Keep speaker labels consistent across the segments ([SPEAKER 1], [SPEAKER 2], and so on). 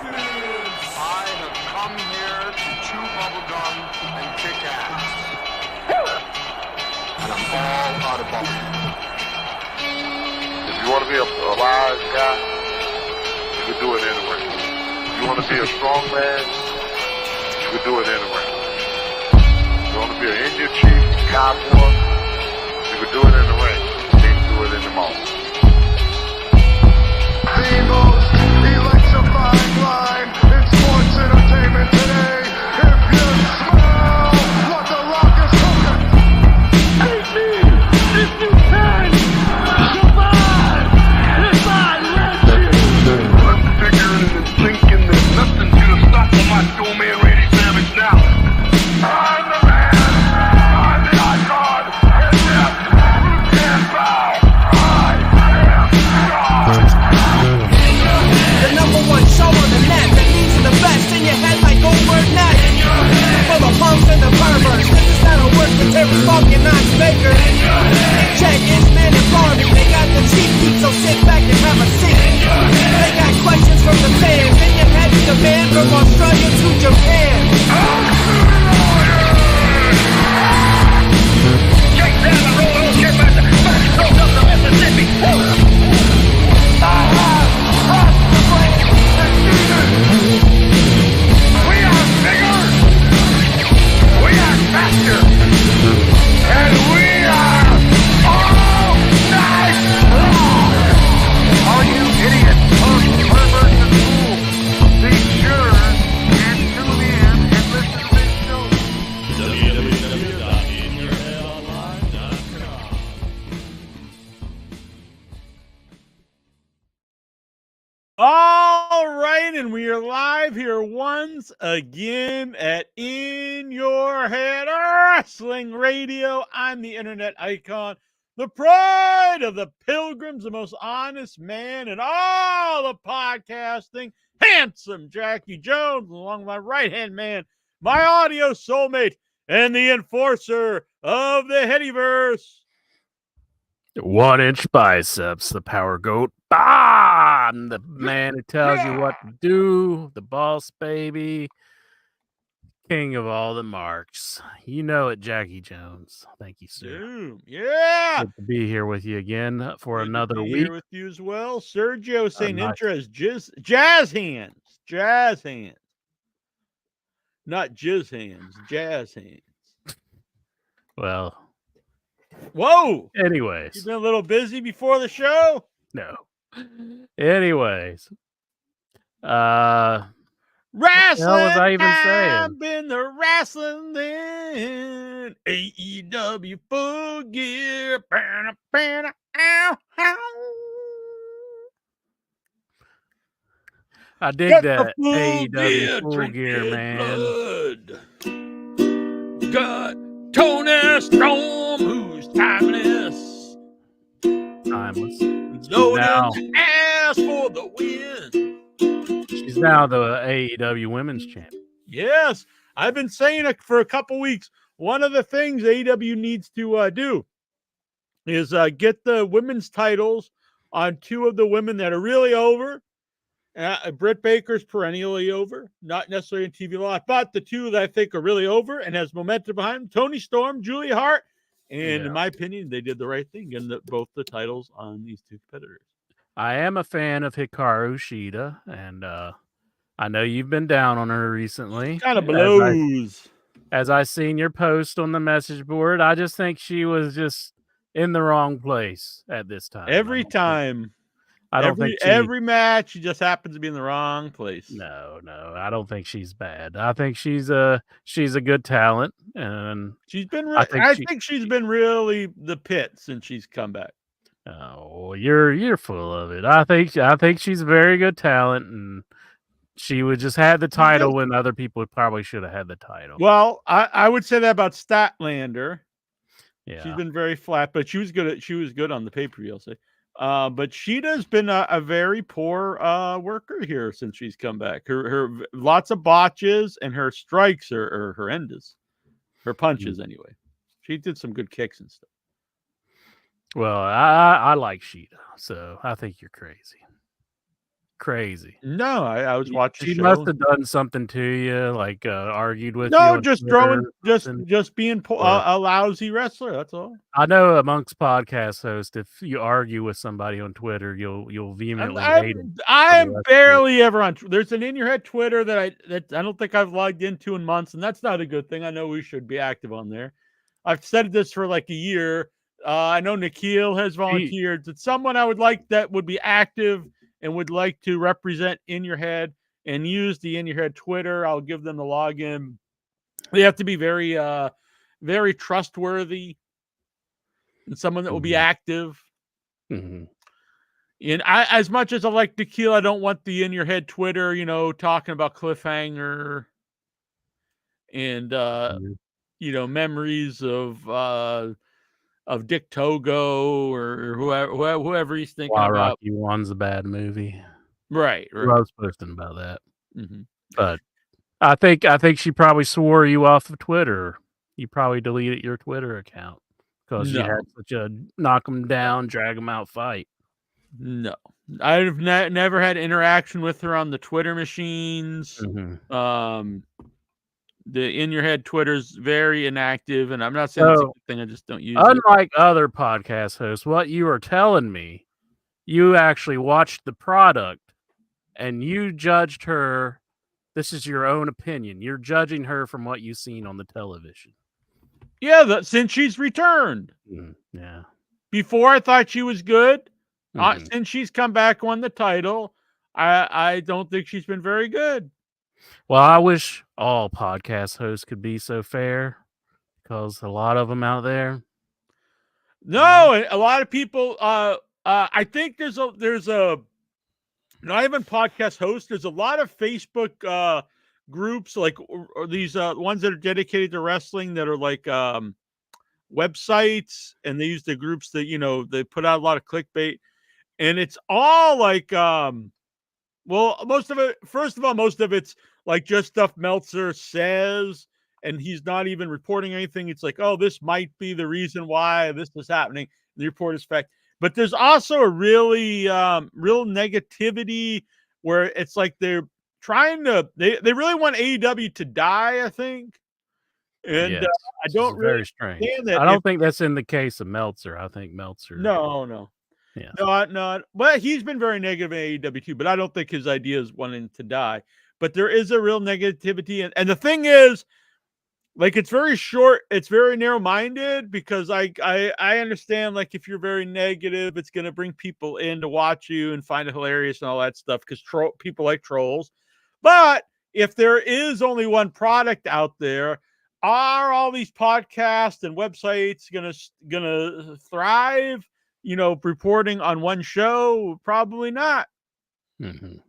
[SPEAKER 1] I have come here to chew bubblegum and kick ass. And I'm all out of bubblegum.
[SPEAKER 2] If you want to be a wise guy, you can do it anywhere. If you want to be a strong man, you can do it anywhere. If you want to be an Indian chief, cowboy, you can do it in the ring. You can't do it in the mall.
[SPEAKER 1] The most electrifying line in sports entertainment today. If you smell what the Rock is cooking, hate me if you can survive if I let you. I'm figuring and thinking that nothing's gonna stop my Macho Man Randy Savage now. I'm the man, I'm the icon, and yes, you can't bow. I am God.
[SPEAKER 3] The number one show on the net that leads to the best in your head like Goldberg Net. For the punks and the perverts, this is how it works with Terry Funk and Knox Baker. Check Ishman and Barney, they got the cheap heat, so sit back and have a seat. They got questions from the fans, in your head is the band from Australia to Japan. Shake down the road, get back the first coast of the Mississippi.
[SPEAKER 1] We are bigger, we are faster, and we are all night long. All you idiots, punks, perverts, and fools, be sure and tune in and listen to this show.
[SPEAKER 4] All right, and we are live here once again at In Your Head Wrestling Radio. I'm the internet icon, the pride of the pilgrims, the most honest man in all of podcasting, handsome Jackie Jones, along with my right-hand man, my audio soulmate, and the enforcer of the Headyverse.
[SPEAKER 5] 1 inch biceps, the power goat. I'm the man who tells you what to do, the boss baby, king of all the marks. You know it, Jackie Jones. Thank you, sir.
[SPEAKER 4] Boom. Yeah.
[SPEAKER 5] Good to be here with you again for
[SPEAKER 4] Good to
[SPEAKER 5] another
[SPEAKER 4] be
[SPEAKER 5] week.
[SPEAKER 4] here with you as well. Sergio St.
[SPEAKER 5] nice.
[SPEAKER 4] Intra is jazz hands. Jazz hands. Not jizz hands, jazz hands.
[SPEAKER 5] Well,
[SPEAKER 4] Whoa.
[SPEAKER 5] anyways,
[SPEAKER 4] You've been a little busy before the show?
[SPEAKER 5] no. Anyways,
[SPEAKER 4] Wrestling
[SPEAKER 5] was I even
[SPEAKER 4] time,
[SPEAKER 5] saying?
[SPEAKER 4] been the wrestling then. AEW full gear. Banna, banna, ow, ow.
[SPEAKER 5] I dig
[SPEAKER 4] Got
[SPEAKER 5] that
[SPEAKER 4] the full
[SPEAKER 5] AEW full
[SPEAKER 4] drink
[SPEAKER 5] gear,
[SPEAKER 4] his
[SPEAKER 5] man.
[SPEAKER 4] blood. Got Tony Storm, who's timeless.
[SPEAKER 5] Timeless.
[SPEAKER 4] Loaded
[SPEAKER 5] Now-
[SPEAKER 4] the ass for the win.
[SPEAKER 5] She's now the AEW Women's Champion.
[SPEAKER 4] Yes, I've been saying it for a couple weeks. One of the things AEW needs to do is get the women's titles on two of the women that are really over. Britt Baker's perennially over, not necessarily in TV Live, but the two that I think are really over and has momentum behind them, Tony Storm, Julia Hart. And in my opinion, they did the right thing, getting both the titles on these two competitors.
[SPEAKER 5] I am a fan of Hikaru Shida, and I know you've been down on her recently.
[SPEAKER 4] Kind of blows.
[SPEAKER 5] As I seen your post on the message board, I just think she was just in the wrong place at this time.
[SPEAKER 4] Every time.
[SPEAKER 5] I don't think
[SPEAKER 4] every match, she just happens to be in the wrong place.
[SPEAKER 5] No, I don't think she's bad. I think she's a good talent, and
[SPEAKER 4] she's been.
[SPEAKER 5] I
[SPEAKER 4] think she's been really the pit since she's come back.
[SPEAKER 5] Oh, you're full of it. I think she's a very good talent, and she would just have the title when other people probably should have had the title.
[SPEAKER 4] Well, I would say that about Statlander.
[SPEAKER 5] Yeah,
[SPEAKER 4] she's been very flat, but she was good on the pay-per-view, I'll say. But Sheeta's been a very poor worker here since she's come back. Her lots of botches, and her strikes are horrendous. Her punches, anyway. She did some good kicks and stuff.
[SPEAKER 5] Well, I like Sheeta, so I think you're crazy. crazy.
[SPEAKER 4] No, I was watching
[SPEAKER 5] She
[SPEAKER 4] the
[SPEAKER 5] must
[SPEAKER 4] show.
[SPEAKER 5] have done something to you, like argued with you
[SPEAKER 4] No,
[SPEAKER 5] on
[SPEAKER 4] just
[SPEAKER 5] Twitter
[SPEAKER 4] throwing,
[SPEAKER 5] or something.
[SPEAKER 4] just being
[SPEAKER 5] Or-
[SPEAKER 4] a lousy wrestler. That's all.
[SPEAKER 5] I know amongst podcast hosts, if you argue with somebody on Twitter, you'll vehemently hate them.
[SPEAKER 4] I'm
[SPEAKER 5] rest of
[SPEAKER 4] barely ever on. There's an in your head Twitter that I don't think I've logged into in months, and that's not a good thing. I know we should be active on there. I've said this for like a year. I know Nikhil has volunteered. It's someone I would like that would be active and would like to represent in your head and use the in your head Twitter. I'll give them the login. They have to be very, very trustworthy and someone that will be active.
[SPEAKER 5] Mhm.
[SPEAKER 4] And I, as much as I like Nikhil, I don't want the in your head Twitter, talking about Cliffhanger and
[SPEAKER 5] Mhm.
[SPEAKER 4] Memories of Dick Togo or whoever he's thinking
[SPEAKER 5] Why
[SPEAKER 4] about.
[SPEAKER 5] Rocky One's a bad movie.
[SPEAKER 4] Right.
[SPEAKER 5] Loves posting about that.
[SPEAKER 4] Mhm.
[SPEAKER 5] But I think she probably swore you off of Twitter. You probably deleted your Twitter account because you
[SPEAKER 4] No.
[SPEAKER 5] had such a knock them down, drag them out fight.
[SPEAKER 4] No, I've never had interaction with her on the Twitter machines.
[SPEAKER 5] Mhm.
[SPEAKER 4] The in your head Twitter's very inactive, and I'm not saying it's a
[SPEAKER 5] So,
[SPEAKER 4] good thing. I just don't use it.
[SPEAKER 5] unlike other podcast hosts, what you are telling me, you actually watched the product and you judged her. This is your own opinion. You're judging her from what you've seen on the television.
[SPEAKER 4] Yeah, since she's returned.
[SPEAKER 5] Yeah.
[SPEAKER 4] Before I thought she was good.
[SPEAKER 5] Mhm.
[SPEAKER 4] Since she's come back, won the title, I don't think she's been very good.
[SPEAKER 5] Well, I wish all podcast hosts could be so fair because a lot of them out there.
[SPEAKER 4] No, and a lot of people. I think there's a not even podcast hosts. There's a lot of Facebook groups like or these ones that are dedicated to wrestling that are like websites, and they use the groups that they put out a lot of clickbait, and it's all like well, most of it. First of all, most of it's like just stuff Meltzer says, and he's not even reporting anything. It's like, oh, this might be the reason why this is happening. The report is fact. But there's also a really real negativity where it's like they're trying to they really want AEW to die, I think. And
[SPEAKER 5] Yes,
[SPEAKER 4] I
[SPEAKER 5] this
[SPEAKER 4] don't
[SPEAKER 5] is
[SPEAKER 4] really
[SPEAKER 5] very strange.
[SPEAKER 4] understand that
[SPEAKER 5] I don't think that's in the case of Meltzer. I think Meltzer.
[SPEAKER 4] No.
[SPEAKER 5] Yeah.
[SPEAKER 4] No. But he's been very negative in AEW too, but I don't think his idea is wanting to die. But there is a real negativity. And the thing is, like, it's very short, it's very narrow-minded because I understand, like, if you're very negative, it's going to bring people in to watch you and find it hilarious and all that stuff because people like trolls. But if there is only one product out there, are all these podcasts and websites gonna thrive? Reporting on one show? Probably not.
[SPEAKER 5] Mhm.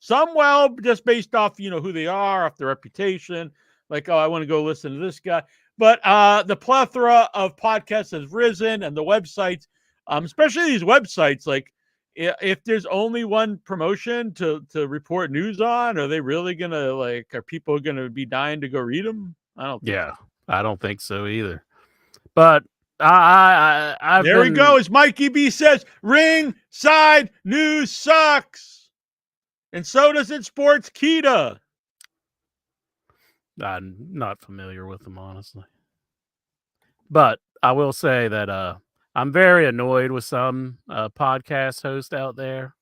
[SPEAKER 4] Some will, just based off, who they are, off their reputation. Like, oh, I want to go listen to this guy. But the plethora of podcasts has risen, and the websites, especially these websites, like if there's only one promotion to report news on, are they really gonna are people gonna be dying to go read them? I don't think
[SPEAKER 5] Yeah, I don't think so either. But I've
[SPEAKER 4] there we go. As Mikey B says, ringside news sucks. And so does it Sportskeeda.
[SPEAKER 5] I'm not familiar with them, honestly. But I will say that I'm very annoyed with some podcast hosts out there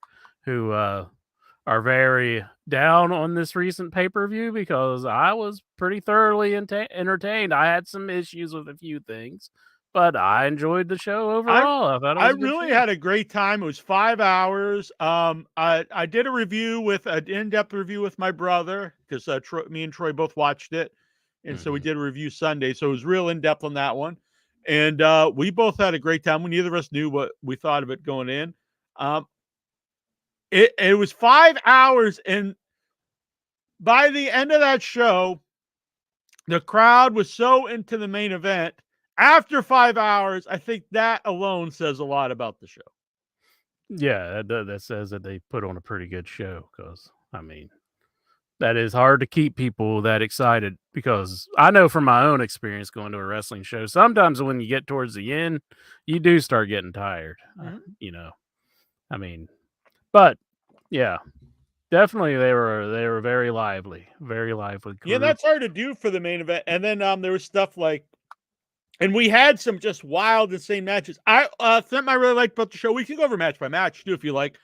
[SPEAKER 5] who are very down on this recent pay-per-view because I was pretty thoroughly entertained. I had some issues with a few things, but I enjoyed the show overall. I thought it
[SPEAKER 4] I
[SPEAKER 5] was a good
[SPEAKER 4] really
[SPEAKER 5] show.
[SPEAKER 4] had a great time. It was 5 hours. I did a review with an in-depth review with my brother because me and Troy both watched it, and so we did a review Sunday. So it was real in-depth on that one, and we both had a great time. Neither of us knew what we thought of it going in. It was 5 hours, and by the end of that show, the crowd was so into the main event. After 5 hours, I think that alone says a lot about the show.
[SPEAKER 5] Yeah, that says that they put on a pretty good show because, I mean, that is hard to keep people that excited because I know from my own experience going to a wrestling show, sometimes when you get towards the end, you do start getting tired, I mean, but yeah, Definitely, they were very lively
[SPEAKER 4] Yeah,
[SPEAKER 5] group.
[SPEAKER 4] that's hard to do for the main event. And then there was stuff like, and we had some just wild, insane matches. Something I really liked about the show, we can go over match by match too if you like,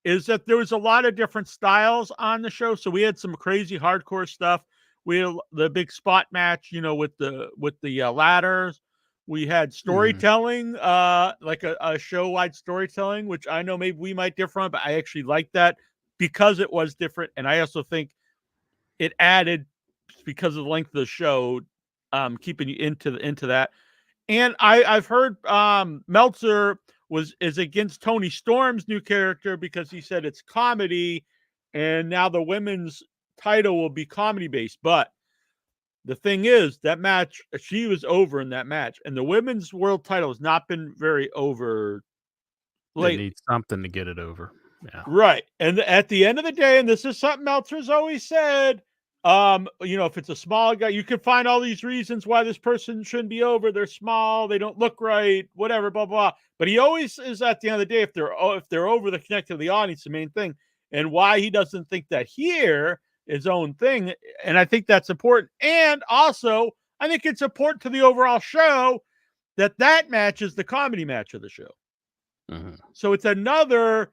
[SPEAKER 4] is that there was a lot of different styles on the show. So we had some crazy hardcore stuff. We had the big spot match, with the ladders. We had storytelling, like a show-wide storytelling, which I know maybe we might differ on, but I actually like that because it was different. And I also think it added, because of the length of the show, keeping you into that. And I've heard Meltzer is against Tony Storm's new character because he said it's comedy, and now the women's title will be comedy based. But the thing is, that match, she was over in that match, and the women's world title has not been very over
[SPEAKER 5] They
[SPEAKER 4] lately.
[SPEAKER 5] need something to get it over. Yeah.
[SPEAKER 4] Right. And at the end of the day, and this is something Meltzer's always said, if it's a small guy, you can find all these reasons why this person shouldn't be over. They're small, they don't look right, whatever, blah, blah. But he always is, at the end of the day, if they're over, the connect to the audience, the main thing. And why he doesn't think that here is his own thing. And I think that's important. And also, I think it's important to the overall show that match is the comedy match of the show.
[SPEAKER 5] Mm-hmm.
[SPEAKER 4] So it's another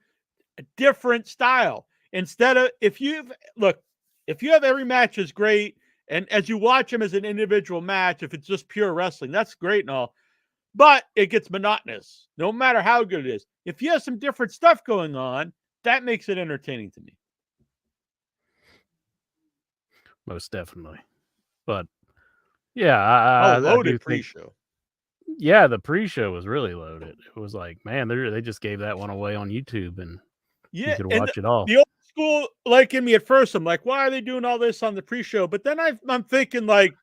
[SPEAKER 4] different style. Instead of, if you have every match is great, and as you watch them as an individual match, if it's just pure wrestling, that's great and all, but it gets monotonous no matter how good it is. If you have some different stuff going on, that makes it entertaining to me.
[SPEAKER 5] Most definitely. But yeah, I
[SPEAKER 4] Loaded
[SPEAKER 5] do think,
[SPEAKER 4] pre-show.
[SPEAKER 5] yeah, the pre-show was really loaded. It was like, man, they just gave that one away on YouTube, and you could watch it all.
[SPEAKER 4] The old school, like in me at first, I'm like, why are they doing all this on the pre-show? But then I'm thinking, like,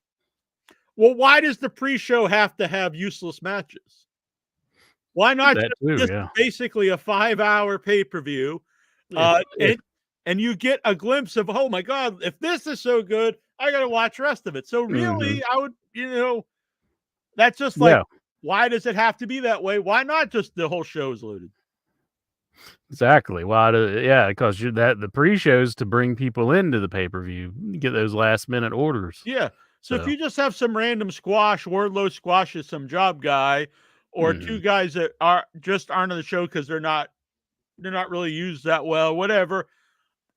[SPEAKER 4] well, why does the pre-show have to have useless matches? Why not just basically a 5-hour pay-per-view? And you get a glimpse of, oh my God, if this is so good, I got to watch the rest of it. So really, I would, that's just like, why does it have to be that way? Why not just the whole show is loaded?
[SPEAKER 5] Exactly. Why? Because the pre-shows to bring people into the pay-per-view, get those last-minute orders.
[SPEAKER 4] Yeah. So if you just have some random squash, Wardlow squashes some job guy, or two guys that aren't on the show because they're not really used that well, whatever,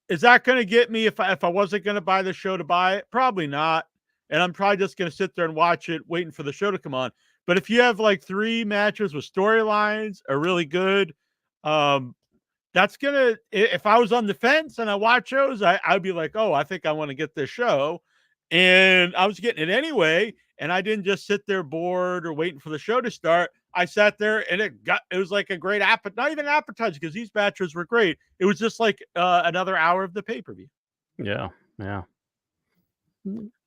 [SPEAKER 4] is that going to get me, if I wasn't going to buy the show, to buy it? Probably not. And I'm probably just going to sit there and watch it, waiting for the show to come on. But if you have like 3 matches with storylines are really good, that's going to, if I was on the fence and I watch those, I'd be like, oh, I think I want to get this show. And I was getting it anyway. And I didn't just sit there bored or waiting for the show to start. I sat there and it was like a great not even appetizer, because these matches were great. It was just like another hour of the pay-per-view.
[SPEAKER 5] Yeah. Yeah.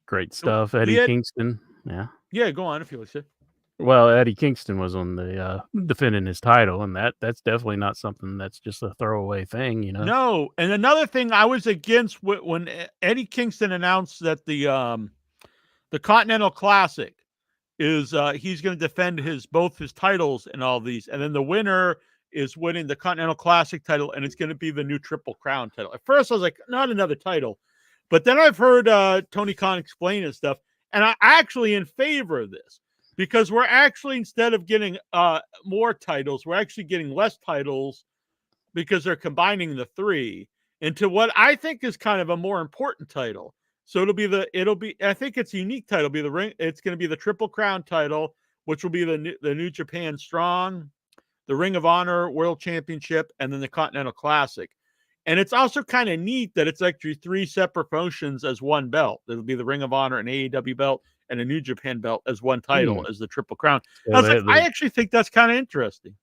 [SPEAKER 5] Great stuff. Eddie Kingston. Yeah.
[SPEAKER 4] Yeah. Go on if you want to.
[SPEAKER 5] Well, Eddie Kingston was on the defending his title, and that's definitely not something that's just a throwaway thing,
[SPEAKER 4] No, and another thing I was against when Eddie Kingston announced that the Continental Classic is he's going to defend both his titles and all these, and then the winner is winning the Continental Classic title, and it's going to be the new Triple Crown title. At first, I was like, not another title, but then I've heard Tony Khan explain his stuff, and I'm actually in favor of this. Because we're actually, instead of getting more titles, we're actually getting less titles, because they're combining the 3 into what I think is kind of a more important title. So I think it's a unique title. It's going to be the Triple Crown title, which will be the New Japan Strong, the Ring of Honor World Championship, and then the Continental Classic. And it's also kind of neat that it's actually 3 separate promotions as one belt. It'll be the Ring of Honor and AEW belt, and a New Japan belt as one title, as the Triple Crown. So I actually think that's kind of interesting.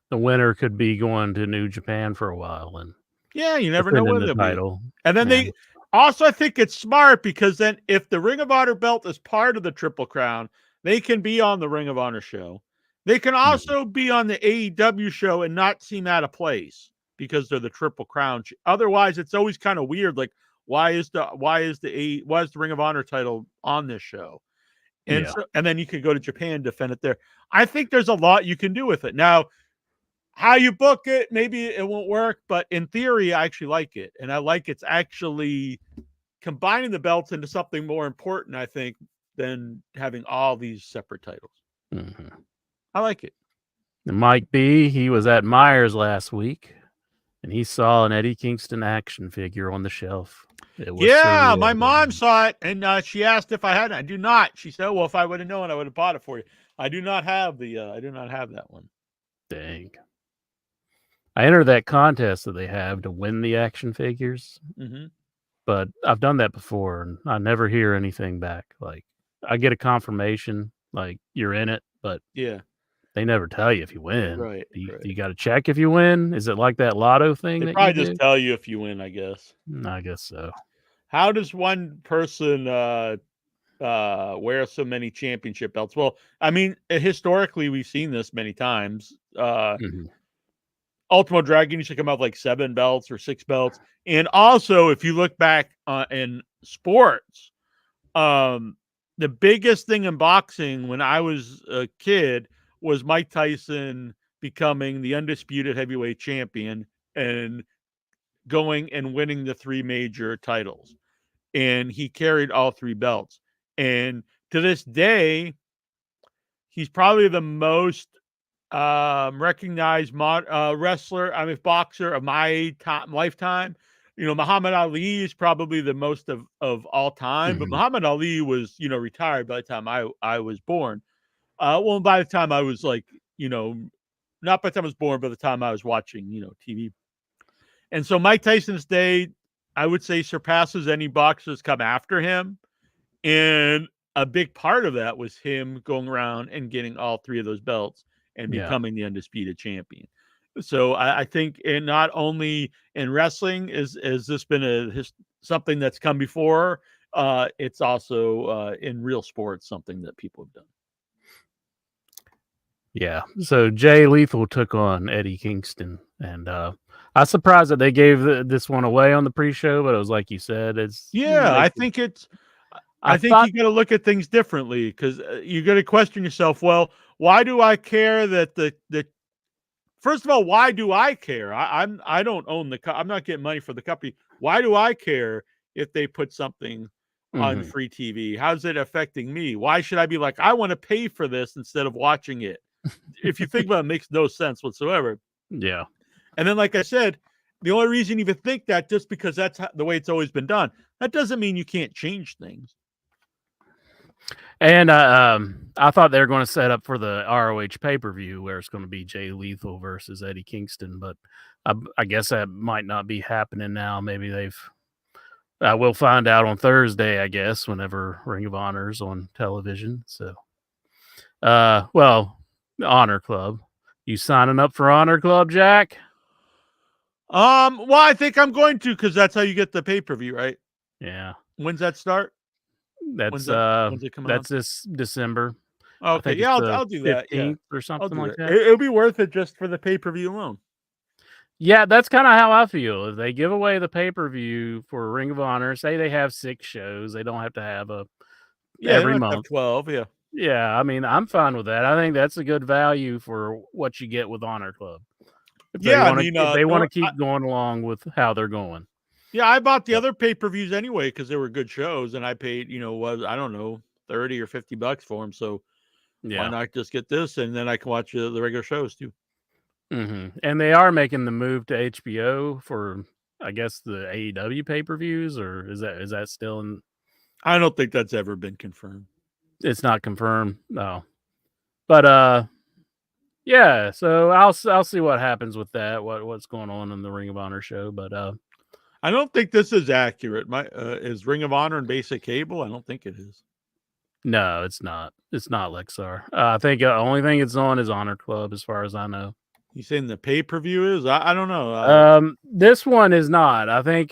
[SPEAKER 5] The winner could be going to New Japan for a while, and
[SPEAKER 4] you never know when they'll
[SPEAKER 5] title.
[SPEAKER 4] Be. And then they also, I think it's smart, because then if the Ring of Honor belt is part of the Triple Crown, they can be on the Ring of Honor show. They can also be on the AEW show and not seem out of place because they're the Triple Crown. Otherwise, it's always kind of weird. Like, why is the Ring of Honor title on this show? And and then you could go to Japan and defend it there. I think there's a lot you can do with it. Now, how you book it, maybe it won't work, but in theory, I actually like it. And I like it's actually combining the belts into something more important, I think, than having all these separate titles.
[SPEAKER 5] Mhm.
[SPEAKER 4] I like it.
[SPEAKER 5] And Mike B, he was at Myers last week, and he saw an Eddie Kingston action figure on the shelf. It was
[SPEAKER 4] Yeah,
[SPEAKER 5] surreal.
[SPEAKER 4] my mom saw it, and she asked if I had it. I do not. She said, "Well, if I would have known, I would have bought it for you." I do not have the. I do not have that one.
[SPEAKER 5] Dang. I entered that contest that they have to win the action figures,
[SPEAKER 4] Mm-hmm.
[SPEAKER 5] but I've done that before, and I never hear anything back. Like, I get a confirmation, like, you're in it, but
[SPEAKER 4] Yeah,
[SPEAKER 5] they never tell you if you win.
[SPEAKER 4] right.
[SPEAKER 5] Do you got to check if you win? Is it like that lotto thing
[SPEAKER 4] They
[SPEAKER 5] that you
[SPEAKER 4] probably just
[SPEAKER 5] do?
[SPEAKER 4] tell you if you win, I guess.
[SPEAKER 5] I guess so.
[SPEAKER 4] How does one person wear so many championship belts? Well, I mean, historically, we've seen this many times.
[SPEAKER 5] Mhm.
[SPEAKER 4] Ultimo Dragon used to come out with like 7 belts or 6 belts. And also, if you look back in sports, the biggest thing in boxing when I was a kid was Mike Tyson becoming the undisputed heavyweight champion and going and winning the 3 major titles. And he carried all 3 belts. And to this day, he's probably the most recognized wrestler, boxer of my lifetime. Muhammad Ali is probably the most of all time, but
[SPEAKER 5] Mhm.
[SPEAKER 4] Muhammad Ali was, retired by the time I was born. Well, by the time I was like, not by the time I was born, but the time I was watching, TV. And so Mike Tyson's day, I would say, surpasses any boxers come after him. And a big part of that was him going around and getting all 3 of those belts and
[SPEAKER 5] Yeah.
[SPEAKER 4] becoming the undisputed champion. So I think not only in wrestling is this been something that's come before, it's also in real sports something that people have done.
[SPEAKER 5] Yeah. So Jay Lethal took on Eddie Kingston, and I was surprised that they gave this one away on the pre-show, but it was like you said,
[SPEAKER 4] I think it's. I think you got to look at things differently because you got to question yourself. Well, why do I care that the first of all, why do I care? I don't own I'm not getting money for the company. Why do I care if they put something on free TV? How's it affecting me? Why should I be like, I want to pay for this instead of watching it? If you think about it, it makes no sense whatsoever.
[SPEAKER 5] Yeah.
[SPEAKER 4] And then, like I said, the only reason you even think that just because that's the way it's always been done, that doesn't mean you can't change things.
[SPEAKER 5] And I thought they were going to set up for the ROH pay-per-view where it's going to be Jay Lethal versus Eddie Kingston, but I guess that might not be happening now. Maybe we'll find out on Thursday, I guess, whenever Ring of Honor's on television. So, well, Honor Club. You signing up for Honor Club, Jack?
[SPEAKER 4] Well, I think I'm going to because that's how you get the pay-per-view, right?
[SPEAKER 5] Yeah.
[SPEAKER 4] When's that start?
[SPEAKER 5] When's it coming
[SPEAKER 4] out?
[SPEAKER 5] This December.
[SPEAKER 4] Okay, yeah, I'll do that.
[SPEAKER 5] 15th or something like that.
[SPEAKER 4] It'll be worth it just for the pay-per-view alone.
[SPEAKER 5] Yeah, that's kind of how I feel. If they give away the pay-per-view for Ring of Honor, say they have 6 shows, they don't have to have every month.
[SPEAKER 4] 12, yeah.
[SPEAKER 5] Yeah, I mean, I'm fine with that. I think that's a good value for what you get with Honor Club. If they want to keep going along with how they're going.
[SPEAKER 4] Yeah, I bought the other pay-per-views anyway because they were good shows, and I paid, I don't know, $30 or $50 for them. So why not just get this, and then I can watch the regular shows too.
[SPEAKER 5] Mm-hmm. And they are making the move to HBO for, I guess, the AEW pay-per-views, or is that still in?
[SPEAKER 4] I don't think that's ever been confirmed.
[SPEAKER 5] It's not confirmed, no. But yeah. So I'll see what happens with that. What's going on in the Ring of Honor show, but
[SPEAKER 4] I don't think this is accurate. Is Ring of Honor and basic cable? I don't think it is.
[SPEAKER 5] No, it's not. It's not Lexar. I think the only thing it's on is Honor Club, as far as I know.
[SPEAKER 4] You saying the pay-per-view is? I don't know.
[SPEAKER 5] This one is not. I think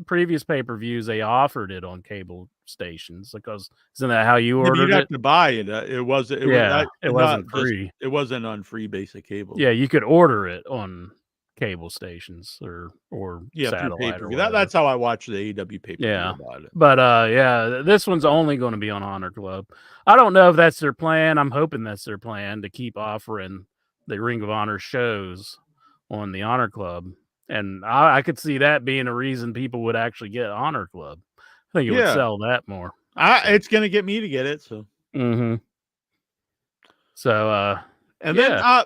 [SPEAKER 5] previous pay-per-views they offered it on cable stations because isn't that how you ordered it?
[SPEAKER 4] You'd have to buy it. It wasn't
[SPEAKER 5] free.
[SPEAKER 4] It wasn't on free basic cable.
[SPEAKER 5] Yeah, you could order it on cable stations or satellite. Or
[SPEAKER 4] that's how I watch the AEW pay-per-view.
[SPEAKER 5] Yeah,
[SPEAKER 4] about it.
[SPEAKER 5] But this one's only going to be on Honor Club. I don't know if that's their plan. I'm hoping that's their plan to keep offering the Ring of Honor shows on the Honor Club, and I could see that being a reason people would actually get Honor Club. I think it would
[SPEAKER 4] Yeah.
[SPEAKER 5] sell that more.
[SPEAKER 4] It's gonna get me to get it. So,
[SPEAKER 5] Mm-hmm. So,
[SPEAKER 4] and
[SPEAKER 5] yeah.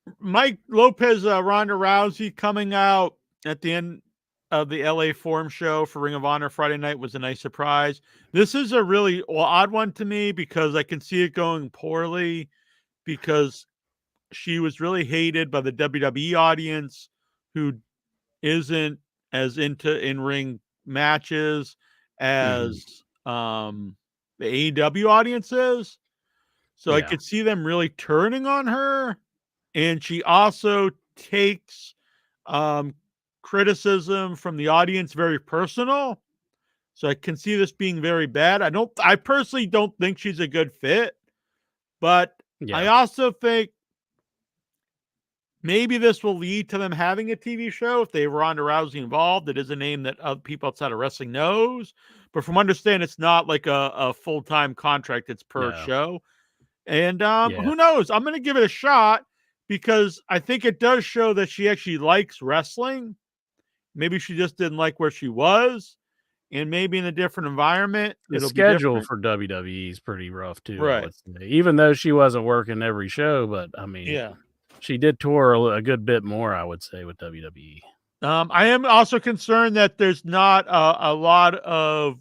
[SPEAKER 4] then Mike Lopez, Ronda Rousey coming out at the end of the LA Forum show for Ring of Honor Friday night was a nice surprise. This is a really odd one to me because I can see it going poorly because she was really hated by the WWE audience who isn't as into in-ring matches as the AEW audience is. So I
[SPEAKER 5] Yeah.
[SPEAKER 4] could see them really turning on her. And she also takes criticism from the audience very personal. So I can see this being very bad. I personally don't think she's a good fit, but I
[SPEAKER 5] Yeah.
[SPEAKER 4] also think maybe this will lead to them having a TV show if they have Ronda Rousey involved. It is a name that other people outside of wrestling knows, but from understand, it's not like a full-time contract. It's per
[SPEAKER 5] No.
[SPEAKER 4] show. And
[SPEAKER 5] Yeah.
[SPEAKER 4] who knows? I'm going to give it a shot because I think it does show that she actually likes wrestling. Maybe she just didn't like where she was, and maybe in a different environment,
[SPEAKER 5] The
[SPEAKER 4] it'll be
[SPEAKER 5] schedule
[SPEAKER 4] different.
[SPEAKER 5] for WWE is pretty rough too.
[SPEAKER 4] Right.
[SPEAKER 5] I would say. Even though she wasn't working every show, but I mean,
[SPEAKER 4] Yeah.
[SPEAKER 5] she did tour a good bit more, I would say, with WWE.
[SPEAKER 4] I am also concerned that there's not a lot of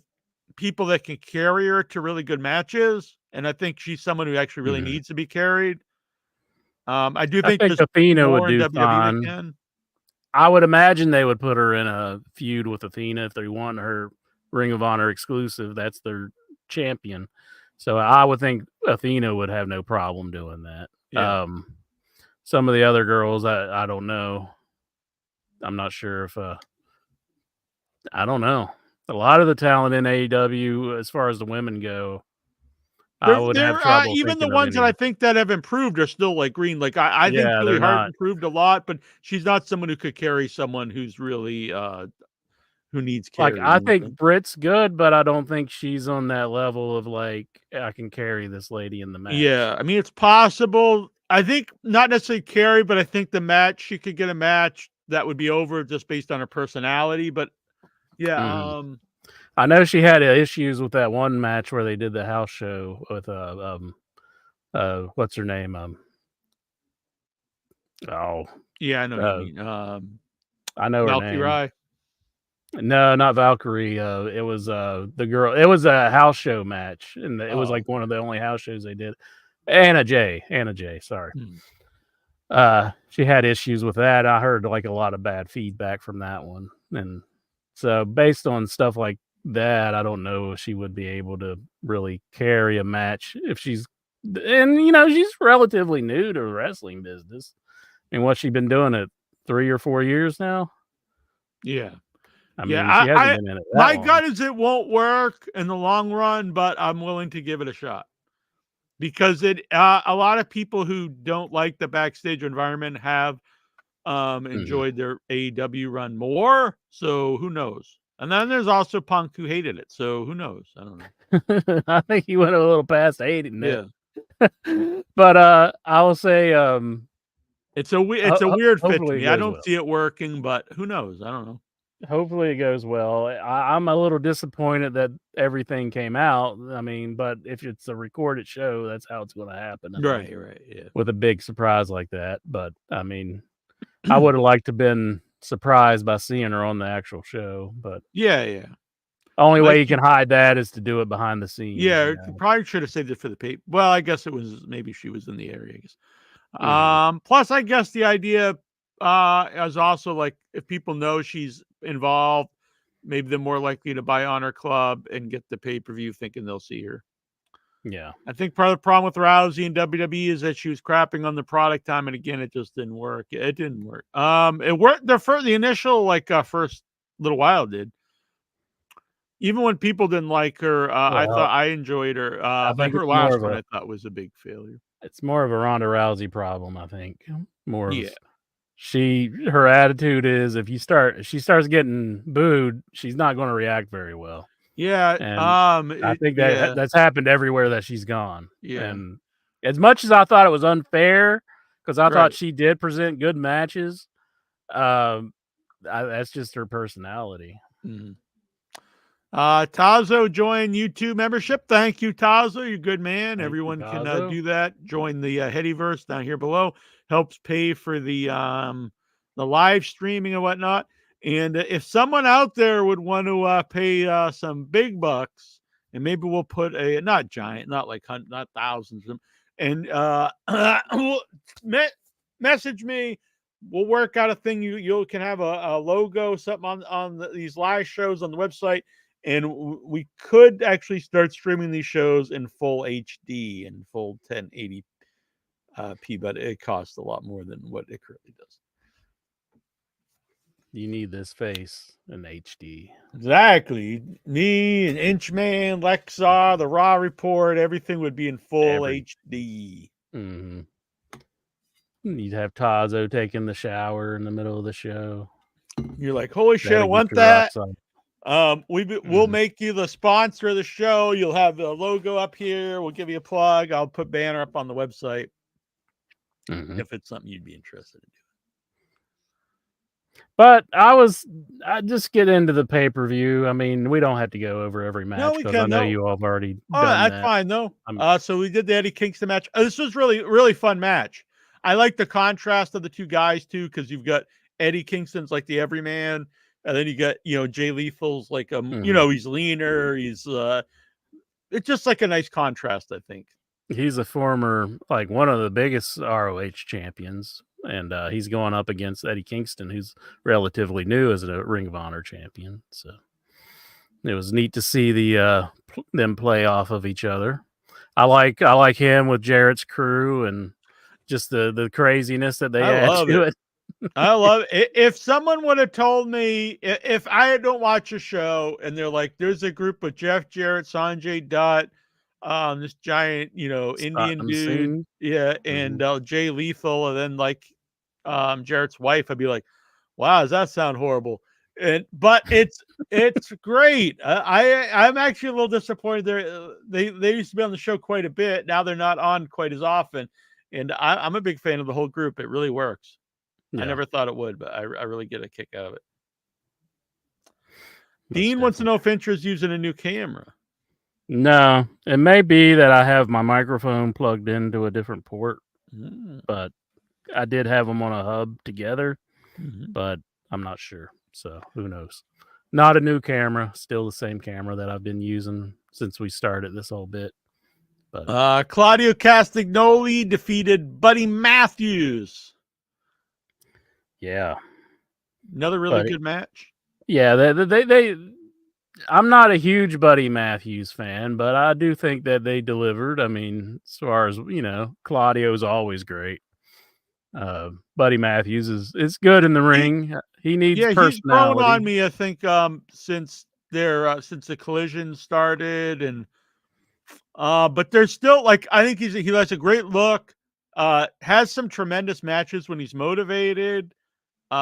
[SPEAKER 4] people that can carry her to really good matches, and I think she's someone who actually really needs to be carried. I do
[SPEAKER 5] I
[SPEAKER 4] think
[SPEAKER 5] think
[SPEAKER 4] there's
[SPEAKER 5] Athena would
[SPEAKER 4] more in
[SPEAKER 5] do
[SPEAKER 4] WWE that
[SPEAKER 5] fine.
[SPEAKER 4] can.
[SPEAKER 5] I would imagine they would put her in a feud with Athena if they want her Ring of Honor exclusive. That's their champion. So I would think Athena would have no problem doing that.
[SPEAKER 4] Yeah.
[SPEAKER 5] Some of the other girls, I don't know. I'm not sure if I don't know. A lot of the talent in AEW, as far as the women go, I would have trouble.
[SPEAKER 4] Even the
[SPEAKER 5] thinking of
[SPEAKER 4] ones that
[SPEAKER 5] any.
[SPEAKER 4] I think that have improved are still like green. Like I think
[SPEAKER 5] Yeah,
[SPEAKER 4] Julie
[SPEAKER 5] they're
[SPEAKER 4] Hart
[SPEAKER 5] not.
[SPEAKER 4] improved a lot, but she's not someone who could carry someone who's really who needs
[SPEAKER 5] Like,
[SPEAKER 4] carry.
[SPEAKER 5] I think Britt's good, but I don't think she's on that level of like, I can carry this lady in the match.
[SPEAKER 4] Yeah, I mean it's possible. I think not necessarily carry, but I think the match she could get a match that would be over just based on her personality. But yeah,
[SPEAKER 5] I know she had issues with that one match where they did the house show with what's her name?
[SPEAKER 4] yeah, I know what you mean.
[SPEAKER 5] I know her name.
[SPEAKER 4] Valkyrie.
[SPEAKER 5] No, not Valkyrie. It was the girl. It was a house show match, and it was like one of the only house shows they did. Anna Jay. Sorry. She had issues with that. I heard like a lot of bad feedback from that one, and so based on stuff like that, I don't know if she would be able to really carry a match if she's, and she's relatively new to the wrestling business. I mean, what's she been doing it 3 or 4 years now?
[SPEAKER 4] Yeah.
[SPEAKER 5] I mean, she hasn't been in it that
[SPEAKER 4] my
[SPEAKER 5] long.
[SPEAKER 4] gut is it won't work in the long run, but I'm willing to give it a shot because a lot of people who don't like the backstage environment have enjoyed their AEW run more. So who knows? And then there's also Punk who hated it. So who knows? I don't know.
[SPEAKER 5] I think he went a little past hating it.
[SPEAKER 4] Yeah.
[SPEAKER 5] But I will say
[SPEAKER 4] it's a weird fit to
[SPEAKER 5] hopefully it
[SPEAKER 4] me. I
[SPEAKER 5] goes
[SPEAKER 4] don't
[SPEAKER 5] well.
[SPEAKER 4] see it working, but who knows? I don't know.
[SPEAKER 5] Hopefully it goes well. I'm a little disappointed that everything came out. I mean, but if it's a recorded show, that's how it's going to happen. I think,
[SPEAKER 4] Right. Yeah.
[SPEAKER 5] with a big surprise like that. But I mean, I would have liked to have been surprised by seeing her on the actual show. But
[SPEAKER 4] yeah.
[SPEAKER 5] Only way you can hide that is to do it behind the scenes.
[SPEAKER 4] Yeah, probably should have saved it for the paper. Well, I guess it was maybe she was in the area. I guess. Plus, I guess the idea is also like if people know she's involved, maybe they're more likely to buy Honor Club and get the pay-per-view thinking they'll see her.
[SPEAKER 5] Yeah.
[SPEAKER 4] I think part of the problem with Rousey and WWE is that she was crapping on the product time, and again, it just didn't work. It didn't work. It worked the initial first little while did. Even when people didn't like her, I thought I enjoyed her. But her last one I thought was a big failure.
[SPEAKER 5] It's more of a Ronda Rousey problem, I think. More
[SPEAKER 4] Yeah.
[SPEAKER 5] Her attitude is if she starts getting booed, she's not going to react very well.
[SPEAKER 4] Yeah.
[SPEAKER 5] And I think that's happened everywhere that she's gone.
[SPEAKER 4] Yeah.
[SPEAKER 5] And as much as I thought it was unfair because I
[SPEAKER 4] Right.
[SPEAKER 5] thought she did present good matches. That's just her personality.
[SPEAKER 4] Mhm. Tazo joined YouTube membership. Thank you, Tazo. You're a good man.
[SPEAKER 5] Thank you,
[SPEAKER 4] Everyone can
[SPEAKER 5] Tazo.
[SPEAKER 4] do that. Join the Headyverse down here below. Helps pay for the live streaming and whatnot. And if someone out there would want to pay some big bucks, and maybe we'll put a not giant, not like not thousands of them, and message me. We'll work out a thing. You can have a logo, something on these live shows on the website. And we could actually start streaming these shows in full HD and full 1080p, but it costs a lot more than what it currently does.
[SPEAKER 5] You need this face in HD.
[SPEAKER 4] Exactly. Me and Inchman, Lexar, the Raw Report, everything would be in full HD.
[SPEAKER 5] Mm-hmm. You'd have Tazo taking the shower in the middle of the show.
[SPEAKER 4] You're like, holy shit, I want that. We'll
[SPEAKER 5] Mhm.
[SPEAKER 4] make you the sponsor of the show. You'll have the logo up here. We'll give you a plug. I'll put banner up on the website if it's something you'd be interested in doing.
[SPEAKER 5] But I just get into the pay-per-view. I mean, we don't have to go over every match because I know you all have already done
[SPEAKER 4] that's
[SPEAKER 5] that.
[SPEAKER 4] fine though. So we did the Eddie Kingston match. This was really, really fun match. I like the contrast of the two guys too, because you've got Eddie Kingston's like the everyman, and then you got Jay Lethal's like he's leaner. He's it's just like a nice contrast, I think.
[SPEAKER 5] He's a former, like one of the biggest ROH champions, and he's going up against Eddie Kingston, who's relatively new as a Ring of Honor champion. So it was neat to see them play off of each other. I like him with Jarrett's crew and just the craziness that they add to it.
[SPEAKER 4] I love it. If someone would have told me, if I don't watch a show and they're like, there's a group with Jeff Jarrett, Sanjay Dutt, this giant, Indian dude, and Jay Lethal, and then like Jarrett's wife, I'd be like, wow, does that sound horrible? But it's great. I'm actually a little disappointed. They used to be on the show quite a bit. Now they're not on quite as often, and I'm a big fan of the whole group. It really works. Yeah. I never thought it would, but I really get a kick out of it. Dean wants to know if Intra's using a new camera.
[SPEAKER 5] No, it may be that I have my microphone plugged into a different port, but I did have them on a hub together, but I'm not sure. So who knows? Not a new camera, still the same camera that I've been using since we started this whole bit.
[SPEAKER 4] But Claudio Castagnoli defeated Buddy Matthews.
[SPEAKER 5] Yeah,
[SPEAKER 4] another really good match.
[SPEAKER 5] Yeah, they I'm not a huge Buddy Matthews fan, but I do think that they delivered. I mean, as far as Claudio's always great. Buddy Matthews is good in the ring. He needs personality.
[SPEAKER 4] He's grown on me, I think, since the Collision started, and but there's still I think he has a great look. Has some tremendous matches when he's motivated.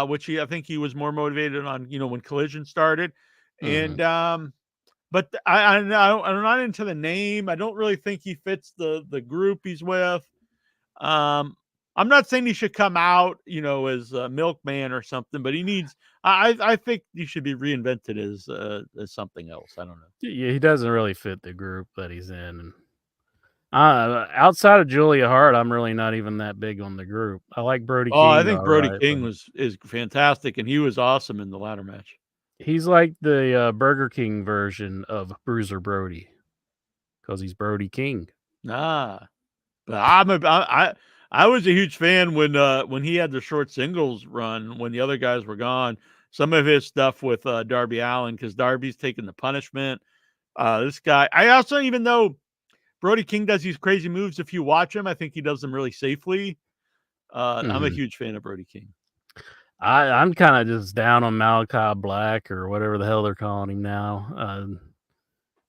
[SPEAKER 4] Which I think he was more motivated on, when Collision started. And, but I'm not into the name. I don't really think he fits the group he's with. I'm not saying he should come out, as a Milkman or something, but he needs, I think he should be reinvented as something else. I don't know.
[SPEAKER 5] Yeah, he doesn't really fit the group that he's in. Outside of Julia Hart, I'm really not even that big on the group. I like Brody King.
[SPEAKER 4] I think Brody King is fantastic, and he was awesome in the ladder match.
[SPEAKER 5] He's like the Burger King version of Bruiser Brody, because he's Brody King.
[SPEAKER 4] But I was a huge fan when he had the short singles run when the other guys were gone. Some of his stuff with Darby Allin, because Darby's taking the punishment. This guy, I also, even though Brody King does these crazy moves, if you watch him, I think he does them really safely. I'm a huge fan of Brody King.
[SPEAKER 5] I'm kind of just down on Malachi Black or whatever the hell they're calling him now.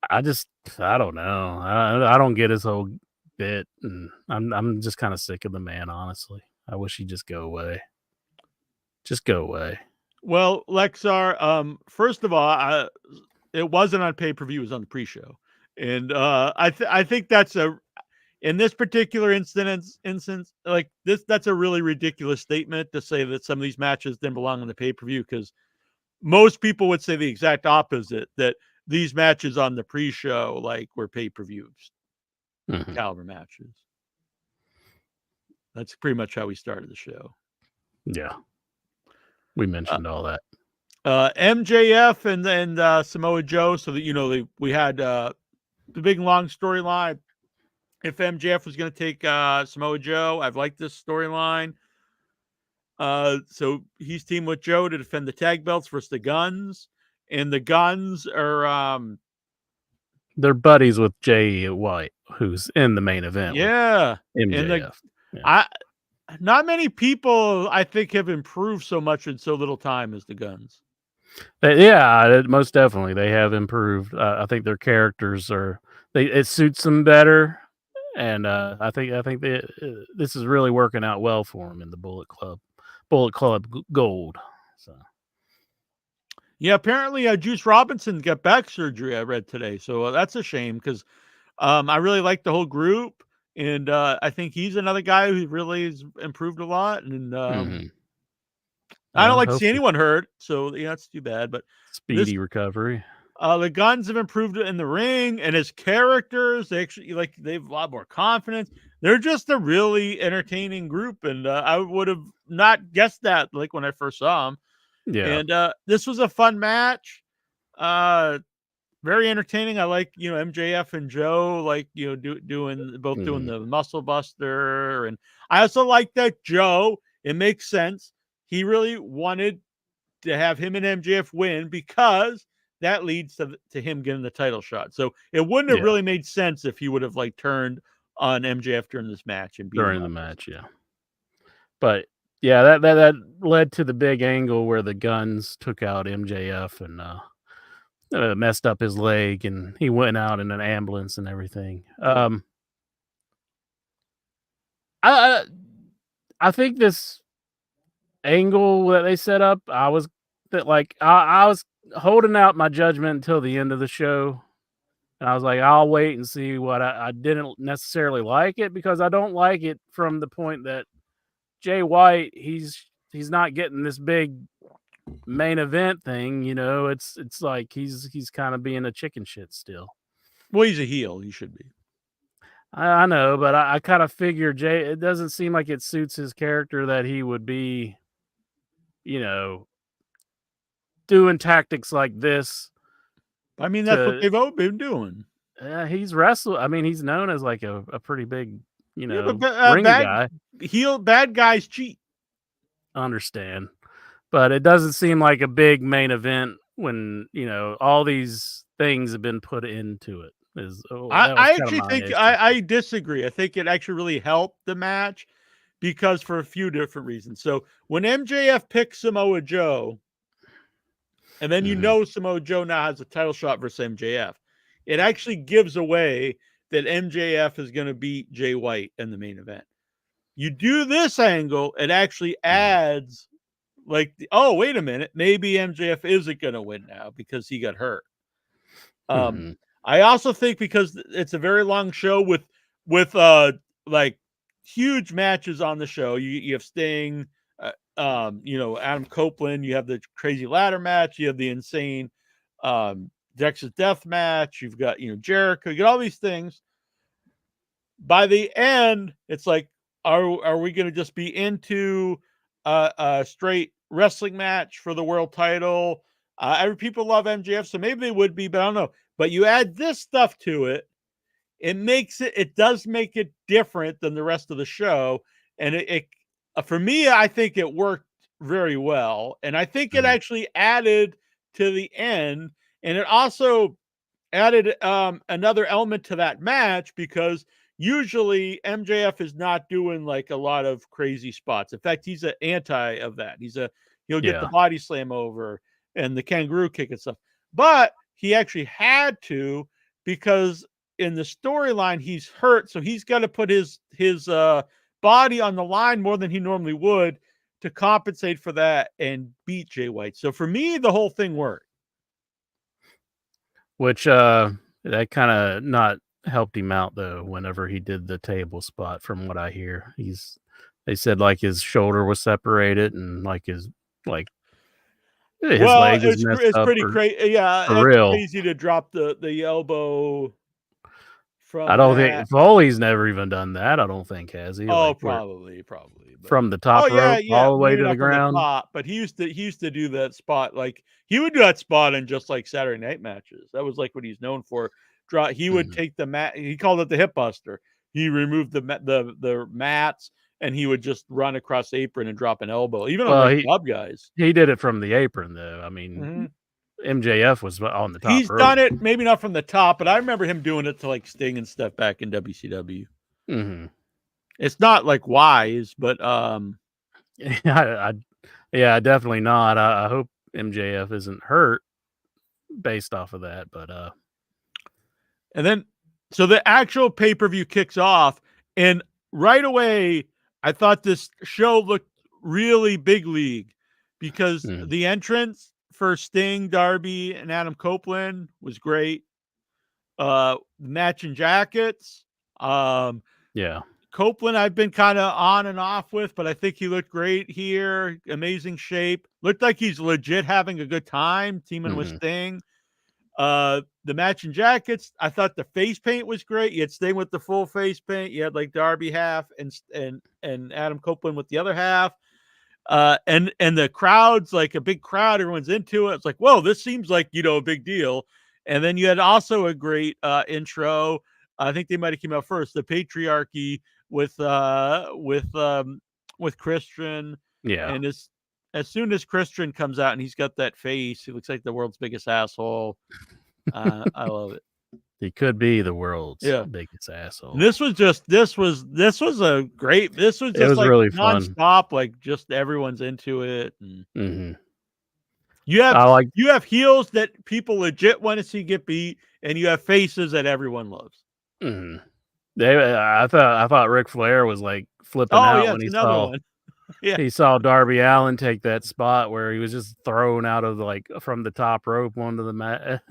[SPEAKER 5] I don't know. I don't get his whole bit, and I'm just kind of sick of the man, honestly. I wish he'd just go away. Just go away.
[SPEAKER 4] Well, Lexar, first of all, it wasn't on pay-per-view, it was on the pre-show. And I think that's in this particular instance, like this, that's a really ridiculous statement to say that some of these matches didn't belong on the pay-per-view, because most people would say the exact opposite, that these matches on the pre-show like were pay-per-views caliber matches. That's pretty much how we started the show.
[SPEAKER 5] Yeah. We mentioned all that.
[SPEAKER 4] MJF and then Samoa Joe, so that we had the big long storyline. If MJF was going to take Samoa Joe, I've liked this storyline. So he's teamed with Joe to defend the tag belts versus the Guns, and the Guns are
[SPEAKER 5] they're buddies with Jay White, who's in the main event.
[SPEAKER 4] Yeah,
[SPEAKER 5] with MJF.
[SPEAKER 4] Not many people I think have improved so much in so little time as the Guns.
[SPEAKER 5] Yeah, most definitely they have improved. I think their characters it suits them better, and I think this is really working out well for them in the Bullet Club Gold. So
[SPEAKER 4] yeah, apparently Juice Robinson got back surgery, I read today, so that's a shame, because I really like the whole group, and I think he's another guy who really has improved a lot, and I don't like to see anyone hurt, so it's too bad. But
[SPEAKER 5] speedy recovery.
[SPEAKER 4] The Guns have improved in the ring, and his characters, they have a lot more confidence. They're just a really entertaining group, and I would have not guessed that like when I first saw them.
[SPEAKER 5] Yeah,
[SPEAKER 4] and this was a fun match, very entertaining. I like MJF and Joe, like doing the Muscle Buster, and I also like that Joe. It makes sense. He really wanted to have him and MJF win, because that leads to him getting the title shot. So it wouldn't have really made sense if he would have turned on MJF during this match and beat
[SPEAKER 5] during the match. Yeah, but yeah, that led to the big angle where the Guns took out MJF and messed up his leg, and he went out in an ambulance and everything. I think this angle that they set up, I was holding out my judgment until the end of the show, and I was like, I'll wait and see what I didn't necessarily like it, because I don't like it from the point that Jay White, he's not getting this big main event thing, it's like he's kind of being a chicken shit still.
[SPEAKER 4] Well, he's a heel, he should be.
[SPEAKER 5] I know, but I kind of figure it doesn't seem like it suits his character that he would be doing tactics like this.
[SPEAKER 4] I mean, that's what they've all been doing.
[SPEAKER 5] He's wrestled. I mean, he's known as like a pretty big, ring guy.
[SPEAKER 4] Bad guys cheat.
[SPEAKER 5] Understand, but it doesn't seem like a big main event when all these things have been put into it.
[SPEAKER 4] I actually think I disagree. I think it actually really helped the match, because for a few different reasons. So when MJF picks Samoa Joe, and then Samoa Joe now has a title shot versus MJF, it actually gives away that MJF is going to beat Jay White in the main event. You do this angle, it actually adds oh, wait a minute, maybe MJF isn't going to win now because he got hurt. I also think because it's a very long show with huge matches on the show. You have Sting, Adam Copeland. You have the crazy ladder match. You have the insane Texas Death match. You've got Jericho. You got all these things. By the end, it's like, are we going to just be into a straight wrestling match for the world title? People love MJF, so maybe they would be, but I don't know. But you add this stuff to it, it does make it different than the rest of the show. And it for me, I think it worked very well. And I think it actually added to the end. And it also added another element to that match, because usually MJF is not doing a lot of crazy spots. In fact, he's an anti of that. He'll get the body slam over and the kangaroo kick and stuff. But he actually had to, because in the storyline he's hurt, so he's got to put his body on the line more than he normally would to compensate for that and beat Jay White. So for me, the whole thing worked.
[SPEAKER 5] Which that kind of not helped him out though whenever he did the table spot. From what I hear, they said like his shoulder was separated and like his
[SPEAKER 4] Well,
[SPEAKER 5] leg was messed
[SPEAKER 4] it's
[SPEAKER 5] up
[SPEAKER 4] pretty crazy. Yeah,
[SPEAKER 5] for
[SPEAKER 4] that's
[SPEAKER 5] real.
[SPEAKER 4] crazy to drop the elbow from
[SPEAKER 5] I don't
[SPEAKER 4] that.
[SPEAKER 5] think Foley's never even done that. I don't think, has he?
[SPEAKER 4] Oh,
[SPEAKER 5] Like where
[SPEAKER 4] probably. But,
[SPEAKER 5] from the top rope all the way
[SPEAKER 4] maybe
[SPEAKER 5] to the
[SPEAKER 4] not from the
[SPEAKER 5] ground.
[SPEAKER 4] top, but he used to do that spot. Like he would do that spot in just like Saturday night matches. That was like what he's known for. He would
[SPEAKER 5] Mhm.
[SPEAKER 4] take the mat. He called it the hip buster. He removed the mats and he would just run across the apron and drop an elbow, even on
[SPEAKER 5] Well,
[SPEAKER 4] like club guys.
[SPEAKER 5] he did it from the apron though. I mean,
[SPEAKER 4] Mhm.
[SPEAKER 5] MJF was on the top
[SPEAKER 4] He's
[SPEAKER 5] rope.
[SPEAKER 4] done it, maybe not from the top, but I remember him doing it to like Sting and stuff back in WCW.
[SPEAKER 5] Mm-hmm.
[SPEAKER 4] It's not like wise, but
[SPEAKER 5] Yeah, definitely not. I hope MJF isn't hurt based off of that, but
[SPEAKER 4] and then so the actual pay-per-view kicks off, and right away I thought this show looked really big league because the entrance for Sting, Darby, and Adam Copeland was great. Matching jackets.
[SPEAKER 5] Yeah.
[SPEAKER 4] Copeland, I've been kind of on and off with, but I think he looked great here. Amazing shape. Looked like he's legit having a good time teaming with Sting. The matching jackets, I thought the face paint was great. You had Sting with the full face paint. You had like Darby half and Adam Copeland with the other half. And the crowd's like a big crowd. Everyone's into it. It's like, whoa, this seems like, a big deal. And then you had also a great intro. I think they might have came out first. The patriarchy with Christian.
[SPEAKER 5] Yeah.
[SPEAKER 4] And as soon as Christian comes out and he's got that face, he looks like the world's biggest asshole. I love it.
[SPEAKER 5] He could be the world's
[SPEAKER 4] Yeah.
[SPEAKER 5] biggest asshole.
[SPEAKER 4] And this was a great. This was just
[SPEAKER 5] It was
[SPEAKER 4] like
[SPEAKER 5] really fun.
[SPEAKER 4] nonstop. Like just everyone's into it. And you
[SPEAKER 5] I
[SPEAKER 4] have heels that people legit want to see get beat, and you have faces that everyone loves.
[SPEAKER 5] I thought Ric Flair was like flipping out when he saw he saw Darby Allin take that spot where he was just thrown out of from the top rope onto the mat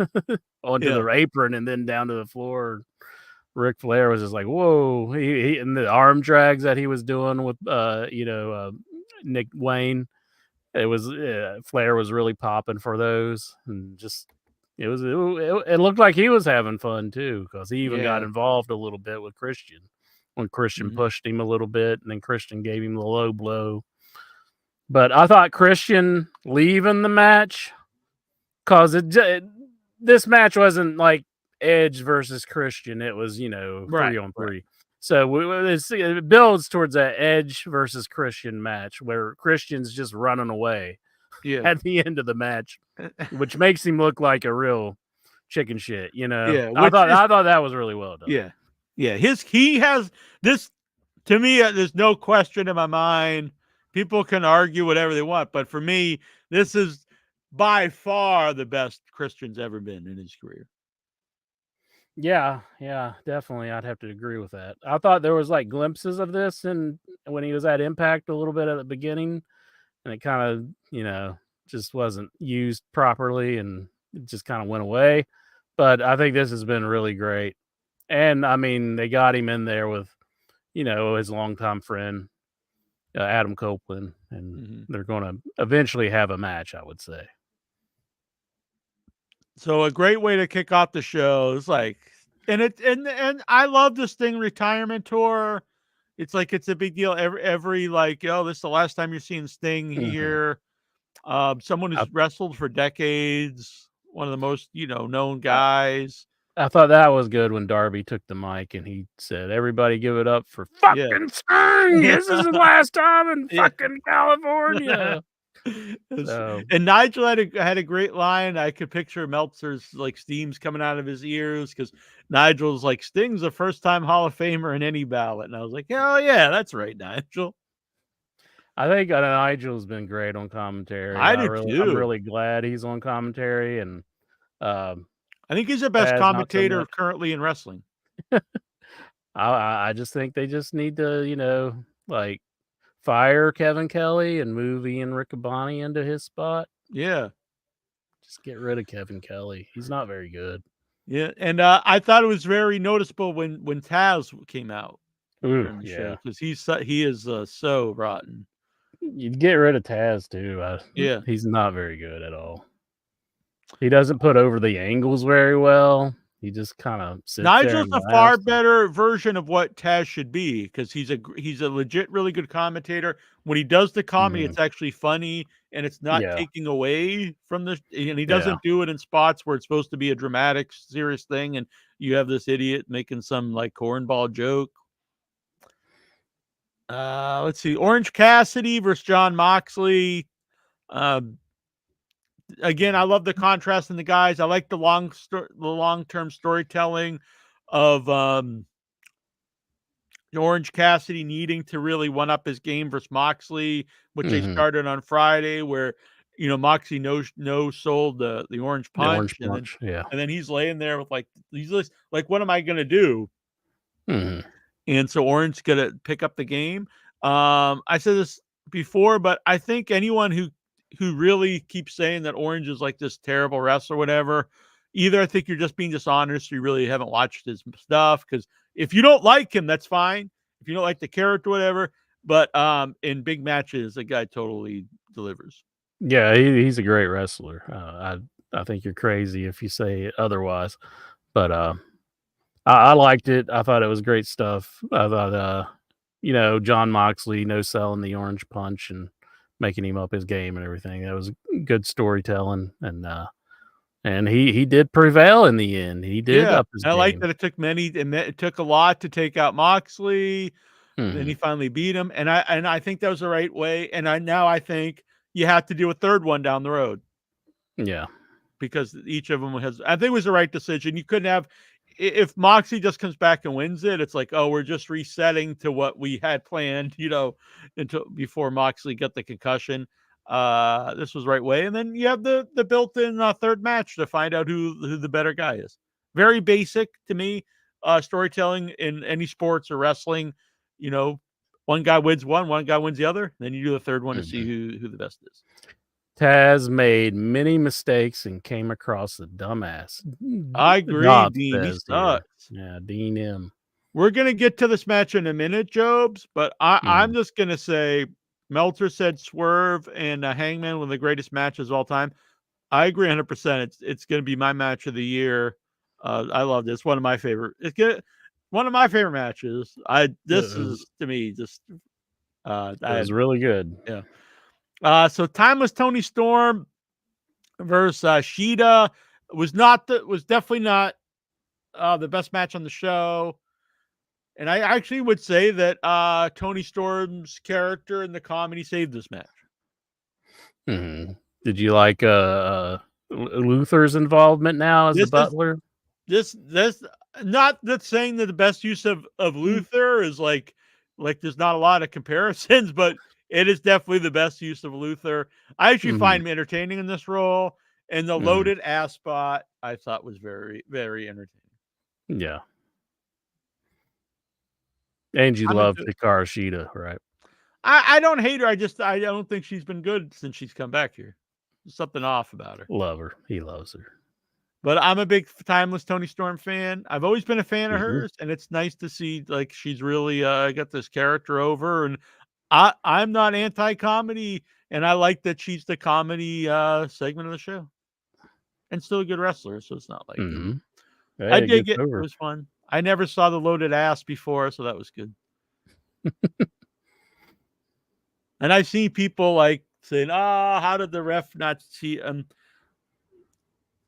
[SPEAKER 5] onto the apron and then down to the floor. Ric Flair was just like, whoa. He and the arm drags that he was doing with Nick Wayne. It was Flair was really popping for those, and just it looked like he was having fun too, because he even got involved a little bit with Christian when Christian pushed him a little bit, and then Christian gave him the low blow. But I thought Christian leaving the match, because this match wasn't like Edge versus Christian. It was 3-on-3. Right. So it builds towards that Edge versus Christian match where Christian's just running away at the end of the match, which makes him look like a real chicken shit. I thought that was really well done.
[SPEAKER 4] Yeah. He has this, to me, there's no question in my mind. People can argue whatever they want, but for me, this is by far the best Christian's ever been in his career.
[SPEAKER 5] Yeah, definitely. I'd have to agree with that. I thought there was like glimpses of this and when he was at Impact a little bit at the beginning, and it kind of, just wasn't used properly and it just kind of went away. But I think this has been really great. And I mean, they got him in there with, his longtime friend, Adam Copeland, and they're going to eventually have a match, I would say.
[SPEAKER 4] So a great way to kick off the show is like, and I love this Sting retirement tour. It's like, it's a big deal. Every like, this is the last time you're seeing Sting here. Someone who's wrestled for decades, one of the most, known guys.
[SPEAKER 5] I thought that was good when Darby took the mic and he said, "Everybody give it up for fucking Sting. This is the last time in fucking California."
[SPEAKER 4] And Nigel had a great line. I could picture Meltzer's like steams coming out of his ears because Nigel's like, Sting's a first-time Hall of Famer in any ballot. And I was like, oh yeah, that's right, Nigel.
[SPEAKER 5] I think Nigel's been great on commentary.
[SPEAKER 4] I do too.
[SPEAKER 5] I'm really glad he's on commentary, and
[SPEAKER 4] I think he's the best commentator currently in wrestling.
[SPEAKER 5] I just think they just need to, like fire Kevin Kelly and move Ian Riccaboni into his spot.
[SPEAKER 4] Yeah.
[SPEAKER 5] Just get rid of Kevin Kelly. He's not very good.
[SPEAKER 4] Yeah, and I thought it was very noticeable when Taz came out
[SPEAKER 5] Ooh,
[SPEAKER 4] during the show
[SPEAKER 5] yeah.
[SPEAKER 4] because he is so rotten.
[SPEAKER 5] You'd get rid of Taz too.
[SPEAKER 4] Yeah.
[SPEAKER 5] He's not very good at all. He doesn't put over the angles very well. He just kind of sits there
[SPEAKER 4] Nigel's
[SPEAKER 5] and
[SPEAKER 4] a far
[SPEAKER 5] laughs.
[SPEAKER 4] better version of what Taz should be because he's a legit really good commentator. When he does the comedy,
[SPEAKER 5] Mhm.
[SPEAKER 4] it's actually funny and it's not
[SPEAKER 5] Yeah,
[SPEAKER 4] taking away from the. And he
[SPEAKER 5] yeah.
[SPEAKER 4] doesn't do it in spots where it's supposed to be a dramatic, serious thing, and you have this idiot making some like cornball joke. Let's see, Orange Cassidy versus John Moxley. Um, Again, I love the contrast in the guys. I like the long-term storytelling of Orange Cassidy needing to really one up his game versus Moxley, which they
[SPEAKER 5] Mhm.
[SPEAKER 4] started on Friday, where Moxley no sold the Orange
[SPEAKER 5] The Orange
[SPEAKER 4] Punch,
[SPEAKER 5] Punch, yeah.
[SPEAKER 4] and then he's laying there with he's just like, what am I gonna do?
[SPEAKER 5] Mhm.
[SPEAKER 4] And so Orange gonna pick up the game. I said this before, but I think anyone who really keeps saying that Orange is like this terrible wrestler or whatever, either I think you're just being dishonest or you really haven't watched his stuff. Because if you don't like him, that's fine. If you don't like the character, whatever. But in big matches, the guy totally delivers.
[SPEAKER 5] Yeah, he's a great wrestler. I think you're crazy if you say otherwise. But I liked it. I thought it was great stuff. I thought John Moxley no selling the Orange Punch and making him up his game and everything. That was good storytelling, and he did prevail in the end. He did
[SPEAKER 4] Yeah,
[SPEAKER 5] up his
[SPEAKER 4] I like
[SPEAKER 5] game.
[SPEAKER 4] that it took a lot to take out Moxley. Then he
[SPEAKER 5] Mhm.
[SPEAKER 4] finally beat him, and I think that was the right way. And I think you have to do a third one down the road
[SPEAKER 5] Yeah.
[SPEAKER 4] because each of them has. I think it was the right decision. You couldn't have if Moxley just comes back and wins it. It's like, oh, we're just resetting to what we had planned, until before Moxley got the concussion. This was the right way, and then you have the built-in third match to find out who the better guy is. Very basic to me, storytelling in any sports or wrestling. You know, one guy wins one guy wins the other. Then you do the third one to see
[SPEAKER 5] Mhm.
[SPEAKER 4] who the best is.
[SPEAKER 5] Taz made many mistakes and came across a dumbass.
[SPEAKER 4] I agree,
[SPEAKER 5] Dobbs
[SPEAKER 4] Dean. He
[SPEAKER 5] says here.
[SPEAKER 4] sucks.
[SPEAKER 5] Yeah, Dean M.
[SPEAKER 4] We're gonna get to this match in a minute, Jobs, but I'm
[SPEAKER 5] Mhm.
[SPEAKER 4] just gonna say Meltzer said Swerve and Hangman one of the greatest matches of all time. I agree 100%. It's gonna be my match of the year. I love this. One of my favorite. One of my favorite matches. This
[SPEAKER 5] It
[SPEAKER 4] is to me just
[SPEAKER 5] was really good.
[SPEAKER 4] yeah. So Timeless Tony Storm versus Shida was definitely not the best match on the show. And I actually would say that Tony Storm's character in the comedy saved this match.
[SPEAKER 5] Mhm. Did you like Luther's involvement now as the
[SPEAKER 4] This is
[SPEAKER 5] butler?
[SPEAKER 4] this not that saying that the best use of Luther is like there's not a lot of comparisons, but it is definitely the best use of Luther. I actually
[SPEAKER 5] Mhm.
[SPEAKER 4] find him entertaining in this role, and the
[SPEAKER 5] Mhm.
[SPEAKER 4] loaded ass spot I thought was very very entertaining.
[SPEAKER 5] Yeah. And you
[SPEAKER 4] I'm
[SPEAKER 5] love
[SPEAKER 4] into
[SPEAKER 5] Hikaru Shida, right?
[SPEAKER 4] I don't hate her. I don't think she's been good since she's come back here. There's something off about her.
[SPEAKER 5] Love her. He loves her.
[SPEAKER 4] But I'm a big Timeless Tony Storm fan. I've always been a fan of
[SPEAKER 5] Mhm.
[SPEAKER 4] hers, and it's nice to see like she's really got this character over. And I'm not anti-comedy, and I like that she's the comedy segment of the show, and still a good wrestler. So it's not like
[SPEAKER 5] Mhm.
[SPEAKER 4] I
[SPEAKER 5] Hey, it
[SPEAKER 4] dig
[SPEAKER 5] gets
[SPEAKER 4] it. It
[SPEAKER 5] over.
[SPEAKER 4] was fun. I never saw the loaded ass before, so that was good. And I've seen people like saying, "Ah, how did the ref not see?" All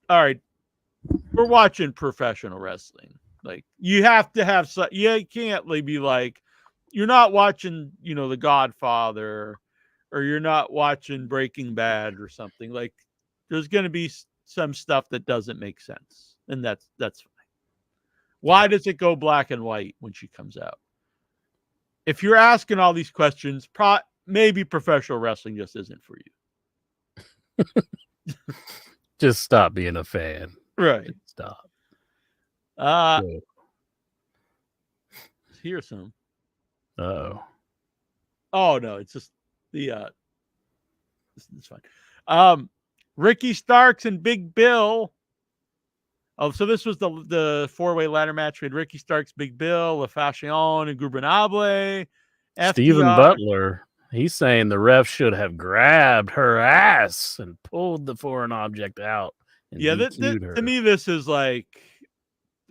[SPEAKER 4] right, we're watching professional wrestling. Like you have to have you can't be like you're not watching, The Godfather or you're not watching Breaking Bad or something. Like there's going to be some stuff that doesn't make sense. And that's fine. Why does it go black and white when she comes out? If you're asking all these questions, maybe professional wrestling just isn't for you.
[SPEAKER 5] Just stop being a fan.
[SPEAKER 4] Right.
[SPEAKER 5] Stop.
[SPEAKER 4] Uh
[SPEAKER 5] Yeah.
[SPEAKER 4] here's some.
[SPEAKER 5] Uh-oh.
[SPEAKER 4] Oh no, it's just the it's fine. Ricky Starks and Big Bill Oh, so this was the 4-way ladder match. We had Ricky Starks, Big Bill, La Fashion, and Gubernable.
[SPEAKER 5] Steven
[SPEAKER 4] FTR.
[SPEAKER 5] Butler, he's saying the ref should have grabbed her ass and pulled the foreign object out and
[SPEAKER 4] Yeah,
[SPEAKER 5] DQ'd her.
[SPEAKER 4] to me, this is like,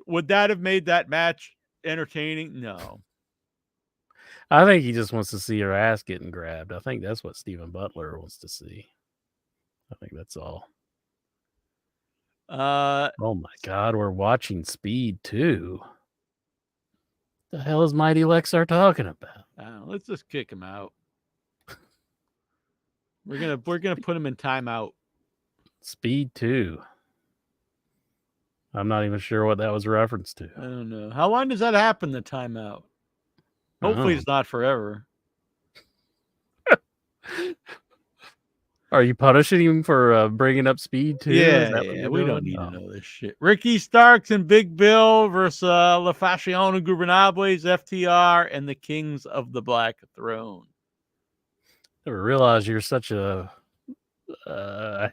[SPEAKER 4] would that have made that match entertaining? No.
[SPEAKER 5] I think he just wants to see her ass getting grabbed. I think that's what Steven Butler wants to see. I think that's all. Oh my God, we're watching Speed too. The hell is Mighty Lexar talking about?
[SPEAKER 4] Let's just kick him out. We're gonna put him in timeout.
[SPEAKER 5] Speed 2. I'm not even sure what that was a reference to.
[SPEAKER 4] I don't know. How long does that happen, the timeout? Hopefully it's not forever.
[SPEAKER 5] Are you punishing him for bringing up Speed 2?
[SPEAKER 4] Yeah, we don't need to know this shit. Ricky Starks and Big Bill versus La Fashion and Gubernables, FTR, and the Kings of the Black Throne.
[SPEAKER 5] I never realized you're such a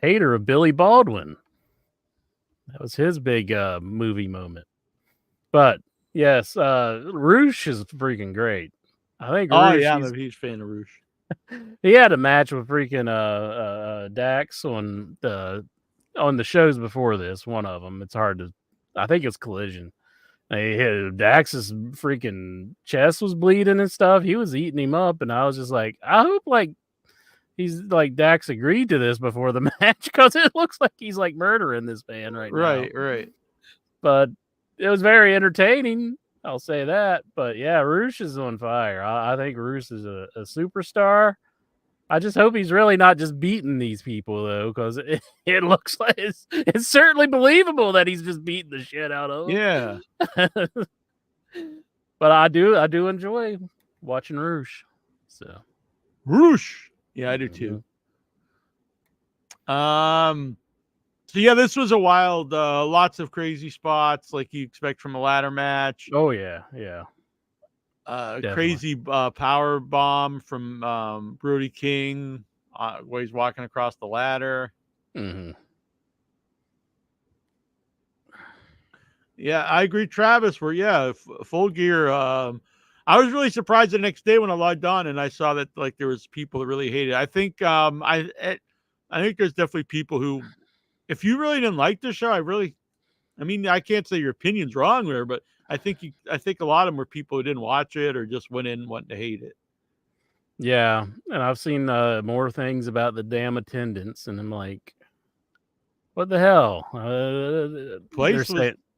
[SPEAKER 5] hater of Billy Baldwin. That was his big movie moment. But yes, Roosh is freaking great. I think.
[SPEAKER 4] I'm a huge fan of Roosh.
[SPEAKER 5] He had a match with freaking Dax on the shows before this. One of them. It's hard to. I think it's Collision. Dax's freaking chest was bleeding and stuff. He was eating him up, and I was just like, I hope he's like Dax agreed to this before the match because it looks like he's like murdering this man right now.
[SPEAKER 4] Right.
[SPEAKER 5] But it was very entertaining. I'll say that. But yeah, Roosh is on fire. I think Roosh is a superstar. I just hope he's really not just beating these people though, because it looks like it's certainly believable that he's just beating the shit out of them.
[SPEAKER 4] Yeah.
[SPEAKER 5] But I do enjoy watching Roosh. So
[SPEAKER 4] Roosh. Yeah, I do too. So yeah, this was a wild, lots of crazy spots like you expect from a ladder match.
[SPEAKER 5] Oh yeah.
[SPEAKER 4] Crazy power bomb from Brody King where he's walking across the ladder.
[SPEAKER 5] Mm-hmm.
[SPEAKER 4] Yeah, I agree, Travis. Full Gear. I was really surprised the next day when I logged on and I saw that like there was people that really hated it. I think I think there's definitely people who, if you really didn't like the show, I can't say your opinion's wrong there, but I think a lot of them were people who didn't watch it or just went in wanting to hate it.
[SPEAKER 5] Yeah, and I've seen more things about the damn attendance, and I'm like, what the hell?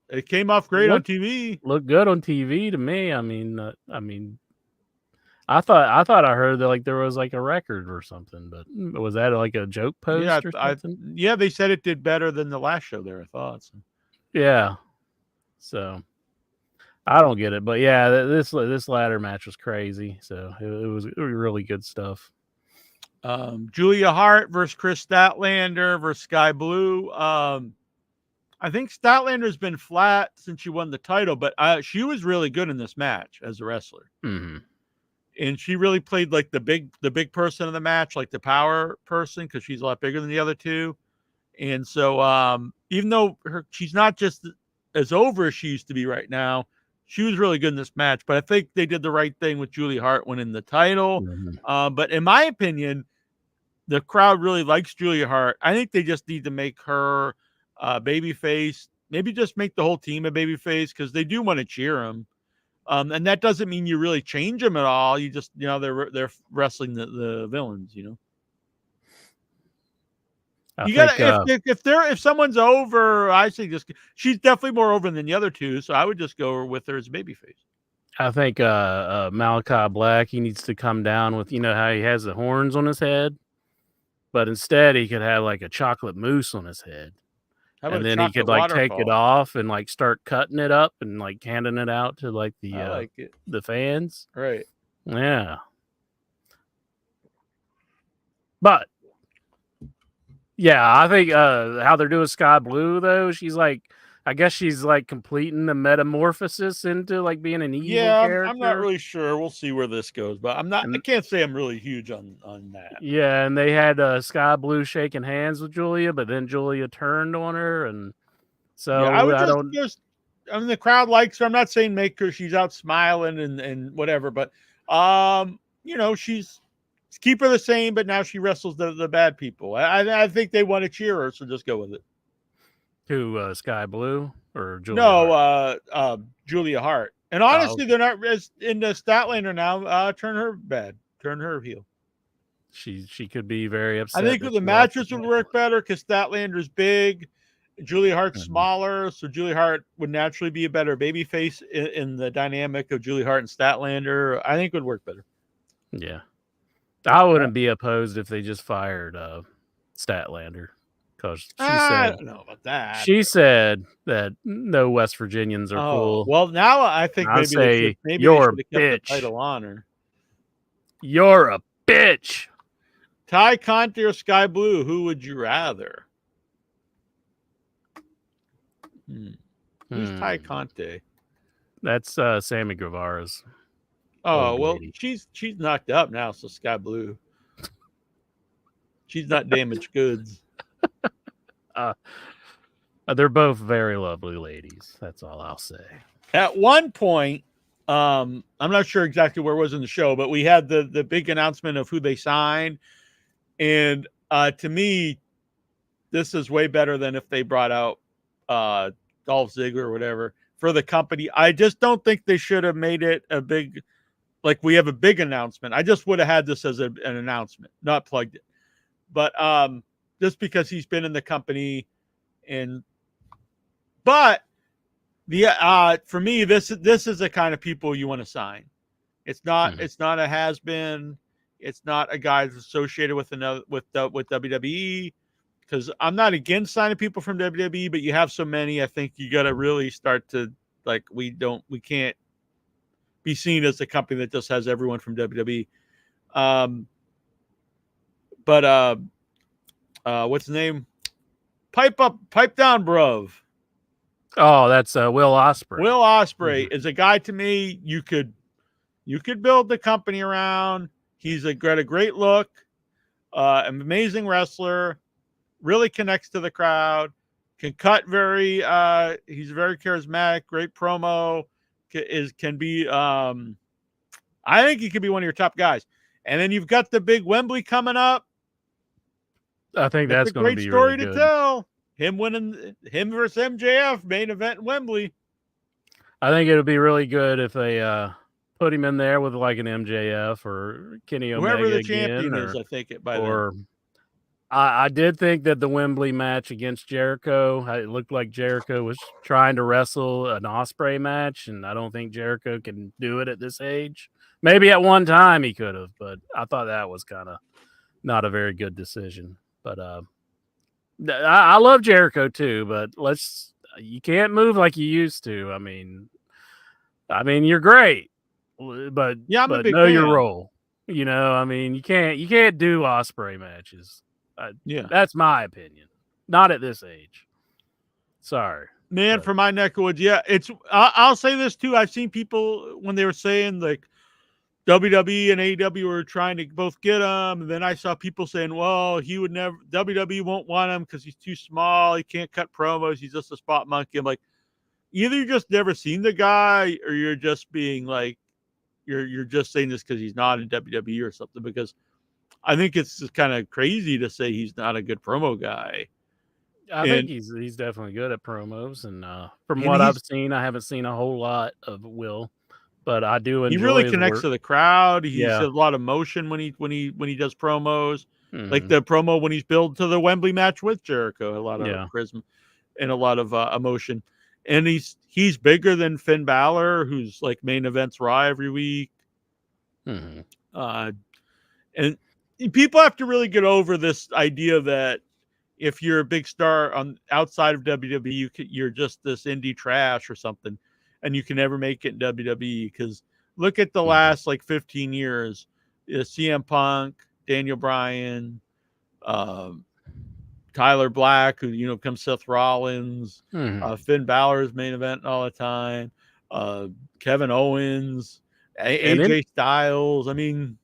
[SPEAKER 4] It came off great on TV.
[SPEAKER 5] Looked good on TV to me. I mean, I thought I heard that like there was like a record or something, but was that like a joke post or something?
[SPEAKER 4] Yeah, they said it did better than the last show there, I thought. So.
[SPEAKER 5] Yeah. So I don't get it, but yeah, this ladder match was crazy. So it was really good stuff.
[SPEAKER 4] Julia Hart versus Chris Statlander versus Sky Blue. I think Statlander's been flat since she won the title, but she was really good in this match as a wrestler.
[SPEAKER 5] Mm-hmm.
[SPEAKER 4] And she really played like the big person in the match, like the power person, because she's a lot bigger than the other two. And so even though she's not just as over as she used to be right now, she was really good in this match. But I think they did the right thing with Julia Hart winning the title. Mm-hmm. But in my opinion, the crowd really likes Julia Hart. I think they just need to make her babyface. Maybe just make the whole team a babyface because they do want to cheer him. And that doesn't mean you really change them at all. You just, they're wrestling the villains, If someone's over, I say she's definitely more over than the other two. So I would just go with her as a babyface.
[SPEAKER 5] I think Malachi Black, he needs to come down with, how he has the horns on his head, but instead he could have like a chocolate mousse on his head. And then he could like take it off and like start cutting it up and like handing it out to like the fans.
[SPEAKER 4] Right.
[SPEAKER 5] Yeah. But yeah, I think how they're doing Sky Blue though, I guess she's like completing the metamorphosis into like being an evil character.
[SPEAKER 4] I'm not really sure. We'll see where this goes, but I can't say I'm really huge on that.
[SPEAKER 5] Yeah, and they had Sky Blue shaking hands with Julia, but then Julia turned on her, and So
[SPEAKER 4] Yeah, I would
[SPEAKER 5] I
[SPEAKER 4] just,
[SPEAKER 5] don't.
[SPEAKER 4] I mean, the crowd likes her. I'm not saying make her, she's out smiling and whatever, but she's keep her the same, but now she wrestles the bad people. I think they want to cheer her, so just go with it.
[SPEAKER 5] To Sky Blue or Julia
[SPEAKER 4] No,
[SPEAKER 5] Hart?
[SPEAKER 4] Julia Hart. And
[SPEAKER 5] Oh,
[SPEAKER 4] honestly, they're not as into Statlander now. Turn her bad. Turn her heel.
[SPEAKER 5] she could be very upset.
[SPEAKER 4] I think
[SPEAKER 5] that
[SPEAKER 4] the
[SPEAKER 5] she
[SPEAKER 4] matches
[SPEAKER 5] lost
[SPEAKER 4] would work better because Statlander's big. Julia Hart's
[SPEAKER 5] Mhm.
[SPEAKER 4] smaller, so Julia Hart would naturally be a better babyface in the dynamic of Julia Hart and Statlander. I think would work better.
[SPEAKER 5] Yeah. I wouldn't be opposed if they just fired Statlander, because
[SPEAKER 4] I don't know about that.
[SPEAKER 5] she said that no West Virginians are cool.
[SPEAKER 4] Well, now I think
[SPEAKER 5] I
[SPEAKER 4] maybe
[SPEAKER 5] say,
[SPEAKER 4] they
[SPEAKER 5] you're
[SPEAKER 4] should
[SPEAKER 5] a
[SPEAKER 4] have kept
[SPEAKER 5] bitch.
[SPEAKER 4] the title on her.
[SPEAKER 5] You're a bitch.
[SPEAKER 4] Ty Conti or Sky Blue, who would you rather? Who's Ty Conti?
[SPEAKER 5] That's Sammy Guevara's.
[SPEAKER 4] Oh,
[SPEAKER 5] old
[SPEAKER 4] well,
[SPEAKER 5] lady.
[SPEAKER 4] she's knocked up now, so Sky Blue. She's not damaged goods.
[SPEAKER 5] They're both very lovely ladies. That's all I'll say.
[SPEAKER 4] At one point, I'm not sure exactly where it was in the show, but we had the big announcement of who they signed. And to me, this is way better than if they brought out Dolph Ziggler or whatever for the company. I just don't think they should have made it a big, like we have a big announcement. I just would have had this as an announcement, not plugged it. But just because he's been in the company, but for me, this is the kind of people you want to sign. It's not it's not a has been. It's not a guy that's associated with WWE. Because I'm not against signing people from WWE, but you have so many, I think you got to really start to we can't be seen as a company that just has everyone from WWE. What's the name? Pipe down, bruv.
[SPEAKER 5] Oh, that's Will Ospreay.
[SPEAKER 4] Will Ospreay is a guy to me you could build the company around. He's got a great look, an amazing wrestler, really connects to the crowd, can cut he's very charismatic, great promo, can be I think he could be one of your top guys. And then you've got the big Wembley coming up.
[SPEAKER 5] I think that's
[SPEAKER 4] a
[SPEAKER 5] going to
[SPEAKER 4] great
[SPEAKER 5] be
[SPEAKER 4] story
[SPEAKER 5] really
[SPEAKER 4] to
[SPEAKER 5] good.
[SPEAKER 4] tell. Him versus MJF main event in Wembley.
[SPEAKER 5] I think it'll be really good if they put him in there with like an MJF or Kenny Omega,
[SPEAKER 4] whoever the
[SPEAKER 5] again,
[SPEAKER 4] champion is, I think it by
[SPEAKER 5] or
[SPEAKER 4] then.
[SPEAKER 5] I did think that the Wembley match against Jericho, it looked like Jericho was trying to wrestle an Ospreay match, and I don't think Jericho can do it at this age. Maybe at one time he could have, but I thought that was kind of not a very good decision. But I love Jericho too, but you can't move like you used to. I mean, you're great, but
[SPEAKER 4] Yeah, I'm a big
[SPEAKER 5] know your
[SPEAKER 4] fan.
[SPEAKER 5] role. You know, I mean, you can't do Ospreay matches. That's my opinion. Not at this age. Sorry,
[SPEAKER 4] man. For my neck of woods, yeah. I'll say this too. I've seen people when they were saying like WWE and AEW were trying to both get him, and then I saw people saying, "Well, he would never. WWE won't want him because he's too small. He can't cut promos. He's just a spot monkey." I'm like, either you just never seen the guy, or you're just being like, you're just saying this because he's not in WWE or something. Because I think it's just kind of crazy to say he's not a good promo guy.
[SPEAKER 5] I think he's definitely good at promos, and from what I've seen, I haven't seen a whole lot of Will, but I do enjoy.
[SPEAKER 4] He really connects to the crowd. He has a lot of motion when he does promos, like the promo when he's billed to the Wembley match with Jericho. A lot of charisma and a lot of emotion, and he's bigger than Finn Balor, who's like main events Raw every week. And people have to really get over this idea that if you're a big star on outside of WWE, you're just this indie trash or something, and you can never make it in WWE. Because look at the last 15 years: CM Punk, Daniel Bryan, Tyler Black, who becomes Seth Rollins, Finn Balor's main event all the time, Kevin Owens, AJ Styles. I mean,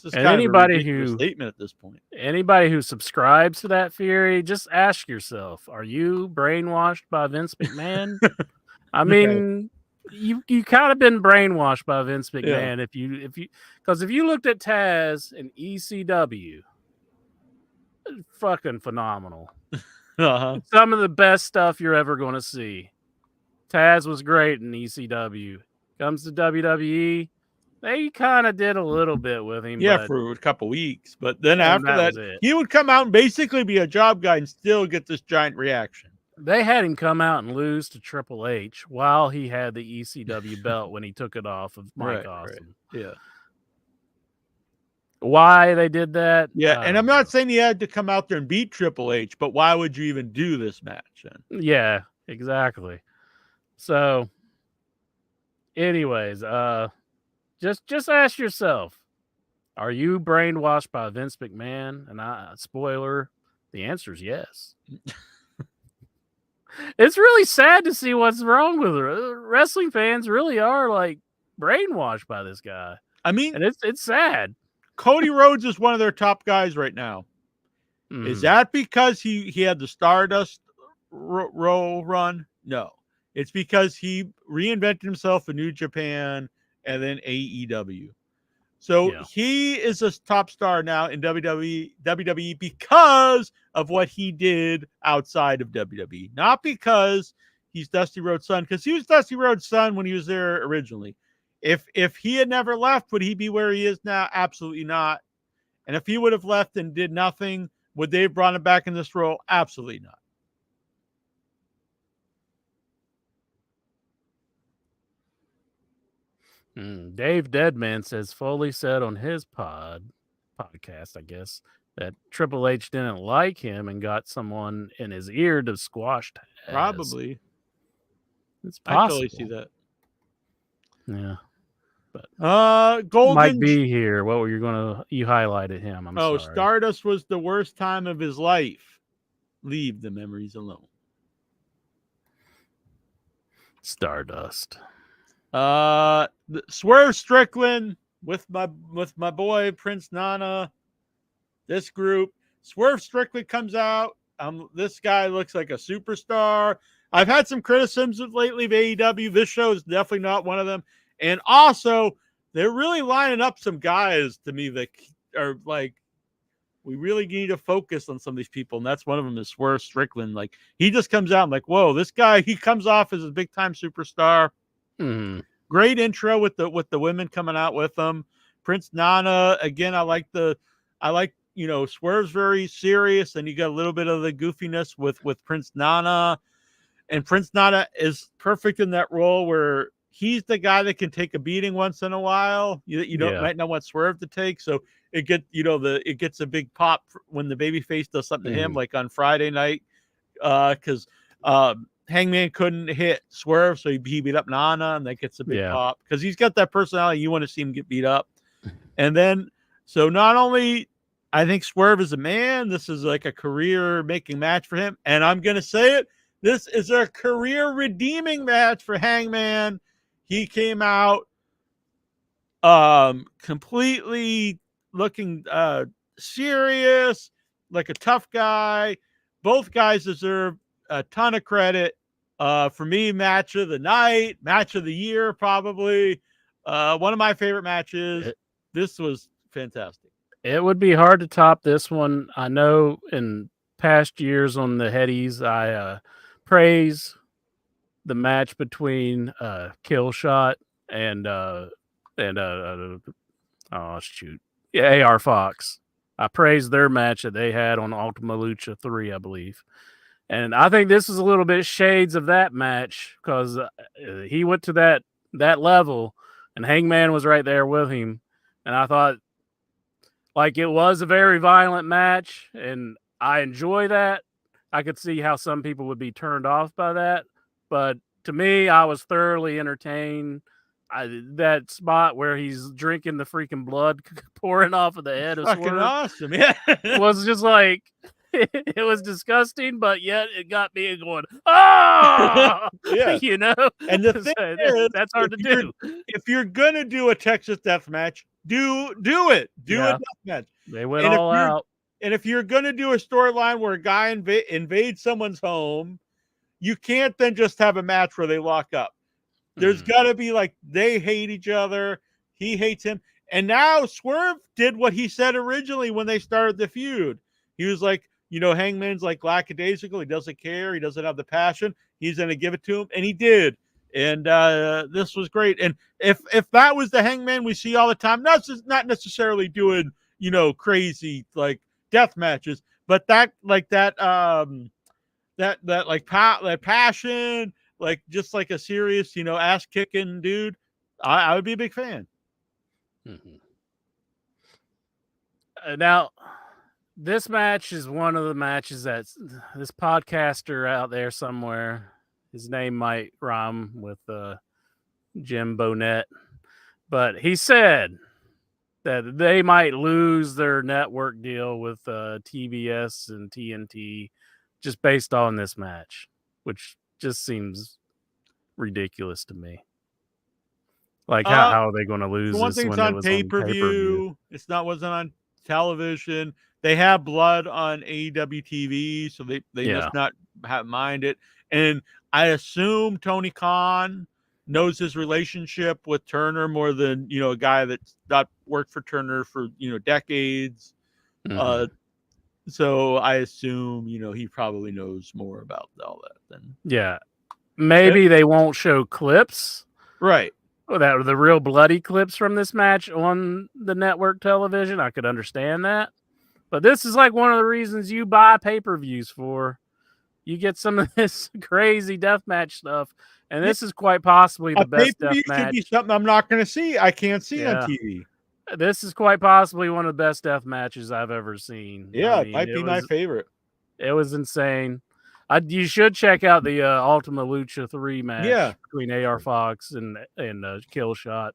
[SPEAKER 4] This is
[SPEAKER 5] And
[SPEAKER 4] kind of a
[SPEAKER 5] anybody
[SPEAKER 4] ridiculous
[SPEAKER 5] who-
[SPEAKER 4] statement at this point.
[SPEAKER 5] Anybody who subscribes to that theory, just ask yourself: are you brainwashed by Vince McMahon? I mean, you kind of been brainwashed by Vince McMahon if you because if you looked at Taz and ECW, fucking phenomenal.
[SPEAKER 4] Uh-huh.
[SPEAKER 5] Some of the best stuff you're ever going to see. Taz was great in ECW. Comes to WWE, they kind of did a little bit with him.
[SPEAKER 4] Yeah,
[SPEAKER 5] but
[SPEAKER 4] for a couple weeks, but then
[SPEAKER 5] And
[SPEAKER 4] after
[SPEAKER 5] that
[SPEAKER 4] that,
[SPEAKER 5] was it.
[SPEAKER 4] he would come out and basically be a job guy and still get this giant reaction.
[SPEAKER 5] they had him come out and lose to Triple H while he had the ECW belt when he took it off of Mike
[SPEAKER 4] Right, right.
[SPEAKER 5] Awesome.
[SPEAKER 4] Yeah,
[SPEAKER 5] Why they did that?
[SPEAKER 4] yeah,
[SPEAKER 5] I
[SPEAKER 4] and
[SPEAKER 5] don't
[SPEAKER 4] I'm not saying he had to come out there and beat Triple H, but why would you even do this match then?
[SPEAKER 5] know. Yeah, exactly. So, anyways, just ask yourself: are you brainwashed by Vince McMahon? And spoiler, the answer is yes. It's really sad to see what's wrong with wrestling fans. Really are like brainwashed by this guy,
[SPEAKER 4] I mean,
[SPEAKER 5] and it's sad.
[SPEAKER 4] Cody Rhodes is one of their top guys right now. Is
[SPEAKER 5] Mm.
[SPEAKER 4] that because he had the Stardust roll run? No, it's because he reinvented himself in New Japan and then AEW. So
[SPEAKER 5] Yeah.
[SPEAKER 4] he is a top star now in WWE because of what he did outside of WWE, not because he's Dusty Rhodes' son, because he was Dusty Rhodes' son when he was there originally. If he had never left, would he be where he is now? Absolutely not. And if he would have left and did nothing, would they have brought him back in this role? Absolutely not.
[SPEAKER 5] Dave Deadman says Foley said on his podcast, I guess, that Triple H didn't like him and got someone in his ear to squash Taz.
[SPEAKER 4] Probably.
[SPEAKER 5] It's
[SPEAKER 4] I
[SPEAKER 5] possible.
[SPEAKER 4] totally see that.
[SPEAKER 5] Yeah.
[SPEAKER 4] Golden.
[SPEAKER 5] Mike B here. What were you highlighted him? I'm sorry.
[SPEAKER 4] Stardust was the worst time of his life. Leave the memories alone.
[SPEAKER 5] Stardust.
[SPEAKER 4] Swerve Strickland with my boy Prince Nana. This group, Swerve Strickland comes out. This guy looks like a superstar. I've had some criticisms lately of AEW. This show is definitely not one of them. And also, they're really lining up some guys to me that are like, we really need to focus on some of these people. And that's one of them is Swerve Strickland. Like, he just comes out and like, whoa, this guy, he comes off as a big time superstar.
[SPEAKER 5] Mhm.
[SPEAKER 4] Great intro with the women coming out with them. Prince Nana, again, I like Swerve's very serious, and you got a little bit of the goofiness with Prince Nana. And Prince Nana is perfect in that role where he's the guy that can take a beating once in a while. You might not want Swerve to take, so it gets a big pop when the babyface does something to him, like on Friday night, because Hangman couldn't hit Swerve, so he beat up Nana, and that gets a big pop because he's got that personality. You want to see him get beat up, and then so not only I think Swerve is a man, this is like a career-making match for him, and I'm gonna say it. This is a career-redeeming match for Hangman. He came out completely looking serious, like a tough guy. Both guys deserve a ton of credit. For me, match of the night, match of the year, probably. One of my favorite matches. This was fantastic.
[SPEAKER 5] It would be hard to top this one. I know in past years on the Headies, I praise the match between Killshot and AR Fox. I praise their match that they had on Ultima Lucha 3, I believe. And I think this is a little bit shades of that match because he went to that level and Hangman was right there with him. And I thought, like, it was a very violent match, and I enjoy that. I could see how some people would be turned off by that, but to me, I was thoroughly entertained. That spot where he's drinking the freaking blood pouring off of the head of
[SPEAKER 4] Fucking
[SPEAKER 5] Swerve
[SPEAKER 4] awesome, yeah.
[SPEAKER 5] was just like, it was disgusting, but yet it got me going, oh,
[SPEAKER 4] Yeah.
[SPEAKER 5] you know.
[SPEAKER 4] And the thing is,
[SPEAKER 5] that's hard to do.
[SPEAKER 4] If you're gonna do a Texas death match, do it. Do
[SPEAKER 5] Yeah.
[SPEAKER 4] a death match.
[SPEAKER 5] They went
[SPEAKER 4] And if
[SPEAKER 5] all
[SPEAKER 4] you're-
[SPEAKER 5] out.
[SPEAKER 4] And if you're gonna do a storyline where a guy invades someone's home, you can't then just have a match where they lock up. There's got to be like they hate each other. He hates him. And now Swerve did what he said originally when they started the feud. He was like, Hangman's like lackadaisical. He doesn't care. He doesn't have the passion. He's going to give it to him. And he did. And this was great. And if that was the Hangman we see all the time, not necessarily doing, crazy like death matches, but that passion, like just like a serious, ass kicking dude, I would be a big fan.
[SPEAKER 5] Now, this match is one of the matches that this podcaster out there somewhere, his name might rhyme with Jim Bonnet, but he said that they might lose their network deal with TBS and TNT just based on this match, which just seems ridiculous to me. Like, how are they going to lose
[SPEAKER 4] one
[SPEAKER 5] this
[SPEAKER 4] thing,
[SPEAKER 5] when
[SPEAKER 4] it's
[SPEAKER 5] it
[SPEAKER 4] on
[SPEAKER 5] was
[SPEAKER 4] pay-per-view. Wasn't on television. They have blood on AEW TV, so they must not mind it. And I assume Tony Khan knows his relationship with Turner more than, a guy that's not worked for Turner for, decades. So I assume, he probably knows more about all that than.
[SPEAKER 5] Yeah. Maybe they won't show clips.
[SPEAKER 4] Right.
[SPEAKER 5] That were the real bloody clips from this match on the network television. I could understand that. But this is like one of the reasons you buy pay-per-views for. You get some of this crazy deathmatch stuff. And this is quite possibly the best deathmatch.
[SPEAKER 4] Should be something I'm not going to see. I can't see on TV.
[SPEAKER 5] This is quite possibly one of the best death matches I've ever seen.
[SPEAKER 4] Yeah, it might be my favorite.
[SPEAKER 5] It was insane. You should check out the Ultima Lucha 3 match between AR Fox and Killshot.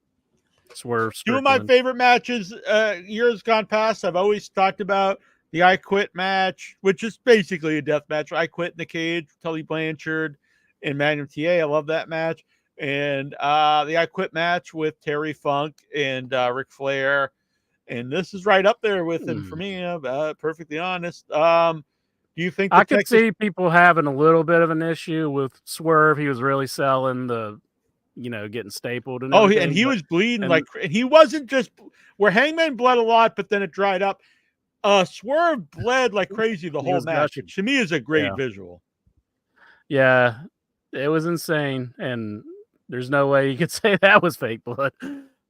[SPEAKER 5] Swerve Strickland.
[SPEAKER 4] 2 of my favorite matches years gone past. I've always talked about the I Quit match, which is basically a death match. I Quit in the cage, Tully Blanchard and Magnum TA. I love that match. And the I Quit match with Terry Funk and Ric Flair. And this is right up there with him for me, perfectly honest. Do you think
[SPEAKER 5] I could see people having a little bit of an issue with Swerve? He was really selling the, getting stapled. And
[SPEAKER 4] and he was bleeding and he wasn't just where Hangman bled a lot, but then it dried up. Swerve bled like crazy the whole match. To me, is a great visual.
[SPEAKER 5] Yeah, it was insane, and there's no way you could say that was fake blood.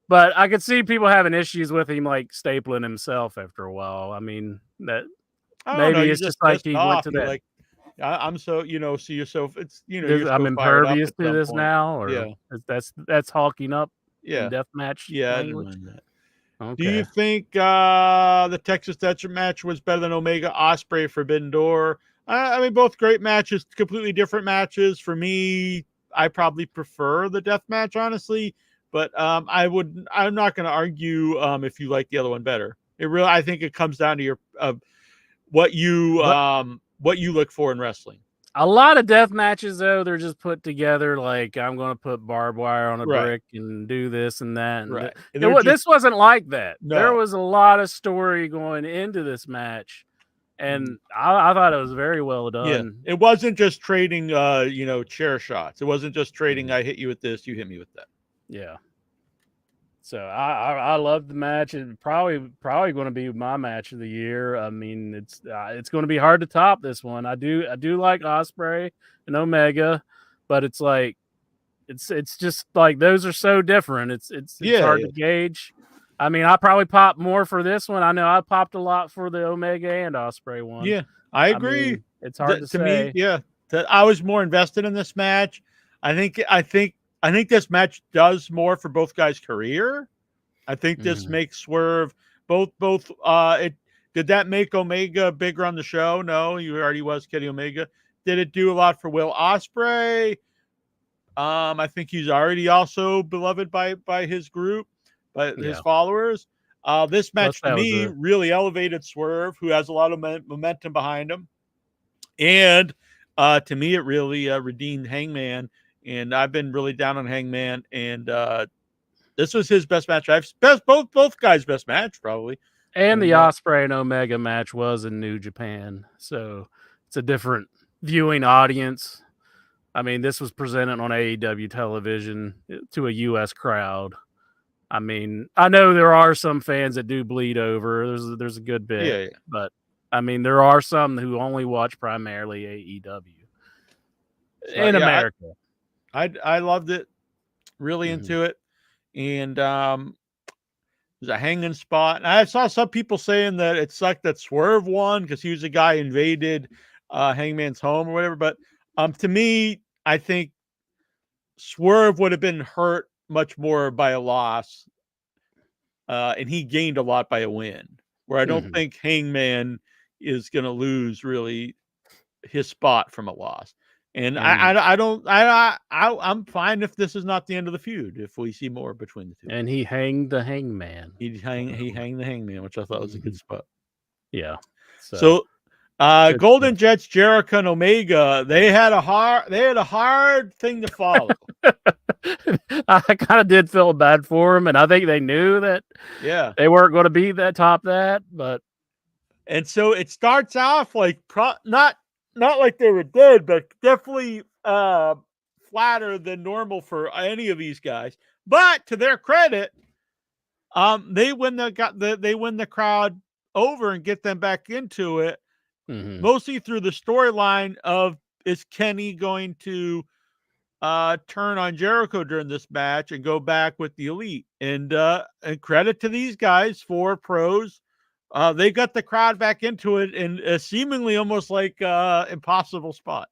[SPEAKER 5] But I could see people having issues with him, like stapling himself after a while. I mean, that maybe it's just like he went to that.
[SPEAKER 4] Like, I'm so see yourself. It's
[SPEAKER 5] I'm impervious to this now, or that's hawking up.
[SPEAKER 4] Yeah,
[SPEAKER 5] death match.
[SPEAKER 4] Yeah.
[SPEAKER 5] Okay.
[SPEAKER 4] Do you think the Texas Death match was better than Omega Ospreay Forbidden Door? I mean, both great matches, completely different matches. For me, I probably prefer the death match, honestly. But I'm not going to argue if you like the other one better. I think it comes down to your what you look for in wrestling.
[SPEAKER 5] A lot of death matches, though, they're just put together like I'm going to put barbed wire on a brick and do this and that. And
[SPEAKER 4] right.
[SPEAKER 5] This wasn't like that.
[SPEAKER 4] No.
[SPEAKER 5] There was a lot of story going into this match, and I thought it was very well done.
[SPEAKER 4] Yeah. It wasn't just trading, chair shots. It wasn't just trading. I hit you with this, you hit me with that.
[SPEAKER 5] Yeah. So I loved the match. It's probably going to be my match of the year. I mean, it's going to be hard to top this one. I do like Ospreay and Omega, but it's like it's just like those are so different. It's hard to gauge. I mean, I probably popped more for this one. I know I popped a lot for the Omega and Ospreay one.
[SPEAKER 4] Yeah, I agree.
[SPEAKER 5] I mean, it's hard to say.
[SPEAKER 4] Me, yeah, I was more invested in this match. I think this match does more for both guys' career. I think this makes Swerve both. Did that make Omega bigger on the show? No, he already was Kenny Omega. Did it do a lot for Will Ospreay? I think he's already also beloved by his group, by his followers. This match to
[SPEAKER 5] that was
[SPEAKER 4] me really elevated Swerve, who has a lot of momentum behind him. And to me, it really redeemed Hangman. And I've been really down on Hangman. And this was his best match. Both guys' best match, probably.
[SPEAKER 5] And the
[SPEAKER 4] And,
[SPEAKER 5] Ospreay and Omega match was in New Japan, so it's a different viewing audience. I mean, this was presented on AEW television to a U.S. crowd. I mean, I know there are some fans that do bleed over. There's a good bit,
[SPEAKER 4] yeah.
[SPEAKER 5] but I mean, there are some who only watch primarily AEW in America.
[SPEAKER 4] I loved it, really into it, and there's a hanging spot. And I saw some people saying that it sucked that Swerve won because he was the guy who invaded Hangman's home or whatever. But to me, I think Swerve would have been hurt much more by a loss, and he gained a lot by a win. Where I don't think Hangman is going to lose really his spot from a loss. And I'm fine if this is not the end of the feud, if we see more between the two.
[SPEAKER 5] And he hanged the Hangman.
[SPEAKER 4] He hanged the Hangman, which I thought was a good spot.
[SPEAKER 5] Yeah.
[SPEAKER 4] So Golden Jets, Jericho, and Omega, they had a hard thing to follow.
[SPEAKER 5] I kind of did feel bad for him, and I think they knew that they weren't going to be top that, but
[SPEAKER 4] and so it starts off like not like they were dead, but definitely flatter than normal for any of these guys. But to their credit, they win the crowd over and get them back into it, mostly through the storyline of, is Kenny going to turn on Jericho during this match and go back with the Elite? And credit to these guys, 4 pros. They got the crowd back into it in a seemingly almost like impossible spot.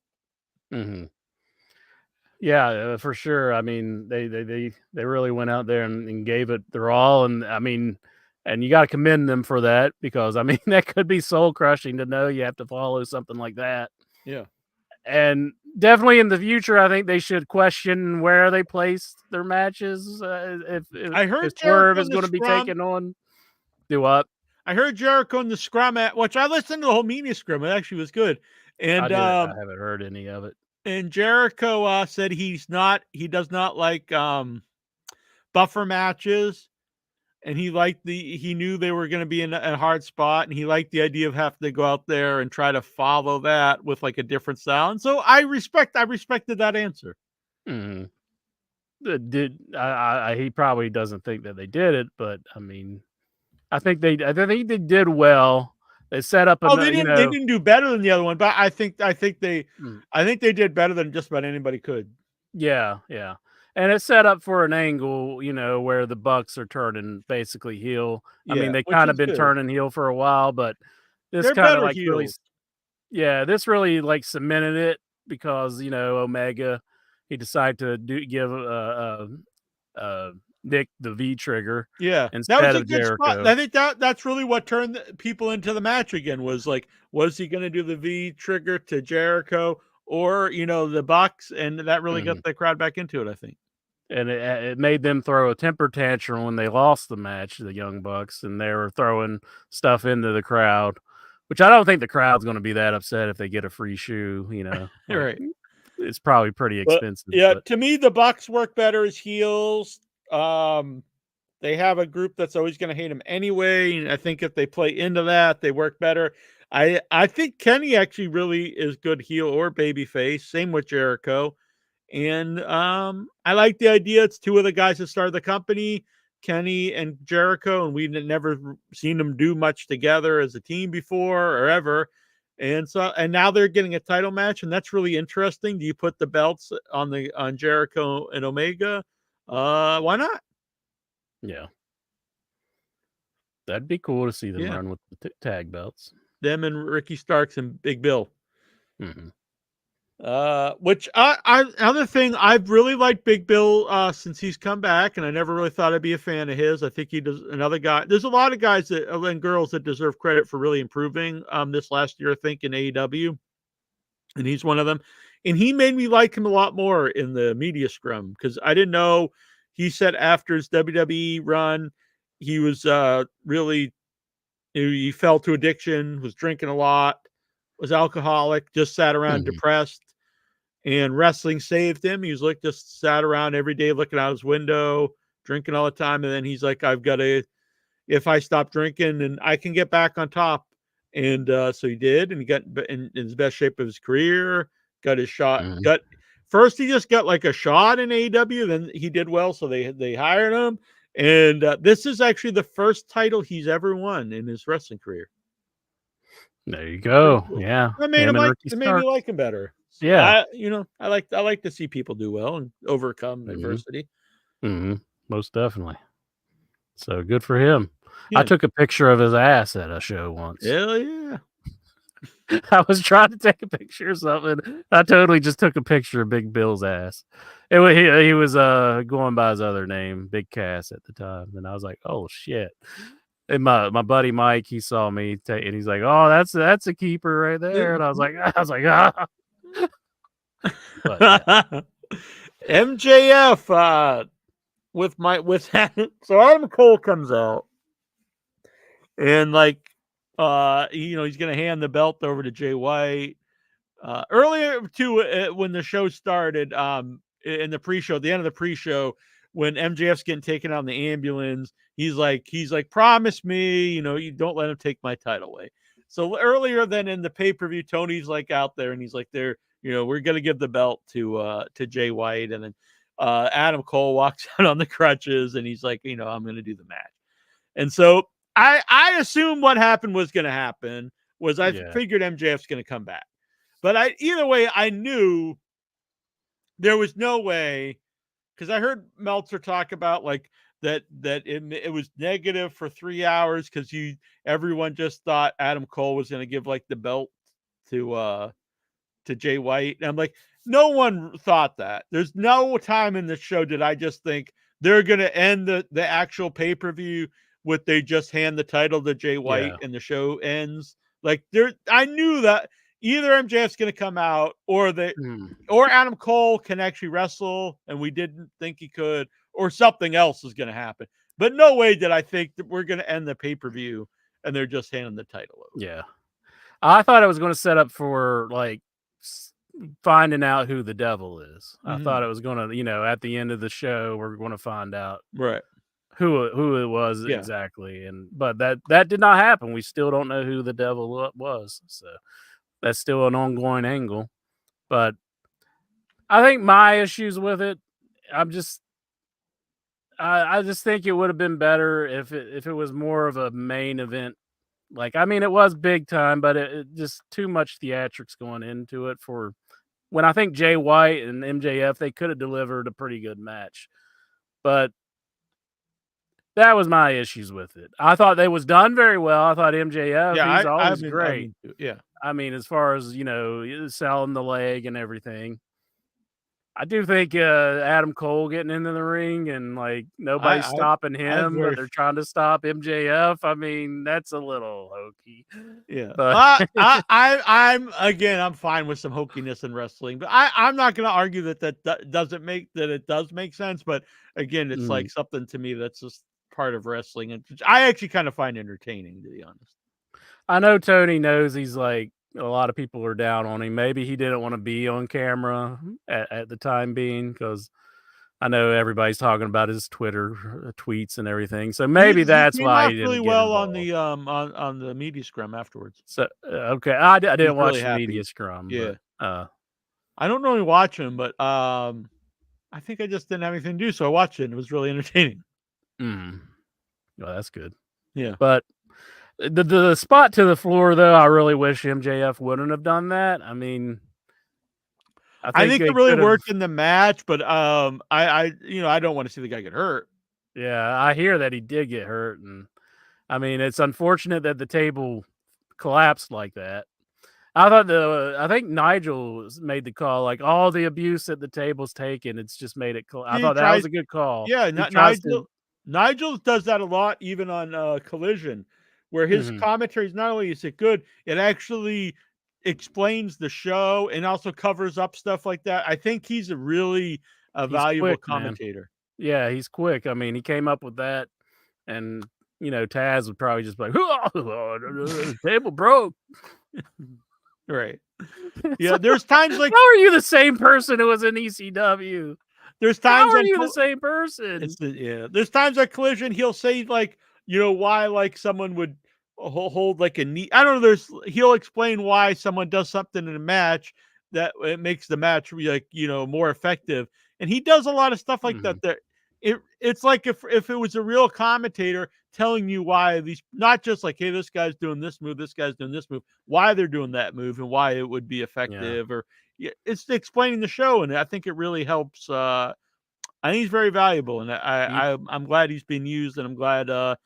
[SPEAKER 5] Yeah, for sure. I mean, they really went out there and gave it their all, and I mean, and you got to commend them for that, because I mean, that could be soul crushing to know you have to follow something like that.
[SPEAKER 4] Yeah,
[SPEAKER 5] and definitely in the future, I think they should question where they place their matches. If
[SPEAKER 4] I heard
[SPEAKER 5] Swerve is going to be taken on, do what?
[SPEAKER 4] I heard Jericho in the scrum which I listened to the whole media scrum. It actually was good. And
[SPEAKER 5] I haven't heard any of it.
[SPEAKER 4] And Jericho said he does not like buffer matches, and he knew they were going to be in a hard spot, and he liked the idea of having to go out there and try to follow that with like a different style. And so I respected that answer.
[SPEAKER 5] He probably doesn't think that they did it, but I mean, I think they did well. They set up.
[SPEAKER 4] They didn't do better than the other one, but I think they did better than just about anybody could.
[SPEAKER 5] Yeah, yeah, and it's set up for an angle, where the Bucks are turning basically heel. I mean, they kind of been turning heel for a while, but this kind of like heels. This really like cemented it, because Omega, he decided to give Nick the V trigger.
[SPEAKER 4] Yeah,
[SPEAKER 5] instead
[SPEAKER 4] that was a
[SPEAKER 5] of
[SPEAKER 4] good
[SPEAKER 5] Jericho.
[SPEAKER 4] spot. I think that's really what turned people into the match again. Was he going to do the V trigger to Jericho, or the Bucks? And that really got the crowd back into it, I think.
[SPEAKER 5] And it made them throw a temper tantrum when they lost the match, the Young Bucks, and they were throwing stuff into the crowd, which I don't think the crowd's going to be that upset if they get a free shoe.
[SPEAKER 4] Right?
[SPEAKER 5] It's probably pretty expensive.
[SPEAKER 4] To me, the Bucks work better as heels. They have a group that's always going to hate them anyway, and I think if they play into that, they work better. I think Kenny actually really is good heel or babyface. Same with Jericho, and I like the idea. It's 2 of the guys that started the company, Kenny and Jericho, and we've never seen them do much together as a team before or ever. And now they're getting a title match, and that's really interesting. Do you put the belts on Jericho and Omega? Why not?
[SPEAKER 5] Yeah, that'd be cool to see them run with the tag belts.
[SPEAKER 4] Them and Ricky Starks and Big Bill. Which other thing, I've really liked Big Bill since he's come back, and I never really thought I'd be a fan of his. I think he does another guy. There's a lot of guys and girls that deserve credit for really improving this last year, I think, in AEW, and he's one of them. And he made me like him a lot more in the media scrum, because I didn't know. He said after his WWE run, he was really he fell to addiction, was drinking a lot, was alcoholic, just sat around depressed, and wrestling saved him. He was like just sat around every day looking out his window, drinking all the time, and then he's like, I've got to, if I stop drinking and I can get back on top. And so he did, and he got in his best shape of his career, got his shot, first he just got like a shot in AEW, then he did well, so they hired him. And this is actually the first title he's ever won in his wrestling career.
[SPEAKER 5] There you go.
[SPEAKER 4] Cool.
[SPEAKER 5] Yeah.
[SPEAKER 4] It made me like him better.
[SPEAKER 5] Yeah.
[SPEAKER 4] I like to see people do well and overcome adversity.
[SPEAKER 5] Most definitely. So good for him.
[SPEAKER 4] Yeah.
[SPEAKER 5] I took a picture of his ass at a show once.
[SPEAKER 4] Hell yeah.
[SPEAKER 5] I was trying to take a picture of something. I totally just took a picture of Big Bill's ass. He was going by his other name, Big Cass, at the time, and I was like, "Oh shit!" And my buddy Mike, he saw me, and he's like, "Oh, that's a keeper right there." And I was like, "Ah." But, yeah.
[SPEAKER 4] MJF so Adam Cole comes out, and like he's gonna hand the belt over to Jay White. Earlier too, when the show started, in the pre-show, the end of the pre-show, when MJF's getting taken out in the ambulance, he's like, promise me, you don't let him take my title away. So earlier than in the pay-per-view, Tony's like out there and he's like, we're gonna give the belt to Jay White, and then Adam Cole walks out on the crutches and he's like, I'm gonna do the match. And so I assumed what happened was gonna happen, was I figured MJF's gonna come back. But either way, I knew there was no way, because I heard Meltzer talk about like that it was negative for 3 hours because everyone just thought Adam Cole was going to give like the belt to Jay White. And I'm like, no one thought that. There's no time in the show did I just think they're going to end the actual pay-per-view with they just hand the title to Jay White and the show ends. Like I knew that either MJF's going to come out or Adam Cole can actually wrestle, and we didn't think he could, or something else is going to happen. But no way did I think that we're going to end the pay-per-view and they're just handing the title over.
[SPEAKER 5] Yeah. I thought I was going to set up for like finding out who the devil is. I thought it was going to, at the end of the show, we're going to find out who it was exactly. But that did not happen. We still don't know who the devil was. So that's still an ongoing angle. But I think my issues with it, I just think it would have been better if it was more of a main event. Like, I mean, it was big time, but it just too much theatrics going into it for when I think Jay White and MJF, they could have delivered a pretty good match. But that was my issues with it. I thought they was done very well. I thought MJF, he's always great. I mean, as far as, selling the leg and everything. I do think Adam Cole getting into the ring and like nobody's stopping him, but they're trying to stop MJF. I mean, that's a little hokey.
[SPEAKER 4] Yeah, but I'm fine with some hokiness in wrestling, but I'm not going to argue that it does make sense. But again, it's like something to me that's just part of wrestling, and I actually kind of find entertaining, to be honest.
[SPEAKER 5] I know Tony knows he's like, a lot of people are down on him. Maybe he didn't want to be on camera at the time being, because I know everybody's talking about his Twitter tweets and everything. So maybe that's why he didn't
[SPEAKER 4] really
[SPEAKER 5] get
[SPEAKER 4] well
[SPEAKER 5] involved.
[SPEAKER 4] on the media scrum afterwards.
[SPEAKER 5] So okay, I didn't watch the media scrum.
[SPEAKER 4] Yeah,
[SPEAKER 5] but,
[SPEAKER 4] I don't normally watch him, but I think I just didn't have anything to do, so I watched it. And it was really entertaining.
[SPEAKER 5] Well, that's good.
[SPEAKER 4] Yeah,
[SPEAKER 5] but. The spot to the floor, though, I really wish MJF wouldn't have done that. I mean,
[SPEAKER 4] I think it really worked in the match, but I don't want to see the guy get hurt.
[SPEAKER 5] Yeah, I hear that he did get hurt, and I mean, it's unfortunate that the table collapsed like that. I think Nigel made the call, like all the abuse at the table's taken. It's just made it. I thought that was a good call.
[SPEAKER 4] Yeah, Nigel does that a lot, even on Collision. Where his commentary is not only is it good, it actually explains the show and also covers up stuff like that. I think he's a really valuable commentator.
[SPEAKER 5] Man. Yeah, he's quick. I mean, he came up with that and Taz would probably just be like, the table broke.
[SPEAKER 4] Right. Yeah, there's times like
[SPEAKER 5] how are you the same person who was in ECW?
[SPEAKER 4] There's
[SPEAKER 5] How
[SPEAKER 4] times
[SPEAKER 5] are
[SPEAKER 4] on
[SPEAKER 5] you the same person?
[SPEAKER 4] There's times at Collision he'll say like, why like someone would hold like a knee. I don't know. He'll explain why someone does something in a match that it makes the match like more effective. And he does a lot of stuff like that. There, it's like if it was a real commentator telling you why these, not just like, hey, this guy's doing this move, this guy's doing this move, why they're doing that move, and why it would be effective, or it's explaining the show, and I think it really helps. I think he's very valuable, and I'm glad he's being used, and I'm glad that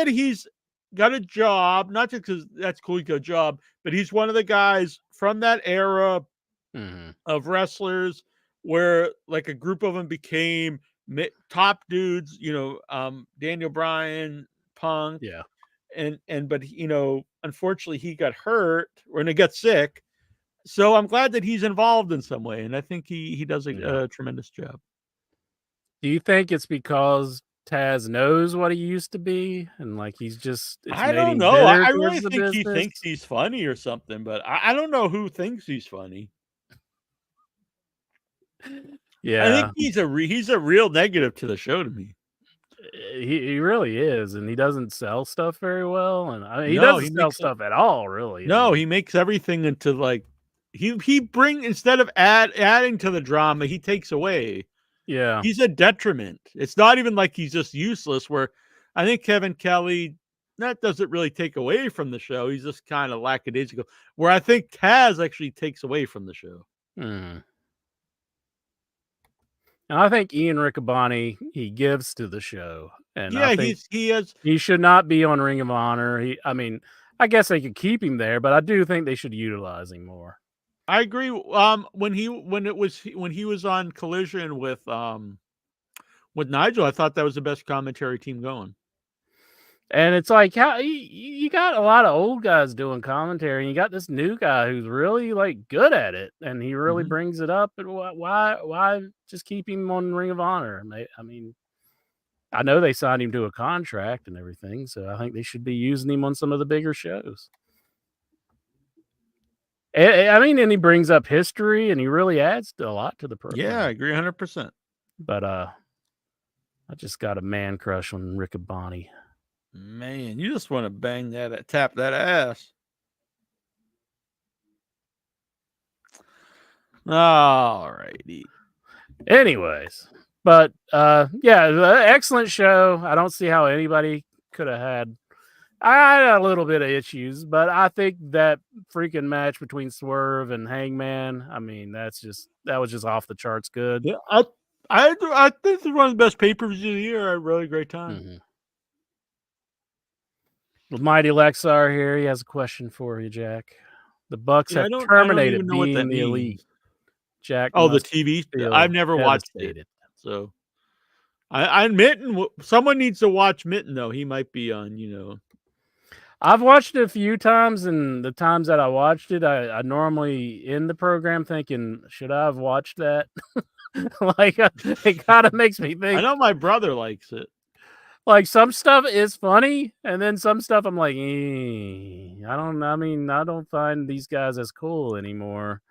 [SPEAKER 4] he's got a job, not just because that's cool, he got a job, but he's one of the guys from that era of wrestlers where like a group of them became top dudes, Daniel Bryan, Punk, but unfortunately he got hurt or he got sick. So I'm glad that he's involved in some way, and I think he does a tremendous job.
[SPEAKER 5] Do you think it's because Taz knows what he used to be, and like he's just?
[SPEAKER 4] I don't know. I really think he thinks he's funny or something, but I don't know who thinks he's funny.
[SPEAKER 5] Yeah,
[SPEAKER 4] I think he's a real negative to the show to me.
[SPEAKER 5] He really is, and he doesn't sell stuff very well, and I mean, he doesn't sell stuff at all, really.
[SPEAKER 4] No, he makes everything into like he instead of adding to the drama, he takes away.
[SPEAKER 5] Yeah,
[SPEAKER 4] he's a detriment. It's not even like he's just useless. Where I think Kevin Kelly, that doesn't really take away from the show. He's just kind of lackadaisical. Where I think Taz actually takes away from the show.
[SPEAKER 5] And I think Ian Riccaboni, he gives to the show, and I think he should not be on Ring of Honor. I guess they could keep him there, but I do think they should utilize him more.
[SPEAKER 4] I agree. When he was on Collision with Nigel, I thought that was the best commentary team going.
[SPEAKER 5] And it's like, how you got a lot of old guys doing commentary, and you got this new guy who's really like good at it, and he really brings it up. And why just keep him on Ring of Honor? I mean, I know they signed him to a contract and everything, so I think they should be using him on some of the bigger shows. And he brings up history, and he really adds a lot to the program.
[SPEAKER 4] Yeah, I agree 100%.
[SPEAKER 5] But I just got a man crush on Riccaboni.
[SPEAKER 4] Man, you just want to tap that ass. All righty.
[SPEAKER 5] Anyways, but excellent show. I don't see how anybody could have had. I had a little bit of issues, but I think that freaking match between Swerve and Hangman, I mean, that was just off the charts good.
[SPEAKER 4] Yeah, I think it's one of the best pay-per-views of the year. I had a really great time.
[SPEAKER 5] Mighty Lexar here. He has a question for you, Jack. The Bucks have terminated being the Elite. Jack.
[SPEAKER 4] Oh, the TV. I've never watched it. So I Mitten. Someone needs to watch Mitten though. He might be on.
[SPEAKER 5] I've watched it a few times, and the times that I watched it, I normally end the program thinking, should I have watched that? Like it kind of makes me think.
[SPEAKER 4] I know my brother likes it.
[SPEAKER 5] Like some stuff is funny, and then some stuff I'm like, I don't find these guys as cool anymore.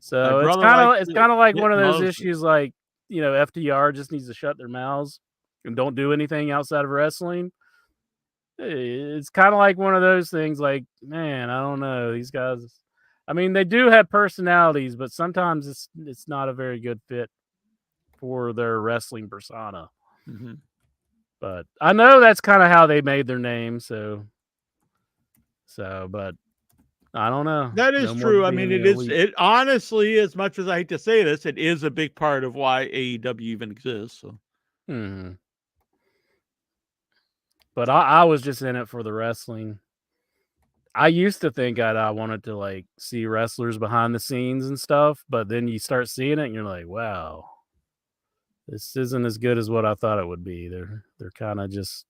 [SPEAKER 5] So it's kind of like one of those issues, like FTR just needs to shut their mouths and don't do anything outside of wrestling. It's kind of like one of those things. Like, man, I don't know these guys. I mean, they do have personalities, but sometimes it's not a very good fit for their wrestling persona. But I know that's kind of how they made their name. So, but I don't know.
[SPEAKER 4] That is true. I mean, it honestly, as much as I hate to say this, it is a big part of why AEW even exists. So.
[SPEAKER 5] But I was just in it for the wrestling. I used to think I wanted to like see wrestlers behind the scenes and stuff, but then you start seeing it and you're like, wow, this isn't as good as what I thought it would be. They're kind of just,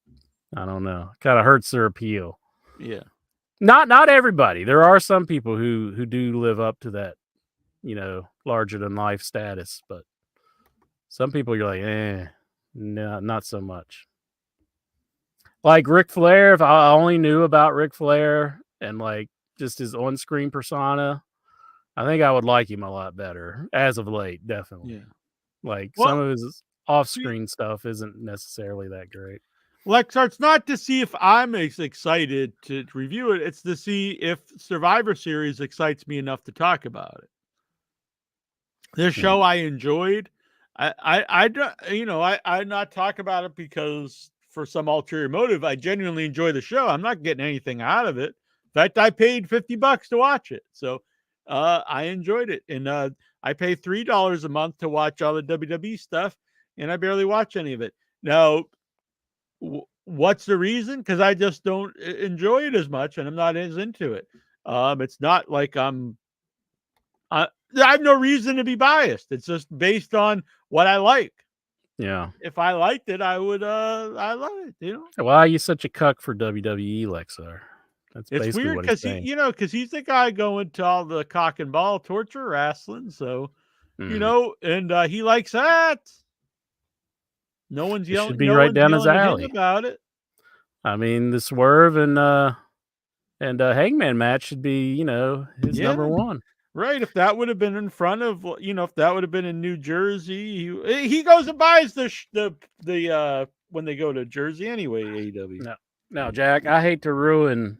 [SPEAKER 5] I don't know, kind of hurts their appeal.
[SPEAKER 4] Yeah.
[SPEAKER 5] Not everybody. There are some people who do live up to that, larger than life status, but some people you're like, no, not so much. Like Ric Flair, if I only knew about Ric Flair and like just his on-screen persona, I think I would like him a lot better as of late, definitely.
[SPEAKER 4] Yeah.
[SPEAKER 5] Like
[SPEAKER 4] Well,
[SPEAKER 5] some of his off-screen stuff isn't necessarily that great.
[SPEAKER 4] Lexar, it's not to see if I'm as excited to review it. It's to see if Survivor Series excites me enough to talk about it. This show I enjoyed. I don't, I not talk about it because for some ulterior motive. I genuinely enjoy the show. I'm not getting anything out of it. In fact, I paid $50 to watch it. So I enjoyed it. And I pay $3 a month to watch all the WWE stuff, and I barely watch any of it. Now, what's the reason? Because I just don't enjoy it as much, and I'm not as into it. It's not like I have no reason to be biased. It's just based on what I like.
[SPEAKER 5] Yeah.
[SPEAKER 4] If I liked it, I would. I love it.
[SPEAKER 5] Why are you such a cuck for WWE, Lexar? That's
[SPEAKER 4] It's
[SPEAKER 5] basically
[SPEAKER 4] weird
[SPEAKER 5] what he's
[SPEAKER 4] because
[SPEAKER 5] saying.
[SPEAKER 4] because he's the guy going to all the cock and ball torture wrestling. So,
[SPEAKER 5] Mhm.
[SPEAKER 4] and he likes that. No one's
[SPEAKER 5] It
[SPEAKER 4] yelling.
[SPEAKER 5] should be
[SPEAKER 4] No
[SPEAKER 5] right
[SPEAKER 4] one's
[SPEAKER 5] down his
[SPEAKER 4] yelling at him
[SPEAKER 5] alley.
[SPEAKER 4] about it.
[SPEAKER 5] I mean, the Swerve and Hangman match should be, his number one.
[SPEAKER 4] Right. If that would have been in front of, if that would have been in New Jersey, he goes and buys the when they go to Jersey anyway. AEW.
[SPEAKER 5] No, Jack, I hate to ruin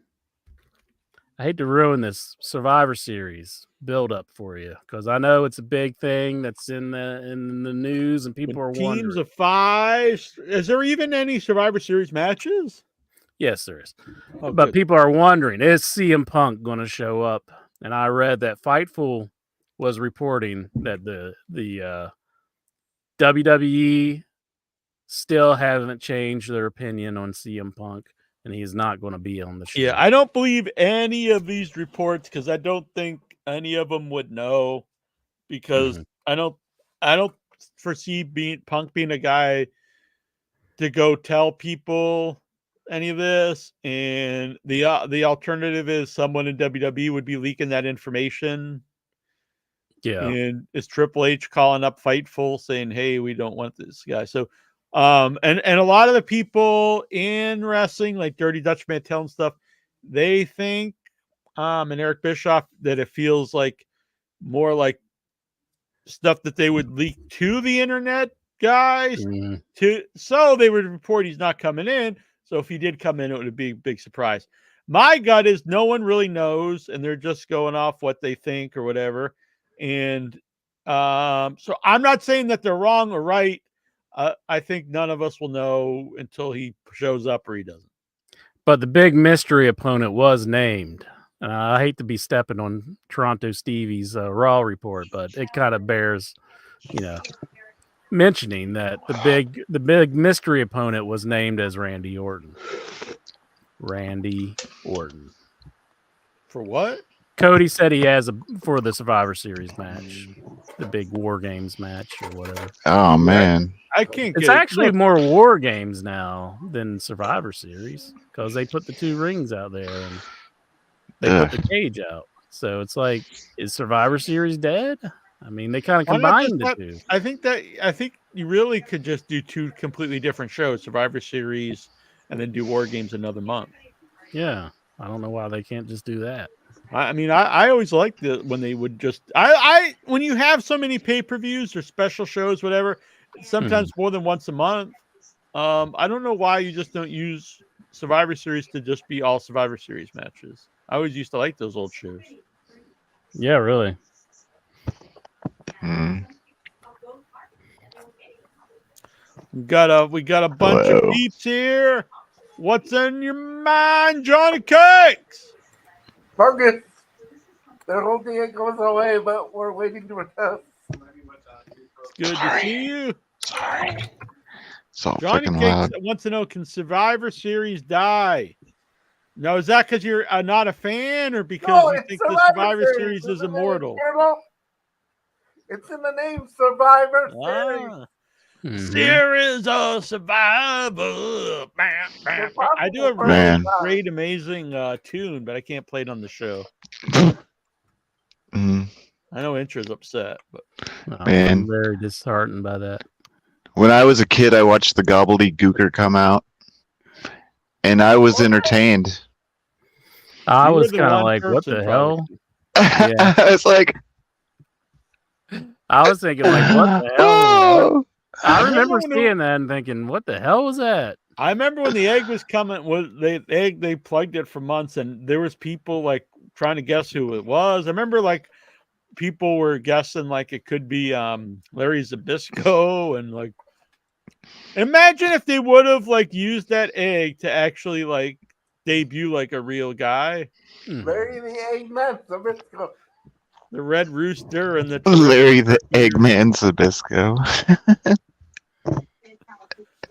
[SPEAKER 5] this Survivor Series build up for you because I know it's a big thing that's in the news and people are
[SPEAKER 4] Teams
[SPEAKER 5] wondering.
[SPEAKER 4] of 5. Is there even any Survivor Series matches?
[SPEAKER 5] Yes, there is.
[SPEAKER 4] Oh,
[SPEAKER 5] but
[SPEAKER 4] good.
[SPEAKER 5] people are wondering, is CM Punk going to show up? And I read that Fightful was reporting that the WWE still haven't changed their opinion on CM Punk, and he's not going to be on the show.
[SPEAKER 4] Yeah, I don't believe any of these reports because I don't think any of them would know because I don't foresee Punk being a guy to go tell people any of this, and the alternative is someone in WWE would be leaking that information.
[SPEAKER 5] Yeah.
[SPEAKER 4] And is Triple H calling up Fightful saying, "Hey, we don't want this guy." So, and a lot of the people in wrestling, like Dirty Dutch Mantel and stuff, they think, and Eric Bischoff, that it feels like more like stuff that they would leak to the internet guys so they would report he's not coming in. So if he did come in, it would be a big surprise. My gut is no one really knows, and they're just going off what they think or whatever. And so I'm not saying that they're wrong or right. I think none of us will know until he shows up or he doesn't.
[SPEAKER 5] But the big mystery opponent was named. I hate to be stepping on Toronto Stevie's Raw report, but it kind of bears, mentioning that the big mystery opponent was named as Randy Orton. Randy Orton.
[SPEAKER 4] For what?
[SPEAKER 5] Cody said he has for the Survivor Series match, the big War Games match or whatever.
[SPEAKER 6] Oh man,
[SPEAKER 4] I can't.
[SPEAKER 5] It's actually more War Games now than Survivor Series because they put the 2 rings out there and they put the cage out. So it's like, is Survivor Series dead? I mean, they kind of combined the 2.
[SPEAKER 4] I think you really could just do 2 completely different shows, Survivor Series, and then do War Games another month.
[SPEAKER 5] Yeah, I don't know why they can't just do that.
[SPEAKER 4] I mean, I always liked when they would just when you have so many pay-per-views or special shows, whatever, sometimes more than once a month. I don't know why you just don't use Survivor Series to just be all Survivor Series matches. I always used to like those old shows.
[SPEAKER 5] Yeah, really.
[SPEAKER 4] We got a bunch of peeps here. What's in your mind, Johnny Cakes?
[SPEAKER 7] Fergus, they're hoping it goes away, but we're waiting to return.
[SPEAKER 4] It's good to see you.
[SPEAKER 6] Sorry. So
[SPEAKER 4] Johnny
[SPEAKER 6] freaking
[SPEAKER 4] Cakes
[SPEAKER 6] loud.
[SPEAKER 4] wants to know, can Survivor Series die? Now, is that because you're not a fan or because you think the Survivor Series is immortal?
[SPEAKER 7] It's in the name Survivor Series.
[SPEAKER 4] Series of Survivor. I do a really
[SPEAKER 6] Man.
[SPEAKER 4] great, amazing tune, but I can't play it on the show. I know Intra's upset, but
[SPEAKER 6] Man.
[SPEAKER 5] I'm very disheartened by that.
[SPEAKER 6] When I was a kid, I watched the Gobbledygooker come out, and I was entertained.
[SPEAKER 5] I
[SPEAKER 4] You were
[SPEAKER 5] was
[SPEAKER 4] the
[SPEAKER 5] kind of
[SPEAKER 4] one
[SPEAKER 5] like, what
[SPEAKER 4] person,
[SPEAKER 5] the hell?
[SPEAKER 4] probably.
[SPEAKER 5] Yeah.
[SPEAKER 6] I was like,
[SPEAKER 5] I was thinking, like, what the hell?
[SPEAKER 6] oh!
[SPEAKER 5] I
[SPEAKER 4] I
[SPEAKER 5] remember
[SPEAKER 4] remember when
[SPEAKER 5] seeing that and thinking, what the hell was that?
[SPEAKER 4] I remember when the egg was coming. They plugged it for months, and there was people like trying to guess who it was. I remember like people were guessing like it could be Larry Zbyszko, and like imagine if they would have like used that egg to actually like debut like a real guy,
[SPEAKER 7] Larry the Eggman Zbyszko.
[SPEAKER 4] the Red Rooster and the
[SPEAKER 6] Larry the Eggman Zbyszko.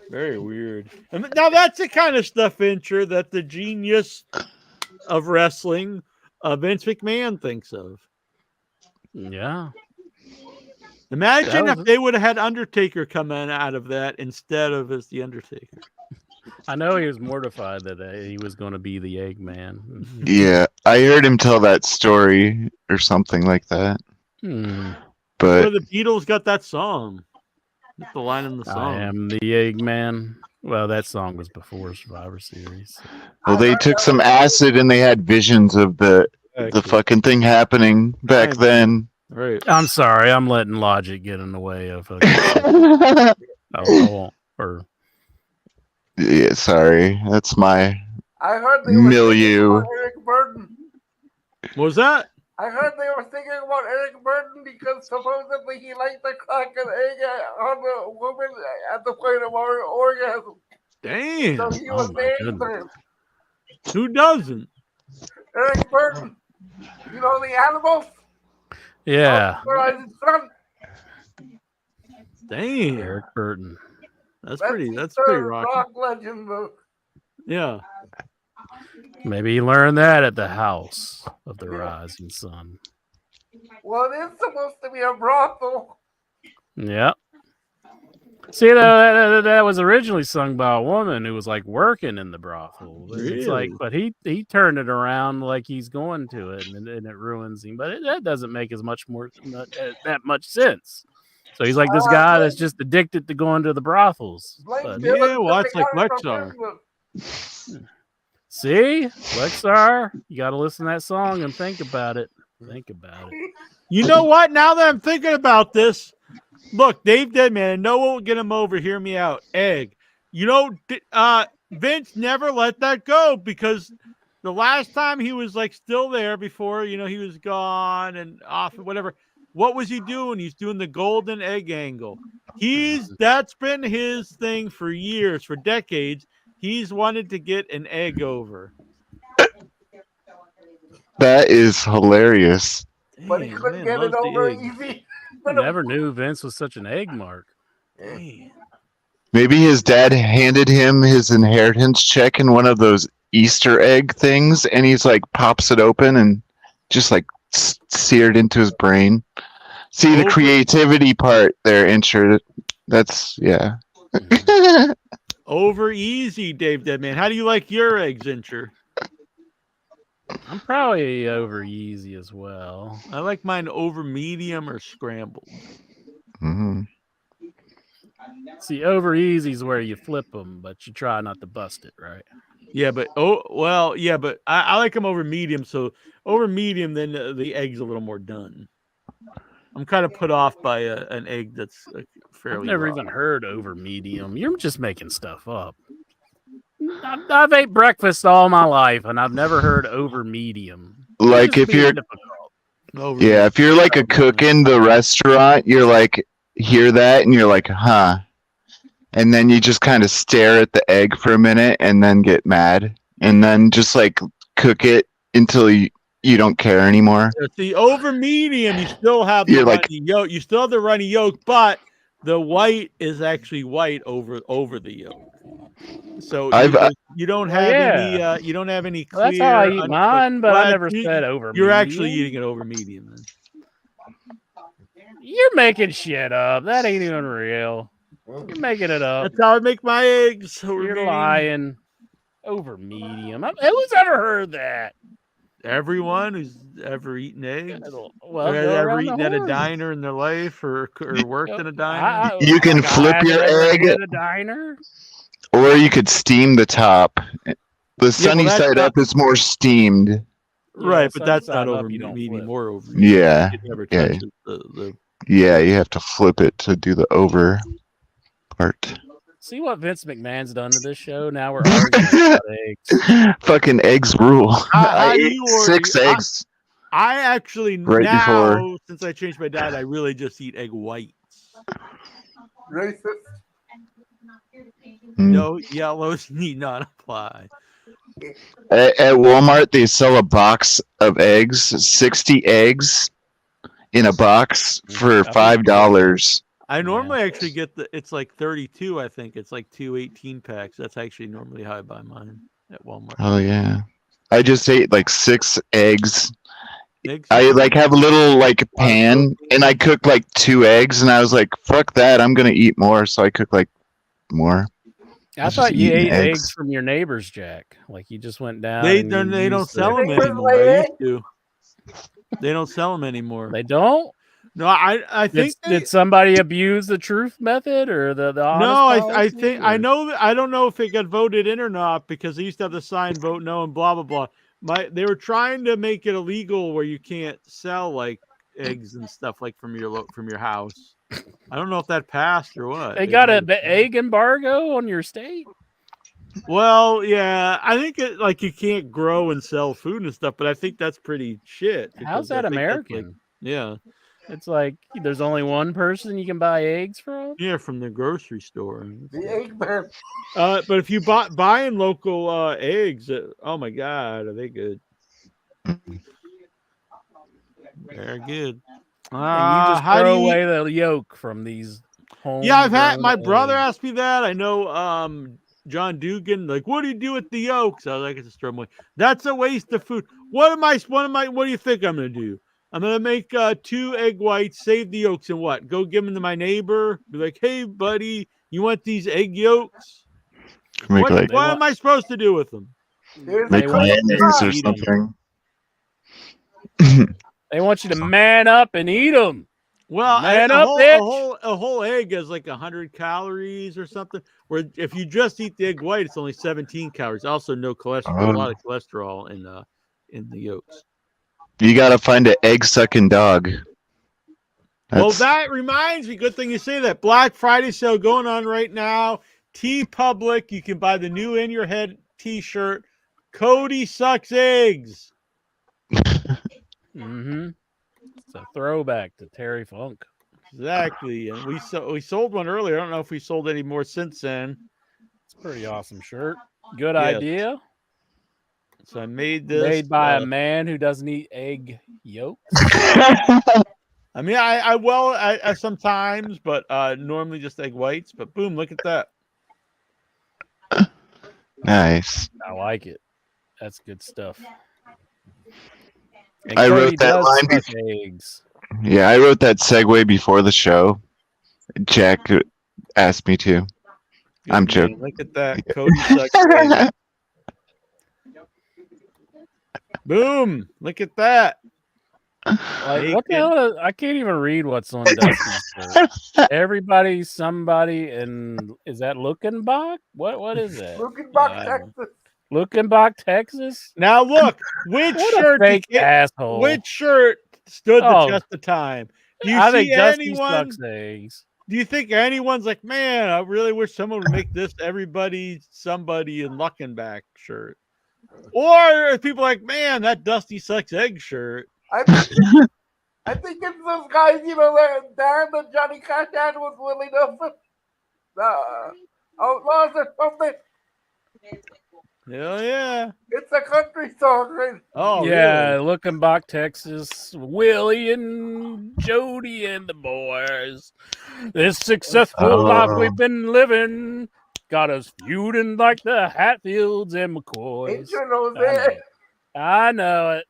[SPEAKER 4] Very weird. And now that's the kind of stuff, Incher, that the genius of wrestling, Vince McMahon, thinks of.
[SPEAKER 5] Yeah.
[SPEAKER 4] Imagine
[SPEAKER 5] That
[SPEAKER 4] if they would have had Undertaker come in out of that instead of as the Undertaker.
[SPEAKER 5] I know he was mortified that he was going to be the Eggman.
[SPEAKER 6] Yeah, I heard him tell that story or something like that.
[SPEAKER 5] Hmm.
[SPEAKER 6] But
[SPEAKER 4] Where the Beatles got that song. That's the line in the song.
[SPEAKER 5] I am the Eggman. Well, that song was before Survivor Series.
[SPEAKER 6] well, they took some acid and they had visions of the fucking thing happening back then.
[SPEAKER 4] Right.
[SPEAKER 5] I'm sorry. I'm letting logic get in the way of. I won't. Or
[SPEAKER 6] Yeah, sorry, that's my
[SPEAKER 7] I heard they were
[SPEAKER 6] milieu.
[SPEAKER 7] thinking about Eric Burden.
[SPEAKER 4] What was that?
[SPEAKER 7] I heard they were thinking about Eric Burden because supposedly he liked to crack an egg on the woman at the point of orgasm.
[SPEAKER 4] Damn.
[SPEAKER 7] So he was
[SPEAKER 5] Oh my
[SPEAKER 7] the
[SPEAKER 5] goodness.
[SPEAKER 7] Eggman.
[SPEAKER 4] Who doesn't?
[SPEAKER 7] Eric Burden. You know the animals?
[SPEAKER 5] yeah,
[SPEAKER 7] Where his son.
[SPEAKER 4] Damn.
[SPEAKER 5] Eric Burton.
[SPEAKER 4] That's pretty rocky.
[SPEAKER 7] rock legend, though.
[SPEAKER 4] Yeah.
[SPEAKER 5] Maybe he learned that at the House of the Rising Sun.
[SPEAKER 7] Well, it is supposed to be a brothel.
[SPEAKER 5] Yep. See, that was originally sung by a woman who was like working in the brothel. It's like,
[SPEAKER 4] Really?
[SPEAKER 5] but he turned it around like he's going to it, and it ruins him. But that doesn't make as much that much sense. So he's like this guy that's just addicted to going to the brothels. But,
[SPEAKER 4] Yeah, well, it's like Lexar.
[SPEAKER 5] see, Lexar, you got to listen to that song and think about it. Think about it.
[SPEAKER 4] You know what? Now that I'm thinking about this, look, Dave Deadman, and no one will get him over. Hear me out. Egg. You know, Vince never let that go because the last time he was like still there before, you know, he was gone and off and whatever. What was he doing? He's doing the golden egg angle. That's been his thing for years, for decades. He's wanted to get an egg over.
[SPEAKER 6] That is hilarious.
[SPEAKER 7] But he
[SPEAKER 4] Damn,
[SPEAKER 7] couldn't
[SPEAKER 4] man
[SPEAKER 7] get it
[SPEAKER 4] loves the
[SPEAKER 7] over
[SPEAKER 4] egg.
[SPEAKER 7] easy.
[SPEAKER 5] Never knew Vince was such an egg mark.
[SPEAKER 4] Damn.
[SPEAKER 6] Maybe his dad handed him his inheritance check in one of those Easter egg things, and he's like pops it open and just like seared into his brain. See the creativity part there, Incher. That's yeah.
[SPEAKER 4] Over easy, Dave Deadman. How do you like your eggs, Incher?
[SPEAKER 5] I'm probably over easy as well.
[SPEAKER 4] I like mine over medium or scrambled.
[SPEAKER 6] Mhm.
[SPEAKER 5] See, over easy is where you flip them, but you try not to bust it, right?
[SPEAKER 4] Yeah, but I like them over medium. So over medium, then the egg's a little more done. I'm kind of put off by an egg that's fairly.
[SPEAKER 5] I've never
[SPEAKER 4] raw.
[SPEAKER 5] even heard over medium. You're just making stuff up. I've ate breakfast all my life, and I've never heard over medium.
[SPEAKER 6] Like
[SPEAKER 5] just
[SPEAKER 6] if
[SPEAKER 5] being
[SPEAKER 6] you're
[SPEAKER 5] difficult.
[SPEAKER 4] Over
[SPEAKER 6] yeah, if you're like a cook in the restaurant, you're like hear that and you're like, huh. And then you just kind of stare at the egg for a minute and then get mad and then just like cook it until you don't care anymore.
[SPEAKER 4] See, over medium, you still have the
[SPEAKER 6] You're
[SPEAKER 4] runny
[SPEAKER 6] like-
[SPEAKER 4] yolk. You still have the runny yolk, but the white is actually white over the yolk. So you don't have any. You don't have any clear.
[SPEAKER 5] Well, that's how I eat mine, but I never
[SPEAKER 4] you-
[SPEAKER 5] said over
[SPEAKER 4] You're
[SPEAKER 5] medium.
[SPEAKER 4] actually eating it over medium. Then.
[SPEAKER 5] You're making shit up. That ain't even real. You're making it up.
[SPEAKER 4] That's how I make my eggs. Over
[SPEAKER 5] You're
[SPEAKER 4] medium.
[SPEAKER 5] lying. Over medium. Who's ever heard that?
[SPEAKER 4] Everyone who's ever eaten eggs,
[SPEAKER 5] Well,
[SPEAKER 4] or has
[SPEAKER 5] go
[SPEAKER 4] ever
[SPEAKER 5] around
[SPEAKER 4] eaten
[SPEAKER 5] the
[SPEAKER 4] at a
[SPEAKER 5] horn.
[SPEAKER 4] diner in their life, or worked in a diner.
[SPEAKER 6] You can
[SPEAKER 5] Like, I
[SPEAKER 6] flip
[SPEAKER 5] haven't
[SPEAKER 6] your
[SPEAKER 5] ever
[SPEAKER 6] egg.
[SPEAKER 5] been at a diner.
[SPEAKER 6] Or you could steam the top The sunny
[SPEAKER 4] that's
[SPEAKER 6] side
[SPEAKER 4] not-
[SPEAKER 6] up is more steamed.
[SPEAKER 4] Right, but
[SPEAKER 5] sunny
[SPEAKER 4] that's
[SPEAKER 5] side
[SPEAKER 4] not
[SPEAKER 5] up,
[SPEAKER 4] over
[SPEAKER 5] you don't
[SPEAKER 4] medium
[SPEAKER 5] flip.
[SPEAKER 4] or over.
[SPEAKER 6] Yeah,
[SPEAKER 4] It never
[SPEAKER 6] yeah.
[SPEAKER 4] touches the
[SPEAKER 6] Yeah, you have to flip it to do the over part.
[SPEAKER 5] See what Vince McMahon's done to this show? Now we're arguing about eggs.
[SPEAKER 6] Fucking eggs rule.
[SPEAKER 4] How
[SPEAKER 6] I
[SPEAKER 4] do
[SPEAKER 6] ate
[SPEAKER 4] you order-
[SPEAKER 6] 6 eggs.
[SPEAKER 4] I actually
[SPEAKER 6] Right
[SPEAKER 4] now,
[SPEAKER 6] before.
[SPEAKER 4] since I changed my diet, I really just eat egg whites.
[SPEAKER 7] Racist.
[SPEAKER 6] Mm.
[SPEAKER 4] No yellows need not apply.
[SPEAKER 6] At Walmart, they sell a box of eggs, 60 eggs in a box for $5.
[SPEAKER 4] I normally actually get it's like 32, I think. It's like 2 18 packs. That's actually normally how I buy mine at Walmart.
[SPEAKER 6] Oh yeah, I just ate like 6 eggs.
[SPEAKER 4] Eggs
[SPEAKER 6] I
[SPEAKER 4] are
[SPEAKER 6] like have a little like pan, and I cooked like 2 eggs, and I was like, "Fuck that! I'm gonna eat more." So I cooked like more.
[SPEAKER 5] I
[SPEAKER 6] Just
[SPEAKER 5] thought you
[SPEAKER 6] eating
[SPEAKER 5] ate eggs.
[SPEAKER 6] eggs.
[SPEAKER 5] from your neighbors, Jack. Like you just went down.
[SPEAKER 4] They
[SPEAKER 5] and
[SPEAKER 4] don't.
[SPEAKER 5] you
[SPEAKER 4] They don't
[SPEAKER 5] used
[SPEAKER 4] sell
[SPEAKER 5] the-
[SPEAKER 4] them
[SPEAKER 7] They
[SPEAKER 4] anymore.
[SPEAKER 7] lay
[SPEAKER 4] I
[SPEAKER 7] eggs?
[SPEAKER 4] used to. They don't sell them anymore.
[SPEAKER 5] They don't.
[SPEAKER 4] No, I think
[SPEAKER 5] Did somebody abuse the truth method or the honest
[SPEAKER 4] no, I
[SPEAKER 5] policy,
[SPEAKER 4] think I
[SPEAKER 5] or-
[SPEAKER 4] know that I don't know if it got voted in or not because they used to have the sign vote no and blah blah blah. They were trying to make it illegal where you can't sell like eggs and stuff like from your house. I don't know if that passed or what.
[SPEAKER 5] They got
[SPEAKER 4] might
[SPEAKER 5] an
[SPEAKER 4] have-
[SPEAKER 5] egg embargo on your state.
[SPEAKER 4] Well, yeah, I think like you can't grow and sell food and stuff, but I think that's pretty shit.
[SPEAKER 5] How's
[SPEAKER 4] because I
[SPEAKER 5] that
[SPEAKER 4] think that's, like-
[SPEAKER 5] American?
[SPEAKER 4] yeah,
[SPEAKER 5] It's like there's only one person you can buy eggs from.
[SPEAKER 4] yeah, from the grocery store.
[SPEAKER 7] The Eggman.
[SPEAKER 4] But if you buying local eggs, oh my god, are they good? They're good.
[SPEAKER 5] And you just
[SPEAKER 4] how do
[SPEAKER 5] throw
[SPEAKER 4] you
[SPEAKER 5] away the yolk from these home.
[SPEAKER 4] Yeah, I've had my brother asked me that. I know John Dugan, like, what do you do with the yolks? I was like, it's a throw them away. That's a waste of food. What do you think I'm gonna do? I'm gonna make 2 egg whites, save the yolks, and what? Go give them to my neighbor. Be like, hey buddy, you want these egg yolks?
[SPEAKER 6] Make
[SPEAKER 4] What,
[SPEAKER 6] like
[SPEAKER 4] what am I supposed to do with them?
[SPEAKER 7] Here's
[SPEAKER 6] make
[SPEAKER 5] They want
[SPEAKER 6] mayonnaise or
[SPEAKER 4] eat 'em.
[SPEAKER 6] something.
[SPEAKER 5] They want you to man up and eat them.
[SPEAKER 4] Well,
[SPEAKER 5] Man
[SPEAKER 4] a
[SPEAKER 5] up,
[SPEAKER 4] whole,
[SPEAKER 5] bitch.
[SPEAKER 4] a whole egg has like 100 calories or something. Where if you just eat the egg white, it's only 17 calories. Also, no cholesterol. A lot of cholesterol in the yolks.
[SPEAKER 6] You gotta find an egg sucking dog.
[SPEAKER 4] Well,
[SPEAKER 6] That's-
[SPEAKER 4] that reminds me. Good thing you say that. Black Friday sale going on right now. TeePublic. You can buy the new In Your Head T-shirt. Cody sucks eggs.
[SPEAKER 5] Mm-hmm. It's a throwback to Terry Funk.
[SPEAKER 4] Exactly. And we sold one earlier. I don't know if we sold any more since then.
[SPEAKER 5] It's a pretty awesome shirt. Good
[SPEAKER 4] Yes.
[SPEAKER 5] idea.
[SPEAKER 4] So I made this.
[SPEAKER 5] Made by a man who doesn't eat egg yolks.
[SPEAKER 4] I mean, I sometimes, but normally just egg whites. But boom, look at that.
[SPEAKER 6] Nice.
[SPEAKER 5] I like it. That's good stuff. And
[SPEAKER 6] I
[SPEAKER 5] Cody
[SPEAKER 6] wrote that
[SPEAKER 5] does
[SPEAKER 6] line
[SPEAKER 5] suck eggs.
[SPEAKER 6] Yeah, I wrote that segue before the show. Jack asked me to. I'm
[SPEAKER 4] Good
[SPEAKER 6] joking.
[SPEAKER 4] man. Look at that. Cody sucks eggs. Boom! Look at that.
[SPEAKER 5] Like, what the hell? I can't even read what's on Dusty's shirt. Everybody, somebody, and is that Luckenbach? What is that?
[SPEAKER 7] looking back
[SPEAKER 4] Yeah.
[SPEAKER 7] Texas.
[SPEAKER 5] Luckenbach, Texas?
[SPEAKER 4] Now look, which
[SPEAKER 5] What a
[SPEAKER 4] shirt?
[SPEAKER 5] fake
[SPEAKER 4] did-
[SPEAKER 5] asshole.
[SPEAKER 4] Which shirt stood the
[SPEAKER 5] Oh.
[SPEAKER 4] test of time? Do you
[SPEAKER 5] I
[SPEAKER 4] see
[SPEAKER 5] think Dusty
[SPEAKER 4] anyone?
[SPEAKER 5] sucks eggs.
[SPEAKER 4] Do you think anyone's like, man, I really wish someone would make this everybody, somebody in Luckenbach shirt? Or are people like, man, that Dusty sucks egg shirt?
[SPEAKER 7] I think, I think it's those guys, that Dan and Johnny Cash had with Willie Nelson. Outlaws or something.
[SPEAKER 4] Hell yeah.
[SPEAKER 7] It's a country song, right?
[SPEAKER 4] Oh,
[SPEAKER 5] yeah,
[SPEAKER 4] really?
[SPEAKER 5] Luckenbach, Texas. Willie and Jody and the boys. This successful life
[SPEAKER 6] Oh.
[SPEAKER 5] we've been living got us feuding like the Hatfields and McCoys.
[SPEAKER 7] Ain't you knows
[SPEAKER 5] I know
[SPEAKER 7] it?
[SPEAKER 5] it. I know it.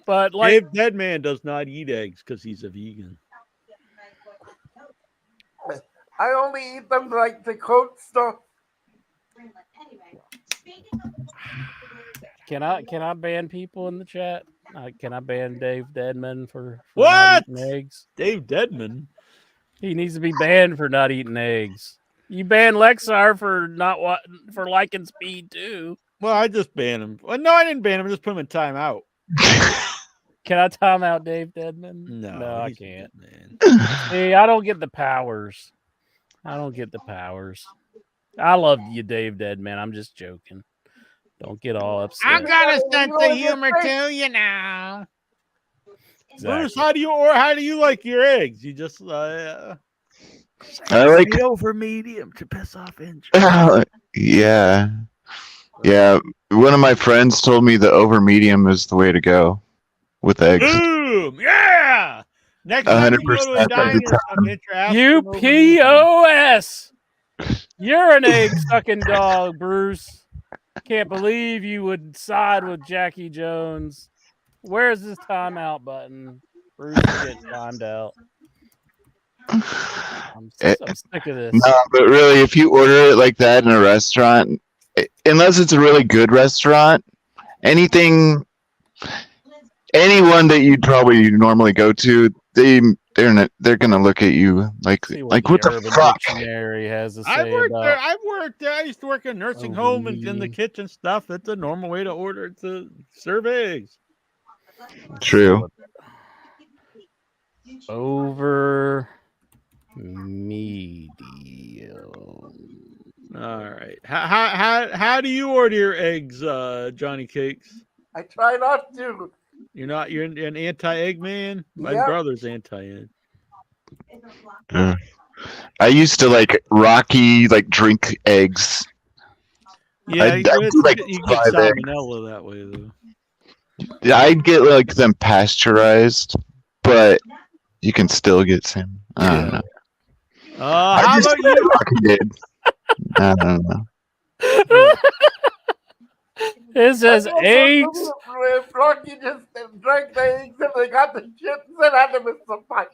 [SPEAKER 5] But like,
[SPEAKER 4] Dave Deadman does not eat eggs because he's a vegan.
[SPEAKER 7] I only eat them like the coat stuff.
[SPEAKER 5] can I ban people in the chat? Can I ban Dave Deadman for
[SPEAKER 4] What?
[SPEAKER 5] not eating eggs?
[SPEAKER 4] Dave Deadman?
[SPEAKER 5] He needs to be banned for not eating eggs. You ban Lexar for not for liking Speed too.
[SPEAKER 4] Well, I just banned him. Well, no, I didn't ban him. I just put him in timeout.
[SPEAKER 5] Can I time out Dave Deadman?
[SPEAKER 4] No,
[SPEAKER 5] I
[SPEAKER 4] he's
[SPEAKER 5] can't.
[SPEAKER 4] Man.
[SPEAKER 5] See, I don't get the powers. I love you, Dave Deadman. I'm just joking. Don't get all upset.
[SPEAKER 7] got a sense of humor
[SPEAKER 4] too, you know.
[SPEAKER 5] Exactly.
[SPEAKER 4] Bruce, how do you like your eggs? You just
[SPEAKER 6] I like.
[SPEAKER 4] the over medium to piss off injury.
[SPEAKER 6] Yeah. Yeah. One of my friends told me the over medium is the way to go with eggs.
[SPEAKER 4] Boom! Yeah. Next time you go to a
[SPEAKER 6] 100%
[SPEAKER 4] diner,
[SPEAKER 6] every
[SPEAKER 4] I'm interested.
[SPEAKER 5] UPOS. You're an egg sucking dog, Bruce. Can't believe you would side with Jackie Jones. Where's this timeout button? Bruce is getting timed out. I'm sick of this.
[SPEAKER 6] No, but really, if you order it like that in a restaurant, unless it's a really good restaurant, anyone that you'd probably normally go to, they're gonna look at you like what the
[SPEAKER 5] Urban
[SPEAKER 6] fuck?
[SPEAKER 5] Dictionary has to say
[SPEAKER 4] I've worked
[SPEAKER 5] about
[SPEAKER 4] there. I've worked there. I used to work in a nursing
[SPEAKER 5] Over
[SPEAKER 4] home and in the
[SPEAKER 5] medium.
[SPEAKER 4] kitchen stuff. It's a normal way to order to serve eggs.
[SPEAKER 6] True.
[SPEAKER 5] over medium.
[SPEAKER 4] All right. How do you order your eggs, Johnny Cakes?
[SPEAKER 7] I try not to.
[SPEAKER 4] You're an anti-egg man? My
[SPEAKER 7] Yep.
[SPEAKER 4] brother's anti-egg.
[SPEAKER 6] I used to like Rocky drink eggs.
[SPEAKER 4] Yeah,
[SPEAKER 6] I
[SPEAKER 4] you
[SPEAKER 6] do like
[SPEAKER 4] get
[SPEAKER 6] 5 eggs.
[SPEAKER 4] salmonella that way though.
[SPEAKER 6] Yeah, I'd get them pasteurized, but you can still get some. I don't know.
[SPEAKER 4] How
[SPEAKER 6] I just
[SPEAKER 4] about you?
[SPEAKER 6] Rocky did. I don't know.
[SPEAKER 5] It says eggs.
[SPEAKER 7] Rocky just drank the eggs and they got the chips and had them in some pipe.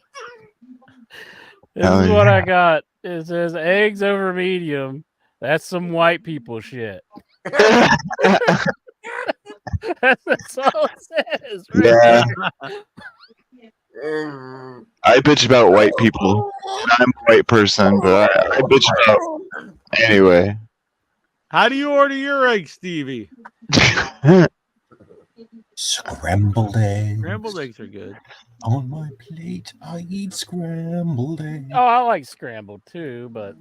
[SPEAKER 5] This
[SPEAKER 6] Hell
[SPEAKER 5] is what
[SPEAKER 6] yeah.
[SPEAKER 5] I got. It says eggs over medium. That's some white people shit. That's all it says. Right
[SPEAKER 6] Yeah.
[SPEAKER 7] Mm.
[SPEAKER 6] I bitch about white people. I'm a white person, but I bitch about anyway.
[SPEAKER 4] How do you order your eggs, Stevie?
[SPEAKER 8] Scrambled eggs.
[SPEAKER 4] Scrambled eggs are good.
[SPEAKER 8] On my plate, I eat scrambled eggs.
[SPEAKER 5] Oh, I like scrambled too, but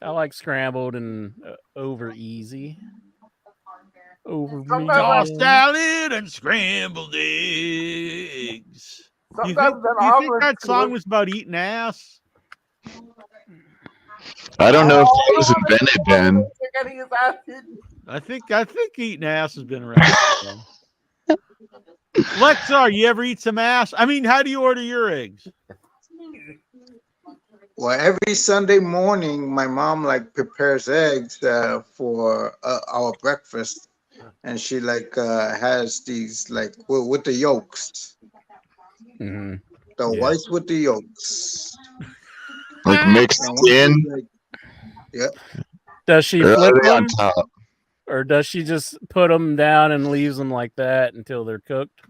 [SPEAKER 5] I like scrambled and over easy. Over
[SPEAKER 7] Sometimes
[SPEAKER 5] medium.
[SPEAKER 4] Tossed salad and scrambled eggs. You think,
[SPEAKER 7] Sometimes an
[SPEAKER 4] you think
[SPEAKER 7] omelet
[SPEAKER 4] that song
[SPEAKER 7] could-
[SPEAKER 4] was about eating ass?
[SPEAKER 6] I don't know if that was invented then.
[SPEAKER 7] Getting his ass eaten.
[SPEAKER 4] I think eating ass has been around. Lexar, you ever eat some ass? I mean, how do you order your eggs?
[SPEAKER 9] Well, every Sunday morning, my mom prepares eggs for our breakfast, and she has these with the yolks,
[SPEAKER 5] Mhm.
[SPEAKER 9] the
[SPEAKER 5] Yeah.
[SPEAKER 9] whites with the yolks.
[SPEAKER 6] Mixed
[SPEAKER 9] And once
[SPEAKER 6] in,
[SPEAKER 5] Does she
[SPEAKER 6] or
[SPEAKER 5] flip
[SPEAKER 6] are they on
[SPEAKER 5] them,
[SPEAKER 6] top?
[SPEAKER 5] or does she just put them down and leaves them like that until they're cooked,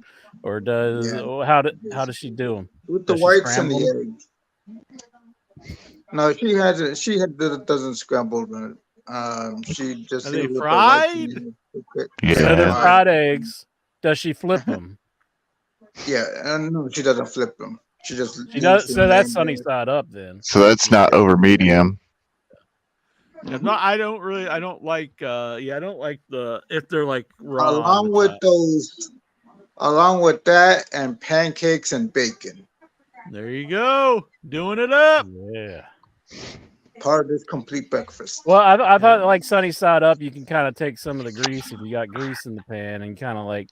[SPEAKER 5] or does how does she do them?
[SPEAKER 9] with the
[SPEAKER 5] Does she
[SPEAKER 9] whites and the
[SPEAKER 5] scramble
[SPEAKER 9] eggs. No, she doesn't scramble them. She just
[SPEAKER 4] Are they
[SPEAKER 9] leaves with the whites
[SPEAKER 4] fried?
[SPEAKER 9] and the eggs.
[SPEAKER 5] So they're
[SPEAKER 6] Yeah.
[SPEAKER 5] fried eggs. Does she flip them?
[SPEAKER 9] Yeah, and no, she doesn't flip them. She just
[SPEAKER 5] She does.
[SPEAKER 9] leaves
[SPEAKER 5] So
[SPEAKER 9] them
[SPEAKER 5] that's
[SPEAKER 9] laying
[SPEAKER 5] sunny side up then.
[SPEAKER 6] So that's not over medium.
[SPEAKER 4] I don't like the if they're raw.
[SPEAKER 9] along with along with that and pancakes and bacon.
[SPEAKER 4] There you go, doing it up.
[SPEAKER 5] Yeah.
[SPEAKER 9] Part of this complete breakfast.
[SPEAKER 5] Well, I thought like sunny side up, you can kind of take some of the grease if you got grease in the pan and kind of like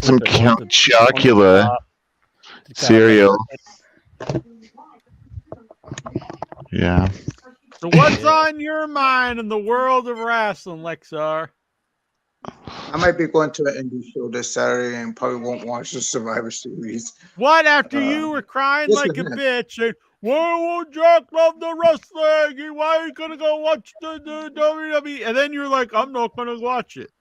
[SPEAKER 6] Some
[SPEAKER 5] put the-
[SPEAKER 6] Count
[SPEAKER 5] on the
[SPEAKER 6] Chocula
[SPEAKER 5] top to kinda
[SPEAKER 6] cereal. Yeah.
[SPEAKER 4] So what's on your mind in the world of wrestling, Lexar?
[SPEAKER 9] I might be going to an indie show this Saturday and probably won't watch the Survivor Series.
[SPEAKER 4] What after you were crying
[SPEAKER 9] listen,
[SPEAKER 4] like a bitch and why won't Jack love the wrestling? Why are you gonna go watch the WWE? And then you're like, I'm not gonna watch it.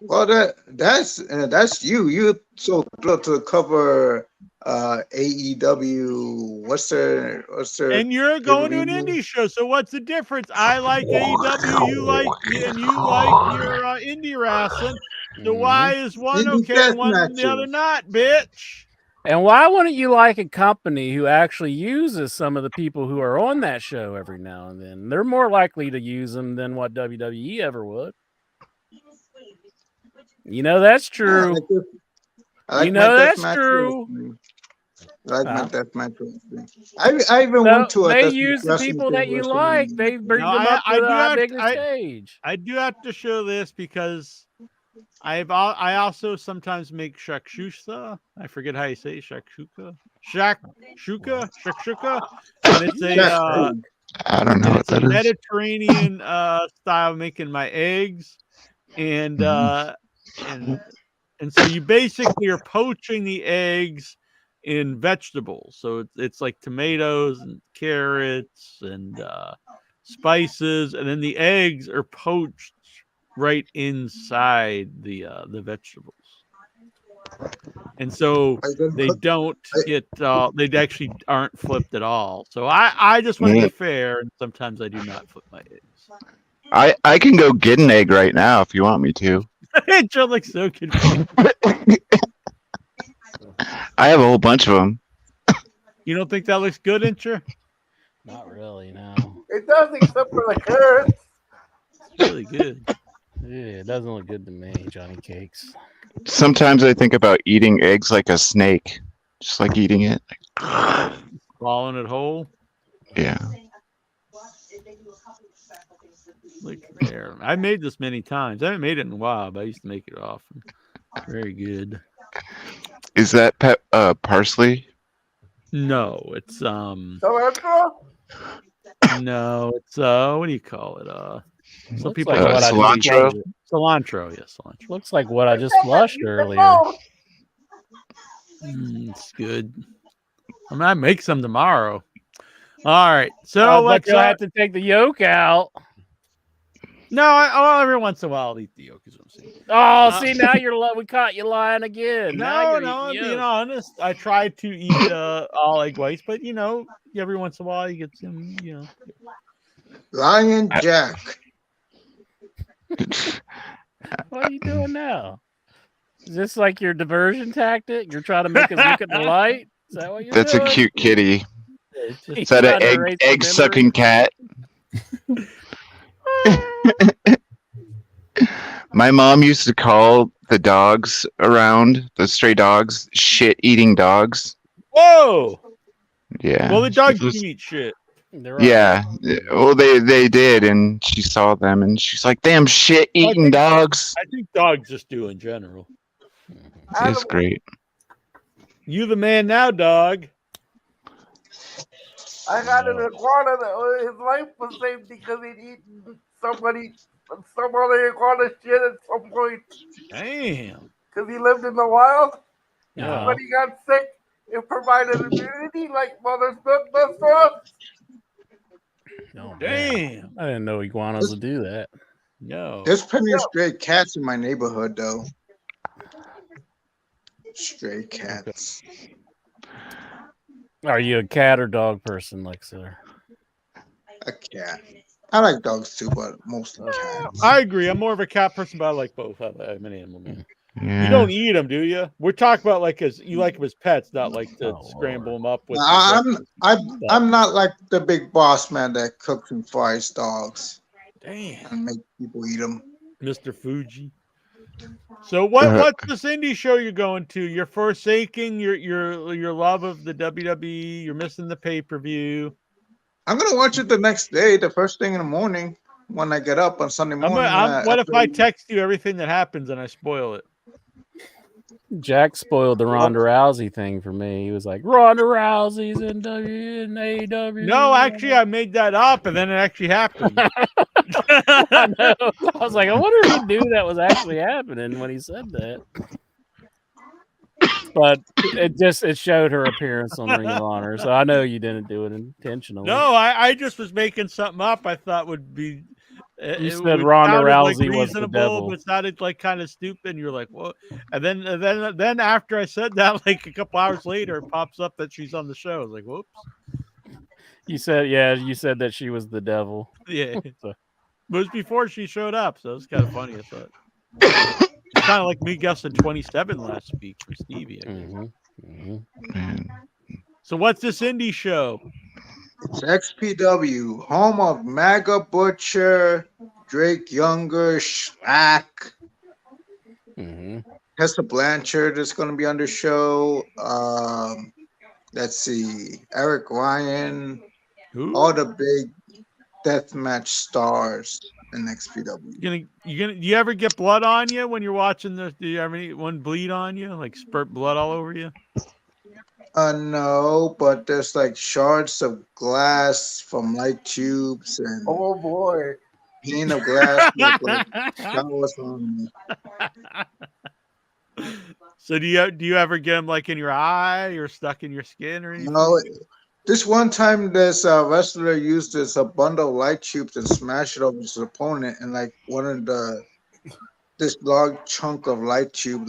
[SPEAKER 9] Well, that's you. You so thrilled to cover AEW. What's their
[SPEAKER 4] And you're going to an
[SPEAKER 9] pay-per-view?
[SPEAKER 4] indie show, so what's the difference? I like AEW, you like your indie wrestling. So why is one
[SPEAKER 9] Indie
[SPEAKER 4] okay
[SPEAKER 9] death
[SPEAKER 4] and one the other
[SPEAKER 9] matches.
[SPEAKER 4] not, bitch?
[SPEAKER 5] And why wouldn't you like a company who actually uses some of the people who are on that show every now and then? They're more likely to use them than what WWE ever would. You know that's
[SPEAKER 9] Yeah,
[SPEAKER 5] true.
[SPEAKER 9] I like
[SPEAKER 5] You
[SPEAKER 9] my
[SPEAKER 5] know that's
[SPEAKER 9] deathmatch
[SPEAKER 5] true.
[SPEAKER 9] wrestling. I like my
[SPEAKER 5] Huh?
[SPEAKER 9] deathmatch wrestling. I even
[SPEAKER 5] So
[SPEAKER 9] went to a
[SPEAKER 5] they
[SPEAKER 9] deathmatch
[SPEAKER 5] use the
[SPEAKER 9] wrestling
[SPEAKER 5] people
[SPEAKER 9] thing
[SPEAKER 5] that you
[SPEAKER 9] wrestling.
[SPEAKER 5] like. They bring
[SPEAKER 4] No,
[SPEAKER 5] them up
[SPEAKER 4] I
[SPEAKER 5] to
[SPEAKER 4] do
[SPEAKER 5] the
[SPEAKER 4] have
[SPEAKER 5] bigger
[SPEAKER 4] I,
[SPEAKER 5] stage.
[SPEAKER 4] I do have to show this because I also sometimes make shakshuka. I forget how you say it, shakshuka. Shakshuka. And it's
[SPEAKER 9] Yeah.
[SPEAKER 6] I don't know
[SPEAKER 4] and
[SPEAKER 6] what
[SPEAKER 4] it's a
[SPEAKER 6] that is.
[SPEAKER 4] Mediterranean style making my eggs. And
[SPEAKER 6] Mhm.
[SPEAKER 4] and so you basically are poaching the eggs in vegetables. So it's like tomatoes and carrots and spices, and then the eggs are poached right inside the vegetables. And so
[SPEAKER 9] Are you gonna
[SPEAKER 4] they
[SPEAKER 9] cook?
[SPEAKER 4] don't get they actually aren't flipped at all. So I just want to be fair, and sometimes I do not flip my eggs.
[SPEAKER 6] I can go get an egg right now if you want me to.
[SPEAKER 4] Joe looks so confused.
[SPEAKER 6] I have a whole bunch of them.
[SPEAKER 4] You don't think that looks good, Incher?
[SPEAKER 5] Not really, no.
[SPEAKER 7] It does, except for the carrots.
[SPEAKER 4] It's really good.
[SPEAKER 5] Yeah, it doesn't look good to me, Johnny Cakes.
[SPEAKER 6] Sometimes I think about eating eggs like a snake, just like eating it.
[SPEAKER 4] Swallowing it whole.
[SPEAKER 6] Yeah.
[SPEAKER 4] Look there. I made this many times. I haven't made it in a while, but I used to make it often. Very good.
[SPEAKER 6] Is that parsley?
[SPEAKER 4] No, it's
[SPEAKER 7] Cilantro?
[SPEAKER 4] no, it's what do you call it? Some
[SPEAKER 5] Looks
[SPEAKER 4] people
[SPEAKER 5] like
[SPEAKER 4] call
[SPEAKER 5] what
[SPEAKER 4] it
[SPEAKER 5] I just
[SPEAKER 6] cilantro?
[SPEAKER 5] flushed.
[SPEAKER 4] cilantro. Yes, cilantro.
[SPEAKER 5] Looks like what I just
[SPEAKER 7] Yeah, but
[SPEAKER 5] flushed
[SPEAKER 7] you can
[SPEAKER 5] earlier.
[SPEAKER 7] both.
[SPEAKER 4] It's good. I mean, I make some tomorrow. All right, so
[SPEAKER 5] But
[SPEAKER 4] let's.
[SPEAKER 5] you'll have to take the yolk out.
[SPEAKER 4] No, every once in a while I'll eat the yolk. Is what I'm saying.
[SPEAKER 5] Oh, see, now we caught you lying again. Now
[SPEAKER 4] No,
[SPEAKER 5] you're
[SPEAKER 4] no, I'm
[SPEAKER 5] eating
[SPEAKER 4] being
[SPEAKER 5] yolk.
[SPEAKER 4] honest. I try to eat all egg whites, but every once in a while you get some,
[SPEAKER 9] Lion Jack.
[SPEAKER 5] What are you doing now? Is this like your diversion tactic? You're trying to make us look at the light? Is that what you're
[SPEAKER 6] That's
[SPEAKER 5] doing?
[SPEAKER 6] a cute kitty.
[SPEAKER 4] It's
[SPEAKER 6] Is
[SPEAKER 4] just
[SPEAKER 6] that
[SPEAKER 5] Trying to
[SPEAKER 6] an
[SPEAKER 5] erase the
[SPEAKER 6] egg sucking cat? My mom used to call the dogs around, the stray dogs, shit eating dogs.
[SPEAKER 4] whoa.
[SPEAKER 6] Yeah.
[SPEAKER 4] Well, the dogs
[SPEAKER 6] She was-
[SPEAKER 4] do eat shit.
[SPEAKER 5] They're
[SPEAKER 6] yeah.
[SPEAKER 5] alright.
[SPEAKER 6] Well, they did, and she saw them, and she's like, "Damn shit eating dogs."
[SPEAKER 4] I think dogs just do in general.
[SPEAKER 6] It's
[SPEAKER 7] Adam,
[SPEAKER 6] great.
[SPEAKER 4] You the man now, dog.
[SPEAKER 7] I got an iguana that his life was saved because he'd eaten some other iguana shit at some point
[SPEAKER 4] Damn.
[SPEAKER 7] because he lived in the wild.
[SPEAKER 5] Yeah.
[SPEAKER 7] When he got sick, it provided immunity like mother's milk does for us.
[SPEAKER 5] Oh, man.
[SPEAKER 4] Damn.
[SPEAKER 5] I didn't know iguanas would do that.
[SPEAKER 4] No.
[SPEAKER 9] There's plenty of stray cats in my neighborhood, though. Stray cats.
[SPEAKER 5] Are you a cat or dog person, Lexer?
[SPEAKER 9] A cat. I like dogs too, but mostly cats.
[SPEAKER 4] I agree. I'm more of a cat person, but I like both. I'm an animal man.
[SPEAKER 6] Yeah.
[SPEAKER 4] You don't eat them, do you? We're talking about you like them as pets, not like to
[SPEAKER 5] Oh,
[SPEAKER 4] scramble them up with.
[SPEAKER 9] I'm not like the big boss man that cooks and fries dogs
[SPEAKER 4] Damn,
[SPEAKER 9] and make people eat them.
[SPEAKER 4] Mr. Fuji. So what's this indie show you're going to? You're forsaking your love of the WWE. You're missing the pay-per-view.
[SPEAKER 9] I'm gonna watch it the next day, the first thing in the morning when I get up on Sunday morning.
[SPEAKER 4] What if I text you everything that happens and I spoil it?
[SPEAKER 5] Jack spoiled the Ronda Rousey thing for me. He was like, Ronda Rousey's in AEW.
[SPEAKER 4] No, actually, I made that up, and then it actually happened.
[SPEAKER 5] I know. I was like, I wonder if he knew that was actually happening when he said that. But it showed her appearance on Ring of Honor, so I know you didn't do it intentionally.
[SPEAKER 4] No, I just was making something up I thought would be
[SPEAKER 5] You said Ronda Rousey was the devil.
[SPEAKER 4] but it sounded like kind of stupid. And you're like, what? And then after I said that, like a couple hours later, it pops up that she's on the show. I was like, whoops.
[SPEAKER 5] You said that she was the devil.
[SPEAKER 4] Yeah.
[SPEAKER 5] So,
[SPEAKER 4] It was before she showed up, so it's kind of funny. I thought. It's kind of like me guessing 27 last week for Stevie. I guess.
[SPEAKER 6] Man.
[SPEAKER 4] So what's this indie show?
[SPEAKER 9] It's XPW, home of MAGA Butcher, Drake Younger, Shaq, Tessa Blanchard is going to be on the show. Let's see, Eric Ryan, all the big deathmatch stars in XPW.
[SPEAKER 4] Do you ever get blood on you when you're watching this? Do you ever anyone bleed on you, like spurt blood all over you?
[SPEAKER 9] No, but there's like shards of glass from light tubes and
[SPEAKER 7] Oh boy.
[SPEAKER 9] pane of glass. That was on me.
[SPEAKER 4] So do you ever get them like in your eye or stuck in your skin or anything?
[SPEAKER 9] No, this one time this wrestler used a bundle of light tubes and smashed it over his opponent, and like this large chunk of light tube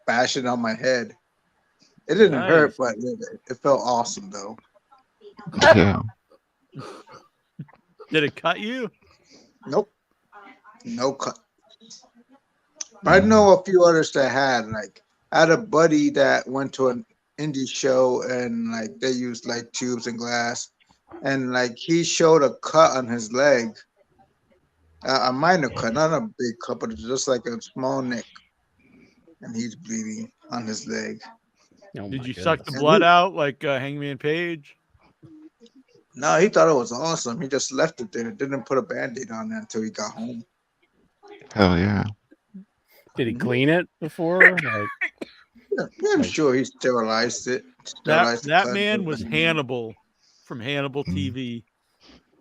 [SPEAKER 9] bashed it on my head. It didn't hurt, but it felt awesome though.
[SPEAKER 6] Yeah.
[SPEAKER 4] Did it cut you?
[SPEAKER 9] Nope, no cut. But I know a few others that had. Like, I had a buddy that went to an indie show and like they used light tubes and glass, and like he showed a cut on his leg, a minor cut, not a big cut, but just like a small nick, and he's bleeding on his leg.
[SPEAKER 5] oh
[SPEAKER 4] Did
[SPEAKER 5] my
[SPEAKER 4] you
[SPEAKER 5] goodness.
[SPEAKER 4] suck the blood out like Hangman Page?
[SPEAKER 9] No, he thought it was awesome. He just left it there. Didn't put a band-aid on it until he got home.
[SPEAKER 6] Hell yeah.
[SPEAKER 5] Did he clean it before? Like,
[SPEAKER 9] Yeah, I'm sure he sterilized it.
[SPEAKER 4] That
[SPEAKER 9] the cut.
[SPEAKER 4] man was Hannibal from Hannibal TV.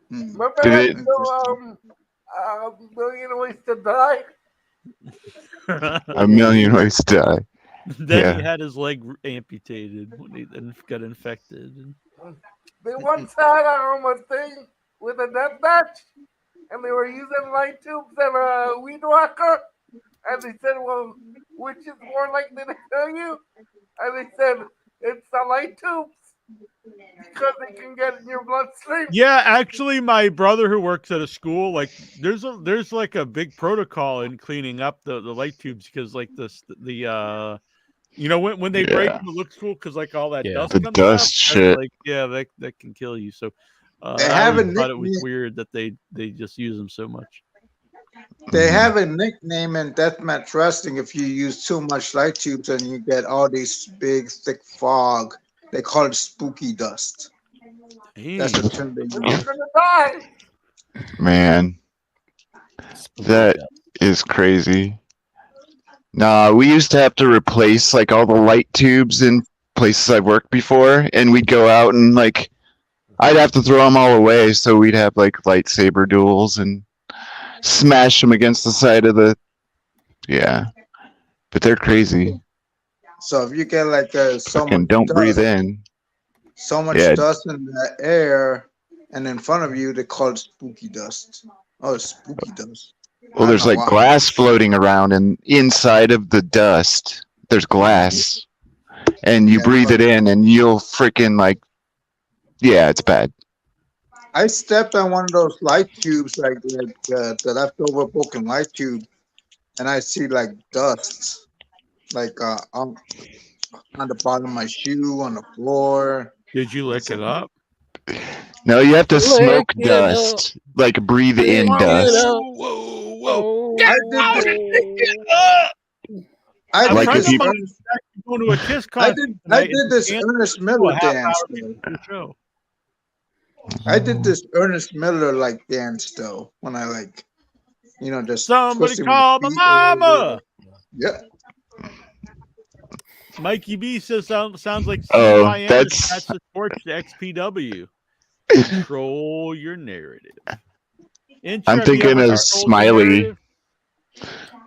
[SPEAKER 7] Remember
[SPEAKER 6] Did
[SPEAKER 7] that
[SPEAKER 6] it-
[SPEAKER 7] show, Million Ways to Die?
[SPEAKER 6] A million ways to die.
[SPEAKER 4] Then he
[SPEAKER 6] Yeah.
[SPEAKER 4] had his leg amputated when he then got infected.
[SPEAKER 7] They once had a thing with a death match, and they were using light tubes and a weed whacker. And they said, well, which is more likely to kill you? And they said, it's the light tubes because they can get in your bloodstream.
[SPEAKER 4] Yeah, actually, my brother who works at a school, like there's like a big protocol in cleaning up the light tubes because like when they break
[SPEAKER 6] Yeah.
[SPEAKER 4] them, it looks cool because like all that
[SPEAKER 5] Yeah.
[SPEAKER 4] dust
[SPEAKER 6] The
[SPEAKER 4] comes
[SPEAKER 6] dust
[SPEAKER 4] out.
[SPEAKER 6] shit.
[SPEAKER 4] Like that can kill you. So
[SPEAKER 9] They
[SPEAKER 4] I
[SPEAKER 9] have
[SPEAKER 4] always
[SPEAKER 9] a
[SPEAKER 4] thought it was
[SPEAKER 9] nickname.
[SPEAKER 4] weird that they just use them so much.
[SPEAKER 9] They have a nickname in deathmatch wrestling if you use too much light tubes and you get all these big, thick fog. They call it spooky dust. That's the term they
[SPEAKER 7] You're
[SPEAKER 9] use.
[SPEAKER 7] gonna die.
[SPEAKER 6] Man, that is crazy. Nah, we used to have to replace like all the light tubes in places I've worked before, and we'd go out and like I'd have to throw them all away, so we'd have like lightsaber duels and smash them against the side of the. Yeah, but they're crazy.
[SPEAKER 9] So if you get like so
[SPEAKER 6] Fucking
[SPEAKER 9] much
[SPEAKER 6] don't
[SPEAKER 9] dust,
[SPEAKER 6] breathe in.
[SPEAKER 9] so much
[SPEAKER 6] Yeah.
[SPEAKER 9] dust in the air and in front of you, they call it spooky dust. Oh, it's spooky dust.
[SPEAKER 6] Well, there's like glass floating around, and inside of the dust, there's glass, and you
[SPEAKER 9] Yeah,
[SPEAKER 6] breathe it in, and you'll freaking like, yeah, it's bad.
[SPEAKER 9] I stepped on one of those light tubes, like the leftover broken light tube, and I see like dust, like on the bottom of my shoe, on the floor.
[SPEAKER 4] Did you lick it up?
[SPEAKER 6] No, you have to smoke
[SPEAKER 5] Lick it up.
[SPEAKER 6] dust, like breathe in
[SPEAKER 5] Lick it
[SPEAKER 6] dust.
[SPEAKER 5] up.
[SPEAKER 4] Whoa!
[SPEAKER 9] I
[SPEAKER 4] I'm
[SPEAKER 6] Like
[SPEAKER 9] did
[SPEAKER 4] trying
[SPEAKER 6] if
[SPEAKER 9] this.
[SPEAKER 6] you-
[SPEAKER 4] Go to a Kiss
[SPEAKER 9] I
[SPEAKER 4] concert.
[SPEAKER 9] did
[SPEAKER 4] tonight
[SPEAKER 9] this
[SPEAKER 4] and
[SPEAKER 9] Ernest
[SPEAKER 4] do a
[SPEAKER 9] Miller
[SPEAKER 4] half
[SPEAKER 9] dance.
[SPEAKER 4] hour
[SPEAKER 9] Though.
[SPEAKER 4] before the show.
[SPEAKER 9] I did this Ernest Miller like dance though when I like, just
[SPEAKER 4] Somebody
[SPEAKER 9] twisting with the
[SPEAKER 4] call my
[SPEAKER 9] feet a little
[SPEAKER 4] mama.
[SPEAKER 9] bit. Yeah.
[SPEAKER 4] Mikey B says sounds like
[SPEAKER 6] Oh,
[SPEAKER 4] CYN
[SPEAKER 6] that's-
[SPEAKER 4] that's the torch to XPW. Control your narrative. Intro,
[SPEAKER 6] I'm
[SPEAKER 4] have you
[SPEAKER 6] thinking
[SPEAKER 4] ever
[SPEAKER 6] of
[SPEAKER 4] controlled your
[SPEAKER 6] Smiley.
[SPEAKER 4] narrative?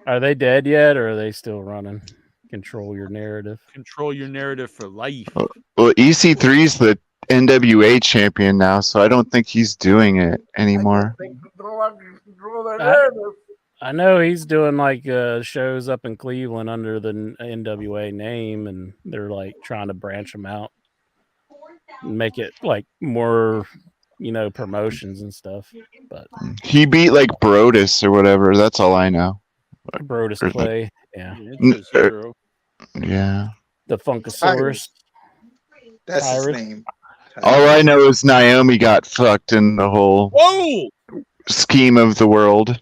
[SPEAKER 5] Are they dead yet, or are they still running? Control your narrative.
[SPEAKER 4] Control your narrative for life.
[SPEAKER 6] Well, EC3's the NWA champion now, so I don't think he's doing it anymore.
[SPEAKER 7] They no longer control their
[SPEAKER 5] I-
[SPEAKER 7] narrative.
[SPEAKER 5] I know he's doing like shows up in Cleveland under the NWA name, and they're like trying to branch them out, and make it like more, promotions and stuff. But
[SPEAKER 6] He beat like Brodus or whatever. That's all I know.
[SPEAKER 5] Brodus
[SPEAKER 6] Or like-
[SPEAKER 5] Clay, yeah,
[SPEAKER 4] It's his hero.
[SPEAKER 6] Yeah.
[SPEAKER 5] the Funkasaurus.
[SPEAKER 9] That's his
[SPEAKER 5] Tyrus.
[SPEAKER 9] name.
[SPEAKER 6] All I know is Naomi got fucked in the whole
[SPEAKER 4] Whoa!
[SPEAKER 6] scheme of the world.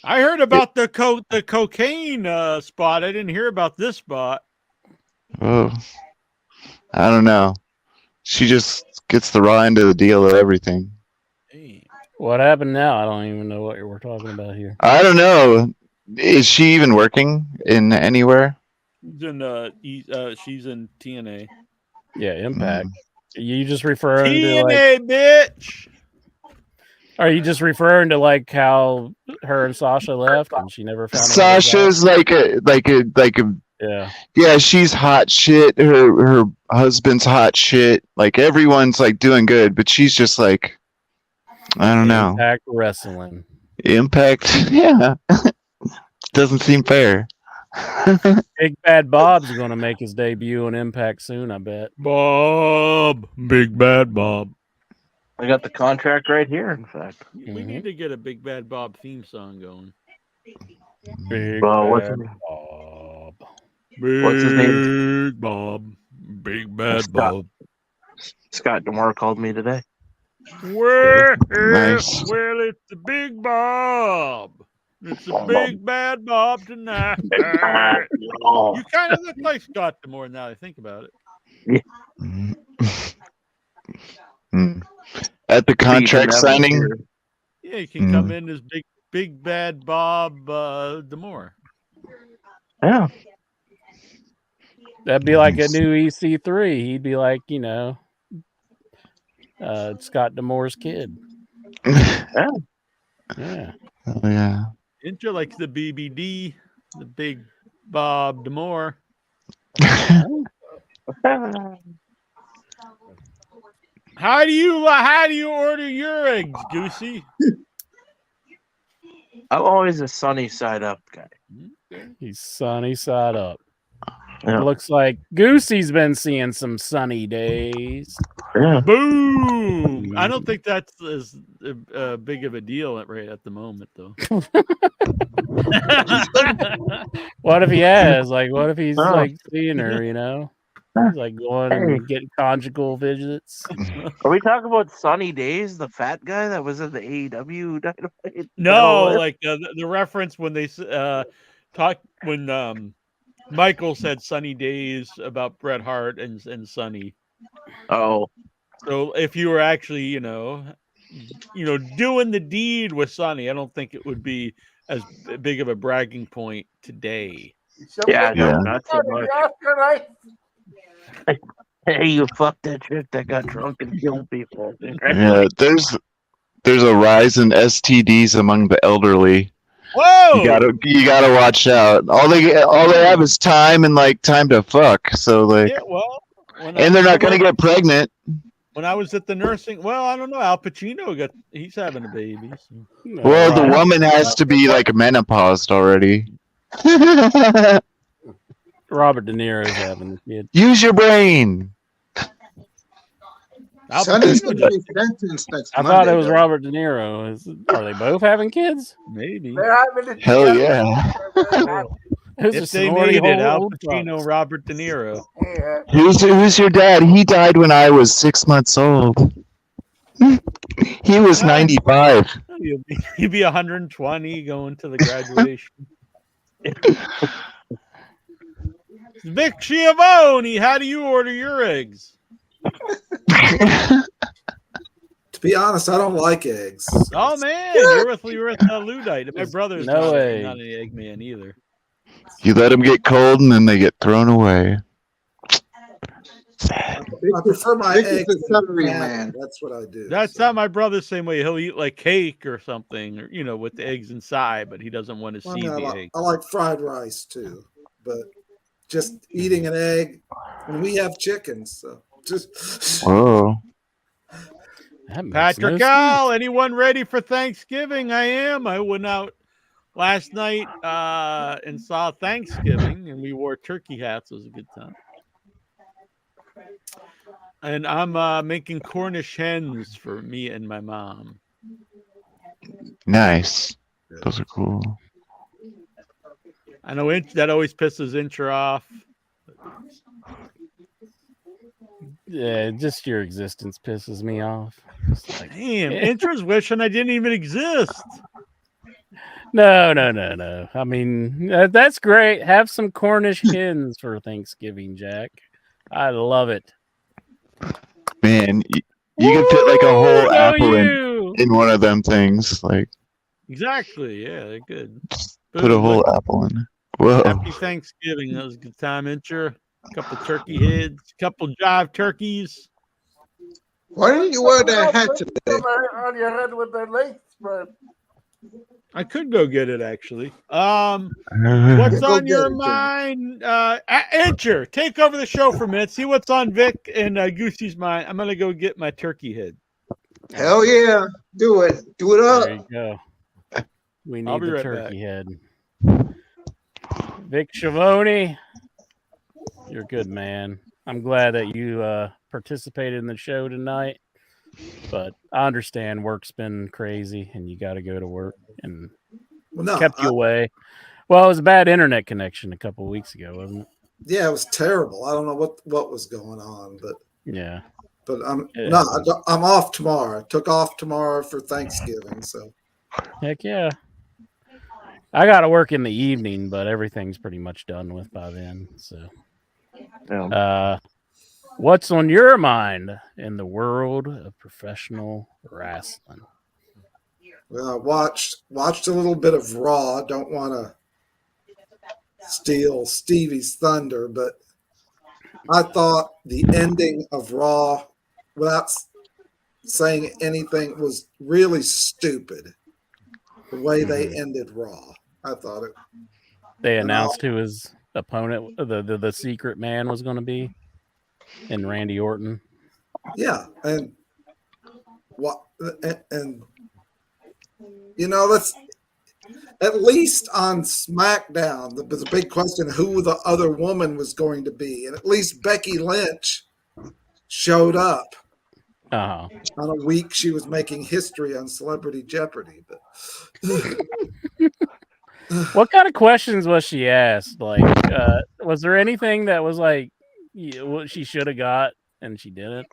[SPEAKER 4] I heard about the cocaine spot. I didn't hear about this spot.
[SPEAKER 6] Oh, I don't know. She just gets the raw end of the deal of everything.
[SPEAKER 5] What happened now? I don't even know what we're talking about here.
[SPEAKER 6] I don't know. Is she even working in anywhere?
[SPEAKER 4] She's in TNA.
[SPEAKER 5] Yeah, Impact. You just referring to like?
[SPEAKER 4] TNA, bitch.
[SPEAKER 5] Are you just referring to like how her and Sasha left and she never found a way back?
[SPEAKER 6] Sasha's like a
[SPEAKER 5] Yeah.
[SPEAKER 6] yeah, she's hot shit. Her husband's hot shit. Like everyone's like doing good, but she's just like I don't know.
[SPEAKER 5] Impact Wrestling.
[SPEAKER 6] Impact, yeah. Doesn't seem fair.
[SPEAKER 5] Big Bad Bob's going to make his debut on Impact soon, I bet.
[SPEAKER 4] Bob, Big Bad Bob.
[SPEAKER 10] I got the contract right here, in fact.
[SPEAKER 4] We need to get a Big Bad Bob theme song going.
[SPEAKER 5] Big
[SPEAKER 10] Well, what's
[SPEAKER 5] Bad
[SPEAKER 10] his name?
[SPEAKER 5] Bob.
[SPEAKER 10] What's his name?
[SPEAKER 4] Big Bob, Big Bad
[SPEAKER 10] Scott.
[SPEAKER 4] Bob.
[SPEAKER 10] Scott Demore called me today.
[SPEAKER 4] Well,
[SPEAKER 6] Nice.
[SPEAKER 4] well, it's the Big Bob. It's the Big Bad Bob tonight.
[SPEAKER 10] Oh,
[SPEAKER 4] You kind of look like Scott Demore now that I think about it.
[SPEAKER 6] Mm. At the contract signing,
[SPEAKER 4] Yeah, you can come in as Big Bad Bob Demore.
[SPEAKER 10] yeah.
[SPEAKER 5] That'd be like a new EC3. He'd be like, Scott Demore's kid.
[SPEAKER 10] Yeah.
[SPEAKER 5] Yeah.
[SPEAKER 6] oh yeah.
[SPEAKER 4] Isn't you like the BBD, the Big Bob Demore? How do you order your eggs, Goosey?
[SPEAKER 10] I'm always a sunny side up guy.
[SPEAKER 5] He's sunny side up.
[SPEAKER 10] Yeah.
[SPEAKER 5] Looks like Goosey's been seeing some sunny days.
[SPEAKER 10] Yeah.
[SPEAKER 4] Boom! I don't think that's as big of a deal right at the moment, though.
[SPEAKER 5] What if he has? Like, what if he's
[SPEAKER 10] Oh.
[SPEAKER 5] like seeing her, He's like going and getting conjugal visits.
[SPEAKER 10] Are we talking about Sunny Days, the fat guy that was in the AEW Dynamite?
[SPEAKER 4] No,
[SPEAKER 10] Battle?
[SPEAKER 4] like the reference when they when Michael said "Sunny Days" about Bret Hart and Sunny.
[SPEAKER 10] Oh,
[SPEAKER 4] So if you were actually, doing the deed with Sunny, I don't think it would be as big of a bragging point today.
[SPEAKER 10] yeah, no,
[SPEAKER 6] Yeah.
[SPEAKER 10] not so much.
[SPEAKER 7] Oscar night.
[SPEAKER 10] Hey, you fucked that chick that got drunk and killed people.
[SPEAKER 6] Yeah, there's a rise in STDs among the elderly.
[SPEAKER 4] Whoa!
[SPEAKER 6] You gotta watch out. All they have is time and like time to fuck. So like,
[SPEAKER 4] Yeah, well,
[SPEAKER 6] and they're not gonna get pregnant.
[SPEAKER 4] When I was at the nursing, well, I don't know. Al Pacino he's having a baby. So.
[SPEAKER 6] Well, the woman has to be like menopaused already.
[SPEAKER 5] Robert De Niro's having a kid.
[SPEAKER 6] Use your brain.
[SPEAKER 4] Al
[SPEAKER 9] Sonny's
[SPEAKER 4] Pacino
[SPEAKER 9] gonna be sentenced next
[SPEAKER 5] I
[SPEAKER 9] Monday.
[SPEAKER 5] thought it was
[SPEAKER 9] though.
[SPEAKER 5] Robert De Niro. Are they both having kids?
[SPEAKER 4] maybe.
[SPEAKER 7] They're having it
[SPEAKER 6] Hell
[SPEAKER 7] together.
[SPEAKER 6] yeah.
[SPEAKER 5] Who's a
[SPEAKER 4] If they
[SPEAKER 5] sorority
[SPEAKER 4] made it, Al
[SPEAKER 5] hold
[SPEAKER 4] Pacino,
[SPEAKER 5] fucks?
[SPEAKER 4] Robert De Niro.
[SPEAKER 7] Yeah.
[SPEAKER 6] Who's your dad? He died when I was 6 months old. He was 95.
[SPEAKER 4] He'd be 120 going to the graduation. Vic Schiavone, how do you order your eggs?
[SPEAKER 11] To be honest, I don't like eggs.
[SPEAKER 4] Oh man, you're with Luddite. My brother's
[SPEAKER 5] No
[SPEAKER 4] not,
[SPEAKER 5] way.
[SPEAKER 4] not an egg man either.
[SPEAKER 6] You let them get cold and then they get thrown away.
[SPEAKER 11] I prefer my
[SPEAKER 9] This is
[SPEAKER 11] eggs.
[SPEAKER 9] the celery
[SPEAKER 11] in the
[SPEAKER 9] man.
[SPEAKER 11] pan. That's what I do.
[SPEAKER 4] That's
[SPEAKER 11] so.
[SPEAKER 4] not my brother's same way. He'll eat like cake or something, or with the eggs inside, but he doesn't want to
[SPEAKER 11] Well, I
[SPEAKER 4] see
[SPEAKER 11] mean,
[SPEAKER 4] the
[SPEAKER 11] I
[SPEAKER 4] egg.
[SPEAKER 11] like fried rice too, but just eating an egg, and we have chickens. So Just
[SPEAKER 6] Whoa.
[SPEAKER 5] That makes
[SPEAKER 4] Patrick
[SPEAKER 5] no
[SPEAKER 4] Al,
[SPEAKER 5] sense.
[SPEAKER 4] anyone ready for Thanksgiving? I am. I went out last night and saw Thanksgiving, and we wore turkey hats. It was a good time. And I'm making Cornish hens for me and my mom.
[SPEAKER 6] Nice. Those are cool.
[SPEAKER 4] I know that always pisses Incher off.
[SPEAKER 5] Yeah, just your existence pisses me off. It's like,
[SPEAKER 4] Damn, Incher's wishing I didn't even exist.
[SPEAKER 5] no. I mean, that's great. Have some Cornish hens for Thanksgiving, Jack. I love it.
[SPEAKER 6] Man, you can fit like a whole
[SPEAKER 5] Go
[SPEAKER 6] apple
[SPEAKER 5] you!
[SPEAKER 6] in one of them things. Like,
[SPEAKER 4] Exactly. Yeah, they're good.
[SPEAKER 6] put a whole apple in. Whoa.
[SPEAKER 4] Happy Thanksgiving. That was a good time, Incher. A couple turkey heads, a couple jive turkeys.
[SPEAKER 9] Why didn't you wear that hat today?
[SPEAKER 7] On your head with the lace spread.
[SPEAKER 4] I could go get it actually.
[SPEAKER 6] Uh,
[SPEAKER 4] What's
[SPEAKER 9] Go
[SPEAKER 4] on
[SPEAKER 9] get
[SPEAKER 4] your
[SPEAKER 9] it, Jimmy.
[SPEAKER 4] mind? Incher, take over the show for a minute. See what's on Vic and Goosey's mind. I'm gonna go get my turkey head.
[SPEAKER 9] Hell yeah. Do it. Do it
[SPEAKER 5] There
[SPEAKER 9] up.
[SPEAKER 5] you go. We
[SPEAKER 4] I'll
[SPEAKER 5] need
[SPEAKER 4] be
[SPEAKER 5] the
[SPEAKER 4] right
[SPEAKER 5] turkey head. Vic Schiavone, you're a good man. I'm glad that you participated in the show tonight. But I understand work's been crazy and you got to go to work and
[SPEAKER 11] well, no,
[SPEAKER 5] kept you away. Well, it was a bad internet connection a couple of weeks ago, wasn't it?
[SPEAKER 11] yeah, it was terrible. I don't know what was going on, but
[SPEAKER 5] Yeah.
[SPEAKER 11] I'm
[SPEAKER 5] It
[SPEAKER 11] no,
[SPEAKER 5] happens.
[SPEAKER 11] I'm off tomorrow. I took off tomorrow for Thanksgiving, so
[SPEAKER 5] Heck yeah. I got to work in the evening, but everything's pretty much done with by then. So, what's on your mind in the world of professional wrestling?
[SPEAKER 11] well, I watched a little bit of Raw. Don't want to steal Stevie's thunder, but I thought the ending of Raw, without saying anything, was really stupid. The way they ended Raw, I thought it.
[SPEAKER 5] They announced who his opponent, the secret man, was going to be, and Randy Orton.
[SPEAKER 11] Yeah, and what and you know, let's at least on SmackDown, there was a big question who the other woman was going to be, and at least Becky Lynch showed up
[SPEAKER 5] Uh-huh.
[SPEAKER 11] on a week she was making history on Celebrity Jeopardy. But
[SPEAKER 5] What kind of questions was she asked? Like, was there anything that was like what she should have got and she didn't?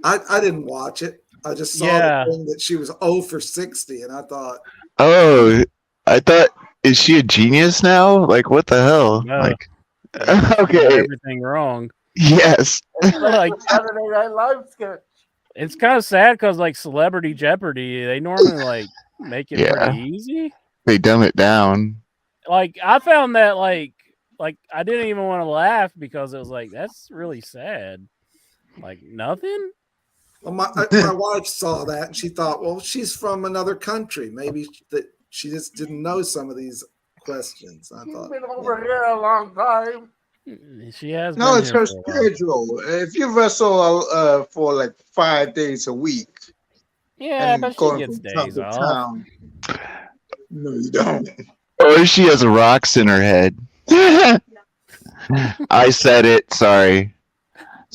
[SPEAKER 11] I didn't watch it. I just saw
[SPEAKER 5] Yeah.
[SPEAKER 11] the thing that she was 0 for 60, and I thought,
[SPEAKER 6] Oh, I thought, is she a genius now? Like, what the hell?
[SPEAKER 5] No.
[SPEAKER 6] Like,
[SPEAKER 5] She got
[SPEAKER 6] okay,
[SPEAKER 5] everything wrong.
[SPEAKER 6] yes.
[SPEAKER 5] Like,
[SPEAKER 7] Saturday Night Live sketch.
[SPEAKER 5] it's kind of sad because like Celebrity Jeopardy, they normally like make it
[SPEAKER 6] Yeah.
[SPEAKER 5] pretty easy.
[SPEAKER 6] They dumb it down.
[SPEAKER 5] Like I found that like I didn't even want to laugh because it was like that's really sad. Like nothing.
[SPEAKER 11] well, my wife saw that and she thought, well, she's from another country. Maybe that she just didn't know some of these questions. I
[SPEAKER 7] She's
[SPEAKER 11] thought,
[SPEAKER 7] been over here a long time.
[SPEAKER 5] She has
[SPEAKER 9] No,
[SPEAKER 5] been
[SPEAKER 9] it's
[SPEAKER 5] here
[SPEAKER 9] her
[SPEAKER 5] for a while.
[SPEAKER 9] schedule. If you wrestle for like 5 days a week
[SPEAKER 5] Yeah,
[SPEAKER 9] and
[SPEAKER 5] but she
[SPEAKER 9] going
[SPEAKER 5] gets
[SPEAKER 9] from town
[SPEAKER 5] days
[SPEAKER 9] to
[SPEAKER 5] off.
[SPEAKER 9] town, no, you don't.
[SPEAKER 6] Or she has rocks in her head. I said it. Sorry.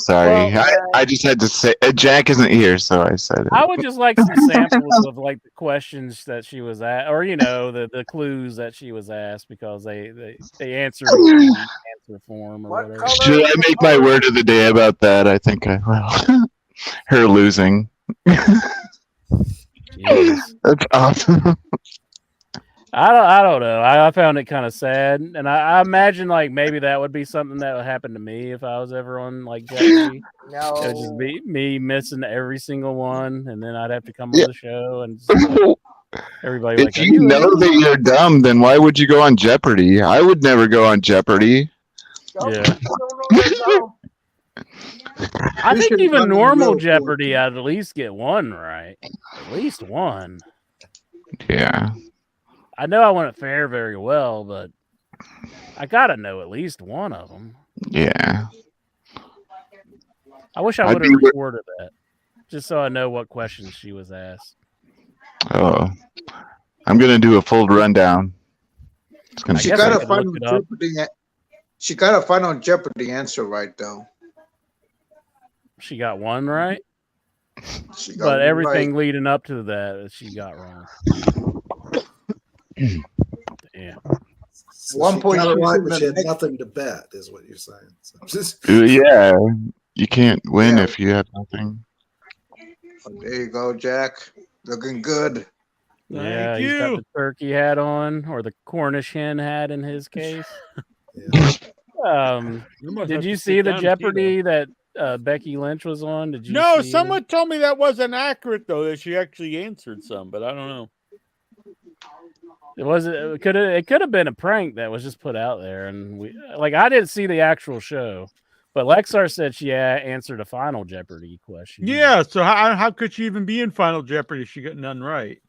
[SPEAKER 5] Well,
[SPEAKER 6] I just had to say. Jack isn't here, so I said it.
[SPEAKER 5] I would just like some samples of like the questions that she was at, or you know, the clues that she was asked because they answered in answer form or
[SPEAKER 7] What
[SPEAKER 5] whatever.
[SPEAKER 7] color?
[SPEAKER 6] Should I make my word of the day about that? I think I will. Her losing.
[SPEAKER 5] Jeez.
[SPEAKER 6] That's awesome.
[SPEAKER 5] I don't know. I found it kind of sad, and I imagine like maybe that would be something that would happen to me if I was ever on like Jeopardy.
[SPEAKER 7] No.
[SPEAKER 5] It would just be me missing every single one, and then I'd have to come
[SPEAKER 6] Yeah.
[SPEAKER 5] on the show and just, like, everybody would
[SPEAKER 6] If
[SPEAKER 5] like, "Are
[SPEAKER 6] you know
[SPEAKER 5] in?"
[SPEAKER 6] that you're dumb, then why would you go on Jeopardy? I would never go on Jeopardy.
[SPEAKER 5] Yeah.
[SPEAKER 7] No.
[SPEAKER 5] I
[SPEAKER 9] We
[SPEAKER 5] think
[SPEAKER 9] should
[SPEAKER 5] even
[SPEAKER 9] run a
[SPEAKER 5] normal
[SPEAKER 9] real
[SPEAKER 5] Jeopardy, I'd at least get one right. At least one.
[SPEAKER 6] Yeah.
[SPEAKER 5] I know I wouldn't fare very well, but I gotta know at least one of them.
[SPEAKER 6] Yeah.
[SPEAKER 5] I wish I
[SPEAKER 6] I'd
[SPEAKER 5] would have
[SPEAKER 6] be wi-
[SPEAKER 5] recorded that, just so I know what questions she was asked.
[SPEAKER 6] Oh, I'm gonna do a full rundown. It's gonna
[SPEAKER 5] I
[SPEAKER 9] She
[SPEAKER 6] be
[SPEAKER 5] guess I
[SPEAKER 9] got a
[SPEAKER 5] could
[SPEAKER 6] great.
[SPEAKER 5] look
[SPEAKER 9] Final
[SPEAKER 5] it up.
[SPEAKER 9] Jeopardy. She got a Final Jeopardy answer right though.
[SPEAKER 5] She got one right,
[SPEAKER 9] She got
[SPEAKER 5] but
[SPEAKER 9] one
[SPEAKER 5] everything
[SPEAKER 9] right.
[SPEAKER 5] leading up to that she got wrong. Damn.
[SPEAKER 11] So she got it
[SPEAKER 9] 1.2
[SPEAKER 11] right, but she had
[SPEAKER 9] seconds.
[SPEAKER 11] nothing to bet, is what you're saying. So just
[SPEAKER 6] Yeah, you can't win
[SPEAKER 9] Yeah.
[SPEAKER 6] if you have nothing.
[SPEAKER 9] There you go, Jack. Looking good.
[SPEAKER 5] Yeah,
[SPEAKER 4] Thank
[SPEAKER 5] he's got
[SPEAKER 4] you.
[SPEAKER 5] the turkey hat on, or the Cornish hen hat in his case.
[SPEAKER 11] yeah.
[SPEAKER 4] You must
[SPEAKER 5] Did
[SPEAKER 4] have
[SPEAKER 5] you
[SPEAKER 4] to
[SPEAKER 5] see
[SPEAKER 4] sit
[SPEAKER 5] the
[SPEAKER 4] down to see
[SPEAKER 5] Jeopardy that Becky Lynch was on? Did you
[SPEAKER 4] No,
[SPEAKER 5] see
[SPEAKER 4] someone told me that wasn't accurate though. That she actually answered some, but I don't know.
[SPEAKER 5] it could have been a prank that was just put out there, and I didn't see the actual show, but Lexar said she answered a Final Jeopardy question.
[SPEAKER 4] Yeah. So how could she even be in Final Jeopardy if she got none right?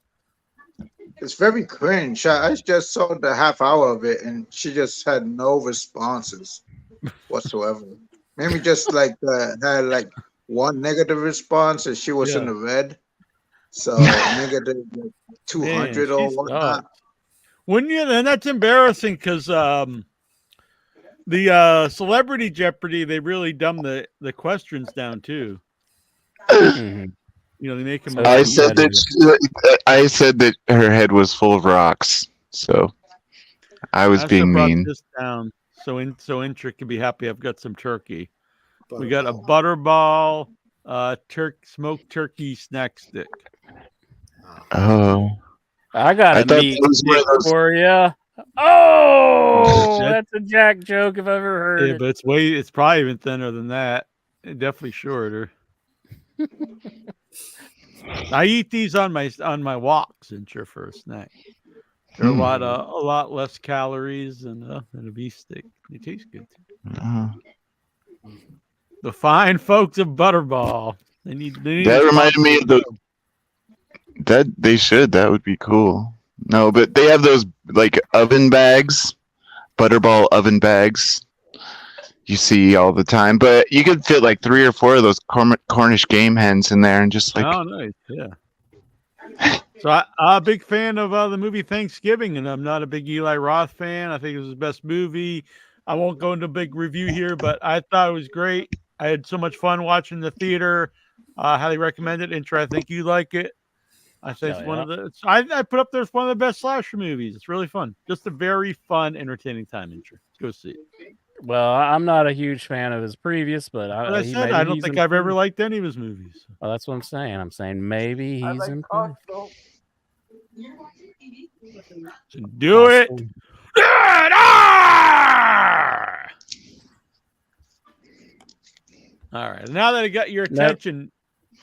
[SPEAKER 9] It's very cringe. I just saw the half hour of it, and she just had no responses whatsoever. Maybe just like had like one negative response, and she was in
[SPEAKER 4] Yeah.
[SPEAKER 9] the red. So negative like, 200
[SPEAKER 4] Man,
[SPEAKER 9] or
[SPEAKER 4] she
[SPEAKER 9] whatnot.
[SPEAKER 4] sucks. Wouldn't you? And that's embarrassing because the Celebrity Jeopardy, they really dumb the questions down too.
[SPEAKER 5] Mhm.
[SPEAKER 4] You know, they make them.
[SPEAKER 5] So
[SPEAKER 6] I
[SPEAKER 5] she
[SPEAKER 6] said
[SPEAKER 5] had
[SPEAKER 6] I said that her head was full of rocks, so I was being
[SPEAKER 4] brought
[SPEAKER 6] mean.
[SPEAKER 4] this down so Intric can be happy. I've got some turkey. We got a
[SPEAKER 11] Butterball.
[SPEAKER 4] butterball, smoked turkey snack stick.
[SPEAKER 6] Oh,
[SPEAKER 5] I got
[SPEAKER 6] I
[SPEAKER 5] a
[SPEAKER 6] thought
[SPEAKER 5] meat
[SPEAKER 6] that was one
[SPEAKER 5] stick
[SPEAKER 6] of those.
[SPEAKER 5] for you. Oh,
[SPEAKER 4] That-
[SPEAKER 5] that's a Jack joke if I've ever heard
[SPEAKER 4] Yeah,
[SPEAKER 5] it.
[SPEAKER 4] but it's probably even thinner than that. Definitely shorter. I eat these on my walks in sure for a snack. They're a lot less calories than a beef steak. They taste good too. The fine folks of Butterball. They need
[SPEAKER 6] That
[SPEAKER 4] to
[SPEAKER 6] reminded
[SPEAKER 4] sponsor
[SPEAKER 6] me of the. That they should. That would be cool. No, but they have those like oven bags, Butterball oven bags. You see all the time, but you could fit like 3 or 4 of those Cornish game hens in there, and just like
[SPEAKER 4] Oh, nice. Yeah. So I'm a big fan of the movie Thanksgiving, and I'm not a big Eli Roth fan. I think it was his best movie. I won't go into a big review here, but I thought it was great. I had so much fun watching the theater. Highly recommend it. Intro, I think you like it. I think it's one of the. I put up there as one of the best slasher movies. It's really fun. Just a very fun, entertaining time. Intro, go see it.
[SPEAKER 5] Well, I'm not a huge fan of his previous, but
[SPEAKER 4] As I said, I don't think I've ever liked any of his movies.
[SPEAKER 5] Well, that's what I'm saying. I'm saying maybe
[SPEAKER 7] I
[SPEAKER 5] he's
[SPEAKER 7] like
[SPEAKER 5] improved.
[SPEAKER 7] Costco.
[SPEAKER 4] Do it.
[SPEAKER 5] Awesome.
[SPEAKER 4] All right. Now that I got your attention,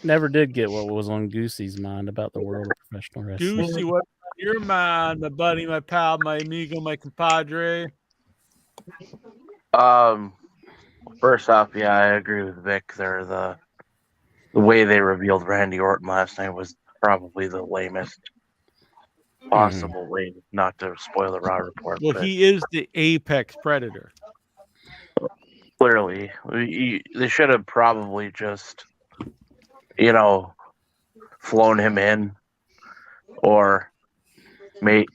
[SPEAKER 5] Never did get what was on Goosey's mind about the world of professional wrestling.
[SPEAKER 4] Goosey, what's on your mind, my buddy, my pal, my amigo, my compadre?
[SPEAKER 10] First off, yeah, I agree with Vic. There, the way they revealed Randy Orton last night was probably the lamest possible way. Not to spoil the Raw report,
[SPEAKER 4] Well,
[SPEAKER 10] but
[SPEAKER 4] he is the apex predator.
[SPEAKER 10] clearly they should have probably just, flown him in, or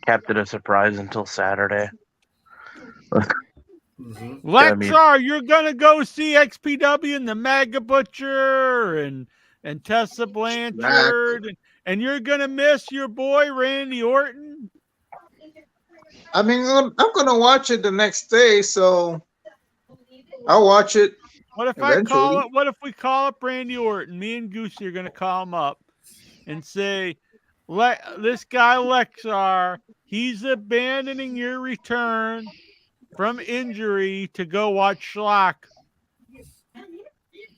[SPEAKER 10] kept it a surprise until Saturday.
[SPEAKER 4] Lexar, you're gonna go see XPW and the Mega Butcher and Tessa Blanchard, and you're gonna miss your boy Randy Orton.
[SPEAKER 9] I mean, I'm gonna watch it the next day, so I'll watch it.
[SPEAKER 4] What if
[SPEAKER 9] eventually.
[SPEAKER 4] What if we call up Randy Orton? Me and Goosey are gonna call him up and say, "This guy Lexar, he's abandoning your return from injury to go watch Schlock."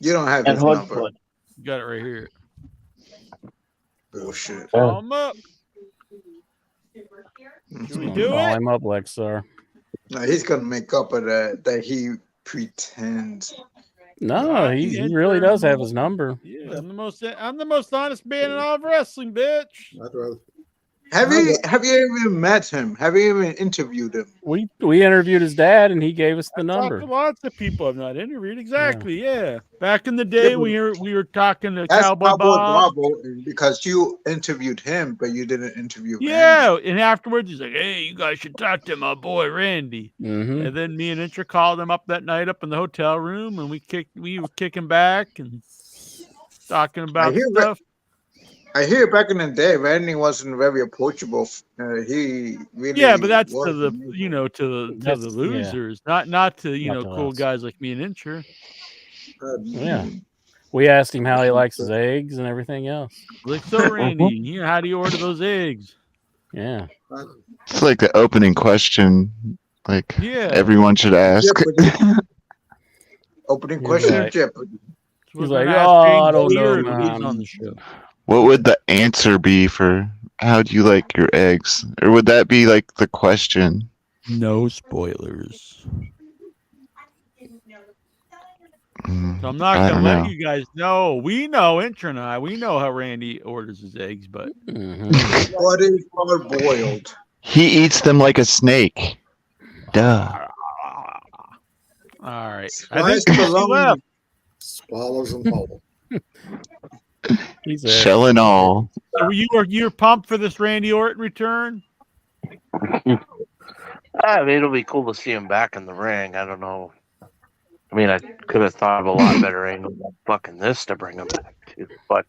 [SPEAKER 9] You don't have his number.
[SPEAKER 4] You got it right here.
[SPEAKER 9] Bullshit.
[SPEAKER 4] Call him up. Should we do
[SPEAKER 5] Call
[SPEAKER 4] it?
[SPEAKER 5] him up, Lexar.
[SPEAKER 9] No, he's gonna make up of that he pretends.
[SPEAKER 5] No, he really does have his number.
[SPEAKER 4] Yeah, I'm the most honest man in all of wrestling, bitch.
[SPEAKER 11] I'd rather.
[SPEAKER 9] Have you even met him? Have you even interviewed him?
[SPEAKER 5] We interviewed his dad, and he gave us the
[SPEAKER 4] Talked
[SPEAKER 5] number.
[SPEAKER 4] to lots of people I've not interviewed. Exactly. Yeah. Back in the day, we were talking to
[SPEAKER 9] That's
[SPEAKER 4] Cowboy Bob.
[SPEAKER 9] because you interviewed him, but you didn't interview him.
[SPEAKER 4] Yeah, and afterwards he's like, "Hey, you guys should talk to my boy Randy."
[SPEAKER 5] Mm-hmm.
[SPEAKER 4] And then me and Incher called him up that night up in the hotel room, and we were kicking back and talking about stuff.
[SPEAKER 9] I hear back in the day, Randy wasn't very approachable. He really
[SPEAKER 4] but that's
[SPEAKER 9] was.
[SPEAKER 4] to the to the losers, not to
[SPEAKER 5] Not to
[SPEAKER 4] cool
[SPEAKER 5] us.
[SPEAKER 4] guys like me and Incher.
[SPEAKER 5] Yeah. We asked him how he likes his eggs and everything else.
[SPEAKER 4] Like, so Randy, how do you order those eggs?
[SPEAKER 5] Yeah.
[SPEAKER 6] It's like the opening question, like
[SPEAKER 4] Yeah.
[SPEAKER 6] everyone should ask.
[SPEAKER 9] Opening
[SPEAKER 5] He's
[SPEAKER 9] question
[SPEAKER 5] like-
[SPEAKER 9] of Jeopardy.
[SPEAKER 5] He's like, oh, I don't know, man.
[SPEAKER 4] on the show.
[SPEAKER 6] What would the answer be for how do you like your eggs? Or would that be like the question?
[SPEAKER 4] No spoilers. So I'm not
[SPEAKER 6] I
[SPEAKER 4] gonna
[SPEAKER 6] don't
[SPEAKER 4] let
[SPEAKER 6] know.
[SPEAKER 4] you guys know. We know, Incher and I, we know how Randy orders his eggs, but
[SPEAKER 9] What is hard boiled?
[SPEAKER 6] He eats them like a snake. Duh.
[SPEAKER 4] all right. I
[SPEAKER 9] Sliced
[SPEAKER 4] think he
[SPEAKER 9] bologna.
[SPEAKER 4] left.
[SPEAKER 11] Swallows them whole.
[SPEAKER 5] He's a,
[SPEAKER 6] Shell and all.
[SPEAKER 4] So you're pumped for this Randy Orton return?
[SPEAKER 10] I mean, it'll be cool to see him back in the ring. I don't know. I mean, I could have thought of a lot better angle than fucking this to bring him back to. But,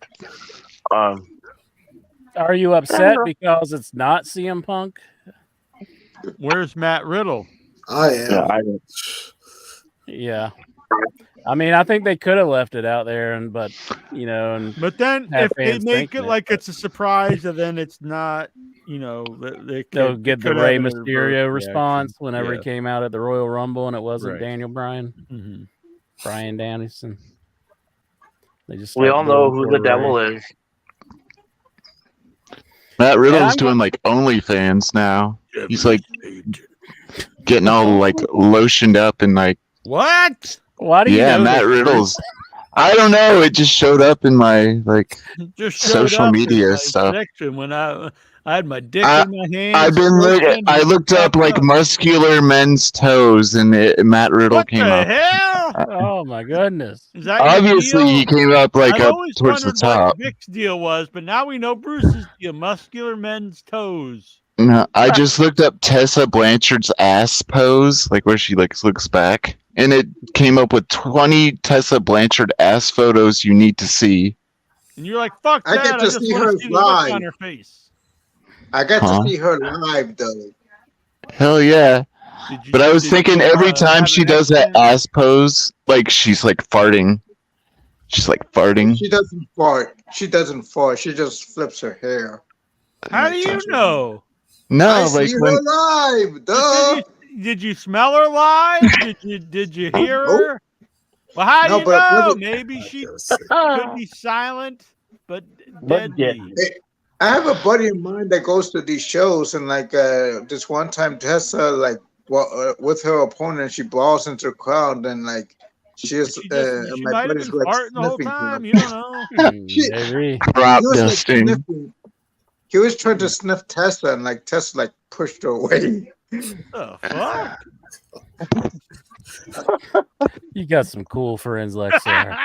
[SPEAKER 5] are you upset because it's not CM Punk?
[SPEAKER 4] Where's Matt Riddle?
[SPEAKER 11] I am.
[SPEAKER 10] yeah,
[SPEAKER 5] Yeah. I mean, I think they could have left it out there, but
[SPEAKER 4] But then
[SPEAKER 5] Have
[SPEAKER 4] if they
[SPEAKER 5] fans
[SPEAKER 4] make
[SPEAKER 5] thinking
[SPEAKER 4] it
[SPEAKER 5] it,
[SPEAKER 4] like it's a surprise, and then it's not, they
[SPEAKER 5] they'll
[SPEAKER 4] could-
[SPEAKER 5] get the
[SPEAKER 4] could
[SPEAKER 5] Rey
[SPEAKER 4] have a
[SPEAKER 5] Mysterio
[SPEAKER 4] reverse
[SPEAKER 5] response
[SPEAKER 4] reaction.
[SPEAKER 5] whenever
[SPEAKER 4] Yeah.
[SPEAKER 5] he came out at the Royal Rumble and it wasn't
[SPEAKER 4] Right.
[SPEAKER 5] Daniel Bryan.
[SPEAKER 4] Mhm.
[SPEAKER 5] Brian Danielson. They just
[SPEAKER 10] we
[SPEAKER 5] start
[SPEAKER 10] all know
[SPEAKER 5] booing
[SPEAKER 10] who the
[SPEAKER 5] for
[SPEAKER 10] devil
[SPEAKER 5] Rey.
[SPEAKER 10] is.
[SPEAKER 6] Matt Riddle's
[SPEAKER 5] I'm-
[SPEAKER 6] doing like OnlyFans now. He's like getting all like lotioned up and like
[SPEAKER 4] What?
[SPEAKER 5] Why do you
[SPEAKER 6] yeah,
[SPEAKER 5] know
[SPEAKER 6] Matt
[SPEAKER 5] this, Bruce?
[SPEAKER 6] Riddle's. I don't know. It just showed up in my like
[SPEAKER 4] Just showed
[SPEAKER 6] social
[SPEAKER 4] up in
[SPEAKER 6] media
[SPEAKER 4] my
[SPEAKER 6] stuff.
[SPEAKER 4] section when I had my dick
[SPEAKER 6] I-
[SPEAKER 4] in my hand.
[SPEAKER 6] I've been
[SPEAKER 4] smoking,
[SPEAKER 6] I
[SPEAKER 4] and
[SPEAKER 6] looked up
[SPEAKER 4] popped
[SPEAKER 6] like muscular men's toes, and Matt Riddle
[SPEAKER 4] What
[SPEAKER 6] came
[SPEAKER 4] the
[SPEAKER 6] up.
[SPEAKER 4] hell?
[SPEAKER 5] Oh my goodness.
[SPEAKER 4] Is that your
[SPEAKER 6] Obviously,
[SPEAKER 4] deal?
[SPEAKER 6] he came up like
[SPEAKER 4] I've
[SPEAKER 6] up
[SPEAKER 4] always
[SPEAKER 6] towards the
[SPEAKER 4] wondered
[SPEAKER 6] top.
[SPEAKER 4] what Vic's deal was, but now we know Bruce's deal. Muscular men's toes.
[SPEAKER 6] No, I just looked up Tessa Blanchard's ass pose, like where she like looks back, and it came up with 20 Tessa Blanchard ass photos you need to see.
[SPEAKER 4] And you're like, fuck
[SPEAKER 9] I
[SPEAKER 4] that.
[SPEAKER 9] get
[SPEAKER 4] I
[SPEAKER 9] to
[SPEAKER 4] just
[SPEAKER 9] see
[SPEAKER 4] want
[SPEAKER 9] her
[SPEAKER 4] to see the look
[SPEAKER 9] live.
[SPEAKER 4] on her face.
[SPEAKER 9] I got
[SPEAKER 6] Huh?
[SPEAKER 9] to see her live though.
[SPEAKER 6] Hell yeah!
[SPEAKER 4] Did you-
[SPEAKER 6] But I was
[SPEAKER 4] did
[SPEAKER 6] thinking
[SPEAKER 4] you,
[SPEAKER 6] every time
[SPEAKER 4] have
[SPEAKER 6] she
[SPEAKER 4] an
[SPEAKER 6] does that
[SPEAKER 4] accident?
[SPEAKER 6] ass pose, like she's like farting. She's like farting.
[SPEAKER 9] She doesn't fart. She doesn't fart. She just flips her hair.
[SPEAKER 4] How do you know?
[SPEAKER 6] No,
[SPEAKER 9] I
[SPEAKER 6] like
[SPEAKER 9] see
[SPEAKER 6] when
[SPEAKER 9] her live. Duh.
[SPEAKER 4] Did you smell her live? Did you hear
[SPEAKER 9] Nope.
[SPEAKER 4] her? Well, how do
[SPEAKER 9] No,
[SPEAKER 4] you
[SPEAKER 9] but
[SPEAKER 4] know?
[SPEAKER 9] what
[SPEAKER 4] Maybe she could be silent, but deadly.
[SPEAKER 9] I have a buddy of mine that goes to these shows, and like this one time, Tessa like with her opponent, she balls into the crowd, and like she's
[SPEAKER 4] She
[SPEAKER 9] my
[SPEAKER 4] might have
[SPEAKER 9] buddy's
[SPEAKER 4] been
[SPEAKER 9] like
[SPEAKER 4] farting the whole
[SPEAKER 9] sniffing her.
[SPEAKER 4] time. You don't know.
[SPEAKER 9] She-
[SPEAKER 5] Maybe.
[SPEAKER 6] crop
[SPEAKER 9] he was, like,
[SPEAKER 6] dusting.
[SPEAKER 9] sniffing. He was trying to sniff Tessa, and like Tessa like pushed her away.
[SPEAKER 4] The fuck?
[SPEAKER 5] You got some cool friends, Lexar.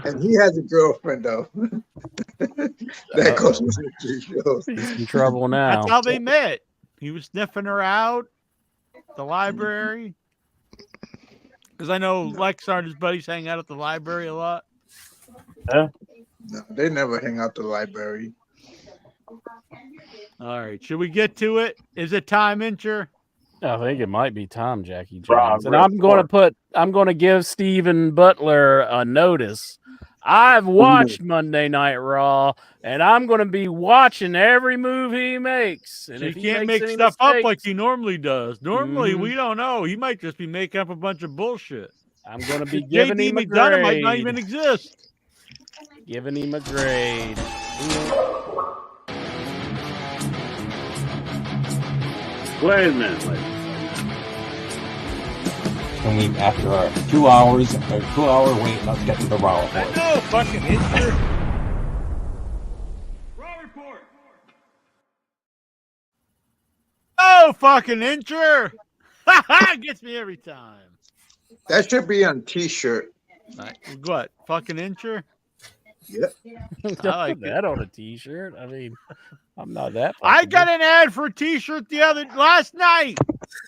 [SPEAKER 9] And he has a girlfriend though. That goes with the shows.
[SPEAKER 5] He's in trouble now.
[SPEAKER 4] That's how they met. He was sniffing her out at the library. Because I know Lexar and his buddies hang out at the library a lot.
[SPEAKER 9] No, they never hang out the library.
[SPEAKER 4] All right, should we get to it? Is it time, Incher?
[SPEAKER 5] I think it might be Tom Jackie
[SPEAKER 10] Rob,
[SPEAKER 5] Jones. And
[SPEAKER 10] real
[SPEAKER 5] I'm going to give Steven Butler a notice. I've watched Monday Night Raw, and I'm going to be watching every move he makes. And
[SPEAKER 4] So you
[SPEAKER 5] if he
[SPEAKER 4] can't
[SPEAKER 5] makes
[SPEAKER 4] make
[SPEAKER 5] any
[SPEAKER 4] stuff up
[SPEAKER 5] mistakes,
[SPEAKER 4] like he normally does. Normally,
[SPEAKER 5] Mhm.
[SPEAKER 4] we don't know. He might just be making up a bunch of bullshit.
[SPEAKER 5] I'm going to be giving
[SPEAKER 4] JD
[SPEAKER 5] him a
[SPEAKER 4] McDonough might not
[SPEAKER 5] grade.
[SPEAKER 4] even exist.
[SPEAKER 5] Giving him a grade.
[SPEAKER 12] Wait a minute,
[SPEAKER 8] Can we, after our 2 hours, a 2-hour wait, let's get to the Raw report.
[SPEAKER 4] No fucking incher. Raw report. Oh, fucking incher. Ha ha! Gets me every time.
[SPEAKER 9] That should be on T-shirt.
[SPEAKER 4] What? Fucking incher?
[SPEAKER 9] Yep.
[SPEAKER 5] Don't
[SPEAKER 4] I like
[SPEAKER 5] put that on a T-shirt. I mean, I'm not that.
[SPEAKER 4] I got an ad for a T-shirt last night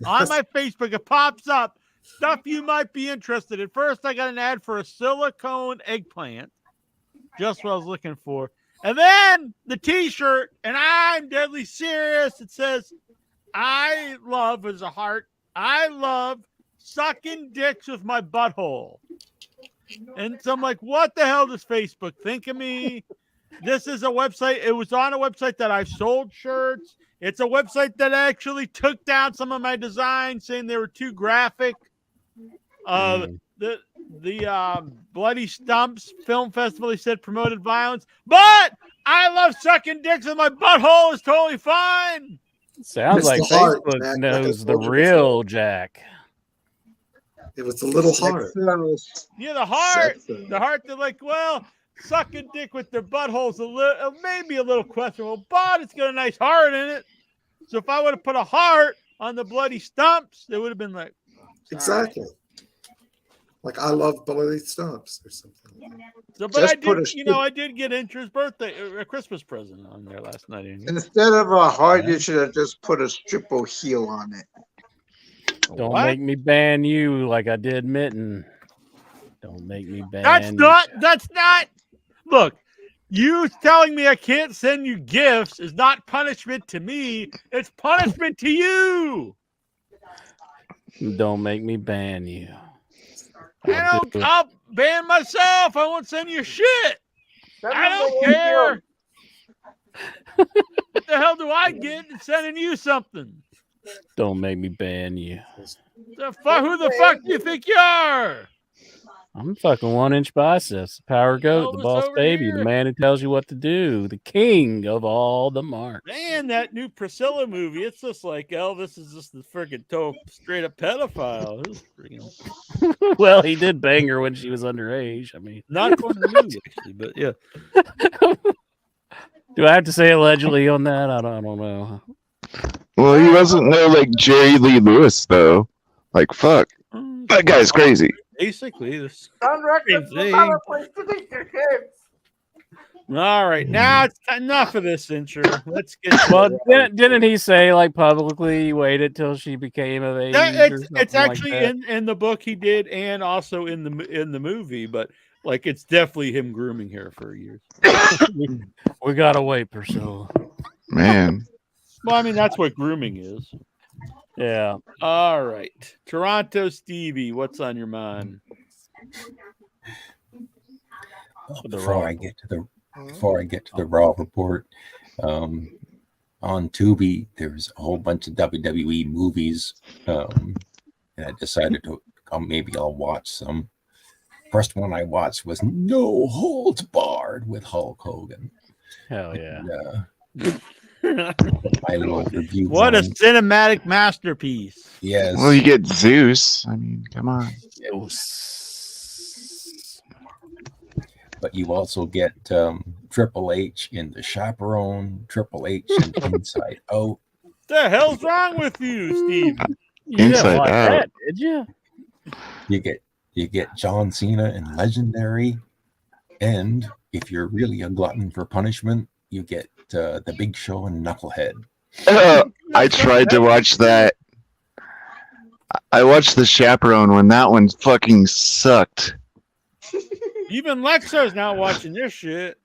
[SPEAKER 4] on my Facebook. It pops up. Stuff you might be interested in. First, I got an ad for a silicone eggplant. Just what I was looking for. And then the T-shirt, and I'm deadly serious. It says, I love, as a heart, I love sucking dicks with my butthole. And so I'm like, what the hell does Facebook think of me? This is a website. It was on a website that I've sold shirts. It's a website that actually took down some of my designs, saying they were too graphic. The Bloody Stumps Film Festival, they said, promoted violence. But I love sucking dicks with my butthole. Is totally fine.
[SPEAKER 5] Sounds
[SPEAKER 11] It's
[SPEAKER 5] like
[SPEAKER 11] the heart,
[SPEAKER 5] Facebook
[SPEAKER 11] Jack,
[SPEAKER 5] knows
[SPEAKER 11] like I
[SPEAKER 5] the
[SPEAKER 11] told you
[SPEAKER 5] real Jack.
[SPEAKER 11] It was the little heart.
[SPEAKER 4] Yeah, the heart. The heart, they're like, well, sucking dick with their butthole's maybe a little questionable, but it's got a nice heart in it. So if I would have put a heart on the Bloody Stumps, they would have been like,
[SPEAKER 11] Exactly. Like I love Bloody Stumps or something.
[SPEAKER 4] So, but I did, I did get Incher's birthday, a Christmas present on there last night.
[SPEAKER 9] Instead of a heart, you should have just put a strip of heel on it.
[SPEAKER 5] Don't make me ban you like I did Mitten. Don't make me ban
[SPEAKER 4] That's not. Look, you telling me I can't send you gifts is not punishment to me. It's punishment to you.
[SPEAKER 5] Don't make me ban you.
[SPEAKER 4] I'll ban myself. I won't send you shit. I don't care. What the hell do I get in sending you something?
[SPEAKER 5] Don't make me ban you.
[SPEAKER 4] Who the fuck do you think you are?
[SPEAKER 5] I'm fucking 1-inch biceps, the power goat, the boss baby, the man who tells you what to do, the king of all the marks.
[SPEAKER 4] Man, that new Priscilla movie, it's just like Elvis is just the freaking straight up pedophile.
[SPEAKER 5] Well, he did bang her when she was underage. I mean,
[SPEAKER 4] not according to the movie, actually, but yeah.
[SPEAKER 5] Do I have to say allegedly on that? I don't know.
[SPEAKER 6] Well, he wasn't no like Jerry Lee Lewis though. Like fuck, that guy's crazy.
[SPEAKER 4] Basically, this.
[SPEAKER 7] On record, it's not a place to take your kids.
[SPEAKER 4] All right, now it's enough of this, Incher. Let's get.
[SPEAKER 5] Well, didn't he say like publicly he waited till she became of age?
[SPEAKER 4] It's actually in the book he did, and also in the movie, but like it's definitely him grooming her for years.
[SPEAKER 5] We gotta wait, Priscilla.
[SPEAKER 6] Man.
[SPEAKER 4] Well, I mean that's what grooming is.
[SPEAKER 5] Yeah.
[SPEAKER 4] All right, Toronto Stevie, what's on your mind?
[SPEAKER 8] Before I get to the Raw report, on Tubi, there's a whole bunch of WWE movies, and I decided to maybe I'll watch some. First one I watched was No Holds Barred with Hulk Hogan.
[SPEAKER 5] Hell yeah!
[SPEAKER 8] My little review.
[SPEAKER 4] What a cinematic masterpiece!
[SPEAKER 8] Yes.
[SPEAKER 6] Well, you get Zeus. I mean, come on.
[SPEAKER 8] But you also get Triple H in The Chaperone, Triple H in Inside Out.
[SPEAKER 4] The hell's wrong with you, Steve?
[SPEAKER 6] Inside Out.
[SPEAKER 5] Did you?
[SPEAKER 8] You get John Cena in Legendary, and if you're really a glutton for punishment, you get The Big Show and Knucklehead.
[SPEAKER 6] I tried to watch that. I watched The Chaperone when that one fucking sucked.
[SPEAKER 4] Even Lexo's not watching this shit.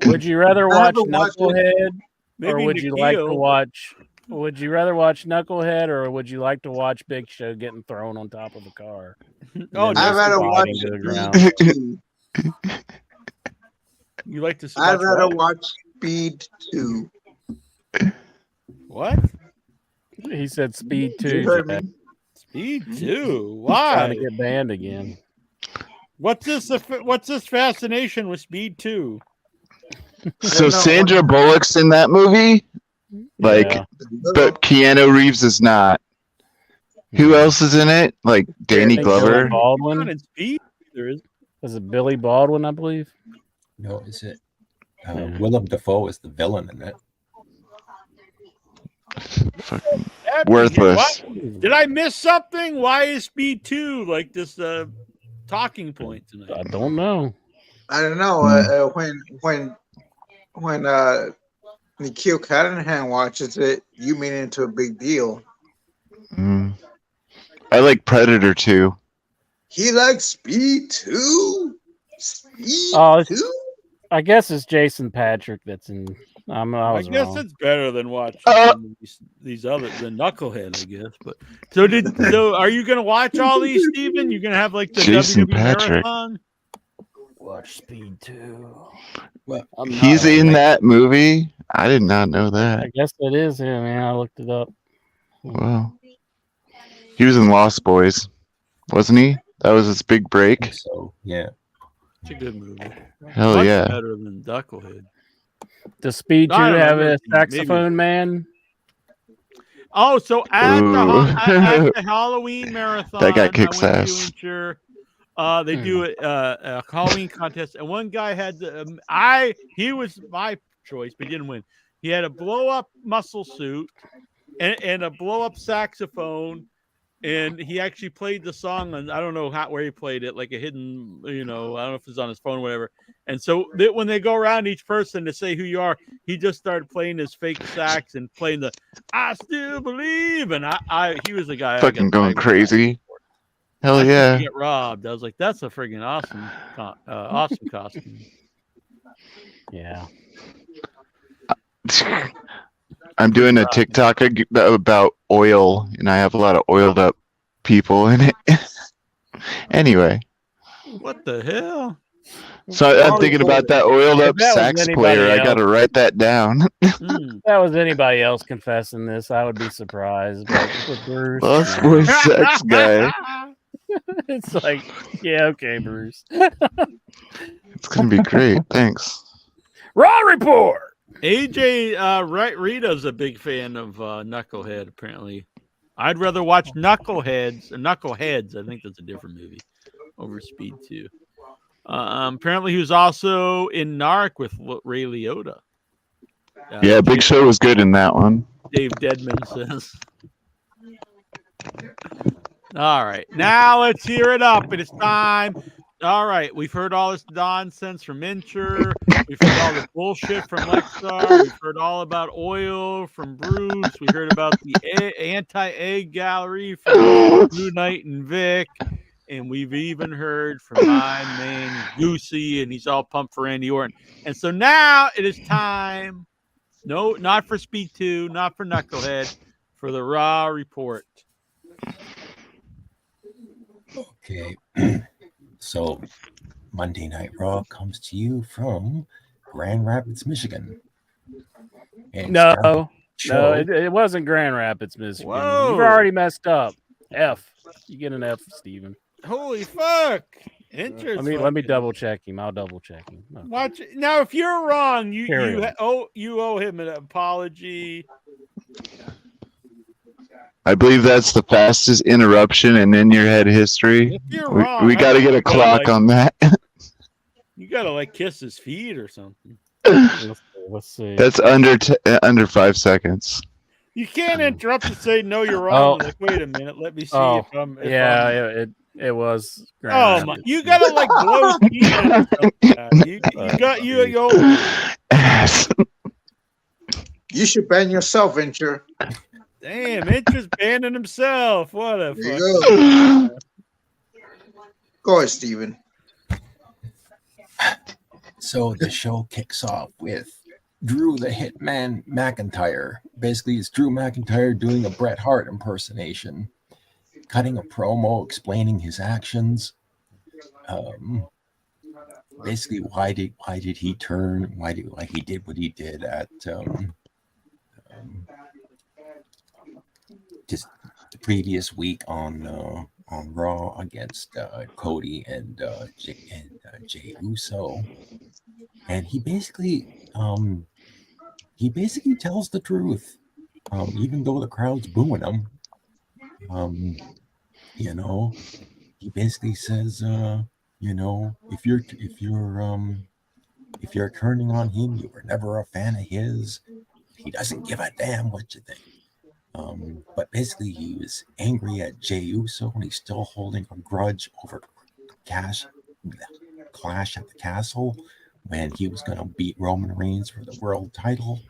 [SPEAKER 5] Would you rather watch Knucklehead, or
[SPEAKER 4] Maybe
[SPEAKER 5] would you like to watch? Would you rather watch Knucklehead, or would you like to watch Big Show getting thrown on top of a car?
[SPEAKER 4] Oh,
[SPEAKER 9] I'd rather watch
[SPEAKER 5] to the ground.
[SPEAKER 4] You like to?
[SPEAKER 9] I'd rather watch Speed 2.
[SPEAKER 4] What?
[SPEAKER 5] He said Speed 2.
[SPEAKER 9] You heard me.
[SPEAKER 4] Speed 2.
[SPEAKER 5] Trying
[SPEAKER 4] Why?
[SPEAKER 5] to get banned again.
[SPEAKER 4] What's this fascination with Speed 2?
[SPEAKER 6] So Sandra Bullock's in that movie, like,
[SPEAKER 5] Yeah.
[SPEAKER 6] but Keanu Reeves is not. Who else is in it? Like Danny
[SPEAKER 5] Billy
[SPEAKER 6] Glover.
[SPEAKER 5] Baldwin.
[SPEAKER 4] Not in Speed. There is.
[SPEAKER 5] Was it Billy Baldwin? I believe.
[SPEAKER 8] No, is it? Willem Dafoe is the villain in it.
[SPEAKER 6] Fucking
[SPEAKER 4] That
[SPEAKER 6] worthless.
[SPEAKER 4] what? Did I miss something? Why is Speed 2 like this talking point tonight?
[SPEAKER 5] I don't know.
[SPEAKER 9] I don't know. When Nikhil Callahan watches it, you mean it into a big deal.
[SPEAKER 6] Mm. I like Predator too.
[SPEAKER 9] He likes Speed 2. Speed
[SPEAKER 5] Oh,
[SPEAKER 9] 2.
[SPEAKER 5] I guess it's Jason Patrick that's in. I
[SPEAKER 4] I
[SPEAKER 5] was
[SPEAKER 4] guess
[SPEAKER 5] wrong.
[SPEAKER 4] it's better than watching these other than Knucklehead, I guess. But so are you gonna watch all these, Steven? You're gonna have like the
[SPEAKER 6] Jason
[SPEAKER 4] WWE
[SPEAKER 6] Patrick.
[SPEAKER 4] marathon?
[SPEAKER 5] Watch Speed 2.
[SPEAKER 8] Well,
[SPEAKER 6] He's in that movie. I did not know
[SPEAKER 5] I
[SPEAKER 6] that.
[SPEAKER 5] guess it is him, man. I looked it up.
[SPEAKER 6] Wow. He was in Lost Boys, wasn't he? That was his big break.
[SPEAKER 8] So yeah.
[SPEAKER 4] It's a good movie.
[SPEAKER 6] Hell
[SPEAKER 4] Much
[SPEAKER 6] yeah.
[SPEAKER 4] better than Knucklehead.
[SPEAKER 5] Does Speed 2
[SPEAKER 4] I don't
[SPEAKER 5] have
[SPEAKER 4] know,
[SPEAKER 5] a
[SPEAKER 4] maybe.
[SPEAKER 5] saxophone man?
[SPEAKER 4] Oh, so at
[SPEAKER 6] Ooh.
[SPEAKER 4] the Halloween marathon,
[SPEAKER 6] That guy kicks
[SPEAKER 4] I went
[SPEAKER 6] ass.
[SPEAKER 4] to Ensure, they do a Halloween contest, and one guy had he was my choice, but he didn't win. He had a blow up muscle suit and a blow up saxophone, and he actually played the song, and I don't know where he played it, like a hidden, I don't know if it's on his phone or whatever. And so when they go around each person to say who you are, he just started playing his fake sax and playing the "I Still Believe," and he was the guy I
[SPEAKER 6] Fucking
[SPEAKER 4] got
[SPEAKER 6] going
[SPEAKER 4] fired
[SPEAKER 6] crazy. Hell
[SPEAKER 4] I
[SPEAKER 6] yeah.
[SPEAKER 4] get robbed. I was like, that's a friggin' awesome costume.
[SPEAKER 5] Yeah.
[SPEAKER 6] I'm doing a TikTok about oil, and I have a lot of oiled up people in it. Anyway,
[SPEAKER 4] What the hell?
[SPEAKER 6] so I'm thinking about that oiled up
[SPEAKER 5] If that was
[SPEAKER 6] sax
[SPEAKER 5] anybody
[SPEAKER 6] player. I
[SPEAKER 5] else-
[SPEAKER 6] got to write that down.
[SPEAKER 5] If that was anybody else confessing this, I would be surprised. But with Bruce,
[SPEAKER 6] Lost Boy sax guy.
[SPEAKER 5] it's like, yeah, okay, Bruce.
[SPEAKER 6] It's gonna be great. Thanks.
[SPEAKER 5] Raw report.
[SPEAKER 4] AJ Rita's a big fan of Knucklehead, apparently. I'd rather watch Knuckleheads. I think that's a different movie over Speed 2. Apparently, he was also in Narc with Ray Liotta.
[SPEAKER 6] Yeah, Big Show was good in that one.
[SPEAKER 4] Dave Deadman says. All right, now let's hear it up. It is time. All right, we've heard all this nonsense from Incher. We've heard all the bullshit from Lexar. We've heard all about oil from Bruce. We heard about the anti-egg gallery from Blue Knight and Vic. And we've even heard from my man Goosey, and he's all pumped for Randy Orton. And so now it is time. No, not for Speed 2, not for Knucklehead, for the Raw report.
[SPEAKER 8] Okay. So Monday Night Raw comes to you from Grand Rapids, Michigan. And
[SPEAKER 5] No,
[SPEAKER 8] show-
[SPEAKER 5] it wasn't Grand Rapids, Michigan.
[SPEAKER 4] Whoa.
[SPEAKER 5] You've already messed up. F. You get an F, Steven.
[SPEAKER 4] Holy fuck! Interesting.
[SPEAKER 5] Let me double check him. I'll double check him. Okay.
[SPEAKER 4] Watch now. If you're wrong, you
[SPEAKER 5] Carry on.
[SPEAKER 4] you owe him an apology.
[SPEAKER 6] I believe that's the fastest interruption in your head history.
[SPEAKER 4] If you're
[SPEAKER 6] We,
[SPEAKER 4] wrong,
[SPEAKER 6] we got to
[SPEAKER 4] I
[SPEAKER 6] get a
[SPEAKER 4] think you
[SPEAKER 6] clock
[SPEAKER 4] gotta,
[SPEAKER 6] on that.
[SPEAKER 4] You gotta like kiss his feet or something.
[SPEAKER 5] Let's see.
[SPEAKER 6] That's under 5 seconds.
[SPEAKER 4] You can't interrupt and say no, you're wrong.
[SPEAKER 5] Oh.
[SPEAKER 4] Like, wait a minute, let me see
[SPEAKER 5] Oh,
[SPEAKER 4] if I'm. If
[SPEAKER 5] yeah,
[SPEAKER 4] I'm-
[SPEAKER 5] it was. Grand
[SPEAKER 4] Oh my!
[SPEAKER 5] Rapids.
[SPEAKER 4] You gotta like blow heat in or something. Like that. You got you.
[SPEAKER 6] Ass.
[SPEAKER 9] You should ban yourself, Incher.
[SPEAKER 4] Damn, Incher's banning himself. What a
[SPEAKER 9] There
[SPEAKER 4] fuck.
[SPEAKER 9] you go. Go ahead, Steven.
[SPEAKER 8] So the show kicks off with Drew the Hitman McIntyre. Basically, it's Drew McIntyre doing a Bret Hart impersonation, cutting a promo explaining his actions. Basically, why did he turn? Why he did what he did at just the previous week on Raw against Cody and Jey Uso, and he basically tells the truth, even though the crowd's booing him. You know, he basically says, you know, if you're turning on him, you were never a fan of his. He doesn't give a damn what you think. But basically, he was angry at Jey Uso, and he's still holding a grudge over Clash at the Castle when he was going to beat Roman Reigns for the world title.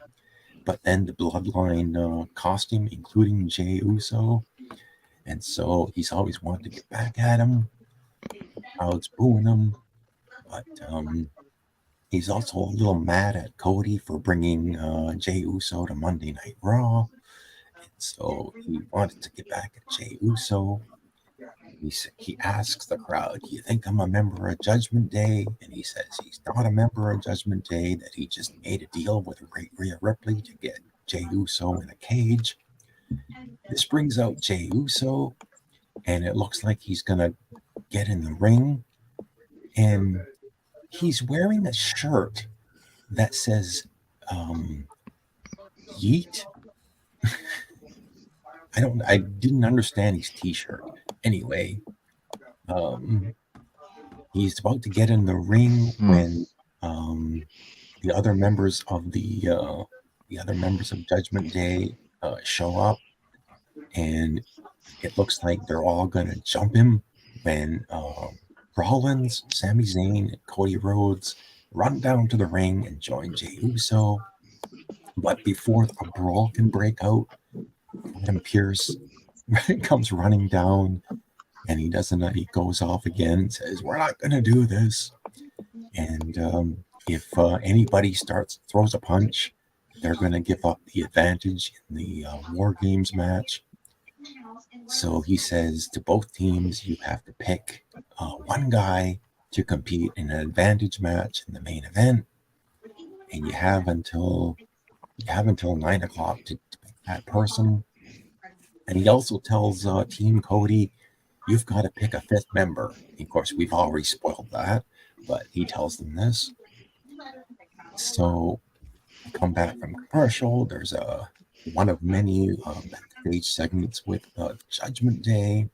[SPEAKER 8] But then the Bloodline cost him, including Jey Uso. And so he's always wanted to get back at him. Crowd's booing him. But he's also a little mad at Cody for bringing Jey Uso to Monday Night Raw. And so he wanted to get back at Jey Uso. He asks the crowd, do you think I'm a member of Judgment Day? And he says he's not a member of Judgment Day, that he just made a deal with Rhea Ripley to get Jey Uso in a cage. This brings out Jey Uso, and it looks like he's going to get in the ring. And he's wearing a shirt that says Yeet. I didn't understand his t-shirt. Anyway, he's about to get in the ring when the other members of Judgment Day show up, and it looks like they're all gonna jump him when Rollins, Sami Zayn, and Cody Rhodes run down to the ring and join Jey Uso. But before a brawl can break out, Adam Pearce comes running down, and he goes off again and says, we're not going to do this. And if anybody throws a punch, they're going to give up the advantage in the War Games match. So he says to both teams, you have to pick one guy to compete in an advantage match in the main event, and you have until 9 o'clock to pick that person. And he also tells Team Cody, you've got to pick a fifth member. Of course, we've already spoiled that, but he tells them this. So we come back from commercial. There's one of many backstage segments with Judgment Day.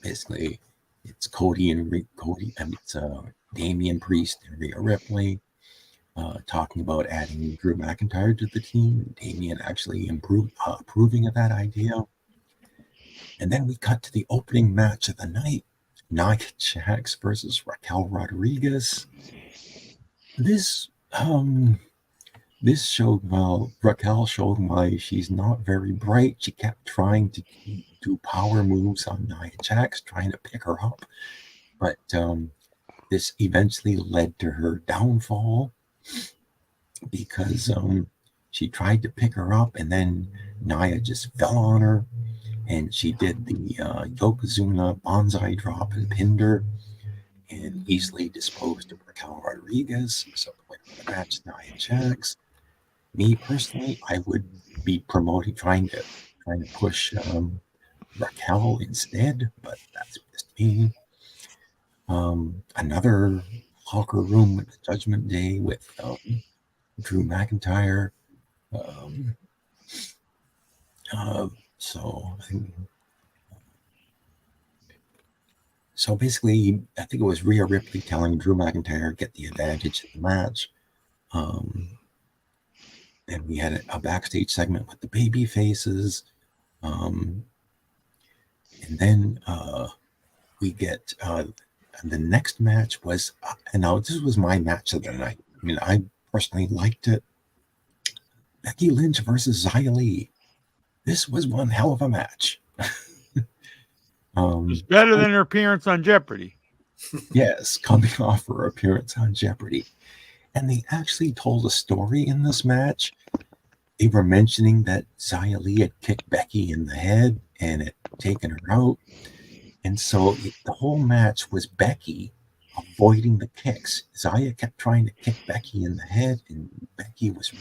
[SPEAKER 8] Basically, it's it's Damian Priest and Rhea Ripley talking about adding Drew McIntyre to the team. Damian actually approving of that idea. And then we cut to the opening match of the night, Nia Jax versus Raquel Rodriguez. This showed, Raquel showed why she's not very bright. She kept trying to do power moves on Nia Jax, trying to pick her up. But this eventually led to her downfall, because she tried to pick her up, and then Nia just fell on her, and she did the Yokozuna Banzai drop and pinned her, and easily disposed of Raquel Rodriguez. So the winner of the match, Nia Jax. Me personally, I would be promoting, trying to push Raquel instead, but that's just me. Another locker room with the Judgment Day with Drew McIntyre. So basically, I think it was Rhea Ripley telling Drew McIntyre get the advantage in the match. And we had a backstage segment with the baby faces. And then we get the next match was, and now this was my match of the night. I mean, I personally liked it. Becky Lynch versus Xia Li. This was one hell of a match.
[SPEAKER 4] It's better than her appearance on Jeopardy.
[SPEAKER 8] Yes, coming off her appearance on Jeopardy. And they actually told a story in this match. They were mentioning that Xia Li had kicked Becky in the head and had taken her out. And so the whole match was Becky avoiding the kicks. Xia kept trying to kick Becky in the head, and Becky was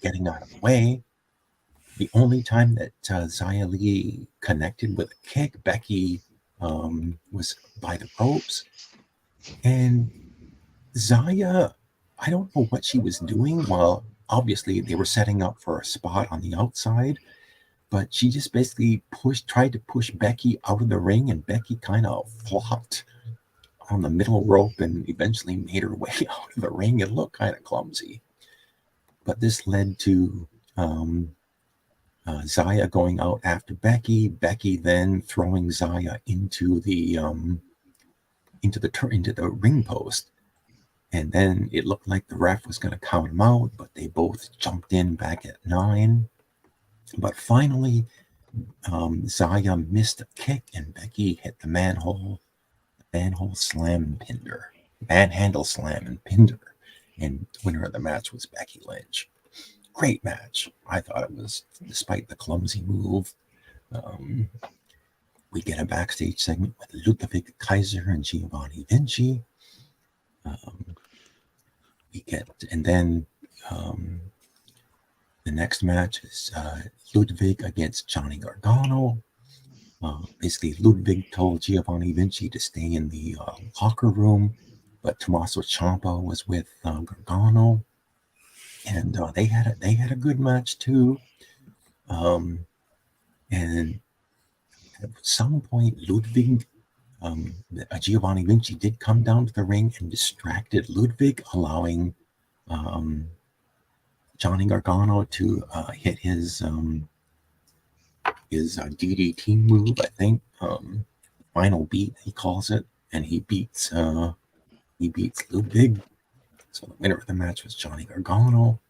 [SPEAKER 8] getting out of the way. The only time that Xia Li connected with a kick, Becky was by the ropes. And Xia, I don't know what she was doing. Well, obviously they were setting up for a spot on the outside, but she just basically tried to push Becky out of the ring, and Becky kind of flopped on the middle rope and eventually made her way out of the ring. It looked kind of clumsy, but this led to Zaya going out after Becky. Becky then throwing Zaya into the ring post, and then it looked like the ref was going to count them out, but they both jumped in back at 9. But finally, Zaya missed a kick, and Becky hit the manhandle slam and pinned her. Manhandle slam and pinned her. And the winner of the match was Becky Lynch. Great match. I thought it was, despite the clumsy move. We get a backstage segment with Ludwig Kaiser and Giovanni Vinci. The next match is Ludwig against Johnny Gargano. Basically, Ludwig told Giovanni Vinci to stay in the locker room, but Tommaso Ciampa was with Gargano, and they had a good match too. And at some point, Ludwig, Giovanni Vinci did come down to the ring and distracted Ludwig, allowing Johnny Gargano to hit his DDT move, I think, final beat he calls it, and he beats Ludwig. So the winner of the match was Johnny Gargano.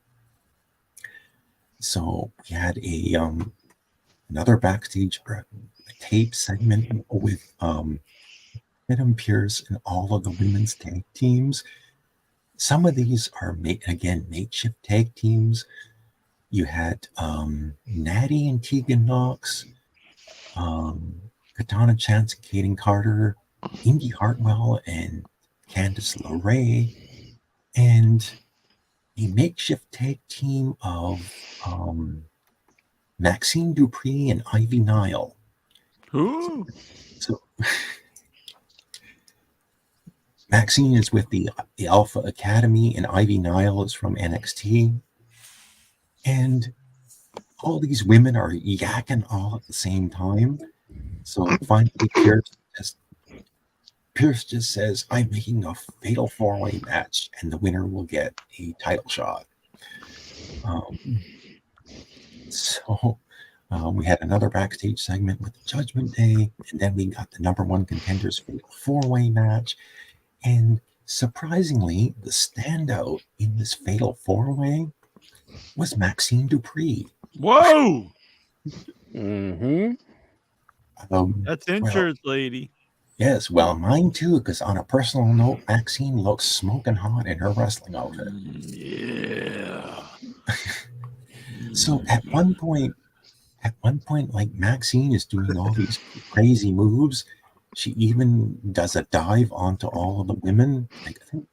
[SPEAKER 8] So we had another backstage tape segment with Adam Pearce and all of the women's tag teams. Some of these are makeshift tag teams. You had Natty and Tegan Knox, Katana Chance and Kaden Carter, Indy Hartwell and Candice LeRae, and a makeshift tag team of Maxine Dupree and Ivy Nile.
[SPEAKER 4] Ooh.
[SPEAKER 8] So Maxine is with the Alpha Academy, and Ivy Nile is from NXT. And all these women are yakking all at the same time. So finally, Pearce just says, "I'm making a fatal 4-way match, and the winner will get a title shot." We had another backstage segment with the Judgment Day, and then we got the number 1 contenders fatal 4-way match. And surprisingly, the standout in this fatal 4-way was Maxine Dupree.
[SPEAKER 4] Whoa!
[SPEAKER 5] Mm-hmm.
[SPEAKER 4] That's insurance lady.
[SPEAKER 8] Yes, well, mine too, because on a personal note, Maxine looks smoking hot in her wrestling outfit.
[SPEAKER 4] Yeah.
[SPEAKER 8] So at one point, like Maxine is doing all these crazy moves. She even does a dive onto all of the women. Like, I think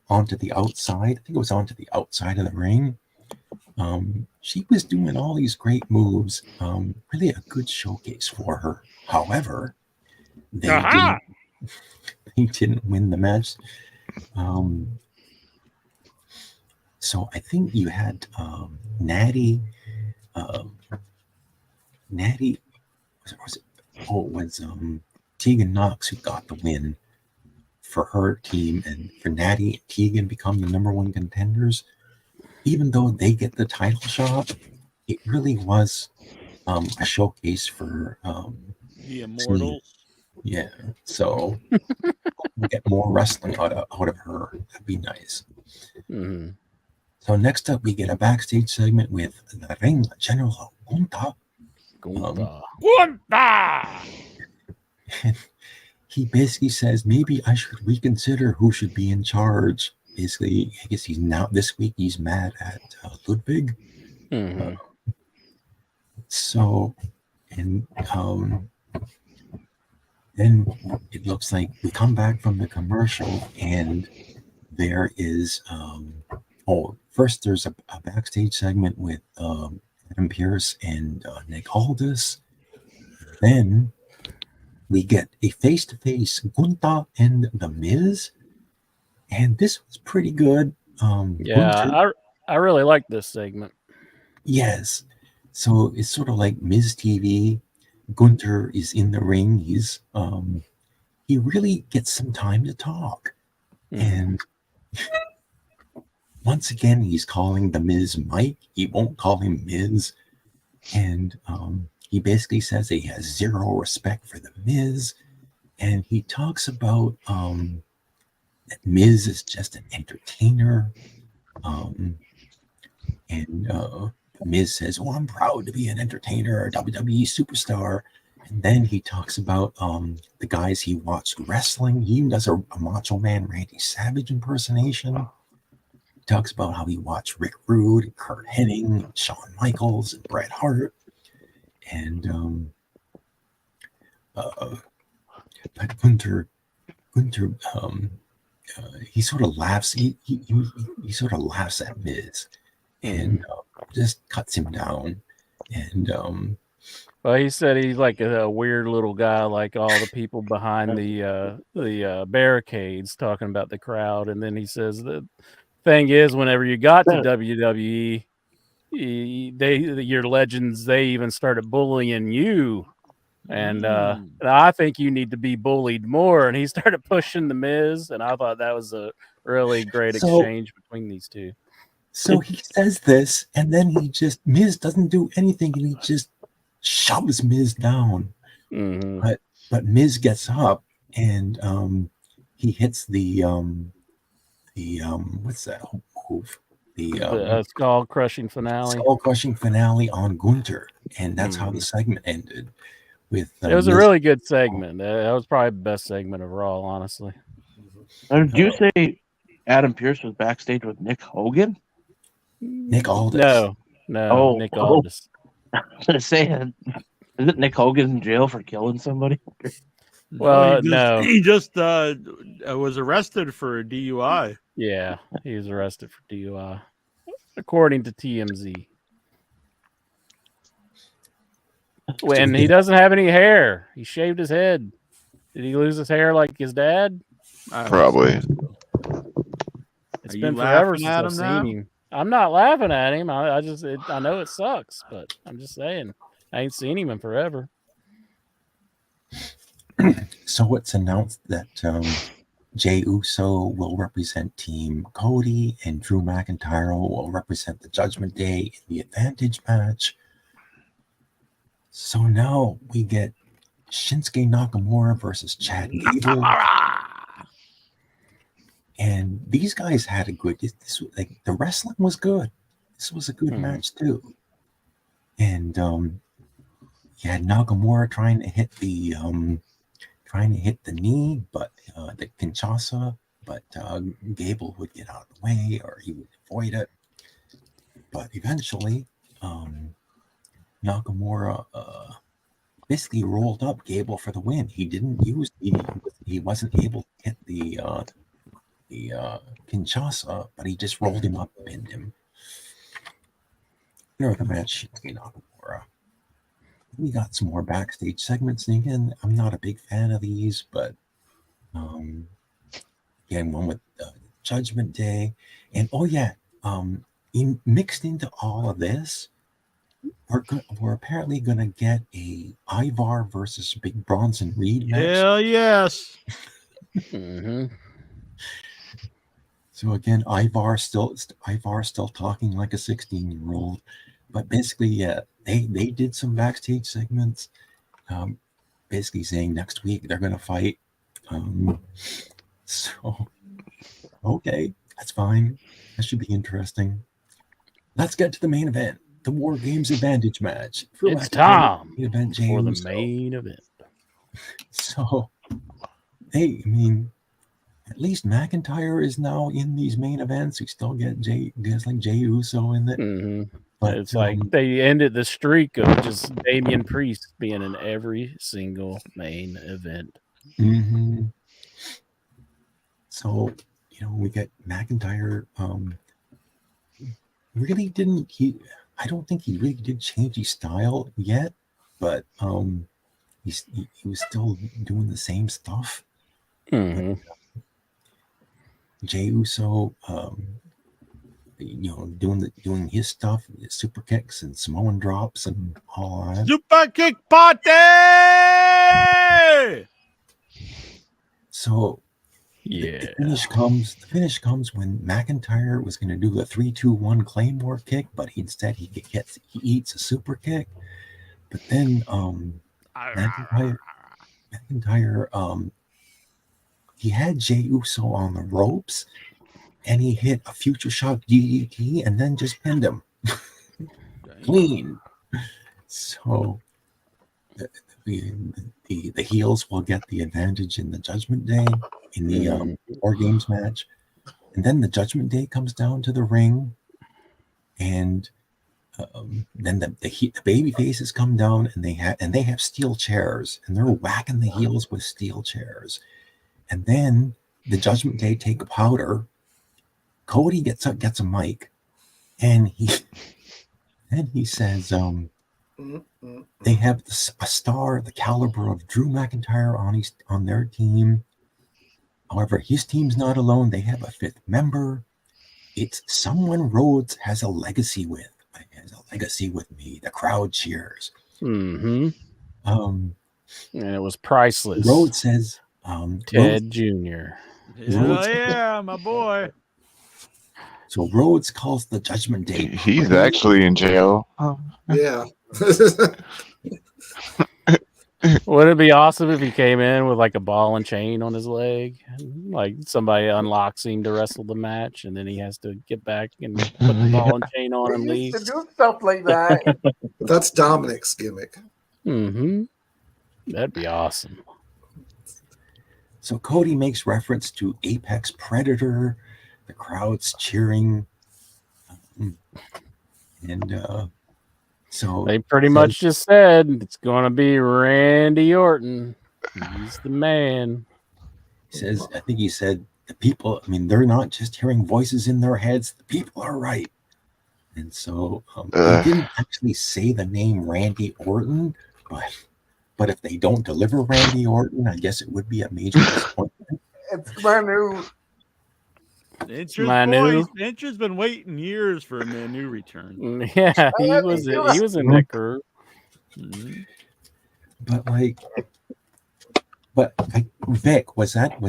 [SPEAKER 8] onto the outside. I think it was onto the outside of the ring. She was doing all these great moves. Really a good showcase for her. However, they didn't win the match. So I think you had Natty. Was Tegan Knox who got the win for her team, and for Natty and Tegan become the number 1 contenders. Even though they get the title shot, it really was a showcase for
[SPEAKER 4] the Immortals.
[SPEAKER 8] Yeah, so we'll get more wrestling out of her. That'd be nice.
[SPEAKER 5] Mm-hmm.
[SPEAKER 8] So next up, we get a backstage segment with the Ring General Gunta. He basically says, maybe I should reconsider who should be in charge. Basically, I guess this week he's mad at Ludwig.
[SPEAKER 5] Mm-hmm.
[SPEAKER 8] Then it looks like we come back from the commercial, and there is first there's a backstage segment with Adam Pearce and Nick Aldis. Then we get a face-to-face Gunta and The Miz, and this was pretty good.
[SPEAKER 5] I really like this segment.
[SPEAKER 8] Yes, So it's sort of like Miz TV. Gunther is in the ring. He really gets some time to talk. And once again, he's calling the Miz Mike. He won't call him Miz. And he basically says he has zero respect for the Miz. And he talks about that Miz is just an entertainer. Miz says, "Oh, I'm proud to be an entertainer, a WWE superstar." And then he talks about the guys he watched wrestling. He even does a Macho Man Randy Savage impersonation. He talks about how he watched Rick Rude, Kurt Hennig, Shawn Michaels, and Bret Hart. And but Gunther, he sort of laughs. He sort of laughs at Miz, and just cuts him down. And
[SPEAKER 5] well, he said he's like a weird little guy, like all the people behind the barricades talking about the crowd. And then he says the thing is, whenever you got to WWE, your legends, they even started bullying you. And I think you need to be bullied more. And he started pushing the Miz, and I thought that was a really great exchange between these two.
[SPEAKER 8] So he says this, and then Miz doesn't do anything, and he just shoves Miz down. But Miz gets up, and he hits the what's that move? The
[SPEAKER 5] skull crushing finale.
[SPEAKER 8] Skull crushing finale on Gunther, and that's how the segment ended. With
[SPEAKER 5] it was a really good segment. That was probably the best segment of Raw, honestly.
[SPEAKER 10] Did you say Adam Pearce was backstage with Nick Hogan?
[SPEAKER 8] Nick Aldis.
[SPEAKER 5] No, Nick Aldis.
[SPEAKER 10] I was gonna say, isn't Nick Hogan in jail for killing somebody?
[SPEAKER 5] Well,
[SPEAKER 4] he just was arrested for a DUI.
[SPEAKER 5] Yeah, he was arrested for DUI, according to TMZ. And he doesn't have any hair. He shaved his head. Did he lose his hair like his dad?
[SPEAKER 6] Probably.
[SPEAKER 5] It's been forever since I've seen him. I'm not laughing at him. I know it sucks, but I'm just saying I ain't seen him in forever.
[SPEAKER 8] So it's announced that Jey Uso will represent Team Cody, and Drew McIntyre will represent the Judgment Day in the Advantage match. So now we get Shinsuke Nakamura versus Chad Gable. And these guys had a good. The wrestling was good. This was a good match too. And you had Nakamura trying to hit the knee, but the Kinshasa, but Gable would get out of the way, or he would avoid it. But eventually, Nakamura basically rolled up Gable for the win. He didn't use he wasn't able to hit the Kinshasa, but he just rolled him up and pinned him. Winner of the match, Nakamura. We got some more backstage segments, and again, I'm not a big fan of these, but again, one with Judgment Day, and mixed into all of this, we're apparently going to get a Ivar versus Big Bronson Reed match.
[SPEAKER 4] Hell yes.
[SPEAKER 8] So again, Ivar still talking like a 16-year-old, but basically, they did some backstage segments, basically saying next week they're going to fight. So okay, that's fine. That should be interesting. Let's get to the main event. The War Games Advantage match.
[SPEAKER 5] It's time
[SPEAKER 8] for
[SPEAKER 5] the main event.
[SPEAKER 8] So, hey, I mean, at least McIntyre is now in these main events. We still get guys like Jey Uso in it.
[SPEAKER 5] But it's like they ended the streak of just Damian Priest being in every single main event.
[SPEAKER 8] So, we get McIntyre. I don't think he really did change his style yet, but he was still doing the same stuff. Jey Uso doing his stuff, super kicks and Samoan drops and all that.
[SPEAKER 4] Super kick party.
[SPEAKER 8] So
[SPEAKER 5] Yeah.
[SPEAKER 8] the finish comes when McIntyre was going to do the 3-2-1 Claymore kick, but instead he eats a super kick. But then McIntyre he had Jey Uso on the ropes, and he hit a future shock DDT and then just pinned him clean. So the heels will get the advantage in the Judgment Day in the War Games match, and then the Judgment Day comes down to the ring, and then the baby faces come down, and they have steel chairs, and they're whacking the heels with steel chairs, and then the Judgment Day take a powder. Cody gets a mic, and he says, they have a star the caliber of Drew McIntyre on their team. However, his team's not alone. They have a fifth member. It's someone Rhodes has a legacy with. Has a legacy with me. The crowd cheers.
[SPEAKER 5] Mm-hmm. And it was priceless.
[SPEAKER 8] Rhodes says,
[SPEAKER 5] Ted Jr.
[SPEAKER 4] Yeah, my boy.
[SPEAKER 8] So Rhodes calls the Judgment Day.
[SPEAKER 6] He's actually in jail.
[SPEAKER 11] Yeah.
[SPEAKER 5] Would it be awesome if he came in with like a ball and chain on his leg? Like somebody unlocks him to wrestle the match, and then he has to get back and put the ball and chain on and
[SPEAKER 7] They
[SPEAKER 5] leave.
[SPEAKER 7] used to do stuff like that.
[SPEAKER 11] That's Dominic's gimmick.
[SPEAKER 5] Mm-hmm. That'd be awesome.
[SPEAKER 8] So Cody makes reference to Apex Predator. The crowd's cheering. And so
[SPEAKER 5] They pretty much just said it's going to be Randy Orton. He's the man.
[SPEAKER 8] I think he said, the people, they're not just hearing voices in their heads. The people are right. And so he didn't actually say the name Randy Orton, but if they don't deliver Randy Orton, I guess it would be a major disappointment.
[SPEAKER 7] It's Manu.
[SPEAKER 4] Incher's been waiting years for a Manu return.
[SPEAKER 5] Yeah, he was in that group.
[SPEAKER 4] Mm-hmm.
[SPEAKER 8] But Vic, was that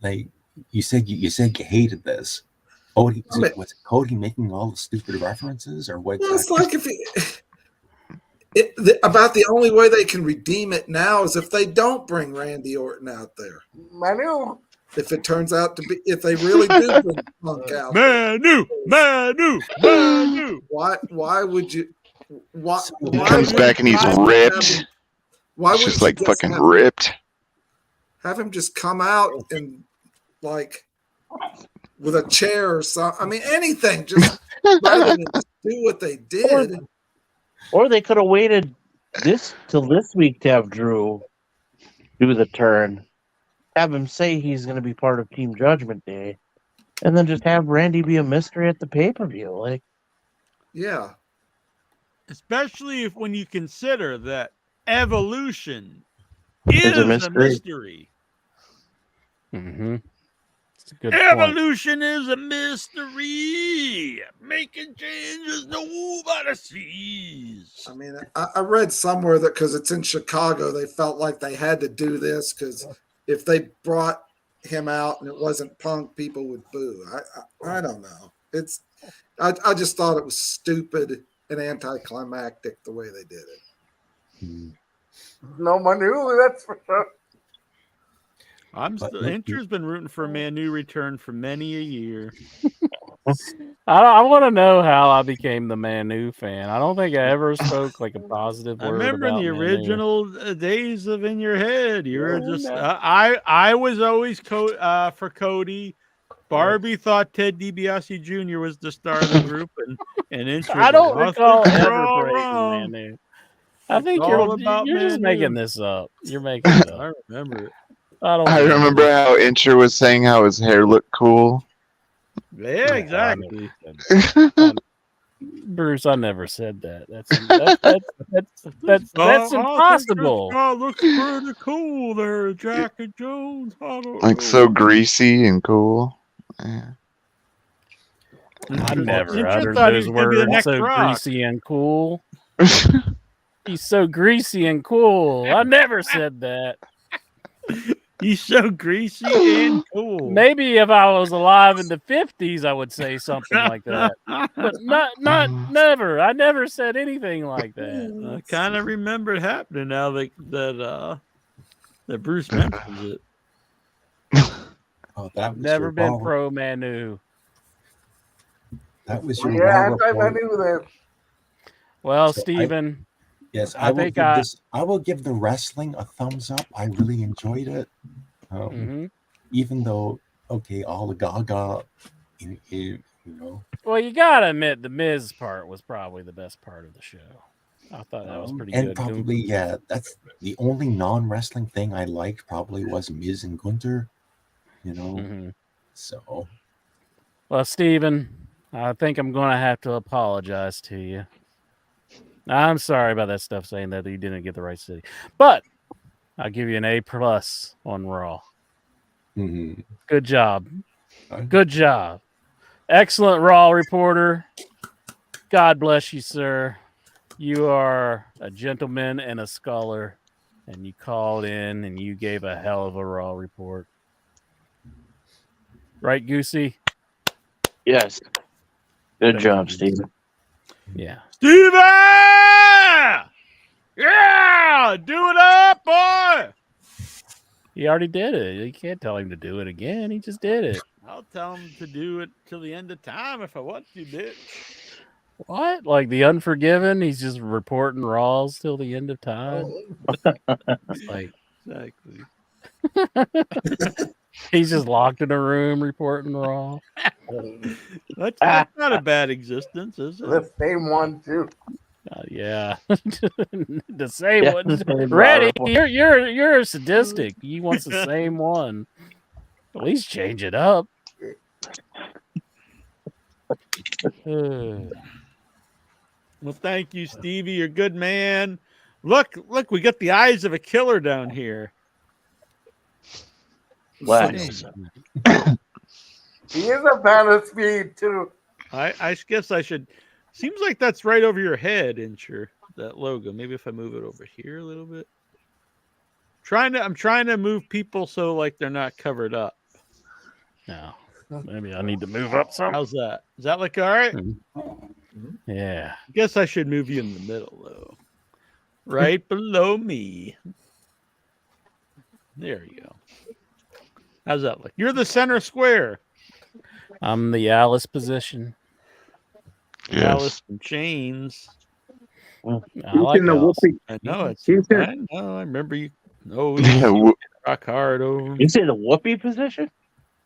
[SPEAKER 8] like you said you hated this? Cody, was it Cody making all the stupid references, or what?
[SPEAKER 11] Well, it's like about the only way they can redeem it now is if they don't bring Randy Orton out there.
[SPEAKER 7] Manu.
[SPEAKER 11] If it turns out to be, if they really do bring Punk out,
[SPEAKER 4] Manu.
[SPEAKER 11] Why would you?
[SPEAKER 6] He comes back and he's ripped.
[SPEAKER 11] Why
[SPEAKER 6] It's
[SPEAKER 11] would
[SPEAKER 6] just like fucking ripped.
[SPEAKER 11] Have him just come out and like with a chair or something? Anything. Just rather than just do what they did.
[SPEAKER 10] Or they could have waited till this week to have Drew do the turn. Have him say he's going to be part of Team Judgment Day, and then just have Randy be a mystery at the pay-per-view.
[SPEAKER 11] Yeah.
[SPEAKER 4] Especially when you consider that Evolution is a mystery.
[SPEAKER 5] Mm-hmm. It's a good
[SPEAKER 4] Evolution is a mystery. Making changes nobody sees.
[SPEAKER 11] I read somewhere that because it's in Chicago, they felt like they had to do this because if they brought him out and it wasn't Punk, people would boo. I don't know. I just thought it was stupid and anticlimactic the way they did it.
[SPEAKER 7] No Manu, that's for sure.
[SPEAKER 4] Incher's been rooting for a Manu return for many a year.
[SPEAKER 5] I want to know how I became the Manu fan. I don't think I ever spoke like a positive word.
[SPEAKER 4] I remember in
[SPEAKER 5] about
[SPEAKER 4] the
[SPEAKER 5] Manu.
[SPEAKER 4] original days of In Your Head, you were just. I was always for Cody. Barbie thought Ted DiBiase Jr. was the star of the group, and Incher.
[SPEAKER 5] I don't recall ever
[SPEAKER 4] all
[SPEAKER 5] breaking
[SPEAKER 4] wrong.
[SPEAKER 5] Manu. I think
[SPEAKER 4] It's
[SPEAKER 5] you're
[SPEAKER 4] all about
[SPEAKER 5] just
[SPEAKER 4] Manu.
[SPEAKER 5] making this up. You're making it up.
[SPEAKER 4] I remember it.
[SPEAKER 6] I remember how Incher was saying how his hair looked cool.
[SPEAKER 4] Yeah, exactly.
[SPEAKER 5] Bruce, I never said that. That's impossible.
[SPEAKER 4] Oh, looks pretty cool there, Jack and Jones.
[SPEAKER 6] Like so greasy and cool. Yeah.
[SPEAKER 5] I never
[SPEAKER 4] Ginger
[SPEAKER 5] uttered
[SPEAKER 4] thought he
[SPEAKER 5] those
[SPEAKER 4] was gonna be the
[SPEAKER 5] words.
[SPEAKER 4] next
[SPEAKER 5] So
[SPEAKER 4] Rock.
[SPEAKER 5] greasy and cool. He's so greasy and cool. I never said that.
[SPEAKER 4] He's so greasy and cool.
[SPEAKER 5] Maybe if I was alive in the 50s, I would say something like that. But never. I never said anything like that.
[SPEAKER 4] I kind of remember it happening now that Bruce mentions it.
[SPEAKER 8] Oh, that was
[SPEAKER 5] Never
[SPEAKER 8] your
[SPEAKER 5] been
[SPEAKER 8] Raw-
[SPEAKER 5] pro Manu.
[SPEAKER 8] That was your
[SPEAKER 7] Yeah,
[SPEAKER 8] Raw
[SPEAKER 7] I
[SPEAKER 8] report.
[SPEAKER 7] knew that.
[SPEAKER 5] Well,
[SPEAKER 8] So
[SPEAKER 5] Steven,
[SPEAKER 8] Yes,
[SPEAKER 5] I
[SPEAKER 8] I will
[SPEAKER 5] think
[SPEAKER 8] give this. I will give the wrestling a thumbs up. I really enjoyed it.
[SPEAKER 5] mhm.
[SPEAKER 8] Even though, okay, all the Gaga,
[SPEAKER 5] Well, you gotta admit the Miz part was probably the best part of the show. I thought that was pretty
[SPEAKER 8] and
[SPEAKER 5] good.
[SPEAKER 8] probably yeah, that's the only non-wrestling thing I liked. Probably was Miz and Gunther.
[SPEAKER 5] Mhm.
[SPEAKER 8] So
[SPEAKER 5] Well, Steven, I think I'm going to have to apologize to you. I'm sorry about that stuff saying that you didn't get the right city. But I'll give you an A+ on Raw. Good job. Good job. Excellent Raw reporter. God bless you, sir. You are a gentleman and a scholar. And you called in and you gave a hell of a Raw report. Right, Goosey?
[SPEAKER 10] Yes. Good
[SPEAKER 5] Thank
[SPEAKER 10] job,
[SPEAKER 5] you.
[SPEAKER 10] Steven.
[SPEAKER 5] Yeah.
[SPEAKER 4] Steven! Yeah! Do it up, boy!
[SPEAKER 5] He already did it. You can't tell him to do it again. He just did it.
[SPEAKER 4] I'll tell him to do it till the end of time if I want to, bitch.
[SPEAKER 5] What? Like the Unforgiven? He's just reporting Raws till the end of time. It's like
[SPEAKER 4] Exactly.
[SPEAKER 5] he's just locked in a room reporting Raw.
[SPEAKER 4] That's not a bad existence, is it?
[SPEAKER 7] The same one too.
[SPEAKER 5] Yeah, the same
[SPEAKER 10] Yeah,
[SPEAKER 5] one.
[SPEAKER 10] the same
[SPEAKER 5] Ready?
[SPEAKER 10] report.
[SPEAKER 5] You're a sadistic. He wants the same one. At least change it up.
[SPEAKER 4] Well, thank you, Stevie. You're a good man. Look, we got the eyes of a killer down here.
[SPEAKER 10] Lex.
[SPEAKER 7] He is a fan of speed too.
[SPEAKER 4] I guess I should. Seems like that's right over your head, Incher. That logo. Maybe if I move it over here a little bit. I'm trying to move people so like they're not covered up.
[SPEAKER 5] No, maybe I need to move up some.
[SPEAKER 4] How's that? Does that look all right?
[SPEAKER 5] Yeah.
[SPEAKER 4] Guess I should move you in the middle though. Right below me. There you go. How's that look? You're the center square.
[SPEAKER 5] I'm the Alice position.
[SPEAKER 4] Alice in Chains.
[SPEAKER 5] I like Alice.
[SPEAKER 4] I know it's.
[SPEAKER 12] He's in-
[SPEAKER 4] I know. I remember you. Oh,
[SPEAKER 6] Yeah,
[SPEAKER 4] you rock hard over.
[SPEAKER 10] You say the whoopee position?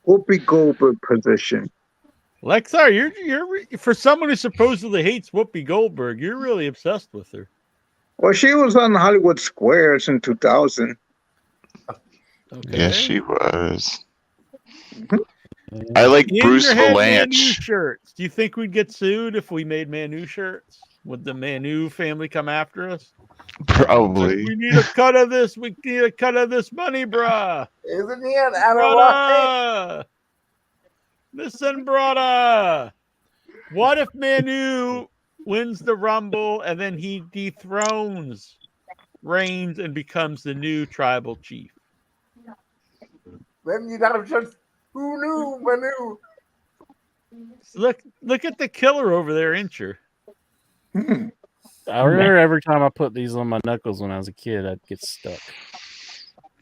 [SPEAKER 12] Whoopi Goldberg position.
[SPEAKER 4] Lexar, you're for someone who supposedly hates Whoopi Goldberg, you're really obsessed with her.
[SPEAKER 12] Well, she was on Hollywood Squares in 2000.
[SPEAKER 4] Okay.
[SPEAKER 6] Yes, she was. I like
[SPEAKER 4] In
[SPEAKER 6] Bruce
[SPEAKER 4] your head, Manu
[SPEAKER 6] Valanche.
[SPEAKER 4] shirts. Do you think we'd get sued if we made Manu shirts? Would the Manu family come after us?
[SPEAKER 6] Probably.
[SPEAKER 4] We need a cut of this. We need a cut of this money, bruh.
[SPEAKER 7] Isn't he an Anunnaki?
[SPEAKER 4] Brother! Listen, brother. What if Manu wins the Rumble and then he dethrones Reigns and becomes the new tribal chief?
[SPEAKER 7] Then you gotta just who knew Manu?
[SPEAKER 4] Look at the killer over there, Incher.
[SPEAKER 5] I remember every time I put these on my knuckles when I was a kid, I'd get stuck.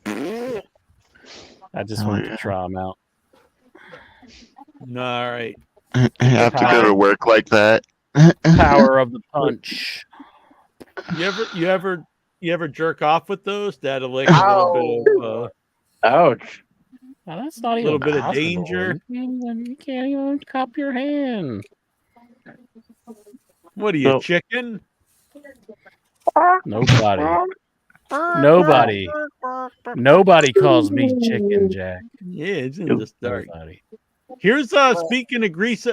[SPEAKER 5] I just wanted to try them out.
[SPEAKER 4] All right.
[SPEAKER 6] You have to go to work like that.
[SPEAKER 5] Power of the punch.
[SPEAKER 4] You ever jerk off with those? That'll like a little bit of
[SPEAKER 10] Ouch.
[SPEAKER 5] Now, that's not
[SPEAKER 4] a
[SPEAKER 5] even
[SPEAKER 4] little bit of
[SPEAKER 5] possible.
[SPEAKER 4] danger.
[SPEAKER 5] You can't even cup your hand.
[SPEAKER 4] What are you,
[SPEAKER 10] So-
[SPEAKER 4] chicken?
[SPEAKER 5] Nobody calls me Chicken Jack.
[SPEAKER 4] Yeah, it's in the start.
[SPEAKER 5] Nobody.
[SPEAKER 4] Here's speaking of grease.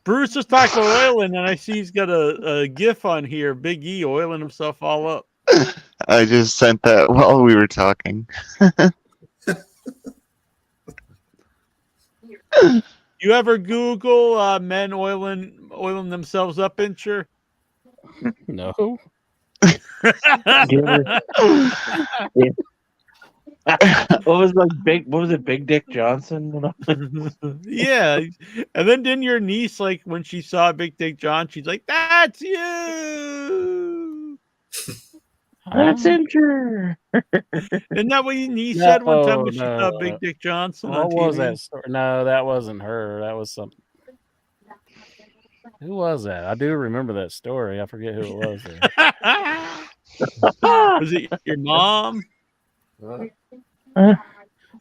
[SPEAKER 4] Bruce was talking about oiling, and I see he's got a GIF on here. Big E oiling himself all up.
[SPEAKER 6] I just sent that while we were talking.
[SPEAKER 4] You ever Google men oiling themselves up, Incher?
[SPEAKER 5] No.
[SPEAKER 10] Do you ever- What was it, Big Dick Johnson?
[SPEAKER 4] Yeah, and then didn't your niece, like, when she saw Big Dick John, she's like, "That's you."
[SPEAKER 10] That's Incher.
[SPEAKER 4] Isn't that what your niece said one time when she
[SPEAKER 5] No,
[SPEAKER 4] saw
[SPEAKER 5] no.
[SPEAKER 4] Big Dick Johnson
[SPEAKER 5] What
[SPEAKER 4] on
[SPEAKER 5] was
[SPEAKER 4] TV?
[SPEAKER 5] that story? No, that wasn't her. That was something. Who was that? I do remember that story. I forget who it was.
[SPEAKER 4] Was it your mom?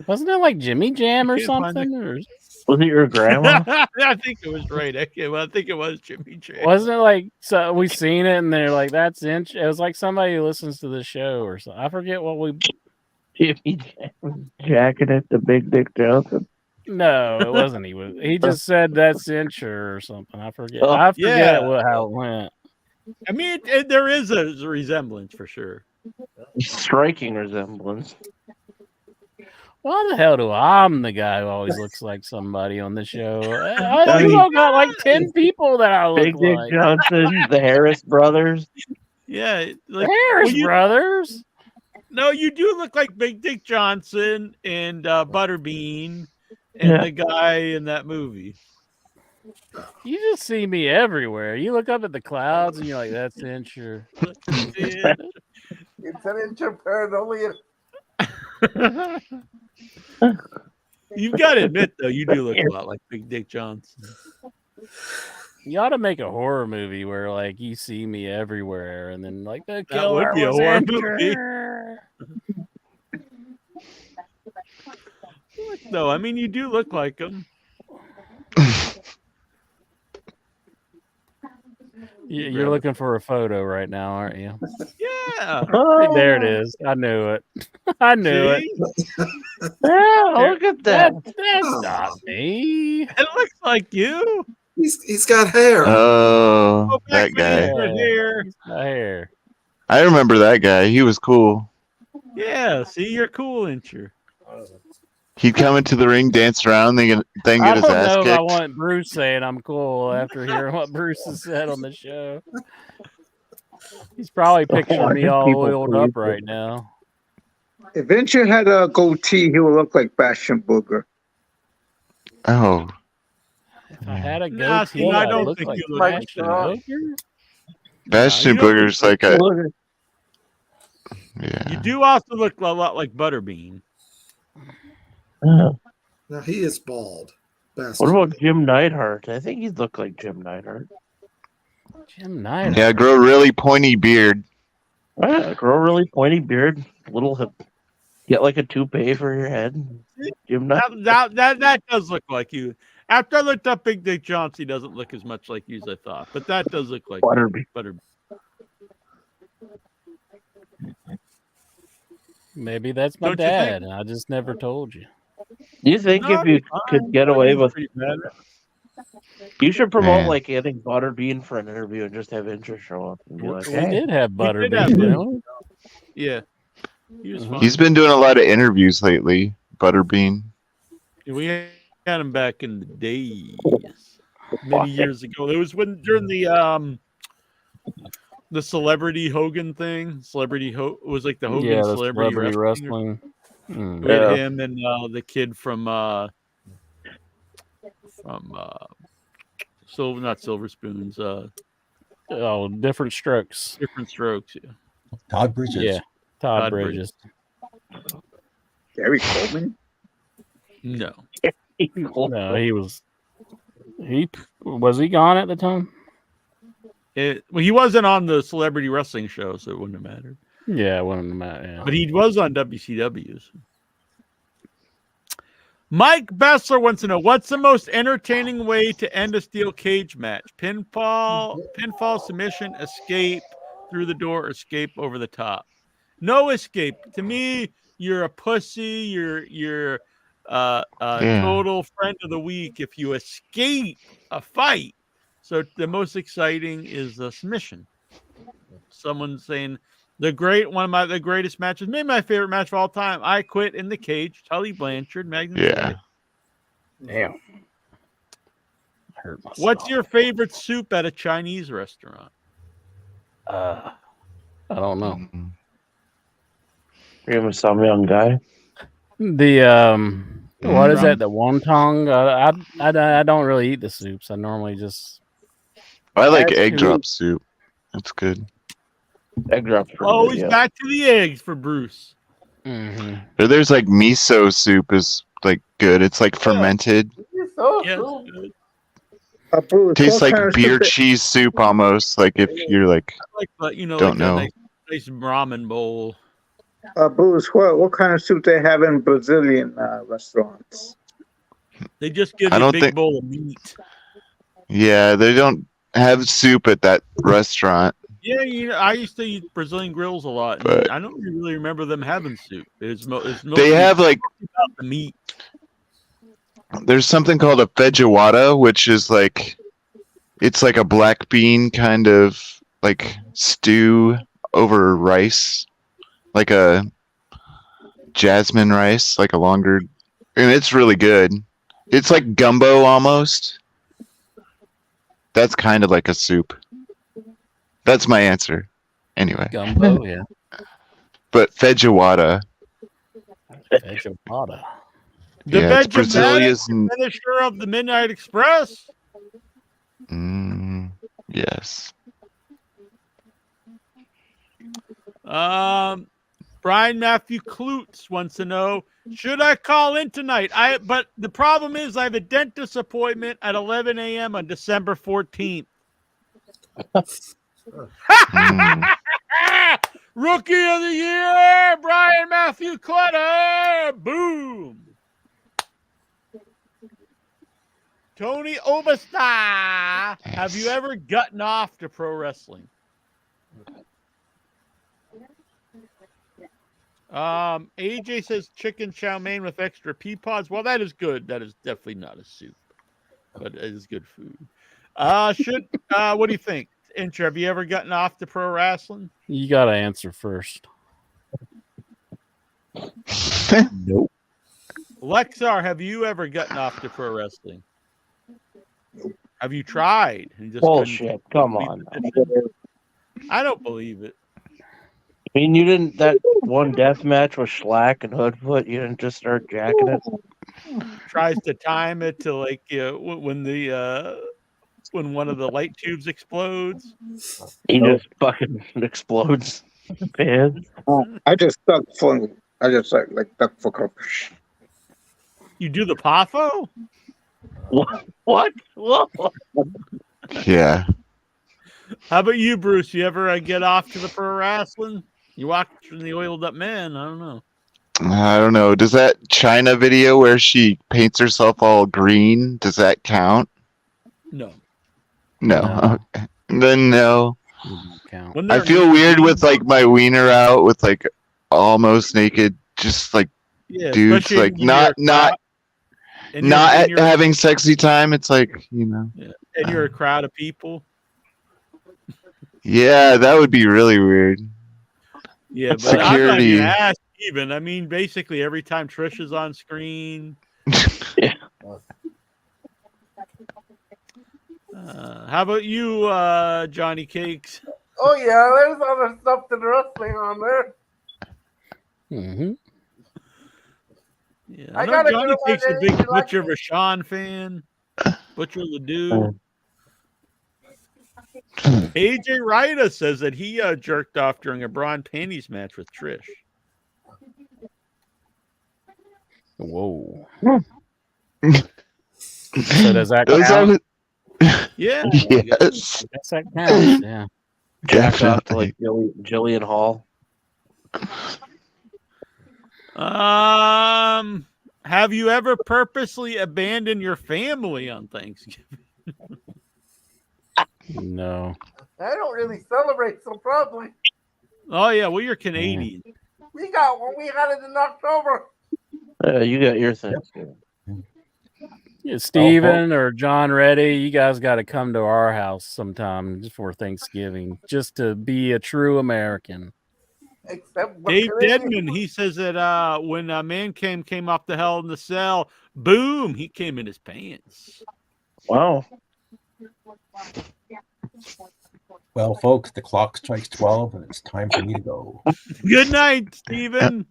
[SPEAKER 5] Wasn't it like Jimmy Jam or
[SPEAKER 4] I can't find
[SPEAKER 5] something? Or
[SPEAKER 10] Was it your grandma?
[SPEAKER 4] I think it was right. I think it was Jimmy J.
[SPEAKER 5] wasn't it like so we seen it and they're like that's Inch? It was like somebody who listens to the show or something. I forget what we.
[SPEAKER 10] Jimmy Jam jacking it to Big Dick Johnson.
[SPEAKER 5] No, it wasn't. He just said that's Incher or something. I forget.
[SPEAKER 10] Oh,
[SPEAKER 5] I forget
[SPEAKER 4] yeah.
[SPEAKER 5] how it went.
[SPEAKER 4] I mean, there is a resemblance for sure.
[SPEAKER 10] Striking resemblance.
[SPEAKER 5] Why the hell do I'm the guy who always looks like somebody on the show? I got like 10 people that I look
[SPEAKER 10] Big Dick
[SPEAKER 5] like.
[SPEAKER 10] Johnson, the Harris brothers.
[SPEAKER 4] Yeah, like,
[SPEAKER 5] Harris
[SPEAKER 4] well,
[SPEAKER 5] brothers.
[SPEAKER 4] No, you do look like Big Dick Johnson and Butterbean and the guy in that movie.
[SPEAKER 5] You just see me everywhere. You look up at the clouds and you're like, "That's Incher."
[SPEAKER 7] It's an Incher paranoia.
[SPEAKER 4] You've got to admit, though, you do look a lot like Big Dick Johnson.
[SPEAKER 5] You ought to make a horror movie where like you see me everywhere, and then like the
[SPEAKER 4] That
[SPEAKER 5] killer
[SPEAKER 4] would be a
[SPEAKER 5] was
[SPEAKER 4] horror
[SPEAKER 5] Incher.
[SPEAKER 4] movie. No, I mean, you do look like him.
[SPEAKER 5] You're looking for a photo right now, aren't you?
[SPEAKER 4] Yeah.
[SPEAKER 5] There it is. I knew it. I knew it.
[SPEAKER 10] Yeah, look at that.
[SPEAKER 5] That's not me.
[SPEAKER 4] It looks like you.
[SPEAKER 11] He's got hair.
[SPEAKER 6] Oh, that guy.
[SPEAKER 4] Hair.
[SPEAKER 5] My hair.
[SPEAKER 6] I remember that guy. He was cool.
[SPEAKER 4] Yeah, see, you're cool, Incher.
[SPEAKER 6] He'd come into the ring, dance around, then get
[SPEAKER 5] I
[SPEAKER 6] his
[SPEAKER 5] don't
[SPEAKER 6] ass
[SPEAKER 5] know if I
[SPEAKER 6] kicked.
[SPEAKER 5] want Bruce saying I'm cool after hearing what Bruce has said on the show. He's probably picturing me all oiled up right now.
[SPEAKER 12] If Incher had a goatee, he would look like Bastion Booger.
[SPEAKER 6] Oh,
[SPEAKER 5] If I had a
[SPEAKER 4] Nah,
[SPEAKER 5] goatee,
[SPEAKER 4] see, I
[SPEAKER 5] I'd
[SPEAKER 4] don't
[SPEAKER 5] look
[SPEAKER 4] think
[SPEAKER 5] like
[SPEAKER 4] you look
[SPEAKER 7] like
[SPEAKER 5] Bastion
[SPEAKER 7] that.
[SPEAKER 5] Booger.
[SPEAKER 6] Bastion
[SPEAKER 4] you don't
[SPEAKER 6] Booger's like a
[SPEAKER 4] You
[SPEAKER 6] yeah.
[SPEAKER 4] do also look a lot like Butterbean.
[SPEAKER 11] Now he is bald.
[SPEAKER 10] What about Jim Neidhart? I think he'd look like Jim Neidhart.
[SPEAKER 5] Jim Knight.
[SPEAKER 6] Yeah, grow a really pointy beard.
[SPEAKER 10] Grow a really pointy beard, little hip. Get like a toupee for your head. Jim Neidhart.
[SPEAKER 4] That does look like you. After I looked up Big Dick Johnson, he doesn't look as much like you as I thought. But that does look like
[SPEAKER 10] Butterbean.
[SPEAKER 5] Maybe that's my
[SPEAKER 4] Don't you think?
[SPEAKER 5] dad. I just never told you.
[SPEAKER 10] Do you think
[SPEAKER 4] No,
[SPEAKER 10] if you
[SPEAKER 4] it's fine.
[SPEAKER 10] could get away with,
[SPEAKER 4] Pretty bad.
[SPEAKER 10] you should promote
[SPEAKER 6] Man.
[SPEAKER 10] like getting Butterbean for an interview and just have Incher show up and be like,
[SPEAKER 5] We
[SPEAKER 10] hey.
[SPEAKER 5] did have
[SPEAKER 4] We did
[SPEAKER 5] Butterbean.
[SPEAKER 4] have
[SPEAKER 5] didn't we?
[SPEAKER 4] Yeah. He was fun.
[SPEAKER 6] He's been doing a lot of interviews lately. Butterbean.
[SPEAKER 4] We had him back in the days, many years ago. It was when during the celebrity Hogan thing. It was like the Hogan
[SPEAKER 5] Yeah, the
[SPEAKER 4] celebrity,
[SPEAKER 5] celebrity
[SPEAKER 4] wrestling.
[SPEAKER 5] wrestling.
[SPEAKER 4] We had him and the kid from not Silver Spoons,
[SPEAKER 5] Oh, different strokes.
[SPEAKER 4] Different Strokes. Yeah.
[SPEAKER 8] Todd Bridges.
[SPEAKER 5] Yeah, Todd
[SPEAKER 4] Todd
[SPEAKER 5] Bridges.
[SPEAKER 12] Gary Coleman?
[SPEAKER 4] No.
[SPEAKER 5] No, he was. He gone at the time?
[SPEAKER 4] Well, he wasn't on the celebrity wrestling show, so it wouldn't have mattered.
[SPEAKER 5] Yeah, one of them. Yeah.
[SPEAKER 4] But he was on WCW's. Mike Bessler wants to know, what's the most entertaining way to end a steel cage match? Pinfall, submission, escape through the door, escape over the top. No escape. To me, you're a pussy. You're total friend of the week if you escape a fight. So the most exciting is the submission. Someone saying one of the greatest matches, maybe my favorite match of all time. I Quit in the Cage. Tully Blanchard, Magnum.
[SPEAKER 6] Yeah.
[SPEAKER 5] Damn. hurt myself.
[SPEAKER 4] What's your favorite soup at a Chinese restaurant?
[SPEAKER 5] I don't know.
[SPEAKER 10] You're some young guy.
[SPEAKER 5] The what is that? The wonton? I don't really eat the soups. I normally just.
[SPEAKER 6] I like egg drop soup. That's good.
[SPEAKER 10] Egg drops.
[SPEAKER 4] Oh, he's back to the eggs for Bruce.
[SPEAKER 5] Mm-hmm.
[SPEAKER 6] Or there's like miso soup is like good. It's like fermented. Tastes like beer cheese soup almost. Like if you're like, don't know.
[SPEAKER 4] Nice ramen bowl.
[SPEAKER 12] Bruce, what kind of soup they have in Brazilian restaurants?
[SPEAKER 4] They just give
[SPEAKER 6] I
[SPEAKER 4] you a
[SPEAKER 6] don't
[SPEAKER 4] big
[SPEAKER 6] think-
[SPEAKER 4] bowl of meat.
[SPEAKER 6] Yeah, they don't have soup at that restaurant.
[SPEAKER 4] Yeah, I used to eat Brazilian grills a lot. And I don't really remember them having soup. It's
[SPEAKER 6] They have like
[SPEAKER 4] about the meat.
[SPEAKER 6] there's something called a feijoada, which is like it's like a black bean kind of like stew over rice, like a jasmine rice, like a longer, and it's really good. It's like gumbo almost. That's kind of like a soup. That's my answer. Anyway.
[SPEAKER 5] Gumbo, yeah.
[SPEAKER 6] But feijoada.
[SPEAKER 5] Feijoada.
[SPEAKER 4] The
[SPEAKER 6] Yeah, it's Brazilia's.
[SPEAKER 4] finisher of the Midnight Express.
[SPEAKER 6] Yes.
[SPEAKER 4] Brian Matthew Klutz wants to know, should I call in tonight? But the problem is I have a dentist appointment at 11 a.m. on December 14th. Rookie of the Year, Brian Matthew Clutter. Boom. Tony Obasta, have you ever gotten off to pro wrestling? AJ says chicken chow mein with extra pea pods. Well, that is good. That is definitely not a soup, but it is good food. What do you think? Incher, have you ever gotten off to pro wrestling?
[SPEAKER 5] You got to answer first. Nope.
[SPEAKER 4] Lexar, have you ever gotten off to pro wrestling? Have you tried? And just
[SPEAKER 10] Bullshit. Come on.
[SPEAKER 4] I don't believe it.
[SPEAKER 10] I mean, you didn't, that one death match with Schlack and Hoodfoot, you didn't just start jacking it?
[SPEAKER 4] Tries to time it to like when one of the light tubes explodes.
[SPEAKER 10] He just fucking explodes. Man.
[SPEAKER 12] I just duck for duck for cover.
[SPEAKER 4] You do the PAFO?
[SPEAKER 10] What? Whoa.
[SPEAKER 6] Yeah.
[SPEAKER 4] How about you, Bruce? You ever get off to the pro wrestling? You watching the oiled up man? I don't know.
[SPEAKER 6] I don't know. Does that China video where she paints herself all green, does that count?
[SPEAKER 4] No.
[SPEAKER 6] No. Okay. Then no.
[SPEAKER 4] When
[SPEAKER 6] I
[SPEAKER 4] they're
[SPEAKER 6] feel weird with like my wiener out with like almost naked, just like
[SPEAKER 4] Yeah,
[SPEAKER 6] dudes
[SPEAKER 4] especially
[SPEAKER 6] like
[SPEAKER 4] when
[SPEAKER 6] not
[SPEAKER 4] and
[SPEAKER 6] not
[SPEAKER 4] you're-
[SPEAKER 6] having sexy time. It's like,
[SPEAKER 4] and you're a crowd of people.
[SPEAKER 6] yeah, that would be really weird.
[SPEAKER 4] Yeah, but
[SPEAKER 6] Security.
[SPEAKER 4] I'm not gonna ask even. I mean, basically every time Trish is on screen. How about you, Johnny Cakes?
[SPEAKER 7] Oh yeah, there's other stuff than wrestling on there.
[SPEAKER 5] Mm-hmm.
[SPEAKER 4] Yeah,
[SPEAKER 7] I
[SPEAKER 4] I know
[SPEAKER 7] gotta
[SPEAKER 4] Johnny
[SPEAKER 7] go
[SPEAKER 4] Cakes a
[SPEAKER 7] on
[SPEAKER 4] big
[SPEAKER 7] there.
[SPEAKER 4] Butcher Rashawn fan. Butcher Ledoux. AJ Ryder says that he jerked off during a Braun panties match with Trish.
[SPEAKER 5] Whoa. So does that
[SPEAKER 6] Those
[SPEAKER 5] count?
[SPEAKER 6] are-
[SPEAKER 4] Yeah.
[SPEAKER 6] Yes.
[SPEAKER 5] Guess that counts. Yeah.
[SPEAKER 10] Jacked off to like Jillian Hall.
[SPEAKER 4] Have you ever purposely abandoned your family on Thanksgiving?
[SPEAKER 5] No.
[SPEAKER 7] I don't really celebrate, so probably.
[SPEAKER 4] Oh yeah, well you're Canadian.
[SPEAKER 7] We got one. We had it in October.
[SPEAKER 10] You got your thing.
[SPEAKER 5] Yeah, Steven or John Reddy, you guys got to come to our house sometime just for Thanksgiving, just to be a true American.
[SPEAKER 7] Except
[SPEAKER 4] Dave Deadman, he says that when Man came off the Hell in the Cell, boom, he came in his pants.
[SPEAKER 10] Wow.
[SPEAKER 8] Well, folks, the clock strikes 12, and it's time for me to go.
[SPEAKER 4] Good night, Stephen.